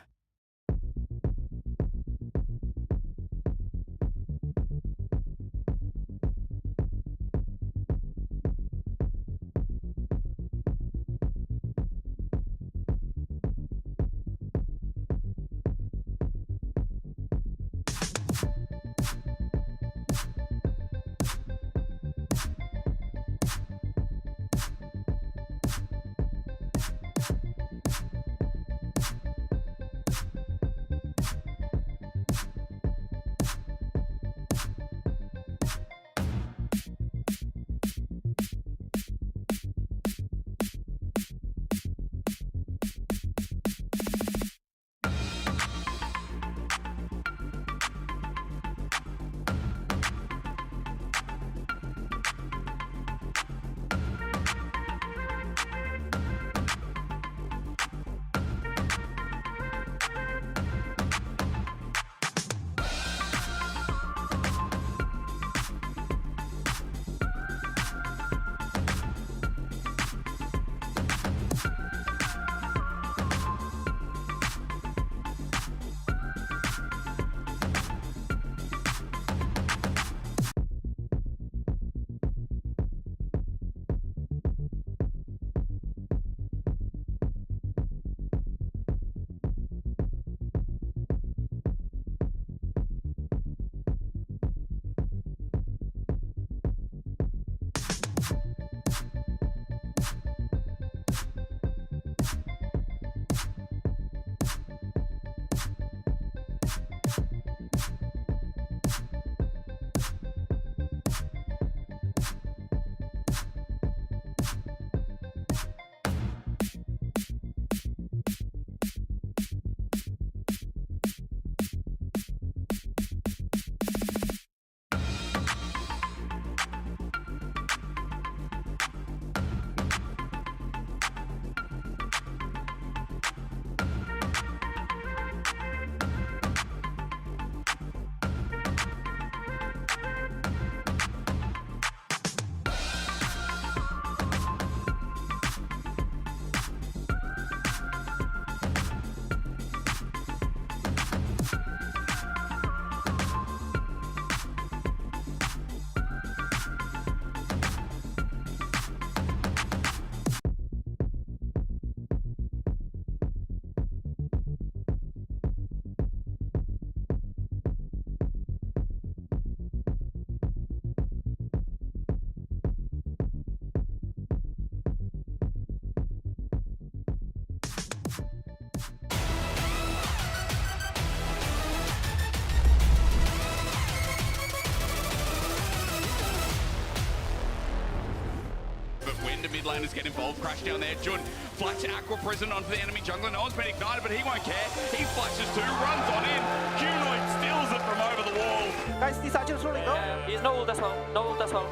mid laners get involved. Crash down there. Jun flash Aqua Prison onto the enemy jungler. No one's been ignited, but he won't care. He flashes too, runs on in. Humanoid steals it from over the wall. Guys, these Archers rolling, no? He's no ult as well. No ult as well.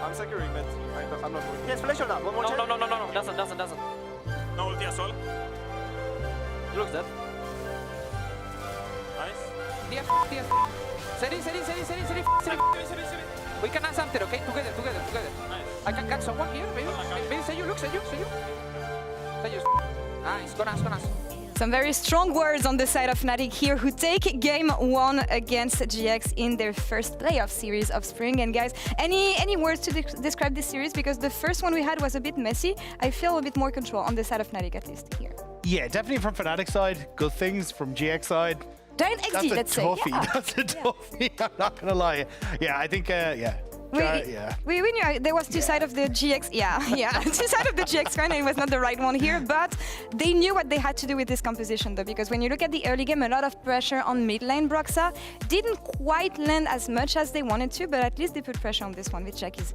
I'm securing mid. I'm not going. Yes, flash or not? One more check? No. Doesn't. No ulti as well. He looks dead. Nice. TF. Steady. We can add something, okay? Together. Nice. I can catch someone here, maybe. Maybe say you. Nice, go nice. Some very strong words on the side of Fnatic here, who take game 1 against GX in their first playoff series of spring. And guys, any words to describe this series? Because the first one we had was a bit messy. I feel a bit more control on the side of Fnatic, at least here. Yeah, definitely from Fnatic side, good things. From GX side, Giant XD, let's say. Yeah. That's a toughie, I'm not gonna lie. Yeah, I think, yeah. We knew there was two sides of the GX. Yeah, two sides of the GX coin. It was not the right one here, but they knew what they had to do with this composition, though, because when you look at the early game, a lot of pressure on mid lane. Broxa didn't quite land as much as they wanted to, but at least they put pressure on this one with Jackies.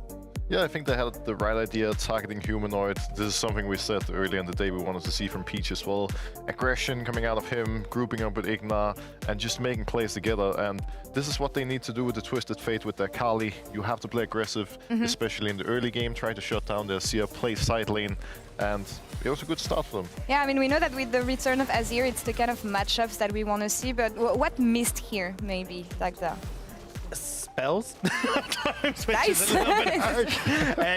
Yeah, I think they had the right idea targeting Humanoid. This is something we said earlier in the day we wanted to see from Peach as well. Aggression coming out of him, grouping up with Igna, and just making plays together. And this is what they need to do with the Twisted Fate with their Kali. You have to play aggressive, especially in the early game, try to shut down their Seer, play side lane, and it was a good start for them. Yeah, I mean, we know that with the return of Azir, it's the kind of matchups that we want to see, but what missed here, maybe, like that? Spells times, which nice. is a little bit harsh.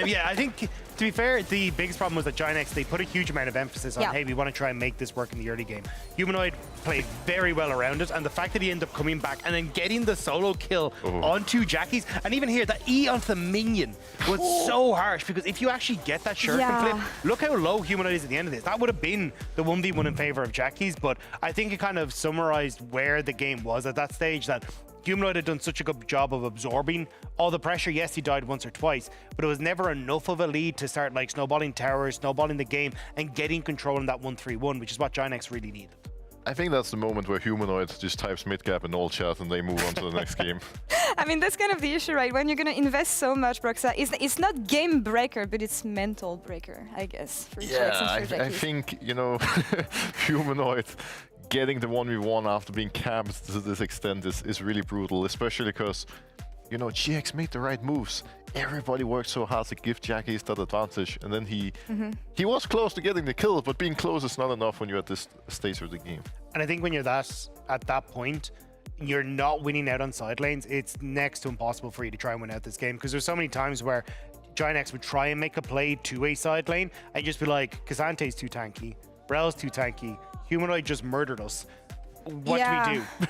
Yeah, I think, to be fair, the biggest problem was that GiantX, they put a huge amount of emphasis on, hey, we want to try and make this work in the early game. Humanoid played very well around it, and the fact that he ended up coming back and then getting the solo kill onto Jackies, and even here, that E onto the minion was so harsh, because if you actually get that shuriken flip, look how low Humanoid is at the end of this. That would have been the 1v1 in favor of Jackies, but I think it kind of summarized where the game was at that stage, that Humanoid had done such a good job of absorbing all the pressure. Yes, he died once or twice, but it was never enough of a lead to start like snowballing towers, snowballing the game, and getting control in that 1-3-1, which is what GiantX really needed. I think that's the moment where Humanoid just types mid-gap in all chat and they move on to the next game. I mean, that's kind of the issue, right? When you're going to invest so much, Broxa, it's not game breaker, but it's mental breaker, I guess. For I think, you know, Humanoid getting the 1v1 after being camped to this extent is really brutal, especially because, you know, GX made the right moves. Everybody worked so hard to give Jackies that advantage, and then he was close to getting the kill, but being close is not enough when you're at this stage of the game. And I think when you're at that point, you're not winning out on side lanes, it's next to impossible for you to try and win out this game, because there's so many times where GiantX would try and make a play to a side lane and just be like, Kasante's too tanky, Brell's too tanky, Humanoid just murdered us. What do we do?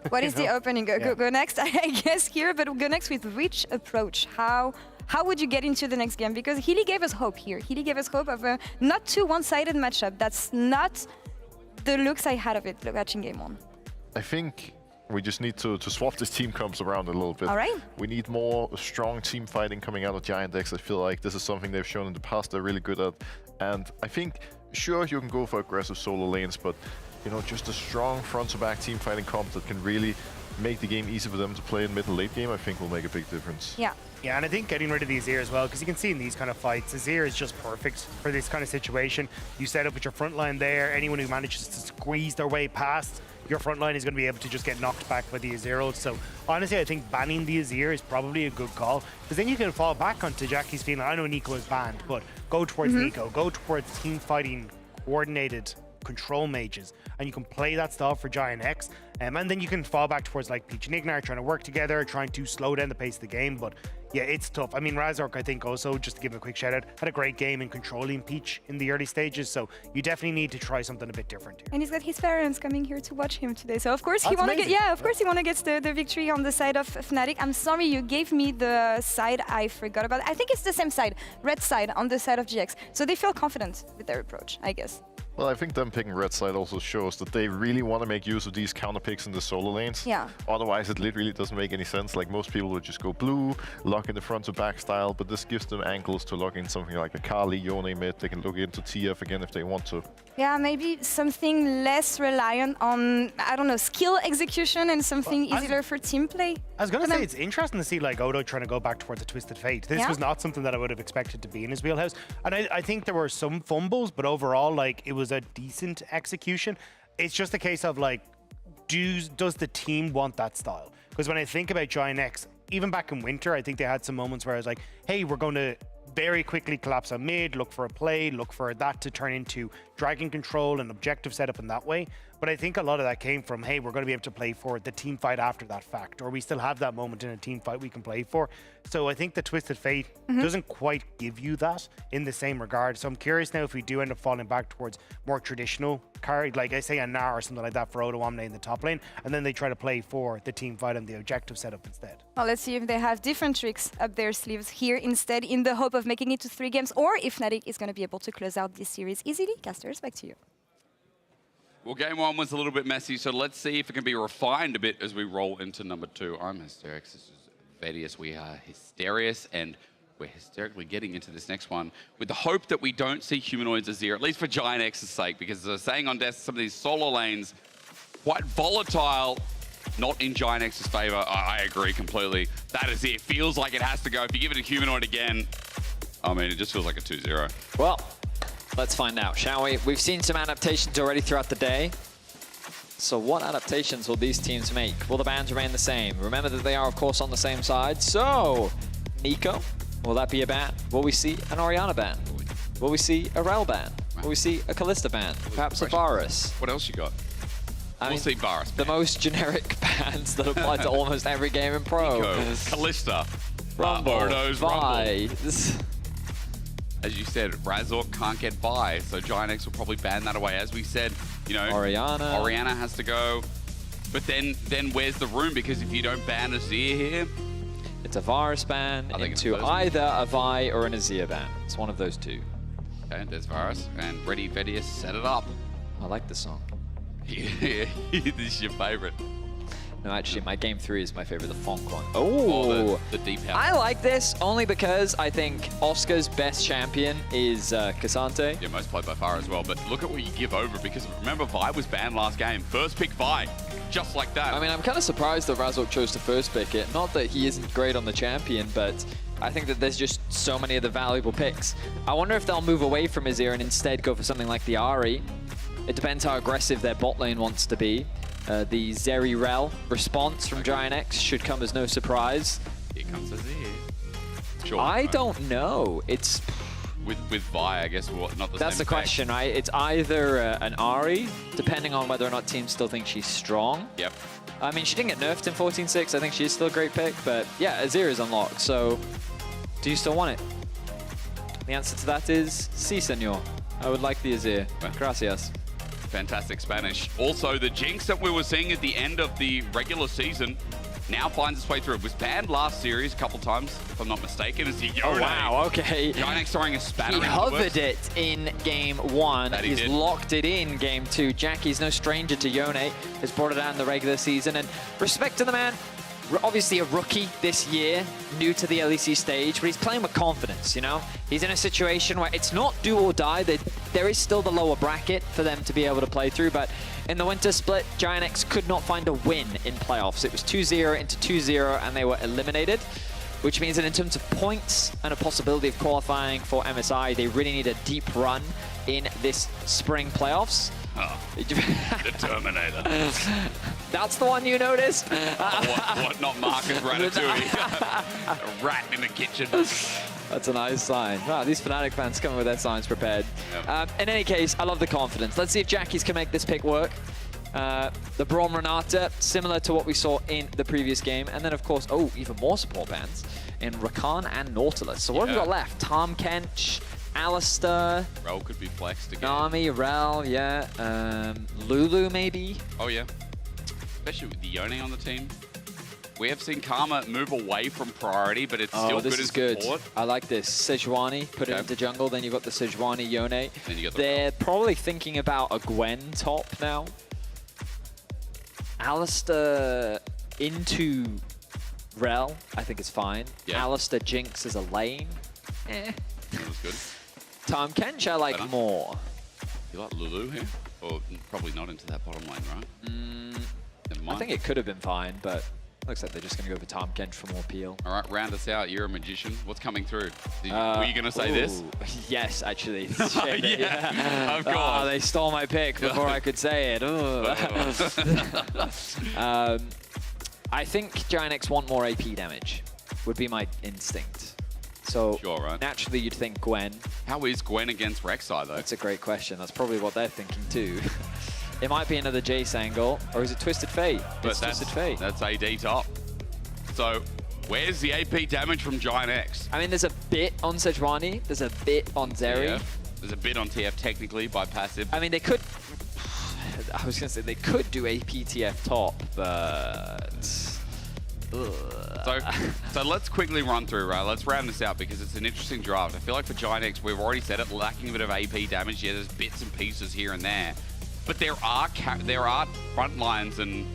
What is the opening? Go next, I guess, here, but go next with which approach? How would you get into the next game? Because Healy gave us hope here. Healy gave us hope of a not too one-sided matchup. That's not the looks I had of it watching game 1. I think we just need to swap this team comps around a little bit. All right. We need more strong team fighting coming out of GiantX. I feel like this is something they've shown in the past they're really good at. And I think, sure, you can go for aggressive solo lanes, but you know, just a strong front-to-back team fighting comp that can really make the game easy for them to play in mid and late game, I think will make a big difference. Yeah. Yeah, and I think getting rid of the Azir as well, because you can see in these kind of fights, Azir is just perfect for this kind of situation. You set up with your front line there, anyone who manages to squeeze their way past your front line is going to be able to just get knocked back by the Azir. So honestly, I think banning the Azir is probably a good call, because then you can fall back onto Jackie's feeling, I know Nico is banned, but go towards Nico, go towards team fighting, coordinated control mages, and you can play that style for GiantX, and then you can fall back towards like Peach and Ignar trying to work together, trying to slow down the pace of the game. But yeah, it's tough. I mean, Razork, I think also, just to give him a quick shout out, had a great game in controlling Peach in the early stages, so you definitely need to try something a bit different here. And he's got his parents coming here to watch him today, so of course he want to get, of course he want to get the victory on the side of Fnatic. I'm sorry, you gave me the side I forgot about. I think it's the same side, red side on the side of GX, so they feel confident with their approach, I guess. Well, I think them picking red side also shows that they really want to make use of these counter picks in the solo lanes. Yeah. Otherwise, it literally doesn't make any sense. Like, most people would just go blue, lock in the front to back style, but this gives them angles to lock in something like a Kali, Yone mid. They can look into TF again if they want to. Yeah, maybe something less reliant on, I don't know, skill execution and something easier for team play. I was going to say, it's interesting to see like Odo trying to go back towards a Twisted Fate. This was not something that I would have expected to be in his wheelhouse. And I think there were some fumbles, but overall, like, it was a decent execution. It's just a case of like, does the team want that style? Because when I think about Giant X, even back in winter, I think they had some moments where I was like, hey, we're going to very quickly collapse on mid, look for a play, look for that to turn into dragon control and objective setup in that way. But I think a lot of that came from, hey, we're going to be able to play for the team fight after that fact, or we still have that moment in a team fight we can play for. So I think the Twisted Fate doesn't quite give you that in the same regard. So I'm curious now if we do end up falling back towards more traditional card, like I say a Gnar or something like that for Odo Omne in the top lane, and then they try to play for the team fight and the objective setup instead. Well, let's see if they have different tricks up their sleeves here instead, in the hope of making it to 3 games, or if Fnatic is going to be able to close out this series easily. Casters, back to you. Well, game 1 was a little bit messy, so let's see if it can be refined a bit as we roll into number 2. I'm Hysterix, this is Vedius, we are Hysterious, and we're hysterically getting into this next one with the hope that we don't see Humanoids Azir, at least for Giant X's sake, because as I was saying on Death, some of these solo lanes, quite volatile, not in Giant X's favor. I agree completely. That is it. Feels like it has to go. If you give it a Humanoid again, I mean, it just feels like a 2-0. Well, let's find out, shall we? We've seen some adaptations already throughout the day. So what adaptations will these teams make? Will the bans remain the same? Remember that they are, of course, on the same side. So, Nico, will that be a ban? Will we see an Orianna ban? Will we see a Rel ban? Will we see a Kalista ban? Perhaps a Varus? What else you got? We'll see Varus. The most generic bans that apply to almost every game in Pro. Nico, Kalista, Rumble, Odo's Vi. As you said, Razork can't get by, so Giant X will probably ban that away. As we said, you know, Orianna has to go. But then where's the room? Because if you don't ban Azir here, it's a Varus ban into either a Vi or an Azir ban. It's one of those two. Okay, there's Varus, and Ready Vedius set it up. I like the song. Yeah, this is your favorite. No, actually, my game 3 is my favorite, the Fonk one. Oh, the deep house. I like this only because I think Oscar's best champion is Cassante. Yeah, most played by far as well. But look at what you give over, because remember, Vi was banned last game. First pick Vi, just like that. I mean, I'm kind of surprised that Razork chose to first pick it. Not that he isn't great on the champion, but I think that there's just so many of the valuable picks. I wonder if they'll move away from Azir and instead go for something like the Ahri. It depends how aggressive their bot lane wants to be. The Zeri Rel response from Giant X should come as no surprise. Here comes Azir. Sure, I don't know. It's with Vi, I guess. What? Not the That's same the effect. question, right? It's either an Ahri, depending on whether or not teams still think she's strong. Yep. I mean, she didn't get nerfed in 14.6. I think she's still a great pick, but yeah, Azir is unlocked. So, do you still want it? The answer to that is sí, señor. I would like the Azir. Gracias. Fantastic Spanish. Also, the Jinx that we were seeing at the end of the regular season now finds its way through. It was banned last series a couple times, if I'm not mistaken. It's the Yone. Oh, wow, okay. Giant X throwing a spanner. He hovered it in game 1. That he He's did. locked it in game 2. Jackie's no stranger to Yone. Has brought it out in the regular season. And respect to the man. Obviously a rookie this year, new to the LEC stage, but he's playing with confidence, you know? He's in a situation where it's not do or die. There is still the lower bracket for them to be able to play through, but in the winter split, Giant X could not find a win in playoffs. It was 2-0 into 2-0, and they were eliminated, which means that in terms of points and a possibility of qualifying for MSI, they really need a deep run in this spring playoffs. Oh, the Terminator. That's the one you noticed? What not Marcus Ratatouille? A rat in the kitchen. That's a nice sign. Wow, these Fnatic fans coming with their signs prepared. Yep. In any case, I love the confidence. Let's see if Jackie's can make this pick work. The Braum Renata, similar to what we saw in the previous game. And then, of course, even more support bans in Rakan and Nautilus. So what have we got left? Tom Kench, Alistair. Rel could be flexed again. Nami, Rel, yeah. Lulu, maybe. Oh, yeah. Especially with the Yone on the team. We have seen Karma move away from priority, but it's still this good is as good. support. I like this. Sejuani, put it into jungle, then you've got the Sejuani Yone. Then you got They're probably thinking about a Gwen top now. Alistair into Rel, I think is fine. Yeah. Alistair Jinx as a lane. That was good. Tom Kench I like more. You like Lulu here? Or probably not into that bottom lane, right? Never mind. I think it could have been fine, but looks like they're just going to go for Tom Kench for more appeal. All right, round us out. You're a magician. What's coming through? Were you going to say this? Yes, actually. Yeah, of course. Oh, they stole my pick before I could say it. I think Giant X want more AP damage, would be my instinct. So naturally you'd think Gwen. How is Gwen against Rek'Sai though? That's a great question. That's probably what they're thinking too. It might be another Jace angle, or is it Twisted Fate? It's Twisted Fate. That's AD top. So where's the AP damage from Giant X? I mean, there's a bit on Sejuani, there's a bit on Zeri. Yeah. There's a bit on TF technically by passive. I mean, they could, I was going to say, they could do AP TF top, but... So let's quickly run through, right? Let's round this out because it's an interesting draft. I feel like for Giant X, we've already said it, lacking a bit of AP damage. Yeah, there's bits and pieces here and there. But there are front lines and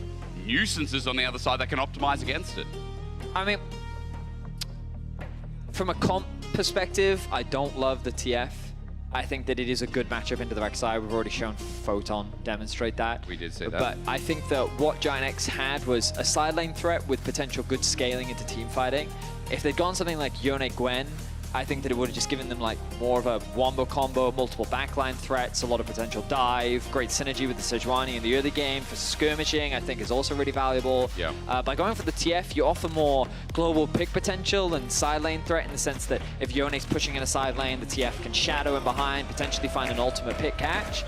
nuisances on the other side that can optimize against it. I mean, from a comp perspective, I don't love the TF. I think that it is a good matchup into the Rek'Sai. We've already shown Photon demonstrate that. We did see that. But I think that what Giant X had was a side lane threat with potential good scaling into team fighting. If they'd gone something like Yone Gwen, I think that it would have just given them like more of a wombo combo, multiple backline threats, a lot of potential dive, great synergy with the Sejuani in the early game for skirmishing, I think is also really valuable. Yeah. By going for the TF, you offer more global pick potential and side lane threat in the sense that if Yone's pushing in a side lane, the TF can shadow him behind, potentially find an ultimate pick catch.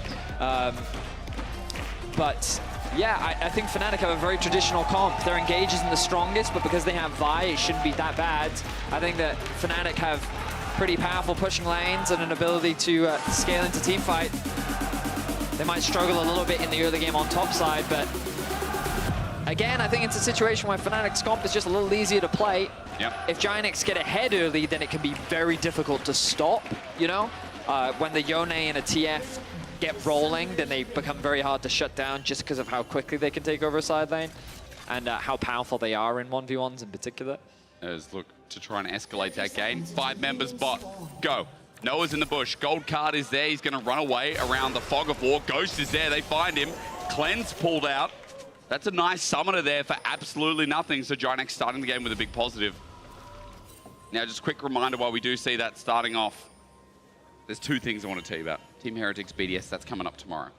But yeah, I think Fnatic have a very traditional comp. Their engage isn't the strongest, but because they have Vi, it shouldn't be that bad. I think that Fnatic have pretty powerful pushing lanes and an ability to scale into team fight. They might struggle a little bit in the early game on top side, but again, I think it's a situation where Fnatic's comp is just a little easier to play. Yep. If Giant X get ahead early, then it can be very difficult to stop, you know? When the Yone and a TF get rolling, then they become very hard to shut down just because of how quickly they can take over a side lane and how powerful they are in 1v1s in particular. As look to try and escalate that game. 5 members bot, go. Noah's in the bush, gold card is there, he's gonna run away around the fog of war. Ghost is there, they find him. Cleanse pulled out. That's a nice summoner there for absolutely nothing, so Giant X starting the game with a big positive. Now just a quick reminder while we do see that starting off, there's 2 things I want to tell you about. Team Heretics BDS, that's coming up tomorrow.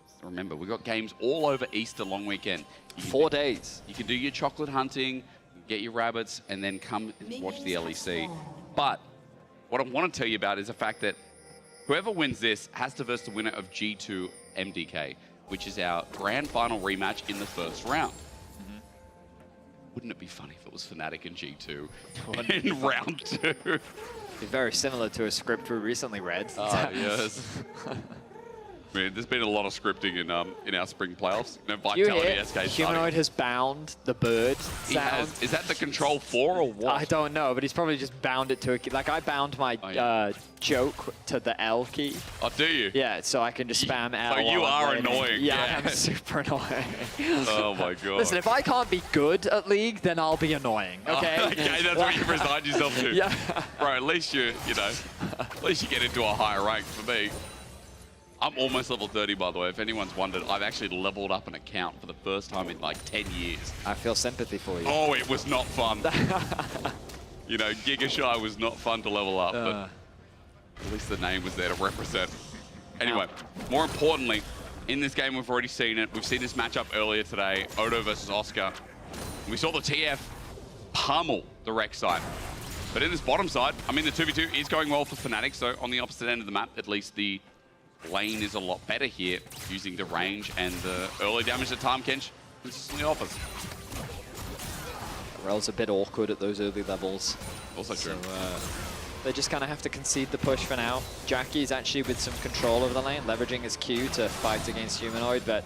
So remember, we've got games all over Easter long weekend. 4 days. You can do your chocolate hunting, get your rabbits, and then come watch the LEC. But what I want to tell you about is the fact that whoever wins this has to verse the winner of G2 MDK, which is our grand final rematch in the first round. Wouldn't it be funny if it was Fnatic and G2 in round 2? Very similar to a script we recently read. Oh, yes. I mean, there's been a lot of scripting in our spring playoffs. You know, Vitality SK Humanoid has bound the bird sound. Is that the control 4 or what? I don't know, but he's probably just bound it to a key. Like, I bound my joke to the L key. Oh, do you? Yeah, so I can just spam L. So you are annoying. Yeah, I'm super annoying. Oh, my God. Listen, if I can't be good at League, then I'll be annoying, okay? Okay, that's what you resigned yourself to. Yeah. Bro, at least you get into a higher rank. For me, I'm almost level 30, by the way. If anyone's wondered, I've actually leveled up an account for the first time in like 10 years. I feel sympathy for you. Oh, it was not fun. You know, Giga Shy was not fun to level up, but at least the name was there to represent. Anyway, more importantly, in this game, we've already seen it. We've seen this matchup earlier today, Odo versus Oscar. We saw the TF pummel the Rek'Sai. But in this bottom side, I mean, the 2v2 is going well for Fnatic, so on the opposite end of the map, at least the lane is a lot better here, using the range and the early damage that Tahm Kench consistently offers. Rel's a bit awkward at those early levels. Also true. They just kind of have to concede the push for now. Jackie's actually with some control over the lane, leveraging his Q to fight against Humanoid, but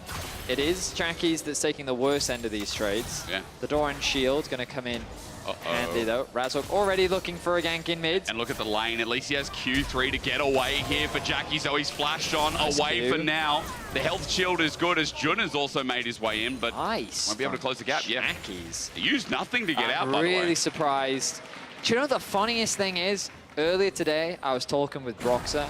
it is Jackie's that's taking the worst end of these trades. Yeah. The Doran Shield's going to come in handy though. Razork already looking for a gank in mid. And look at the lane. At least he has Q3 to get away here for Jackie, so he's flashed on away for now. The health shield is good as Jun has also made his way in, but won't be able to close the gap. Jackie's. He used nothing to get out, by the way. I'm really surprised. Do you know the funniest thing is? Earlier today, I was talking with Broxer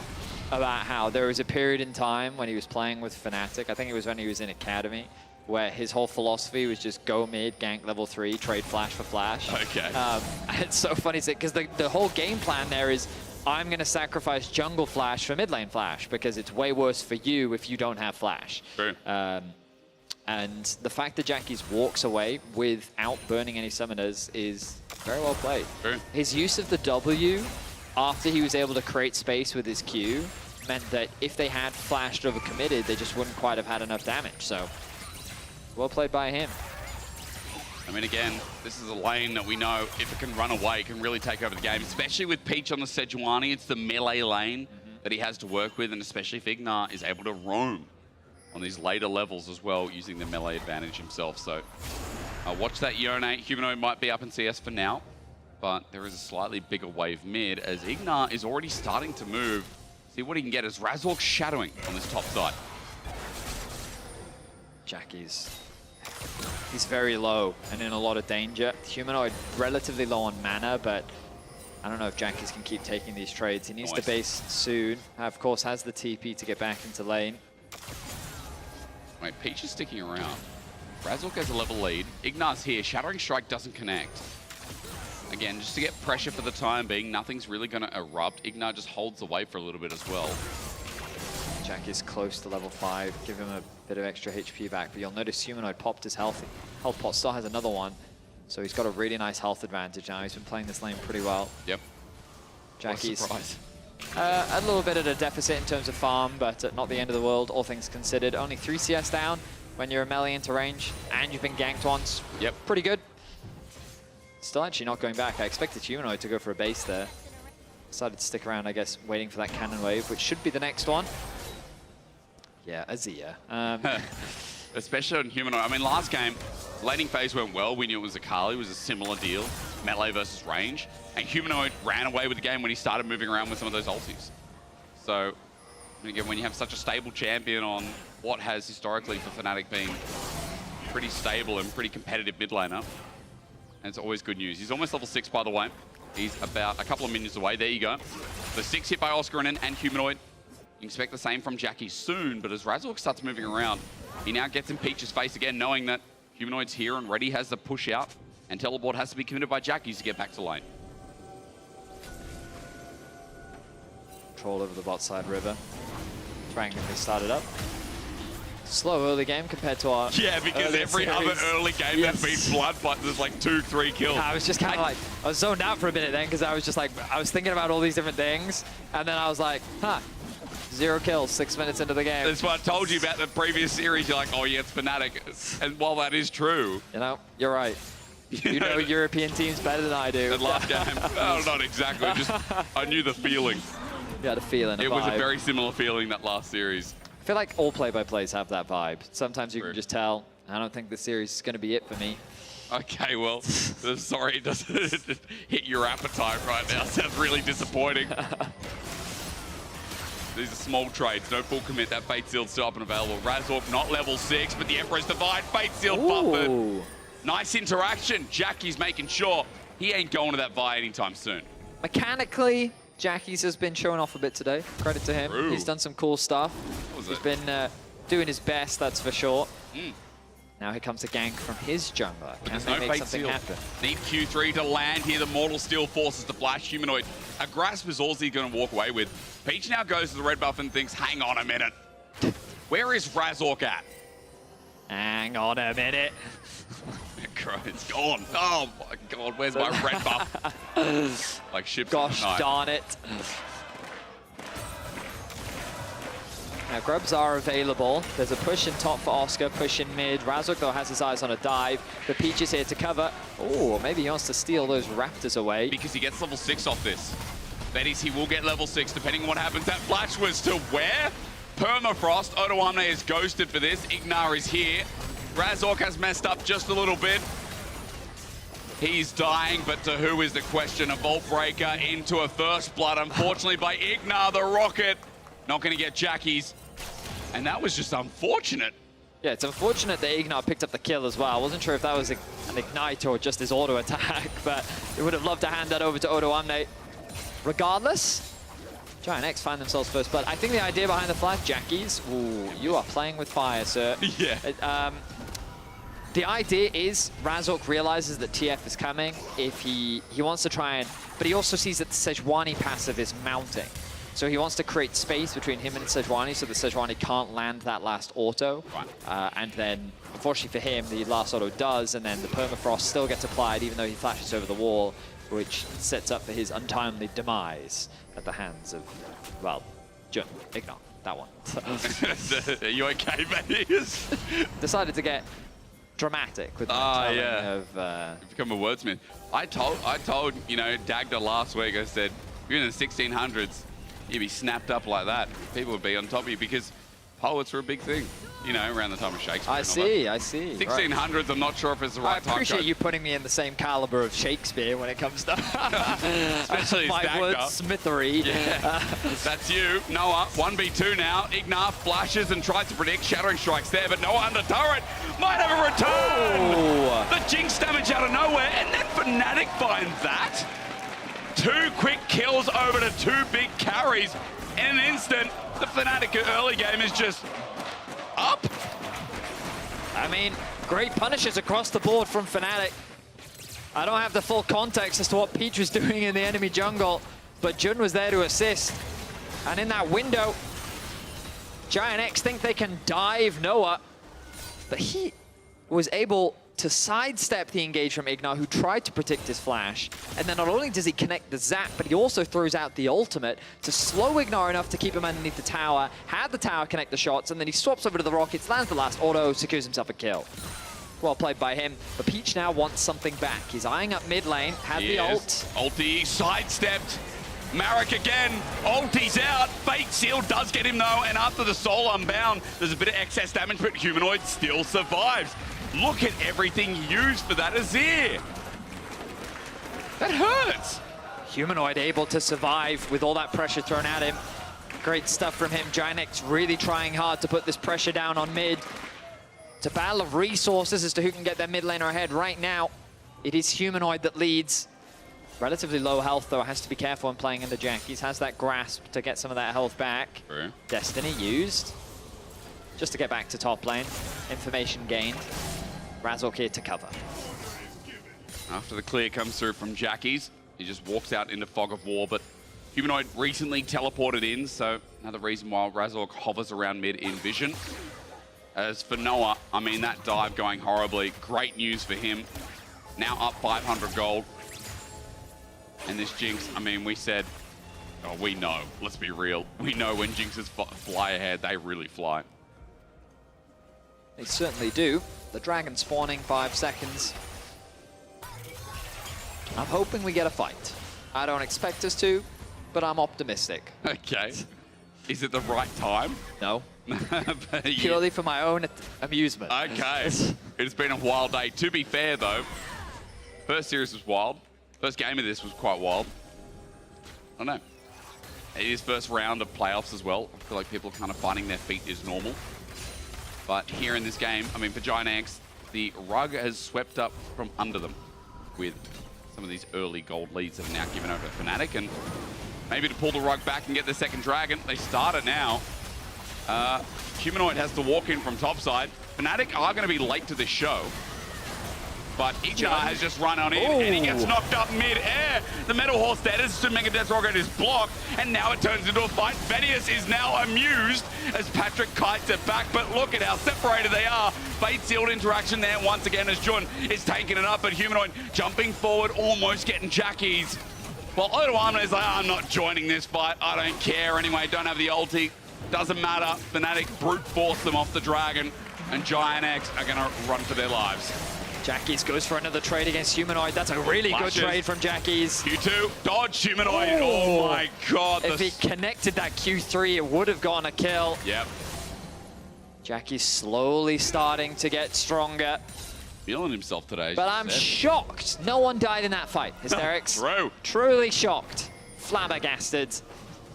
about how there was a period in time when he was playing with Fnatic, I think it was when he was in Academy, where his whole philosophy was just go mid, gank level 3, trade flash for flash. Okay. It's so funny because the whole game plan there is I'm going to sacrifice jungle flash for mid lane flash because it's way worse for you if you don't have flash. True. And the fact that Jackie's walks away without burning any summoners is very well played. True. His use of the W after he was able to create space with his Q meant that if they had flashed over committed, they just wouldn't quite have had enough damage. So, well played by him. I mean, again, this is a lane that we know if it can run away, can really take over the game, especially with Peach on the Sejuani. It's the melee lane that he has to work with, and especially if Ignar is able to roam on these later levels as well, using the melee advantage himself. So, watch that Yone. Humanoid might be up in CS for now, but there is a slightly bigger wave mid as Ignar is already starting to move. See what he can get as Razork shadowing on this top side. Jackie's he's very low and in a lot of danger. Humanoid relatively low on mana, but I don't know if Jackie's can keep taking these trades. He needs to base soon. Of course, has the TP to get back into lane. Wait, Peach is sticking around. Razork has a level lead. Ignar's here. Shattering Strike doesn't connect. Again, just to get pressure for the time being, nothing's really going to erupt. Ignar just holds away for a little bit as well. Jackie's close to level 5. Give him a bit of extra HP back, but you'll notice Humanoid popped his health. Health pot still has another one, so he's got a really nice health advantage now. He's been playing this lane pretty well. Yep. Jackie's a little bit at a deficit in terms of farm, but not the end of the world, all things considered. Only 3 CS down when you're a melee into range, and you've been ganked once. Yep. Pretty good. Still actually not going back. I expected Humanoid to go for a base there. Decided to stick around, I guess, waiting for that cannon wave, which should be the next one. Yeah, Azia. Especially on Humanoid. I mean, last game, laning phase went well. We knew it was Akali. It was a similar deal. Melee versus range. And Humanoid ran away with the game when he started moving around with some of those ultis. So, again, when you have such a stable champion on what has historically for Fnatic been pretty stable and pretty competitive mid laner, and it's always good news. He's almost level 6, by the way. He's about a couple of minions away. There you go. The 6 hit by Oscarinen and Humanoid. You expect the same from Jackie soon, but as Razork starts moving around, he now gets in Peach's face again, knowing that Humanoid's here and ready, has the push out, and teleport has to be committed by Jackie to get back to lane. Control over the bot side river. Trying to start it up. Slow early game compared to our Yeah, because every other early game that's been blood, but there's like 2-3 kills. I was just kind of like, I was zoned out for a minute then because I was just like, I was thinking about all these different things, and then I was like, 0 kills 6 minutes into the game. That's what I told you about the previous series. You're like, oh yeah, it's Fnatic. And while that is true, you know, you're right. You know European teams better than I do. The last game, oh, not exactly. Just I knew the feeling. You had a feeling. It was a very similar feeling that last series. I feel like all play-by-plays have that vibe. Sometimes you can just tell, I don't think this series is going to be it for me. Okay, well, sorry it doesn't hit your appetite right now. Sounds really disappointing. These are small trades, no full commit. That Fate Sealed still up and available. Razork not level 6, but the Emperor's Divide, Fate Sealed buffered. Nice interaction. Jackie's making sure he ain't going to that Vi anytime soon. Mechanically, Jackie's has been showing off a bit today. Credit to him. He's done some cool stuff. He's been doing his best, that's for sure. Now here comes a gank from his jungler. Can they make something happen? Need Q3 to land here. The Mortal Steel forces the flash. Humanoid. A grasp is all he's going to walk away with. Peach now goes to the red buff and thinks, hang on a minute. Where is Razork at? Hang on a minute. It's gone. Oh my god, where's my red buff? Like ships in the night. Gosh darn it. Now grubs are available. There's a push in top for Oscar, push in mid. Razork though has his eyes on a dive. The Peach is here to cover. Oh, maybe he wants to steal those raptors away. Because he gets level 6 off this. Betty's, he will get level 6 depending on what happens. That flash was to where? Permafrost. Odoamne is ghosted for this. Ignar is here. Razork has messed up just a little bit. He's dying, but to who is the question? A Vault Breaker into a first blood, unfortunately, by Ignar the Rocket. Not going to get Jackie's. And that was just unfortunate. Yeah, it's unfortunate that Ignar picked up the kill as well. I wasn't sure if that was an Ignite or just his auto attack, but we would have loved to hand that over to Odoamne. Regardless, Giant X find themselves first, but I think the idea behind the flash, Jackie's, ooh, you are playing with fire, sir. Yeah. The idea is Razork realizes that TF is coming. If he wants to try and, but he also sees that the Sejuani passive is mounting. So he wants to create space between him and Sejuani so that Sejuani can't land that last auto. Right. And then, unfortunately for him, the last auto does, and then the Permafrost still gets applied even though he flashes over the wall, which sets up for his untimely demise at the hands of, well, Jun, Ignar, that one. Are you okay, mate? Decided to get dramatic with my telling of... You've become a wordsmith. I told, you know, Dagda last week, I said, you're in the 1600s, you'd be snapped up like that. People would be on top of you because poets were a big thing, you know, around the time of Shakespeare. I see. 1600s, right. I'm not sure if it's the right time. I appreciate you putting me in the same caliber of Shakespeare when it comes to especially my wordsmithery. Yeah. That's you. Noah, 1v2 now. Ignar flashes and tries to predict. Shattering Strikes there, but Noah under turret. Might have a return. Oh. The Jinx damage out of nowhere, and then Fnatic finds that. 2 quick kills over to 2 big carries. In an instant, the Fnatic early game is just up. I mean, great punishes across the board from Fnatic. I don't have the full context as to what Peach was doing in the enemy jungle, but Jun was there to assist. And in that window, Giant X think they can dive Noah, but he was able to sidestep the engage from Ignar, who tried to predict his flash. And then not only does he connect the zap, but he also throws out the ultimate to slow Ignar enough to keep him underneath the tower, had the tower connect the shots, and then he swaps over to the Rockets, lands the last auto, secures himself a kill. Well played by him, but Peach now wants something back. He's eyeing up mid lane, had the ult. Ulti sidestepped. Marek again, ulti's out. Fate Seal does get him though, and after the Soul Unbound, there's a bit of excess damage, but Humanoid still survives. Look at everything used for that Azir. That hurts. Humanoid able to survive with all that pressure thrown at him. Great stuff from him. Giant X really trying hard to put this pressure down on mid. It's a battle of resources as to who can get their mid laner ahead. Right now, it is Humanoid that leads. Relatively low health, though, has to be careful when playing into Jackie's. Has that grasp to get some of that health back. True. Destiny used. Just to get back to top lane. Information gained. Razork here to cover. After the clear comes through from Jackie's, he just walks out into Fog of War, but Humanoid recently teleported in, so another reason why Razork hovers around mid in vision. As for Noah, I mean, that dive going horribly. Great news for him. Now up 500 gold. And this Jinx, I mean, we said, oh, we know, let's be real. We know when Jinxes fly ahead, they really fly. They certainly do. The dragon spawning 5 seconds. I'm hoping we get a fight. I don't expect us to, but I'm optimistic. Okay. Is it the right time? No. Purely for my own amusement. Okay. It's been a wild day. To be fair, though, first series was wild. First game of this was quite wild. I don't know. It is first round of playoffs as well. I feel like people are kind of finding their feet is normal. But here in this game, I mean, for Giant X, the rug has swept up from under them with some of these early gold leads that are now given over to Fnatic. And maybe to pull the rug back and get the second dragon, they start it now. Humanoid has to walk in from topside. Fnatic are going to be late to this show. But Ignar has just run on in, and he gets knocked up mid-air. The Metal Horse dead as Mega Death Rocket is blocked, and now it turns into a fight. Venius is now amused as Patrick kites it back, but look at how separated they are. Fate Sealed interaction there once again as Jun is taking it up, but Humanoid jumping forward, almost getting Jackie's. Well, Odoamne is like, I'm not joining this fight. I don't care anyway, don't have the ulti. Doesn't matter. Fnatic brute force them off the dragon, and Giant X are going to run for their lives. Jackies goes for another trade against Humanoid. That's a really good trade from Jackies. Q2, dodge Humanoid. Oh my god. If he connected that Q3, it would have gone a kill. Yep. Jackie's slowly starting to get stronger. Feeling himself today. But I'm shocked no one died in that fight. Hysterics. True. Truly shocked. Flabbergasted.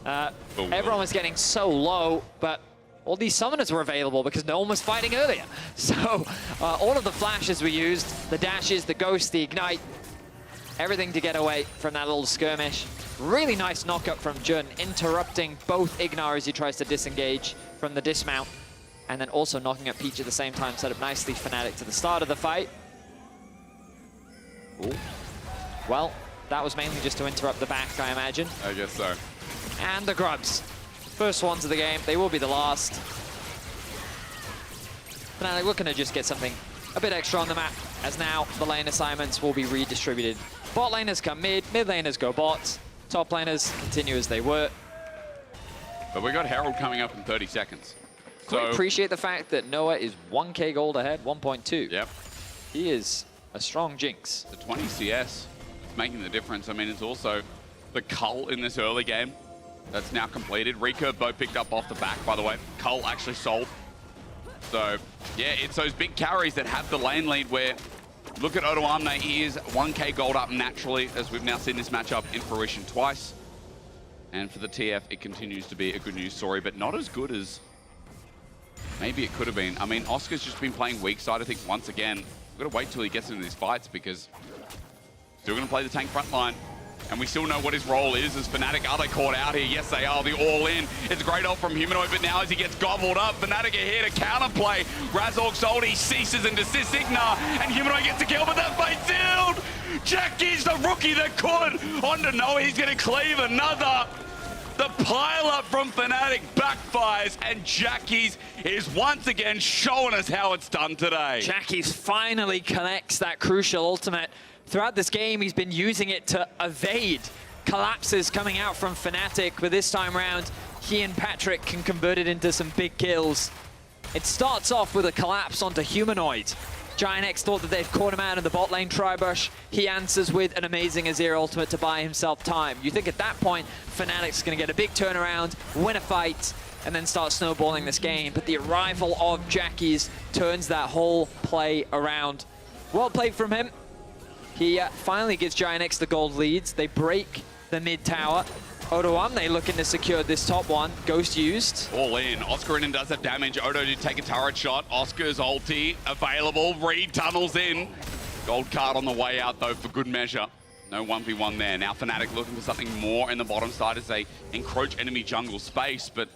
Everyone was getting so low, but all these summoners were available because no one was fighting earlier. So all of the flashes we used, the dashes, the ghost, the ignite, everything to get away from that little skirmish. Really nice knockup from Jun, interrupting both Ignar as he tries to disengage from the dismount, and then also knocking up Peach at the same time, set up nicely Fnatic to the start of the fight. Ooh. Well, that was mainly just to interrupt the back, I imagine. I guess so. And the grubs. First ones of the game, they will be the last. Fnatic looking to just get something a bit extra on the map, as now the lane assignments will be redistributed. Bot laners come mid laners go bot, top laners continue as they were. But we got Herald coming up in 30 seconds. Can we appreciate the fact that Noah is 1k gold ahead, 1.2. Yep. He is a strong Jinx. The 20 CS, it's making the difference. I mean, it's also the cull in this early game. That's now completed. Recurve both picked up off the back, by the way. Cull actually sold. So, yeah, it's those big carries that have the lane lead where, look at Odoamne, he is 1k gold up naturally, as we've now seen this matchup in fruition twice. And for the TF, it continues to be a good news story, but not as good as maybe it could have been. I mean, Oscar's just been playing weak side, I think, once again. We've got to wait till he gets into these fights because still going to play the tank front line. And we still know what his role is as Fnatic. Are they caught out here? Yes, they are. The all-in. It's a great ult from Humanoid, but now as he gets gobbled up, Fnatic are here to counterplay. Razork sold, he ceases and desists Ignar, and Humanoid gets a kill, but that fight's sealed! Jackie's the rookie that could! On to Noah, he's going to cleave another. The pile-up from Fnatic backfires, and Jackie's is once again showing us how it's done today. Jackie's finally connects that crucial ultimate. Throughout this game, he's been using it to evade collapses coming out from Fnatic, but this time around, he and Patrick can convert it into some big kills. It starts off with a collapse onto Humanoid. Giant X thought that they'd caught him out in the bot lane Tribush. He answers with an amazing Azir ultimate to buy himself time. You think at that point, Fnatic's going to get a big turnaround, win a fight, and then start snowballing this game. But the arrival of Jackie's turns that whole play around. Well played from him. He finally gives Giant X the gold leads. They break the mid tower. Odoamne looking to secure this top one. Ghost used. All in. Oscar in and does that damage. Odo did take a turret shot. Oscar's ulti available. Reed tunnels in. Gold card on the way out, though, for good measure. No 1v1 there. Now Fnatic looking for something more in the bottom side as they encroach enemy jungle space, but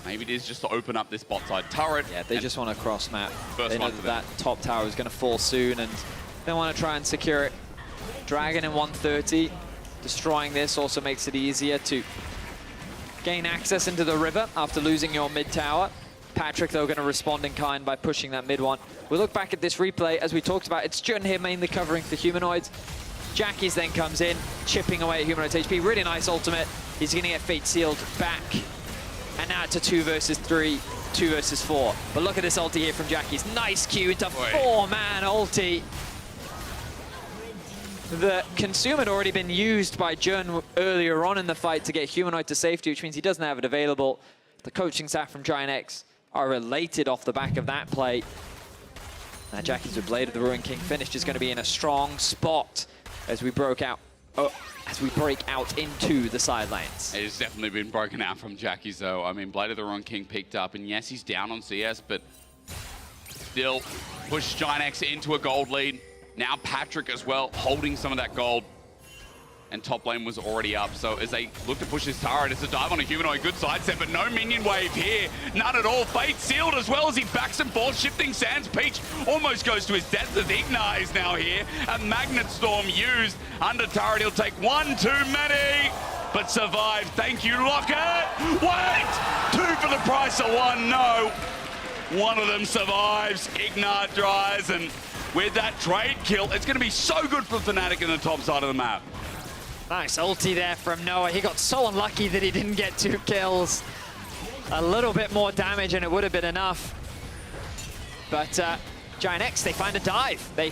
maybe it is just to open up this bot side turret. Yeah, they just want to cross map. First they know that top tower is going to fall soon, and they want to try and secure it. Dragon in 130. Destroying this also makes it easier to gain access into the river after losing your mid tower. Patrick, though, going to respond in kind by pushing that mid one. We look back at this replay, as we talked about, it's Jun here mainly covering for Humanoids. Jackie's then comes in, chipping away at Humanoid's HP. Really nice ultimate. He's going to get Fate Sealed back. And now it's a 2 versus 3, 2 versus 4. But look at this ulti here from Jackie's. Nice Q into 4-man ulti. The consume had already been used by Jun earlier on in the fight to get Humanoid to safety, which means he doesn't have it available. The coaching staff from Giant X are elated off the back of that play. Now Jackie's with Blade of the Ruined King finished is going to be in a strong spot as we break out into the side lanes. It has definitely been broken out from Jackie's, though. I mean, Blade of the Ruined King picked up, and yes, he's down on CS, but still pushed Giant X into a gold lead. Now Patrick as well, holding some of that gold. And top lane was already up. So as they look to push this turret, it's a dive on a Humanoid. Good side set, but no minion wave here. None at all. Fate Sealed as well as he backs and forth. Shifting Sands. Peach almost goes to his death as Ignar is now here. A Magnet Storm used. Under turret, he'll take one too many. But survive. Thank you, Lockett. Wait! 2 for the price of 1. No. One of them survives. Ignar dries, and with that trade kill, it's going to be so good for Fnatic in the top side of the map. Nice ulti there from Noah. He got so unlucky that he didn't get 2 kills. A little bit more damage and it would have been enough. But Giant X, they find a dive. They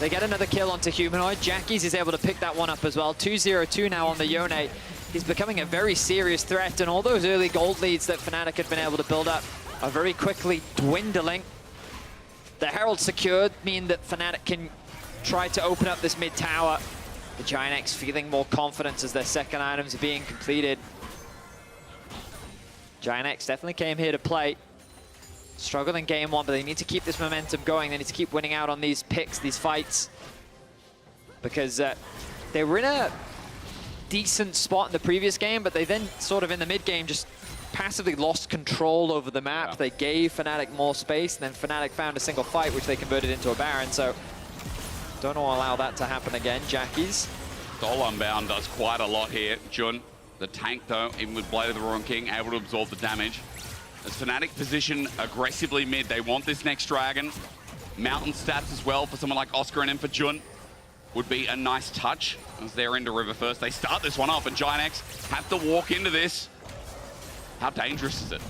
get another kill onto Humanoid. Jackies is able to pick that one up as well. 2-0-2 now on the Yone. He's becoming a very serious threat, and all those early gold leads that Fnatic had been able to build up are very quickly dwindling. The Herald secured mean that Fnatic can try to open up this mid tower. The Giant X feeling more confidence as their second items are being completed. Giant X definitely came here to play. Struggled in game one, but they need to keep this momentum going. They need to keep winning out on these picks, these fights. Because they were in a decent spot in the previous game, but they then sort of in the mid game just passively lost control over the map. Yeah. They gave Fnatic more space, and then Fnatic found a single fight, which they converted into a Baron. So don't want to allow that to happen again. Jackies. Soul Unbound does quite a lot here. Jun, the tank though, even with Blade of the Roaring King, able to absorb the damage. As Fnatic position aggressively mid, they want this next dragon. Mountain stats as well for someone like Oscar and for Jun would be a nice touch as they're into River first. They start this one off, and Giant X have to walk into this. How dangerous is it?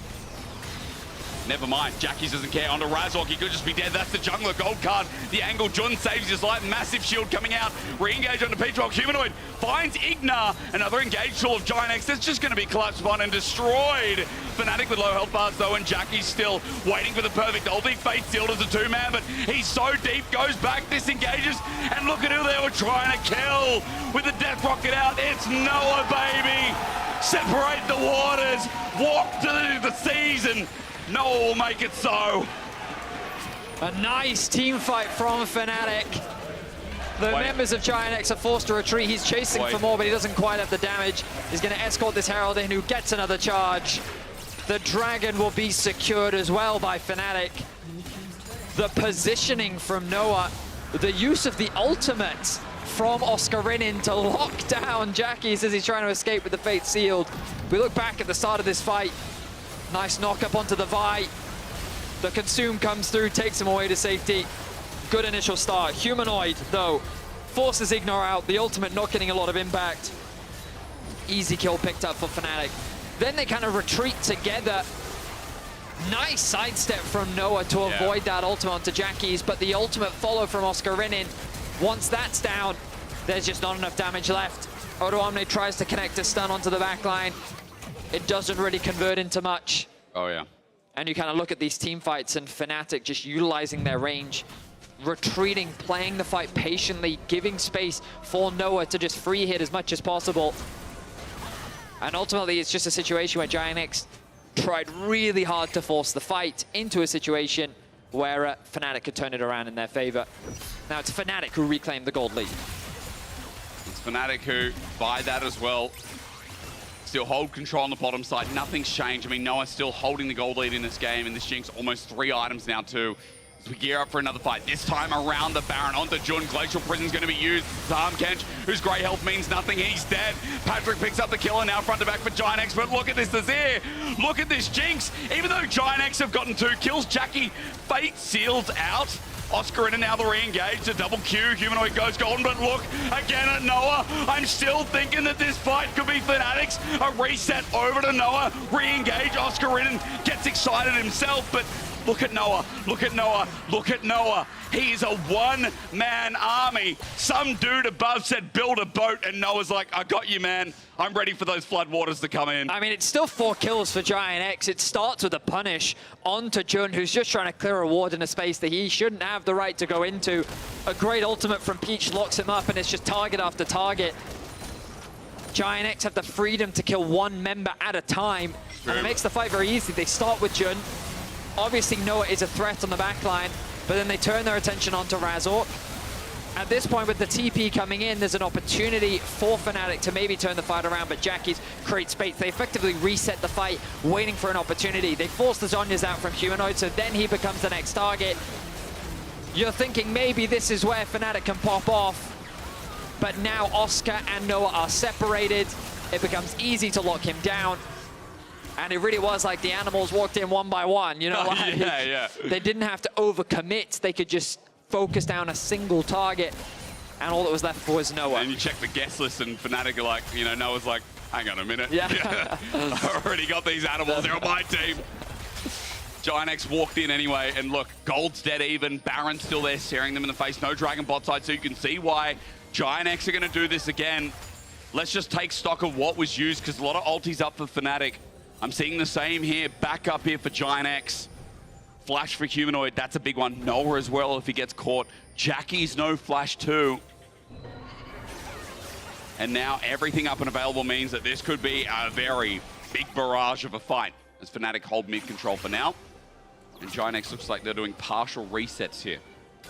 Never mind, Jackies doesn't care. Onto Razork, he could just be dead. That's the jungler gold card. The angle, Jun saves his life. Massive shield coming out. Re-engage onto Peach while Humanoid finds Ignar. Another engage tool of Giant X. That's just going to be collapsed upon and destroyed. Fnatic with low health bars though, and Jackies still waiting for the perfect ulti. Fate sealed as a two-man, but he's so deep, goes back, disengages, and look at who they were trying to kill with the death rocket out. It's Noah, baby. Separate the waters, walk to the season. Noah will make it so. A nice team fight from Fnatic. The members of Giant X are forced to retreat. He's chasing for more, but he doesn't quite have the damage. He's going to escort this Herald in, who gets another charge. The Dragon will be secured as well by Fnatic. The positioning from Noah, the use of the ultimate from Oscar Rinin to lock down Jackies as he's trying to escape with the Fate sealed. We look back at the start of this fight. Nice knock up onto the Vi. The Consume comes through, takes him away to safety. Good initial start. Humanoid, though, forces Ignar out. The ultimate not getting a lot of impact. Easy kill picked up for Fnatic. Then they kind of retreat together. Nice sidestep from Noah to avoid that ultimate onto Jackies, but the ultimate follow from Oscar Rinin. Once that's down, there's just not enough damage left. Odo Omni tries to connect a stun onto the backline. It doesn't really convert into much. Oh, yeah. And you kind of look at these team fights and Fnatic just utilizing their range, retreating, playing the fight patiently, giving space for Noah to just free hit as much as possible. And ultimately, it's just a situation where Giant X tried really hard to force the fight into a situation where Fnatic could turn it around in their favor. Now it's Fnatic who reclaimed the gold lead. It's Fnatic who buy that as well. Still hold control on the bottom side. Nothing's changed. I mean, Noah's still holding the gold lead in this game, and this Jinx almost 3 items now too. As we gear up for another fight. This time around the Baron onto Jun. Glacial Prison's going to be used. Zaham Kench, whose grey health means nothing. He's dead. Patrick picks up the killer now front to back for Giant X. But look at this Azir. Look at this Jinx. Even though Giant X have gotten 2 kills, Jackie Fate seals out. Oscar in and now the re-engage, the double Q, Humanoid goes golden, but look again at Noah. I'm still thinking that this fight could be Fnatic's. A reset over to Noah, re-engage, Oscar in and gets excited himself, but look at Noah, look at Noah, look at Noah. He is a one-man army. Some dude above said build a boat, and Noah's like, I got you, man. I'm ready for those floodwaters to come in. I mean, it's still 4 kills for Giant X. It starts with a punish onto Jun, who's just trying to clear a ward in a space that he shouldn't have the right to go into. A great ultimate from Peach locks him up, and it's just target after target. Giant X have the freedom to kill 1 member at a time, and it makes the fight very easy. They start with Jun. Obviously, Noah is a threat on the backline, but then they turn their attention onto Razork. At this point, with the TP coming in, there's an opportunity for Fnatic to maybe turn the fight around, but Jackies create space. They effectively reset the fight, waiting for an opportunity. They force the Zhonya's out from Humanoid, so then he becomes the next target. You're thinking maybe this is where Fnatic can pop off, but now Oscar and Noah are separated. It becomes easy to lock him down. And it really was like the animals walked in one by one, you know? Like, yeah. They didn't have to overcommit. They could just focus down a single target, and all that was left was Noah. And you check the guest list, and Fnatic are like, you know, Noah's like, hang on a minute. Yeah. I already got these animals. They're on my team. Giant X walked in anyway, and look, Gold's dead even. Baron's still there, staring them in the face. No Dragon bot side, so you can see why Giant X are going to do this again. Let's just take stock of what was used, because a lot of ultis up for Fnatic. I'm seeing the same here. Back up here for Giant X. Flash for Humanoid, that's a big one. Noah as well if he gets caught. Jackie's no flash too. And now everything up and available means that this could be a very big barrage of a fight as Fnatic hold mid control for now. And Giant X looks like they're doing partial resets here.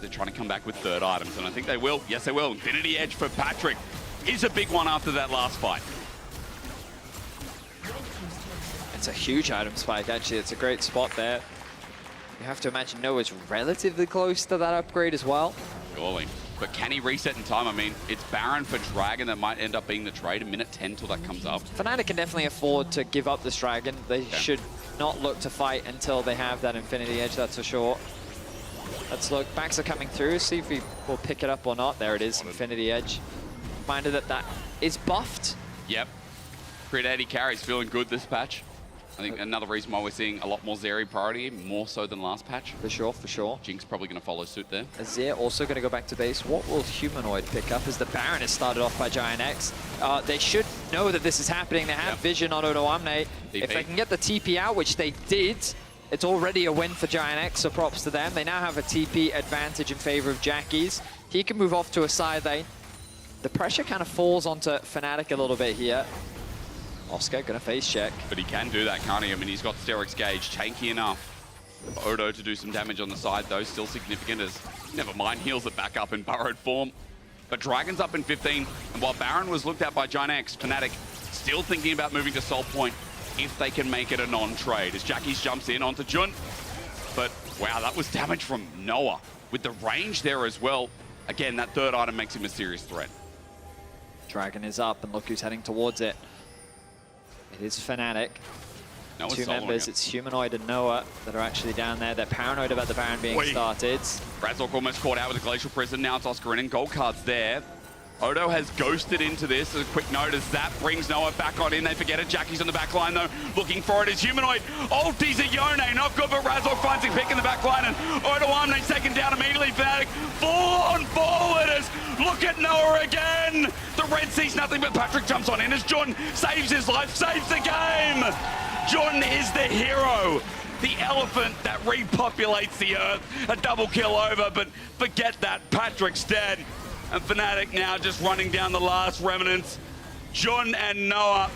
They're trying to come back with third items, and I think they will. Yes, they will. Infinity Edge for Patrick is a big one after that last fight. It's a huge item spike, actually. It's a great spot there. You have to imagine Noah's relatively close to that upgrade as well. Surely. But can he reset in time? I mean, it's Baron for Dragon that might end up being the trade. A minute 10 till that comes up. Fnatic can definitely afford to give up this Dragon. They should not look to fight until they have that Infinity Edge, that's for sure. Let's look. Backs are coming through. See if we will pick it up or not. There it is, Infinity Edge. Reminder that that is buffed. Yep. Crit 80 carries feeling good this patch. I think another reason why we're seeing a lot more Zeri priority, more so than last patch. For sure, for sure. Jinx probably going to follow suit there. Azir also going to go back to base. What will Humanoid pick up as the Baron is started off by Giant X? They should know that this is happening. They have vision on Odoamne. If they can get the TP out, which they did, it's already a win for Giant X, so props to them. They now have a TP advantage in favor of Jackie's. He can move off to a side lane. The pressure kind of falls onto Fnatic a little bit here. Oscar gonna face check. But he can do that, can't he? I mean, he's got Steric's Gauge, tanky enough for Odo to do some damage on the side, though. Still significant as, never mind, heals it back up in burrowed form. But Dragon's up in 15, and while Baron was looked at by Giant X, Fnatic still thinking about moving to Soul Point if they can make it a non-trade. As Jackie's jumps in onto Jun. But, wow, that was damage from Noah. With the range there as well, again, that third item makes him a serious threat. Dragon is up, and look who's heading towards it. It is Fnatic. Noah's Two members, it's Humanoid and Noah that are actually down there. They're paranoid about the Baron being started. Brazork almost caught out with a Glacial Prison. Now it's Oscar in, gold cards there. Odo has ghosted into this. A quick note as that brings Noah back on in. They forget it. Jackie's on the back line, though. Looking for it is Humanoid. Ultis at Yone. Not good, but Brazork finds a pick in the back line. And Odoamne taken down immediately. Fnatic full on forward as look at Noah again. The Red sees nothing, but Patrick jumps on in as Jun saves his life, saves the game. Jun is the hero. The elephant that repopulates the earth. A double kill over, but forget that. Patrick's dead. And Fnatic now just running down the last remnants. Jun and Noah,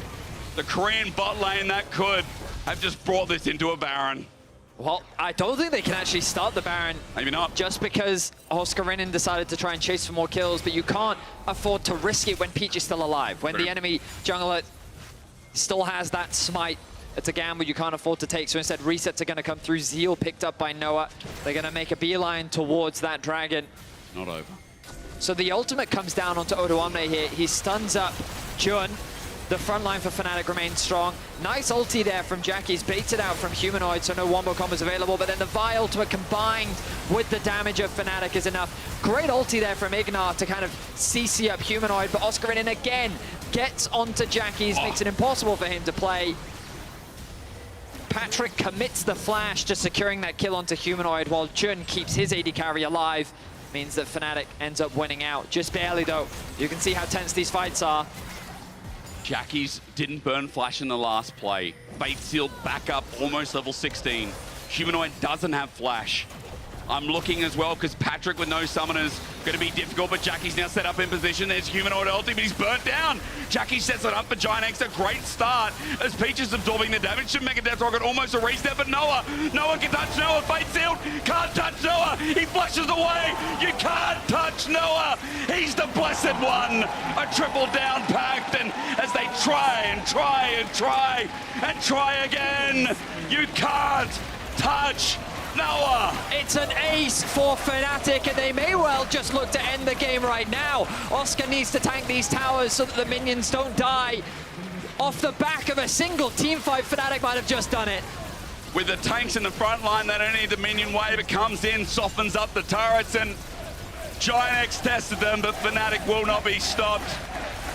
the Korean bot lane that could, have just brought this into a Baron. Well, I don't think they can actually start the Baron. Maybe not. Just because Oscar Renin decided to try and chase for more kills, but you can't afford to risk it when Peach is still alive. When the enemy jungler still has that smite, it's a gamble you can't afford to take. So instead, resets are going to come through. Zeal picked up by Noah. They're going to make a beeline towards that dragon. Not over. So the ultimate comes down onto Odoamne here. He stuns up Jun. The front line for Fnatic remains strong. Nice ulti there from Jackie's, baited out from Humanoid, so no wombo combos available, but then the Vi ultimate combined with the damage of Fnatic is enough. Great ulti there from Ignar to kind of CC up Humanoid, but Oscar Renin again gets onto Jackie's, makes it impossible for him to play. Patrick commits the flash to securing that kill onto Humanoid, while Jun keeps his AD carry alive. Means that Fnatic ends up winning out. Just barely, though. You can see how tense these fights are. Jackie's didn't burn flash in the last play. Bait sealed back up, almost level 16. Humanoid doesn't have flash. I'm looking as well because Patrick with no summoners going to be difficult, but Jackie's now set up in position. There's Humanoid ulti, but he's burnt down. Jackie sets it up for Giant X, a great start as Peach is absorbing the damage. Should make a Death Rocket almost a reset, but Noah can touch Noah. Fate sealed, can't touch Noah. He flashes away. You can't touch Noah. He's the blessed one. A triple down pact, and as they try and try and try and try again, you can't touch Noah. It's an ace for Fnatic, and they may well just look to end the game right now. Oscar needs to tank these towers so that the minions don't die. Off the back of a single team fight, Fnatic might have just done it. With the tanks in the front line, they don't need the minion wave. It comes in, softens up the turrets, and Giant X tested them, but Fnatic will not be stopped.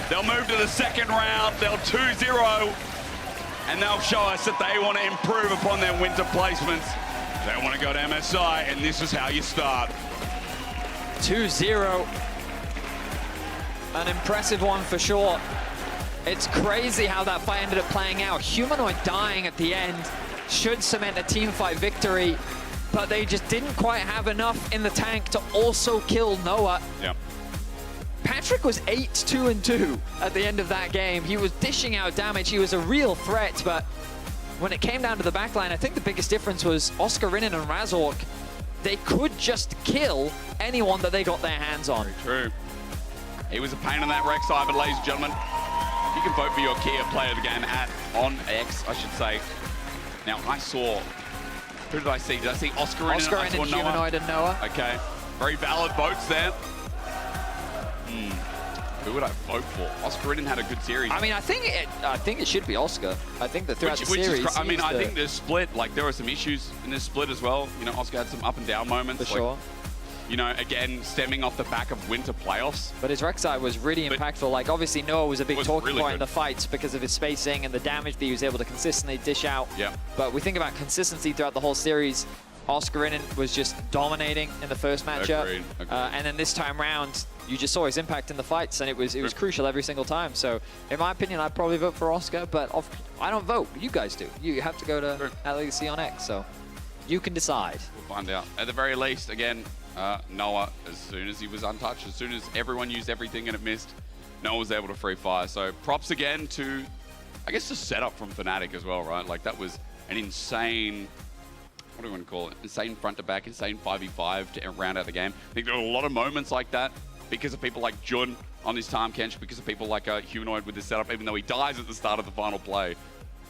They'll move to the second round. They'll 2-0, and they'll show us that they want to improve upon their winter placements. They want to go to MSI, and this is how you start. 2-0. An impressive one for sure. It's crazy how that fight ended up playing out. Humanoid dying at the end should cement a team fight victory, but they just didn't quite have enough in the tank to also kill Noah. Yeah. Patrick was 8-2-2 at the end of that game. He was dishing out damage. He was a real threat, but when it came down to the backline, I think the biggest difference was Oscar Rinnan and Razork. They could just kill anyone that they got their hands on. Very true. He was a pain in that Rek'Sai, but ladies and gentlemen, you can vote for your Kia player of the game at OnX, I should say. Now, I saw, who did I see? Did I see Oscar Rinnan? Oscar Rinnan, Humanoid, and Noah. Okay, very valid votes there. Who would I vote for? Oscar Rinnan had a good series. I mean, I think it should be Oscar. I think that throughout the series, I mean, I think the split, like there were some issues in this split as well. You know, Oscar had some up and down moments. For sure. You know, again, stemming off the back of winter playoffs. But his Rek'Sai was really impactful. Like, obviously, Noah was a big talking point in the fights because of his spacing and the damage that he was able to consistently dish out. Yeah. But we think about consistency throughout the whole series. Oscar Rinnan was just dominating in the first matchup. Agreed. And then this time round, you just saw his impact in the fights, and it was crucial every single time. So, in my opinion, I'd probably vote for Oscar, but I don't vote. You guys do. You have to go to LEC on X, so you can decide. We'll find out. At the very least, again, Noah, as soon as he was untouched, as soon as everyone used everything and it missed, Noah was able to free fire. So props again to, I guess, the setup from Fnatic as well, right? Like that was an insane, what do you want to call it? Insane front to back, insane 5v5 to round out the game. I think there were a lot of moments like that because of people like Jun on this Tahm Kench, because of people like Humanoid with this setup, even though he dies at the start of the final play,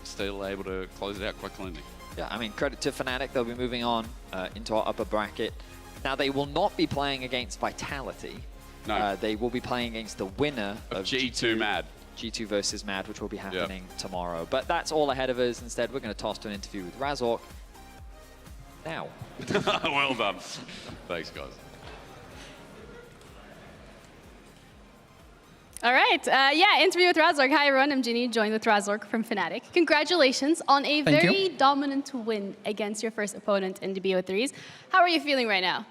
still able to close it out quite cleanly. Yeah, I mean, credit to Fnatic. They'll be moving on into our upper bracket. Now, they will not be playing against Vitality. No. They will be playing against the winner of G2 Mad. G2 versus Mad, which will be happening tomorrow. But that's all ahead of us. Instead, we're going to toss to an interview with Razork now. Well done. Thanks, guys. All right. Yeah, interview with Razork. Hi, everyone. I'm Ginny, joined with Razork from Fnatic. Congratulations on a very dominant win against your first opponent in the BO3s. How are you feeling right now?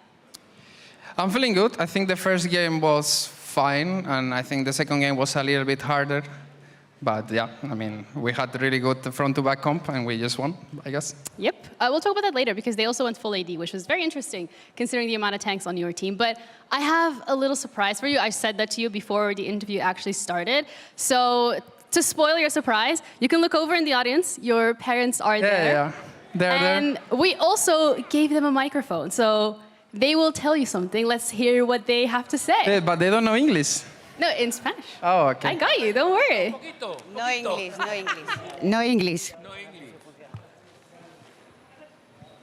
I'm feeling good. I think the first game was fine, and I think the second game was a little bit harder. But yeah, I mean, we had really good front-to-back comp, and we just won, I guess. Yep. We'll talk about that later, because they also went full AD, which was very interesting, considering the amount of tanks on your team. But I have a little surprise for you. I said that to you before the interview actually started. So to spoil your surprise, you can look over in the audience. Your parents are there. Yeah, they're there. And we also gave them a microphone. So they will tell you something. Let's hear what they have to say. Yeah, but they don't know English. No, in Spanish. Oh, okay. I got you, don't worry. No English, no English. No English.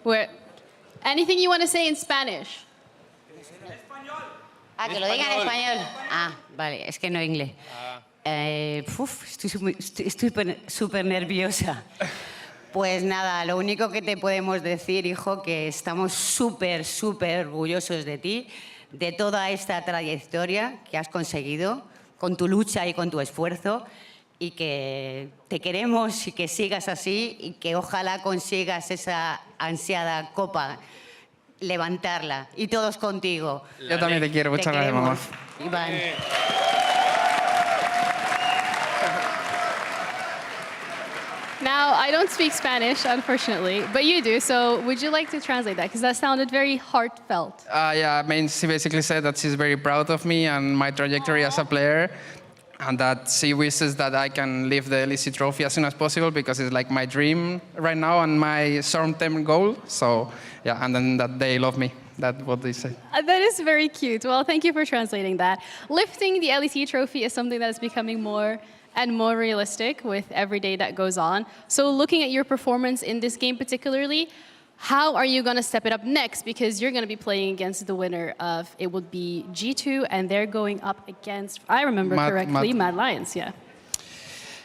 Where? Anything you want to say in Spanish? Ah, que lo diga en español. Ah, vale, es que no inglés. Estoy súper nerviosa. Pues nada, lo único que te podemos decir, hijo, que estamos súper orgullosos de ti, de toda esta trayectoria que has conseguido, con tu lucha y con tu esfuerzo, y que te queremos y que sigas así, y que ojalá consigas esa ansiada copa, levantarla, y todos contigo. Yo también te quiero, muchas gracias, mamá. Iván. Now, I don't speak Spanish, unfortunately, but you do, so would you like to translate that? Because that sounded very heartfelt. Yeah, I mean, she basically said that she's very proud of me and my trajectory as a player, and that she wishes that I can lift the LEC trophy as soon as possible, because it's like my dream right now and my short-term goal. So, yeah, and then that they love me. That's what they say. That is very cute. Well, thank you for translating that. Lifting the LEC trophy is something that is becoming more and more realistic with every day that goes on. So looking at your performance in this game particularly, how are you going to step it up next? Because you're going to be playing against the winner of, it would be G2, and they're going up against, I remember correctly, Mad Lions, yeah.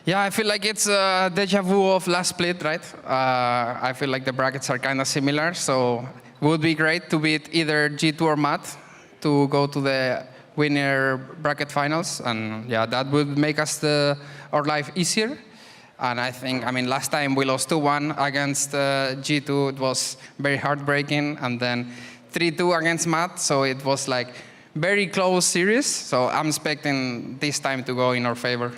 Yeah, I feel like it's a deja vu of last split, right? I feel like the brackets are kind of similar, so it would be great to beat either G2 or Mad to go to the winner bracket finals, and yeah, that would make us our life easier. And I think, I mean, last time we lost 2-1 against G2, it was very heartbreaking. And then 3-2 against Matt, so it was like very close series. So I'm expecting this time to go in our favor.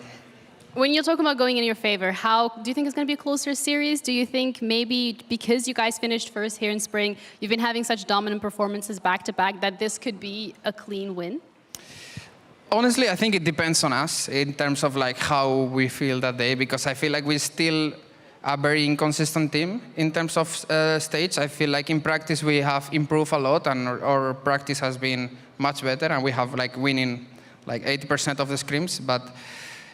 When you're talking about going in your favor, how do you think it's going to be a closer series? Do you think maybe because you guys finished first here in spring, you've been having such dominant performances back-to-back that this could be a clean win? Honestly, I think it depends on us in terms of like how we feel that day, because I feel like we're still a very inconsistent team in terms of stage. I feel like in practice we have improved a lot, and our practice has been much better, and we have like winning like 80% of the scrims. But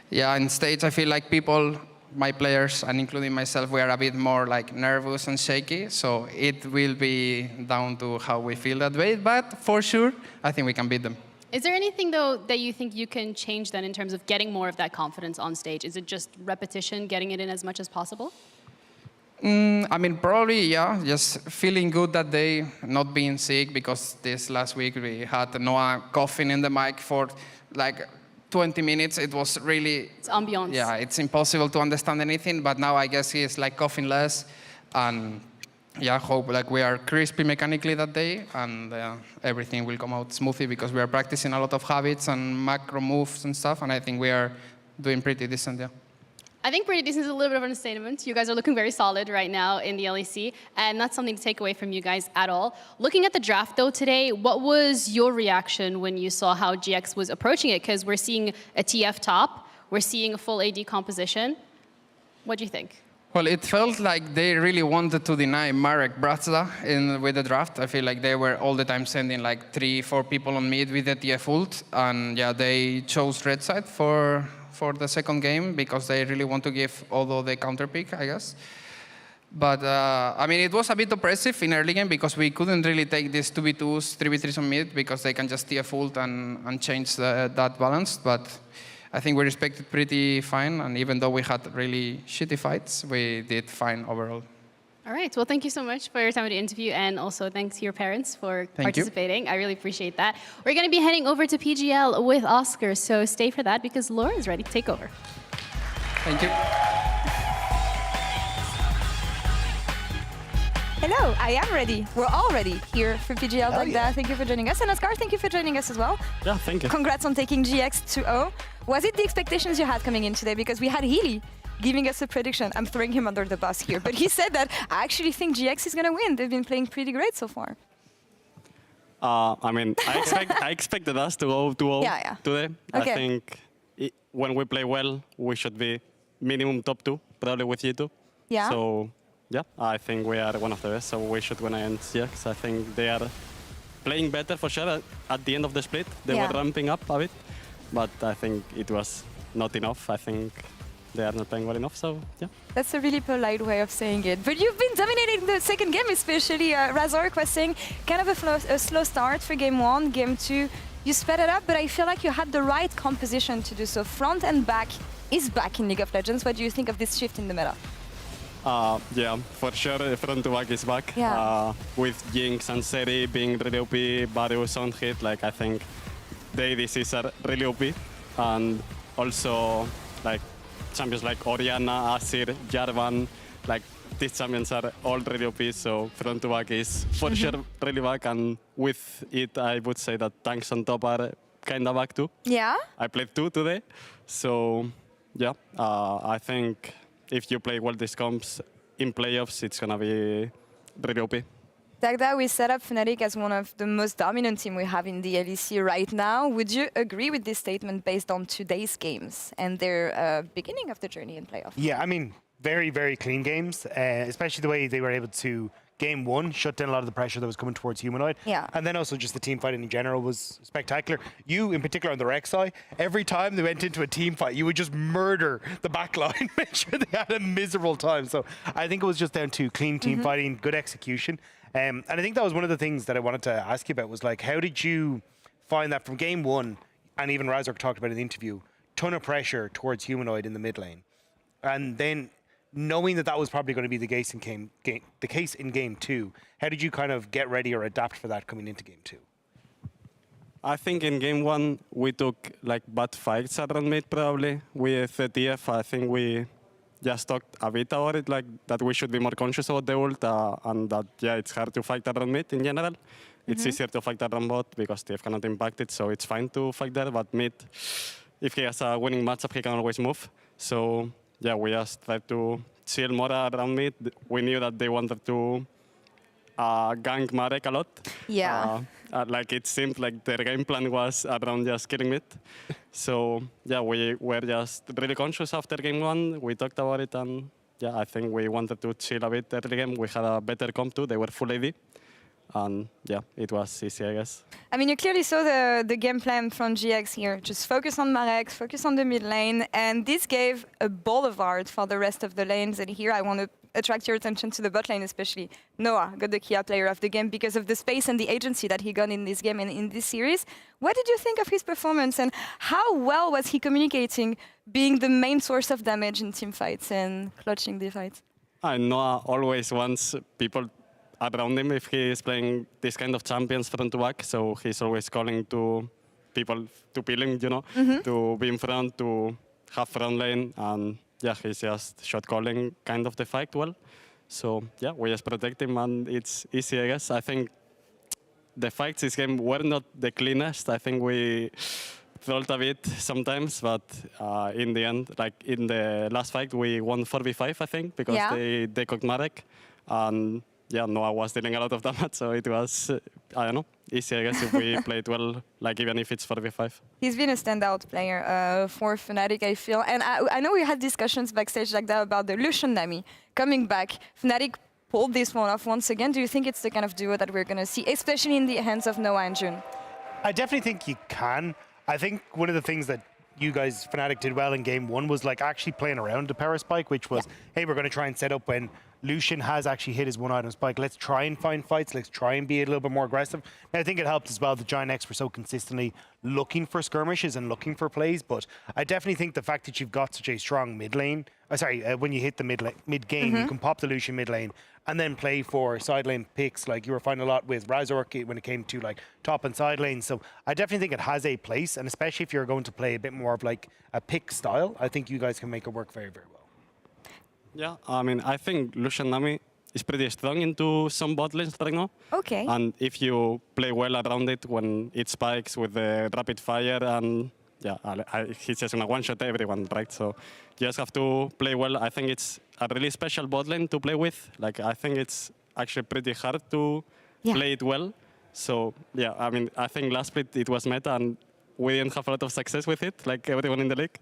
yeah, in stage I feel like people, my players, and including myself, we are a bit more like nervous and shaky. So it will be down to how we feel that way. But for sure, I think we can beat them. Is there anything, though, that you think you can change then in terms of getting more of that confidence on stage? Is it just repetition, getting it in as much as possible? I mean, probably, yeah, just feeling good that day, not being sick, because this last week we had Noah coughing in the mic for like 20 minutes. It was really... It's ambiance. Yeah, it's impossible to understand anything, but now I guess he's like coughing less, and yeah, hope like we are crispy mechanically that day, and everything will come out smoothly because we are practicing a lot of habits and macro moves and stuff, and I think we are doing pretty decent, yeah. I think pretty decent is a little bit of an understatement. You guys are looking very solid right now in the LEC, and that's something to take away from you guys at all. Looking at the draft, though, today, what was your reaction when you saw how GX was approaching it? Because we're seeing a TF top, we're seeing a full AD composition. What do you think? Well, it felt like they really wanted to deny Marek Brazda with the draft. I feel like they were all the time sending like 3-4 people on mid with the TF ult, and yeah, they chose red side for the second game because they really want to give although the counter pick, I guess. But I mean, it was a bit oppressive in early game because we couldn't really take these 2v2s, 3v3s on mid because they can just TF ult and change that balance. But I think we respected pretty fine, and even though we had really shitty fights, we did fine overall. All right. Well, thank you so much for your time at the interview, and also thanks to your parents for participating. I really appreciate that. We're going to be heading over to PGL with Oscar, so stay for that because Laura is ready to take over. Thank you. Hello, I am ready. We're all ready here for PGL Dagda. Thank you for joining us. And Oscar, thank you for joining us as well. Yeah, thank you. Congrats on taking GX 2-0. Was it the expectations you had coming in today? Because we had Healy giving us a prediction. I'm throwing him under the bus here. But he said that I actually think GX is going to win. They've been playing pretty great so far. I mean, I expected us to go 2-0 today. Okay. I think when we play well, we should be minimum top 2, probably with G2. Yeah. So, yeah, I think we are one of the best, so we should win against GX. I think they are playing better for sure. At the end of the split, they were ramping up a bit, but I think it was not enough. I think they are not playing well enough, so yeah. That's a really polite way of saying it. But you've been dominating the second game, especially. Razork was saying kind of a slow start for game 1, game 2. You sped it up, but I feel like you had the right composition to do so. Front and back is back in League of Legends. What do you think of this shift in the meta? Yeah, for sure, front to back is back. Yeah. With Jinx and Seri being really OP, Varus on hit, like I think the ADCs are really OP. And also, like, champions like Orianna, Asir, Jarvan, like, these champions are all really OP, so front to back is for sure really back. And with it, I would say that tanks on top are kind of back too. Yeah? I played 2 today, so yeah, I think if you play well these comps in playoffs, it's gonna be really OP. Dagda, we set up Fnatic as one of the most dominant team we have in the LEC right now. Would you agree with this statement based on today's games and their beginning of the journey in playoff? Yeah, I mean, very, very clean games, especially the way they were able to, game 1, shut down a lot of the pressure that was coming towards Humanoid. Yeah. And then also just the team fighting in general was spectacular. You, in particular, on the Rek'Sai, every time they went into a team fight, you would just murder the back line, make sure they had a miserable time. So I think it was just down to clean team fighting, good execution. And I think that was one of the things that I wanted to ask you about was like, how did you find that from game 1, and even Razork talked about in the interview, ton of pressure towards Humanoid in the mid lane. And then knowing that that was probably going to be the case in game 2, how did you kind of get ready or adapt for that coming into game 2? I think in game 1 we took like bad fights around mid probably with the TF. I think we just talked a bit about it, like that we should be more conscious about the ult, and that it's hard to fight around mid in general. It's easier to fight around bot because TF cannot impact it, so it's fine to fight there. But mid, if he has a winning matchup, he can always move. So we just tried to chill more around mid. We knew that they wanted to gank Marek a lot. Yeah. Like it seemed like their game plan was around just killing mid. So we were just really conscious after game 1. We talked about it, and I think we wanted to chill a bit early game. We had a better comp too. They were full AD. And it was easy, I guess. I mean, you clearly saw the game plan from GX here. Just focus on Marek, focus on the mid lane, and this gave a boulevard for the rest of the lanes. And here I want to attract your attention to the bot lane, especially. Noah got the Kia player of the game because of the space and the agency that he got in this game and in this series. What did you think of his performance, and how well was he communicating, being the main source of damage in team fights and clutching the fights? Noah always wants people around him if he is playing this kind of champions front to back, so he's always calling to people to peel him, to be in front, to have front lane, and he's just shot calling kind of the fight well. So we just protect him, and it's easy, I guess. I think the fights this game were not the cleanest. I think we rolled a bit sometimes, but in the end, like in the last fight, we won 4v5, I think, because they decocked Marek, and Noah was dealing a lot of damage, so it was, I don't know, easy, I guess, if we played well, like even if it's 4v5. He's been a standout player for Fnatic, I feel. And I know we had discussions backstage like that about the Lucian Nami coming back. Fnatic pulled this one off once again. Do you think it's the kind of duo that we're going to see, especially in the hands of Noah and June? I definitely think you can. I think one of the things that you guys, Fnatic, did well in game 1 was like actually playing around the power spike, which was, hey, we're going to try and set up when Lucian has actually hit his 1-item spike. Let's try and find fights. Let's try and be a little bit more aggressive. And I think it helped as well that Giant X were so consistently looking for skirmishes and looking for plays. But I definitely think the fact that you've got such a strong mid lane, when you hit the mid game, you can pop the Lucian mid lane and then play for side lane picks. Like you were finding a lot with Razork when it came to like top and side lane. So I definitely think it has a place, and especially if you're going to play a bit more of like a pick style, I think you guys can make it work very, very well. Yeah, I mean, I think Lucian Nami is pretty strong into some bot lanes right now. Okay. And if you play well around it when it spikes with the rapid fire, and he's just gonna one-shot everyone, right? So you just have to play well. I think it's a really special bot lane to play with. Like, I think it's actually pretty hard to play it well. So I mean, I think last split it was meta, and we didn't have a lot of success with it, like everyone in the league.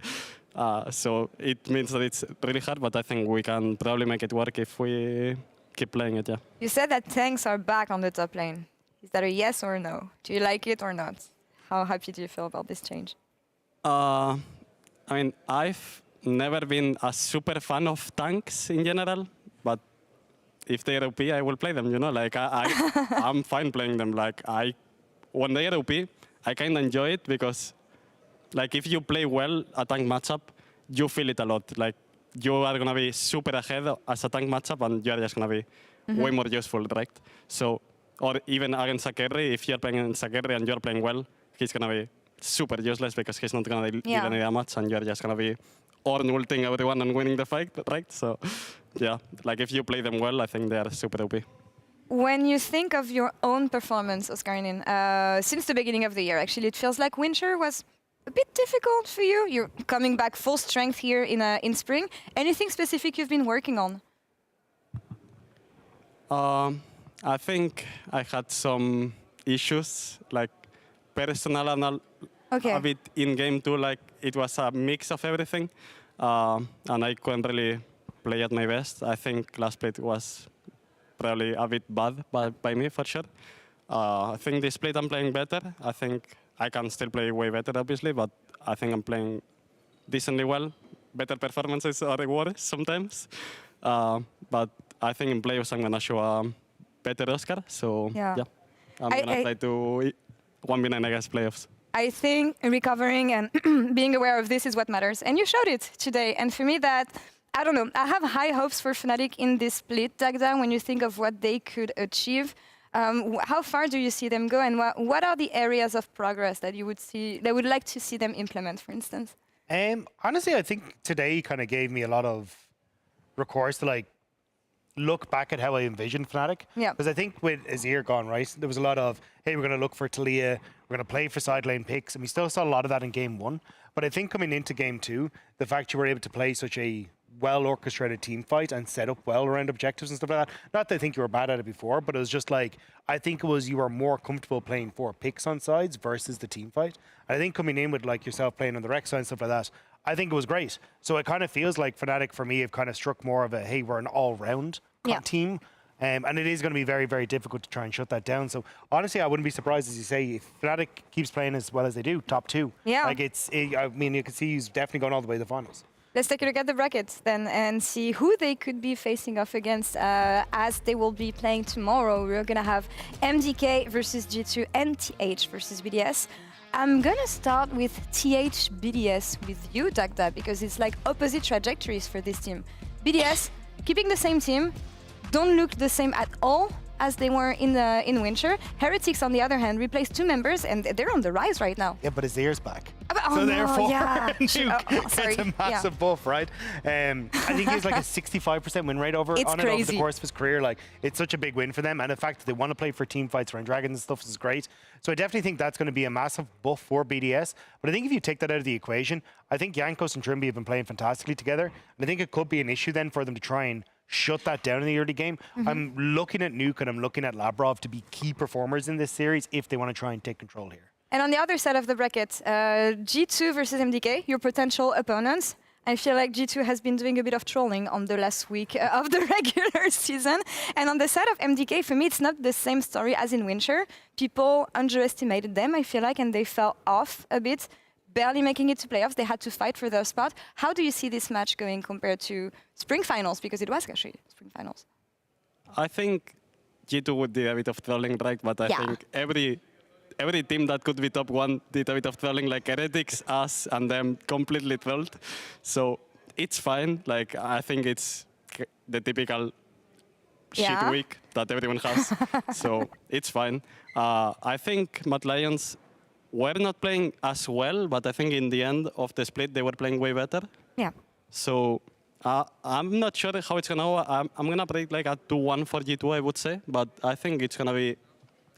So it means that it's really hard, but I think we can probably make it work if we keep playing it, You said that tanks are back on the top lane. Is that a yes or no? Do you like it or not? How happy do you feel about this change? I mean, I've never been a super fan of tanks in general, but if they're OP, I will play them, Like, I'm fine playing them. Like, when they are OP, I kind of enjoy it because, like, if you play well a tank matchup, you feel it a lot. Like, you are going to be super ahead as a tank matchup, and you are just going to be way more useful, right? So, or even against a carry, if you're playing against a carry and you're playing well, he's going to be super useless because he's not going to deal any damage, and you're just going to be ulting everyone and winning the fight, right? So, like, if you play them well, I think they are super OP. When you think of your own performance, Oscarinin, since the beginning of the year, actually, it feels like winter was a bit difficult for you. You're coming back full strength here in spring. Anything specific you've been working on? I think I had some issues, like personal and a bit in game too. Like, it was a mix of everything, and I couldn't really play at my best. I think last split was probably a bit bad by me, for sure. I think this split I'm playing better. I think I can still play way better, obviously, but I think I'm playing decently well. Better performances are rewarded sometimes. But I think in playoffs I'm going to show a better Oscar. So, I'm going to try to 1v9 against playoffs. I think recovering and being aware of this is what matters. And you showed it today. And for me, I don't know, I have high hopes for Fnatic in this split, Dagda, when you think of what they could achieve. How far do you see them go, and what are the areas of progress that you would like to see them implement, for instance? Honestly, I think today kind of gave me a lot of recourse to like look back at how I envisioned Fnatic. Yeah. Because I think with Azir gone, right, there was a lot of, hey, we're going to look for Talia, we're going to play for side lane picks, and we still saw a lot of that in game 1. But I think coming into game 2, the fact you were able to play such a well-orchestrated team fight and set up well around objectives and stuff like that, not that I think you were bad at it before, but it was just like, I think it was you were more comfortable playing 4 picks on sides versus the team fight. And I think coming in with like yourself playing on the Rex side and stuff like that, I think it was great. So it kind of feels like Fnatic, for me, have kind of struck more of a, hey, we're an all-round team. And it is going to be very, very difficult to try and shut that down. So honestly, I wouldn't be surprised, as you say, if Fnatic keeps playing as well as they do, top 2. Yeah. Like I mean, you can see he's definitely going all the way to the finals. Let's take a look at the brackets then and see who they could be facing off against as they will be playing tomorrow. We're going to have MDK versus G2 and TH versus BDS. I'm going to start with TH BDS with you, Dagda, because it's like opposite trajectories for this team. BDS, keeping the same team, don't look the same at all as they were in winter. Heretics, on the other hand, replaced 2 members, and they're on the rise right now. Yeah, but Azir's back. Oh, so no, therefore, yeah. Nuke Sorry. gets a massive buff, right? I think he's like a 65% win rate over the course of his career. Like, it's such a big win for them, and the fact that they want to play for team fights around dragons and stuff is great. So I definitely think that's going to be a massive buff for BDS. But I think if you take that out of the equation, I think Jankos and Trimby have been playing fantastically together, and I think it could be an issue then for them to try and shut that down in the early game. I'm looking at Nuke and I'm looking at Labrov to be key performers in this series if they want to try and take control here. And on the other side of the bracket, G2 versus MDK, your potential opponents. I feel like G2 has been doing a bit of trolling on the last week of the regular season. And on the side of MDK, for me, it's not the same story as in winter. People underestimated them, I feel like, and they fell off a bit, barely making it to playoffs. They had to fight for their spot. How do you see this match going compared to spring finals? Because it was actually spring finals. I think G2 would do a bit of trolling, right? But I think every team that could be top 1 did a bit of trolling, like Heretics, us, and them completely trolled. So it's fine. Like, I think it's the typical shit week that everyone has. So it's fine. I think Mad Lions were not playing as well, but I think in the end of the split, they were playing way better. Yeah. So I'm not sure how it's going to go. I'm going to predict like a 2-1 for G2, I would say. But I think it's going to be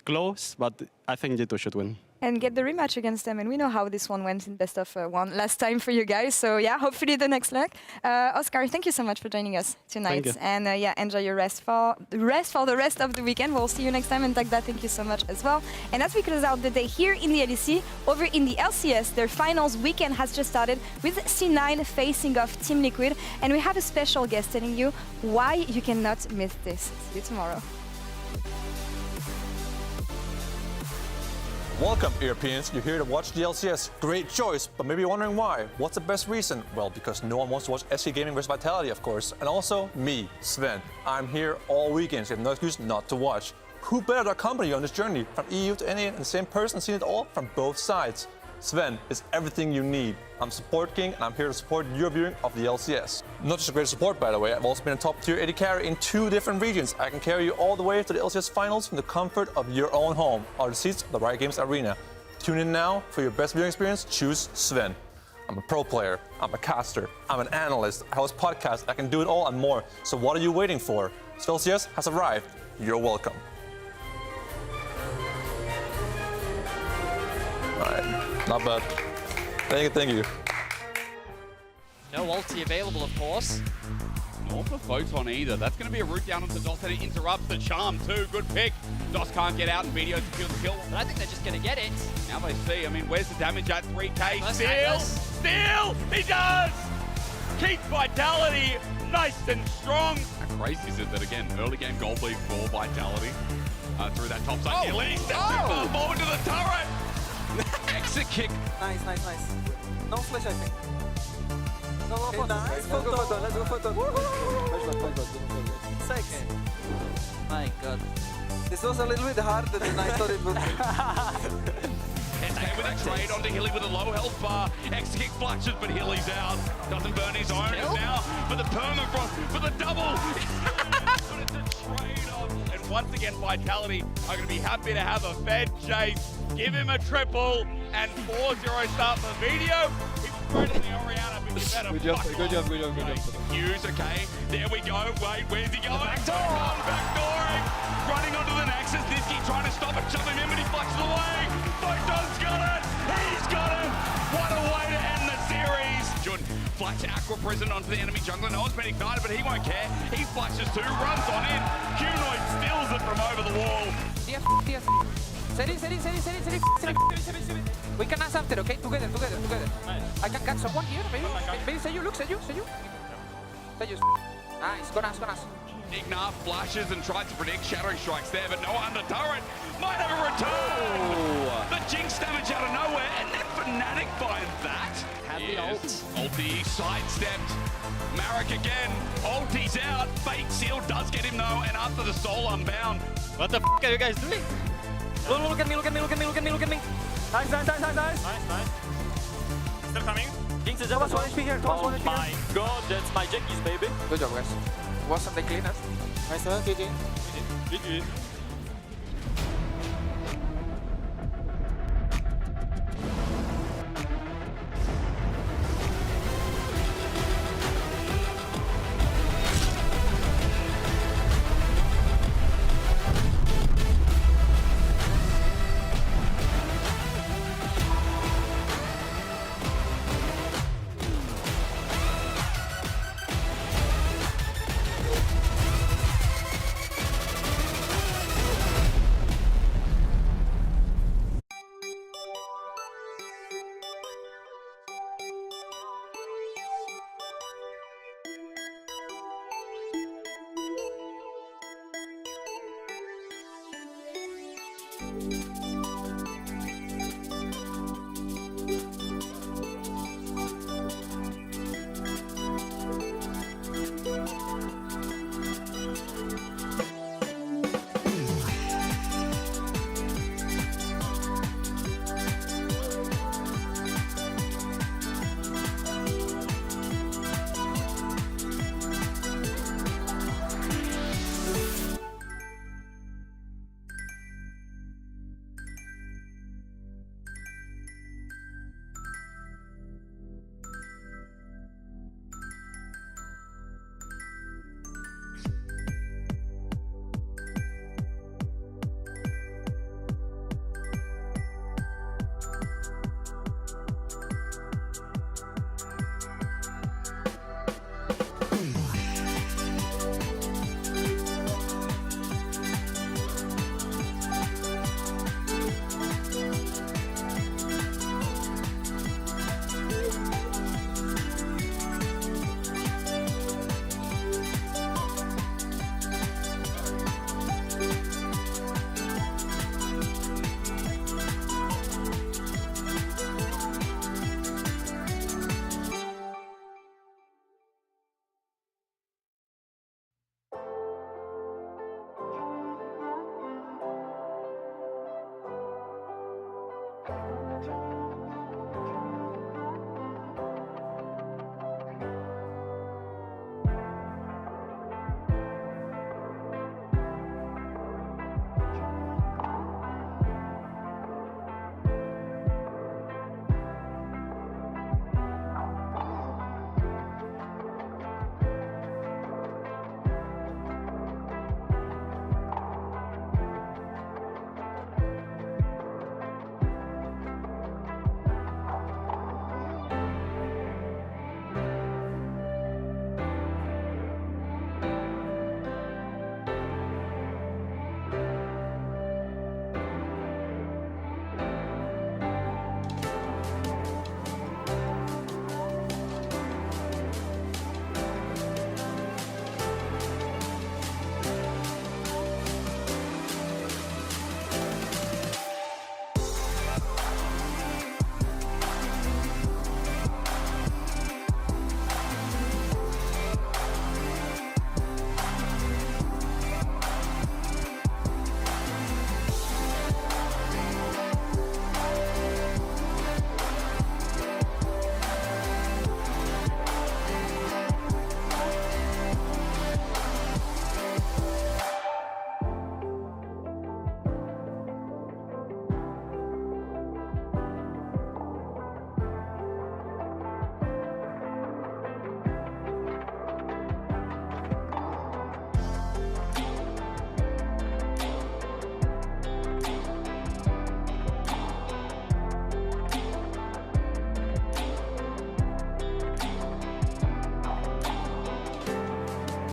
close, but I think G2 should win. And get the rematch against them. And we know how this one went in best of 1 last time for you guys. So yeah, hopefully the next leg. Oscar, thank you so much for joining us tonight. Thank you. And yeah, enjoy your rest for the rest of the weekend. We'll see you next time. And Dagda, thank you so much as well. And as we close out the day here in the LEC, over in the LCS, their finals weekend has just started with C9 facing off Team Liquid. And we have a special guest telling you why you cannot miss this. See you tomorrow. Welcome, Europeans. You're here to watch the LCS. Great choice, but maybe you're wondering why. What's the best reason? Well, because no one wants to watch SK Gaming vs Vitality, of course. And also, me, Sven. I'm here all weekend, so you have no excuse not to watch. Who better to accompany you on this journey? From EU to NA, and the same person seeing it all from both sides. Sven is everything you need. I'm Support King, and I'm here to support your viewing of the LCS. Not just a great support, by the way, I've also been a top tier AD carry in 2 different regions. I can carry you all the way to the LCS finals from the comfort of your own home, or the seats of the Riot Games Arena. Tune in now for your best viewing experience. Choose Sven. I'm a pro player, I'm a caster, I'm an analyst, I host podcasts, I can do it all and more. So what are you waiting for? So LCS has arrived. You're welcome. All right. Not bad. Thank you. No ulti available, of course. Nor for Photon either. That's going to be a route down onto Dos, and it interrupts the charm too. Good pick. Dos can't get out, and BDO secures the kill. But I think they're just going to get it. Now they see. I mean, where's the damage at 3K? Atlas. Steal! He does! Keeps Vitality nice and strong. How crazy is it that, again, early game gold lead for Vitality through that top side. Elite steps too far forward to the turret. Exit kick. Nice. No flash, I think. No, nice. Let's go photon. 6. My god. This was a little bit harder than I thought it would be. And with a trade onto Hilly with a low health bar. Exit kick flushes, but Hilly's out. Doesn't burn his own now. For the permafrost, for the double. But it's a trade-off. And once again, Vitality are going to be happy to have a Fed chase. Give him a triple and 4-0 start for the video. Right in the Oriana, but you better Good job, fuck good job, off. good job, good job. Hughes, okay. There we go. Wait, where's he going? Backdooring. Running onto the Nexus. Niski trying to stop it. Shove him in, but he flushes away. Photon's got it. He's got it. What a way to end the series. Jordan flash Aqua Prison onto the enemy jungler. No one's been ignited, but he won't care. He flashes two, runs on in. Humanoid steals it from over the wall. We can ask after, okay? Together. I can catch someone here, maybe. Maybe say you, look, say you. Say you. Nice, go nuts. Ignar flashes and tries to predict Shattering Strikes there, but no under turret. Might have a return. The Jinx damage out of nowhere, and then Fnatic finds that. Had the ult. Ulti sidestepped. Marek again. Ulti's out. Fate Seal does get him though, and after the soul unbound. What the f are you guys doing? Look at me. Nice. Nice. Still coming. Jinx is Thomas 1 HP here. Oh my god, that's my Jackies, baby. Good job, guys. Wasn't the cleanest. Nice one, GG. Thank you.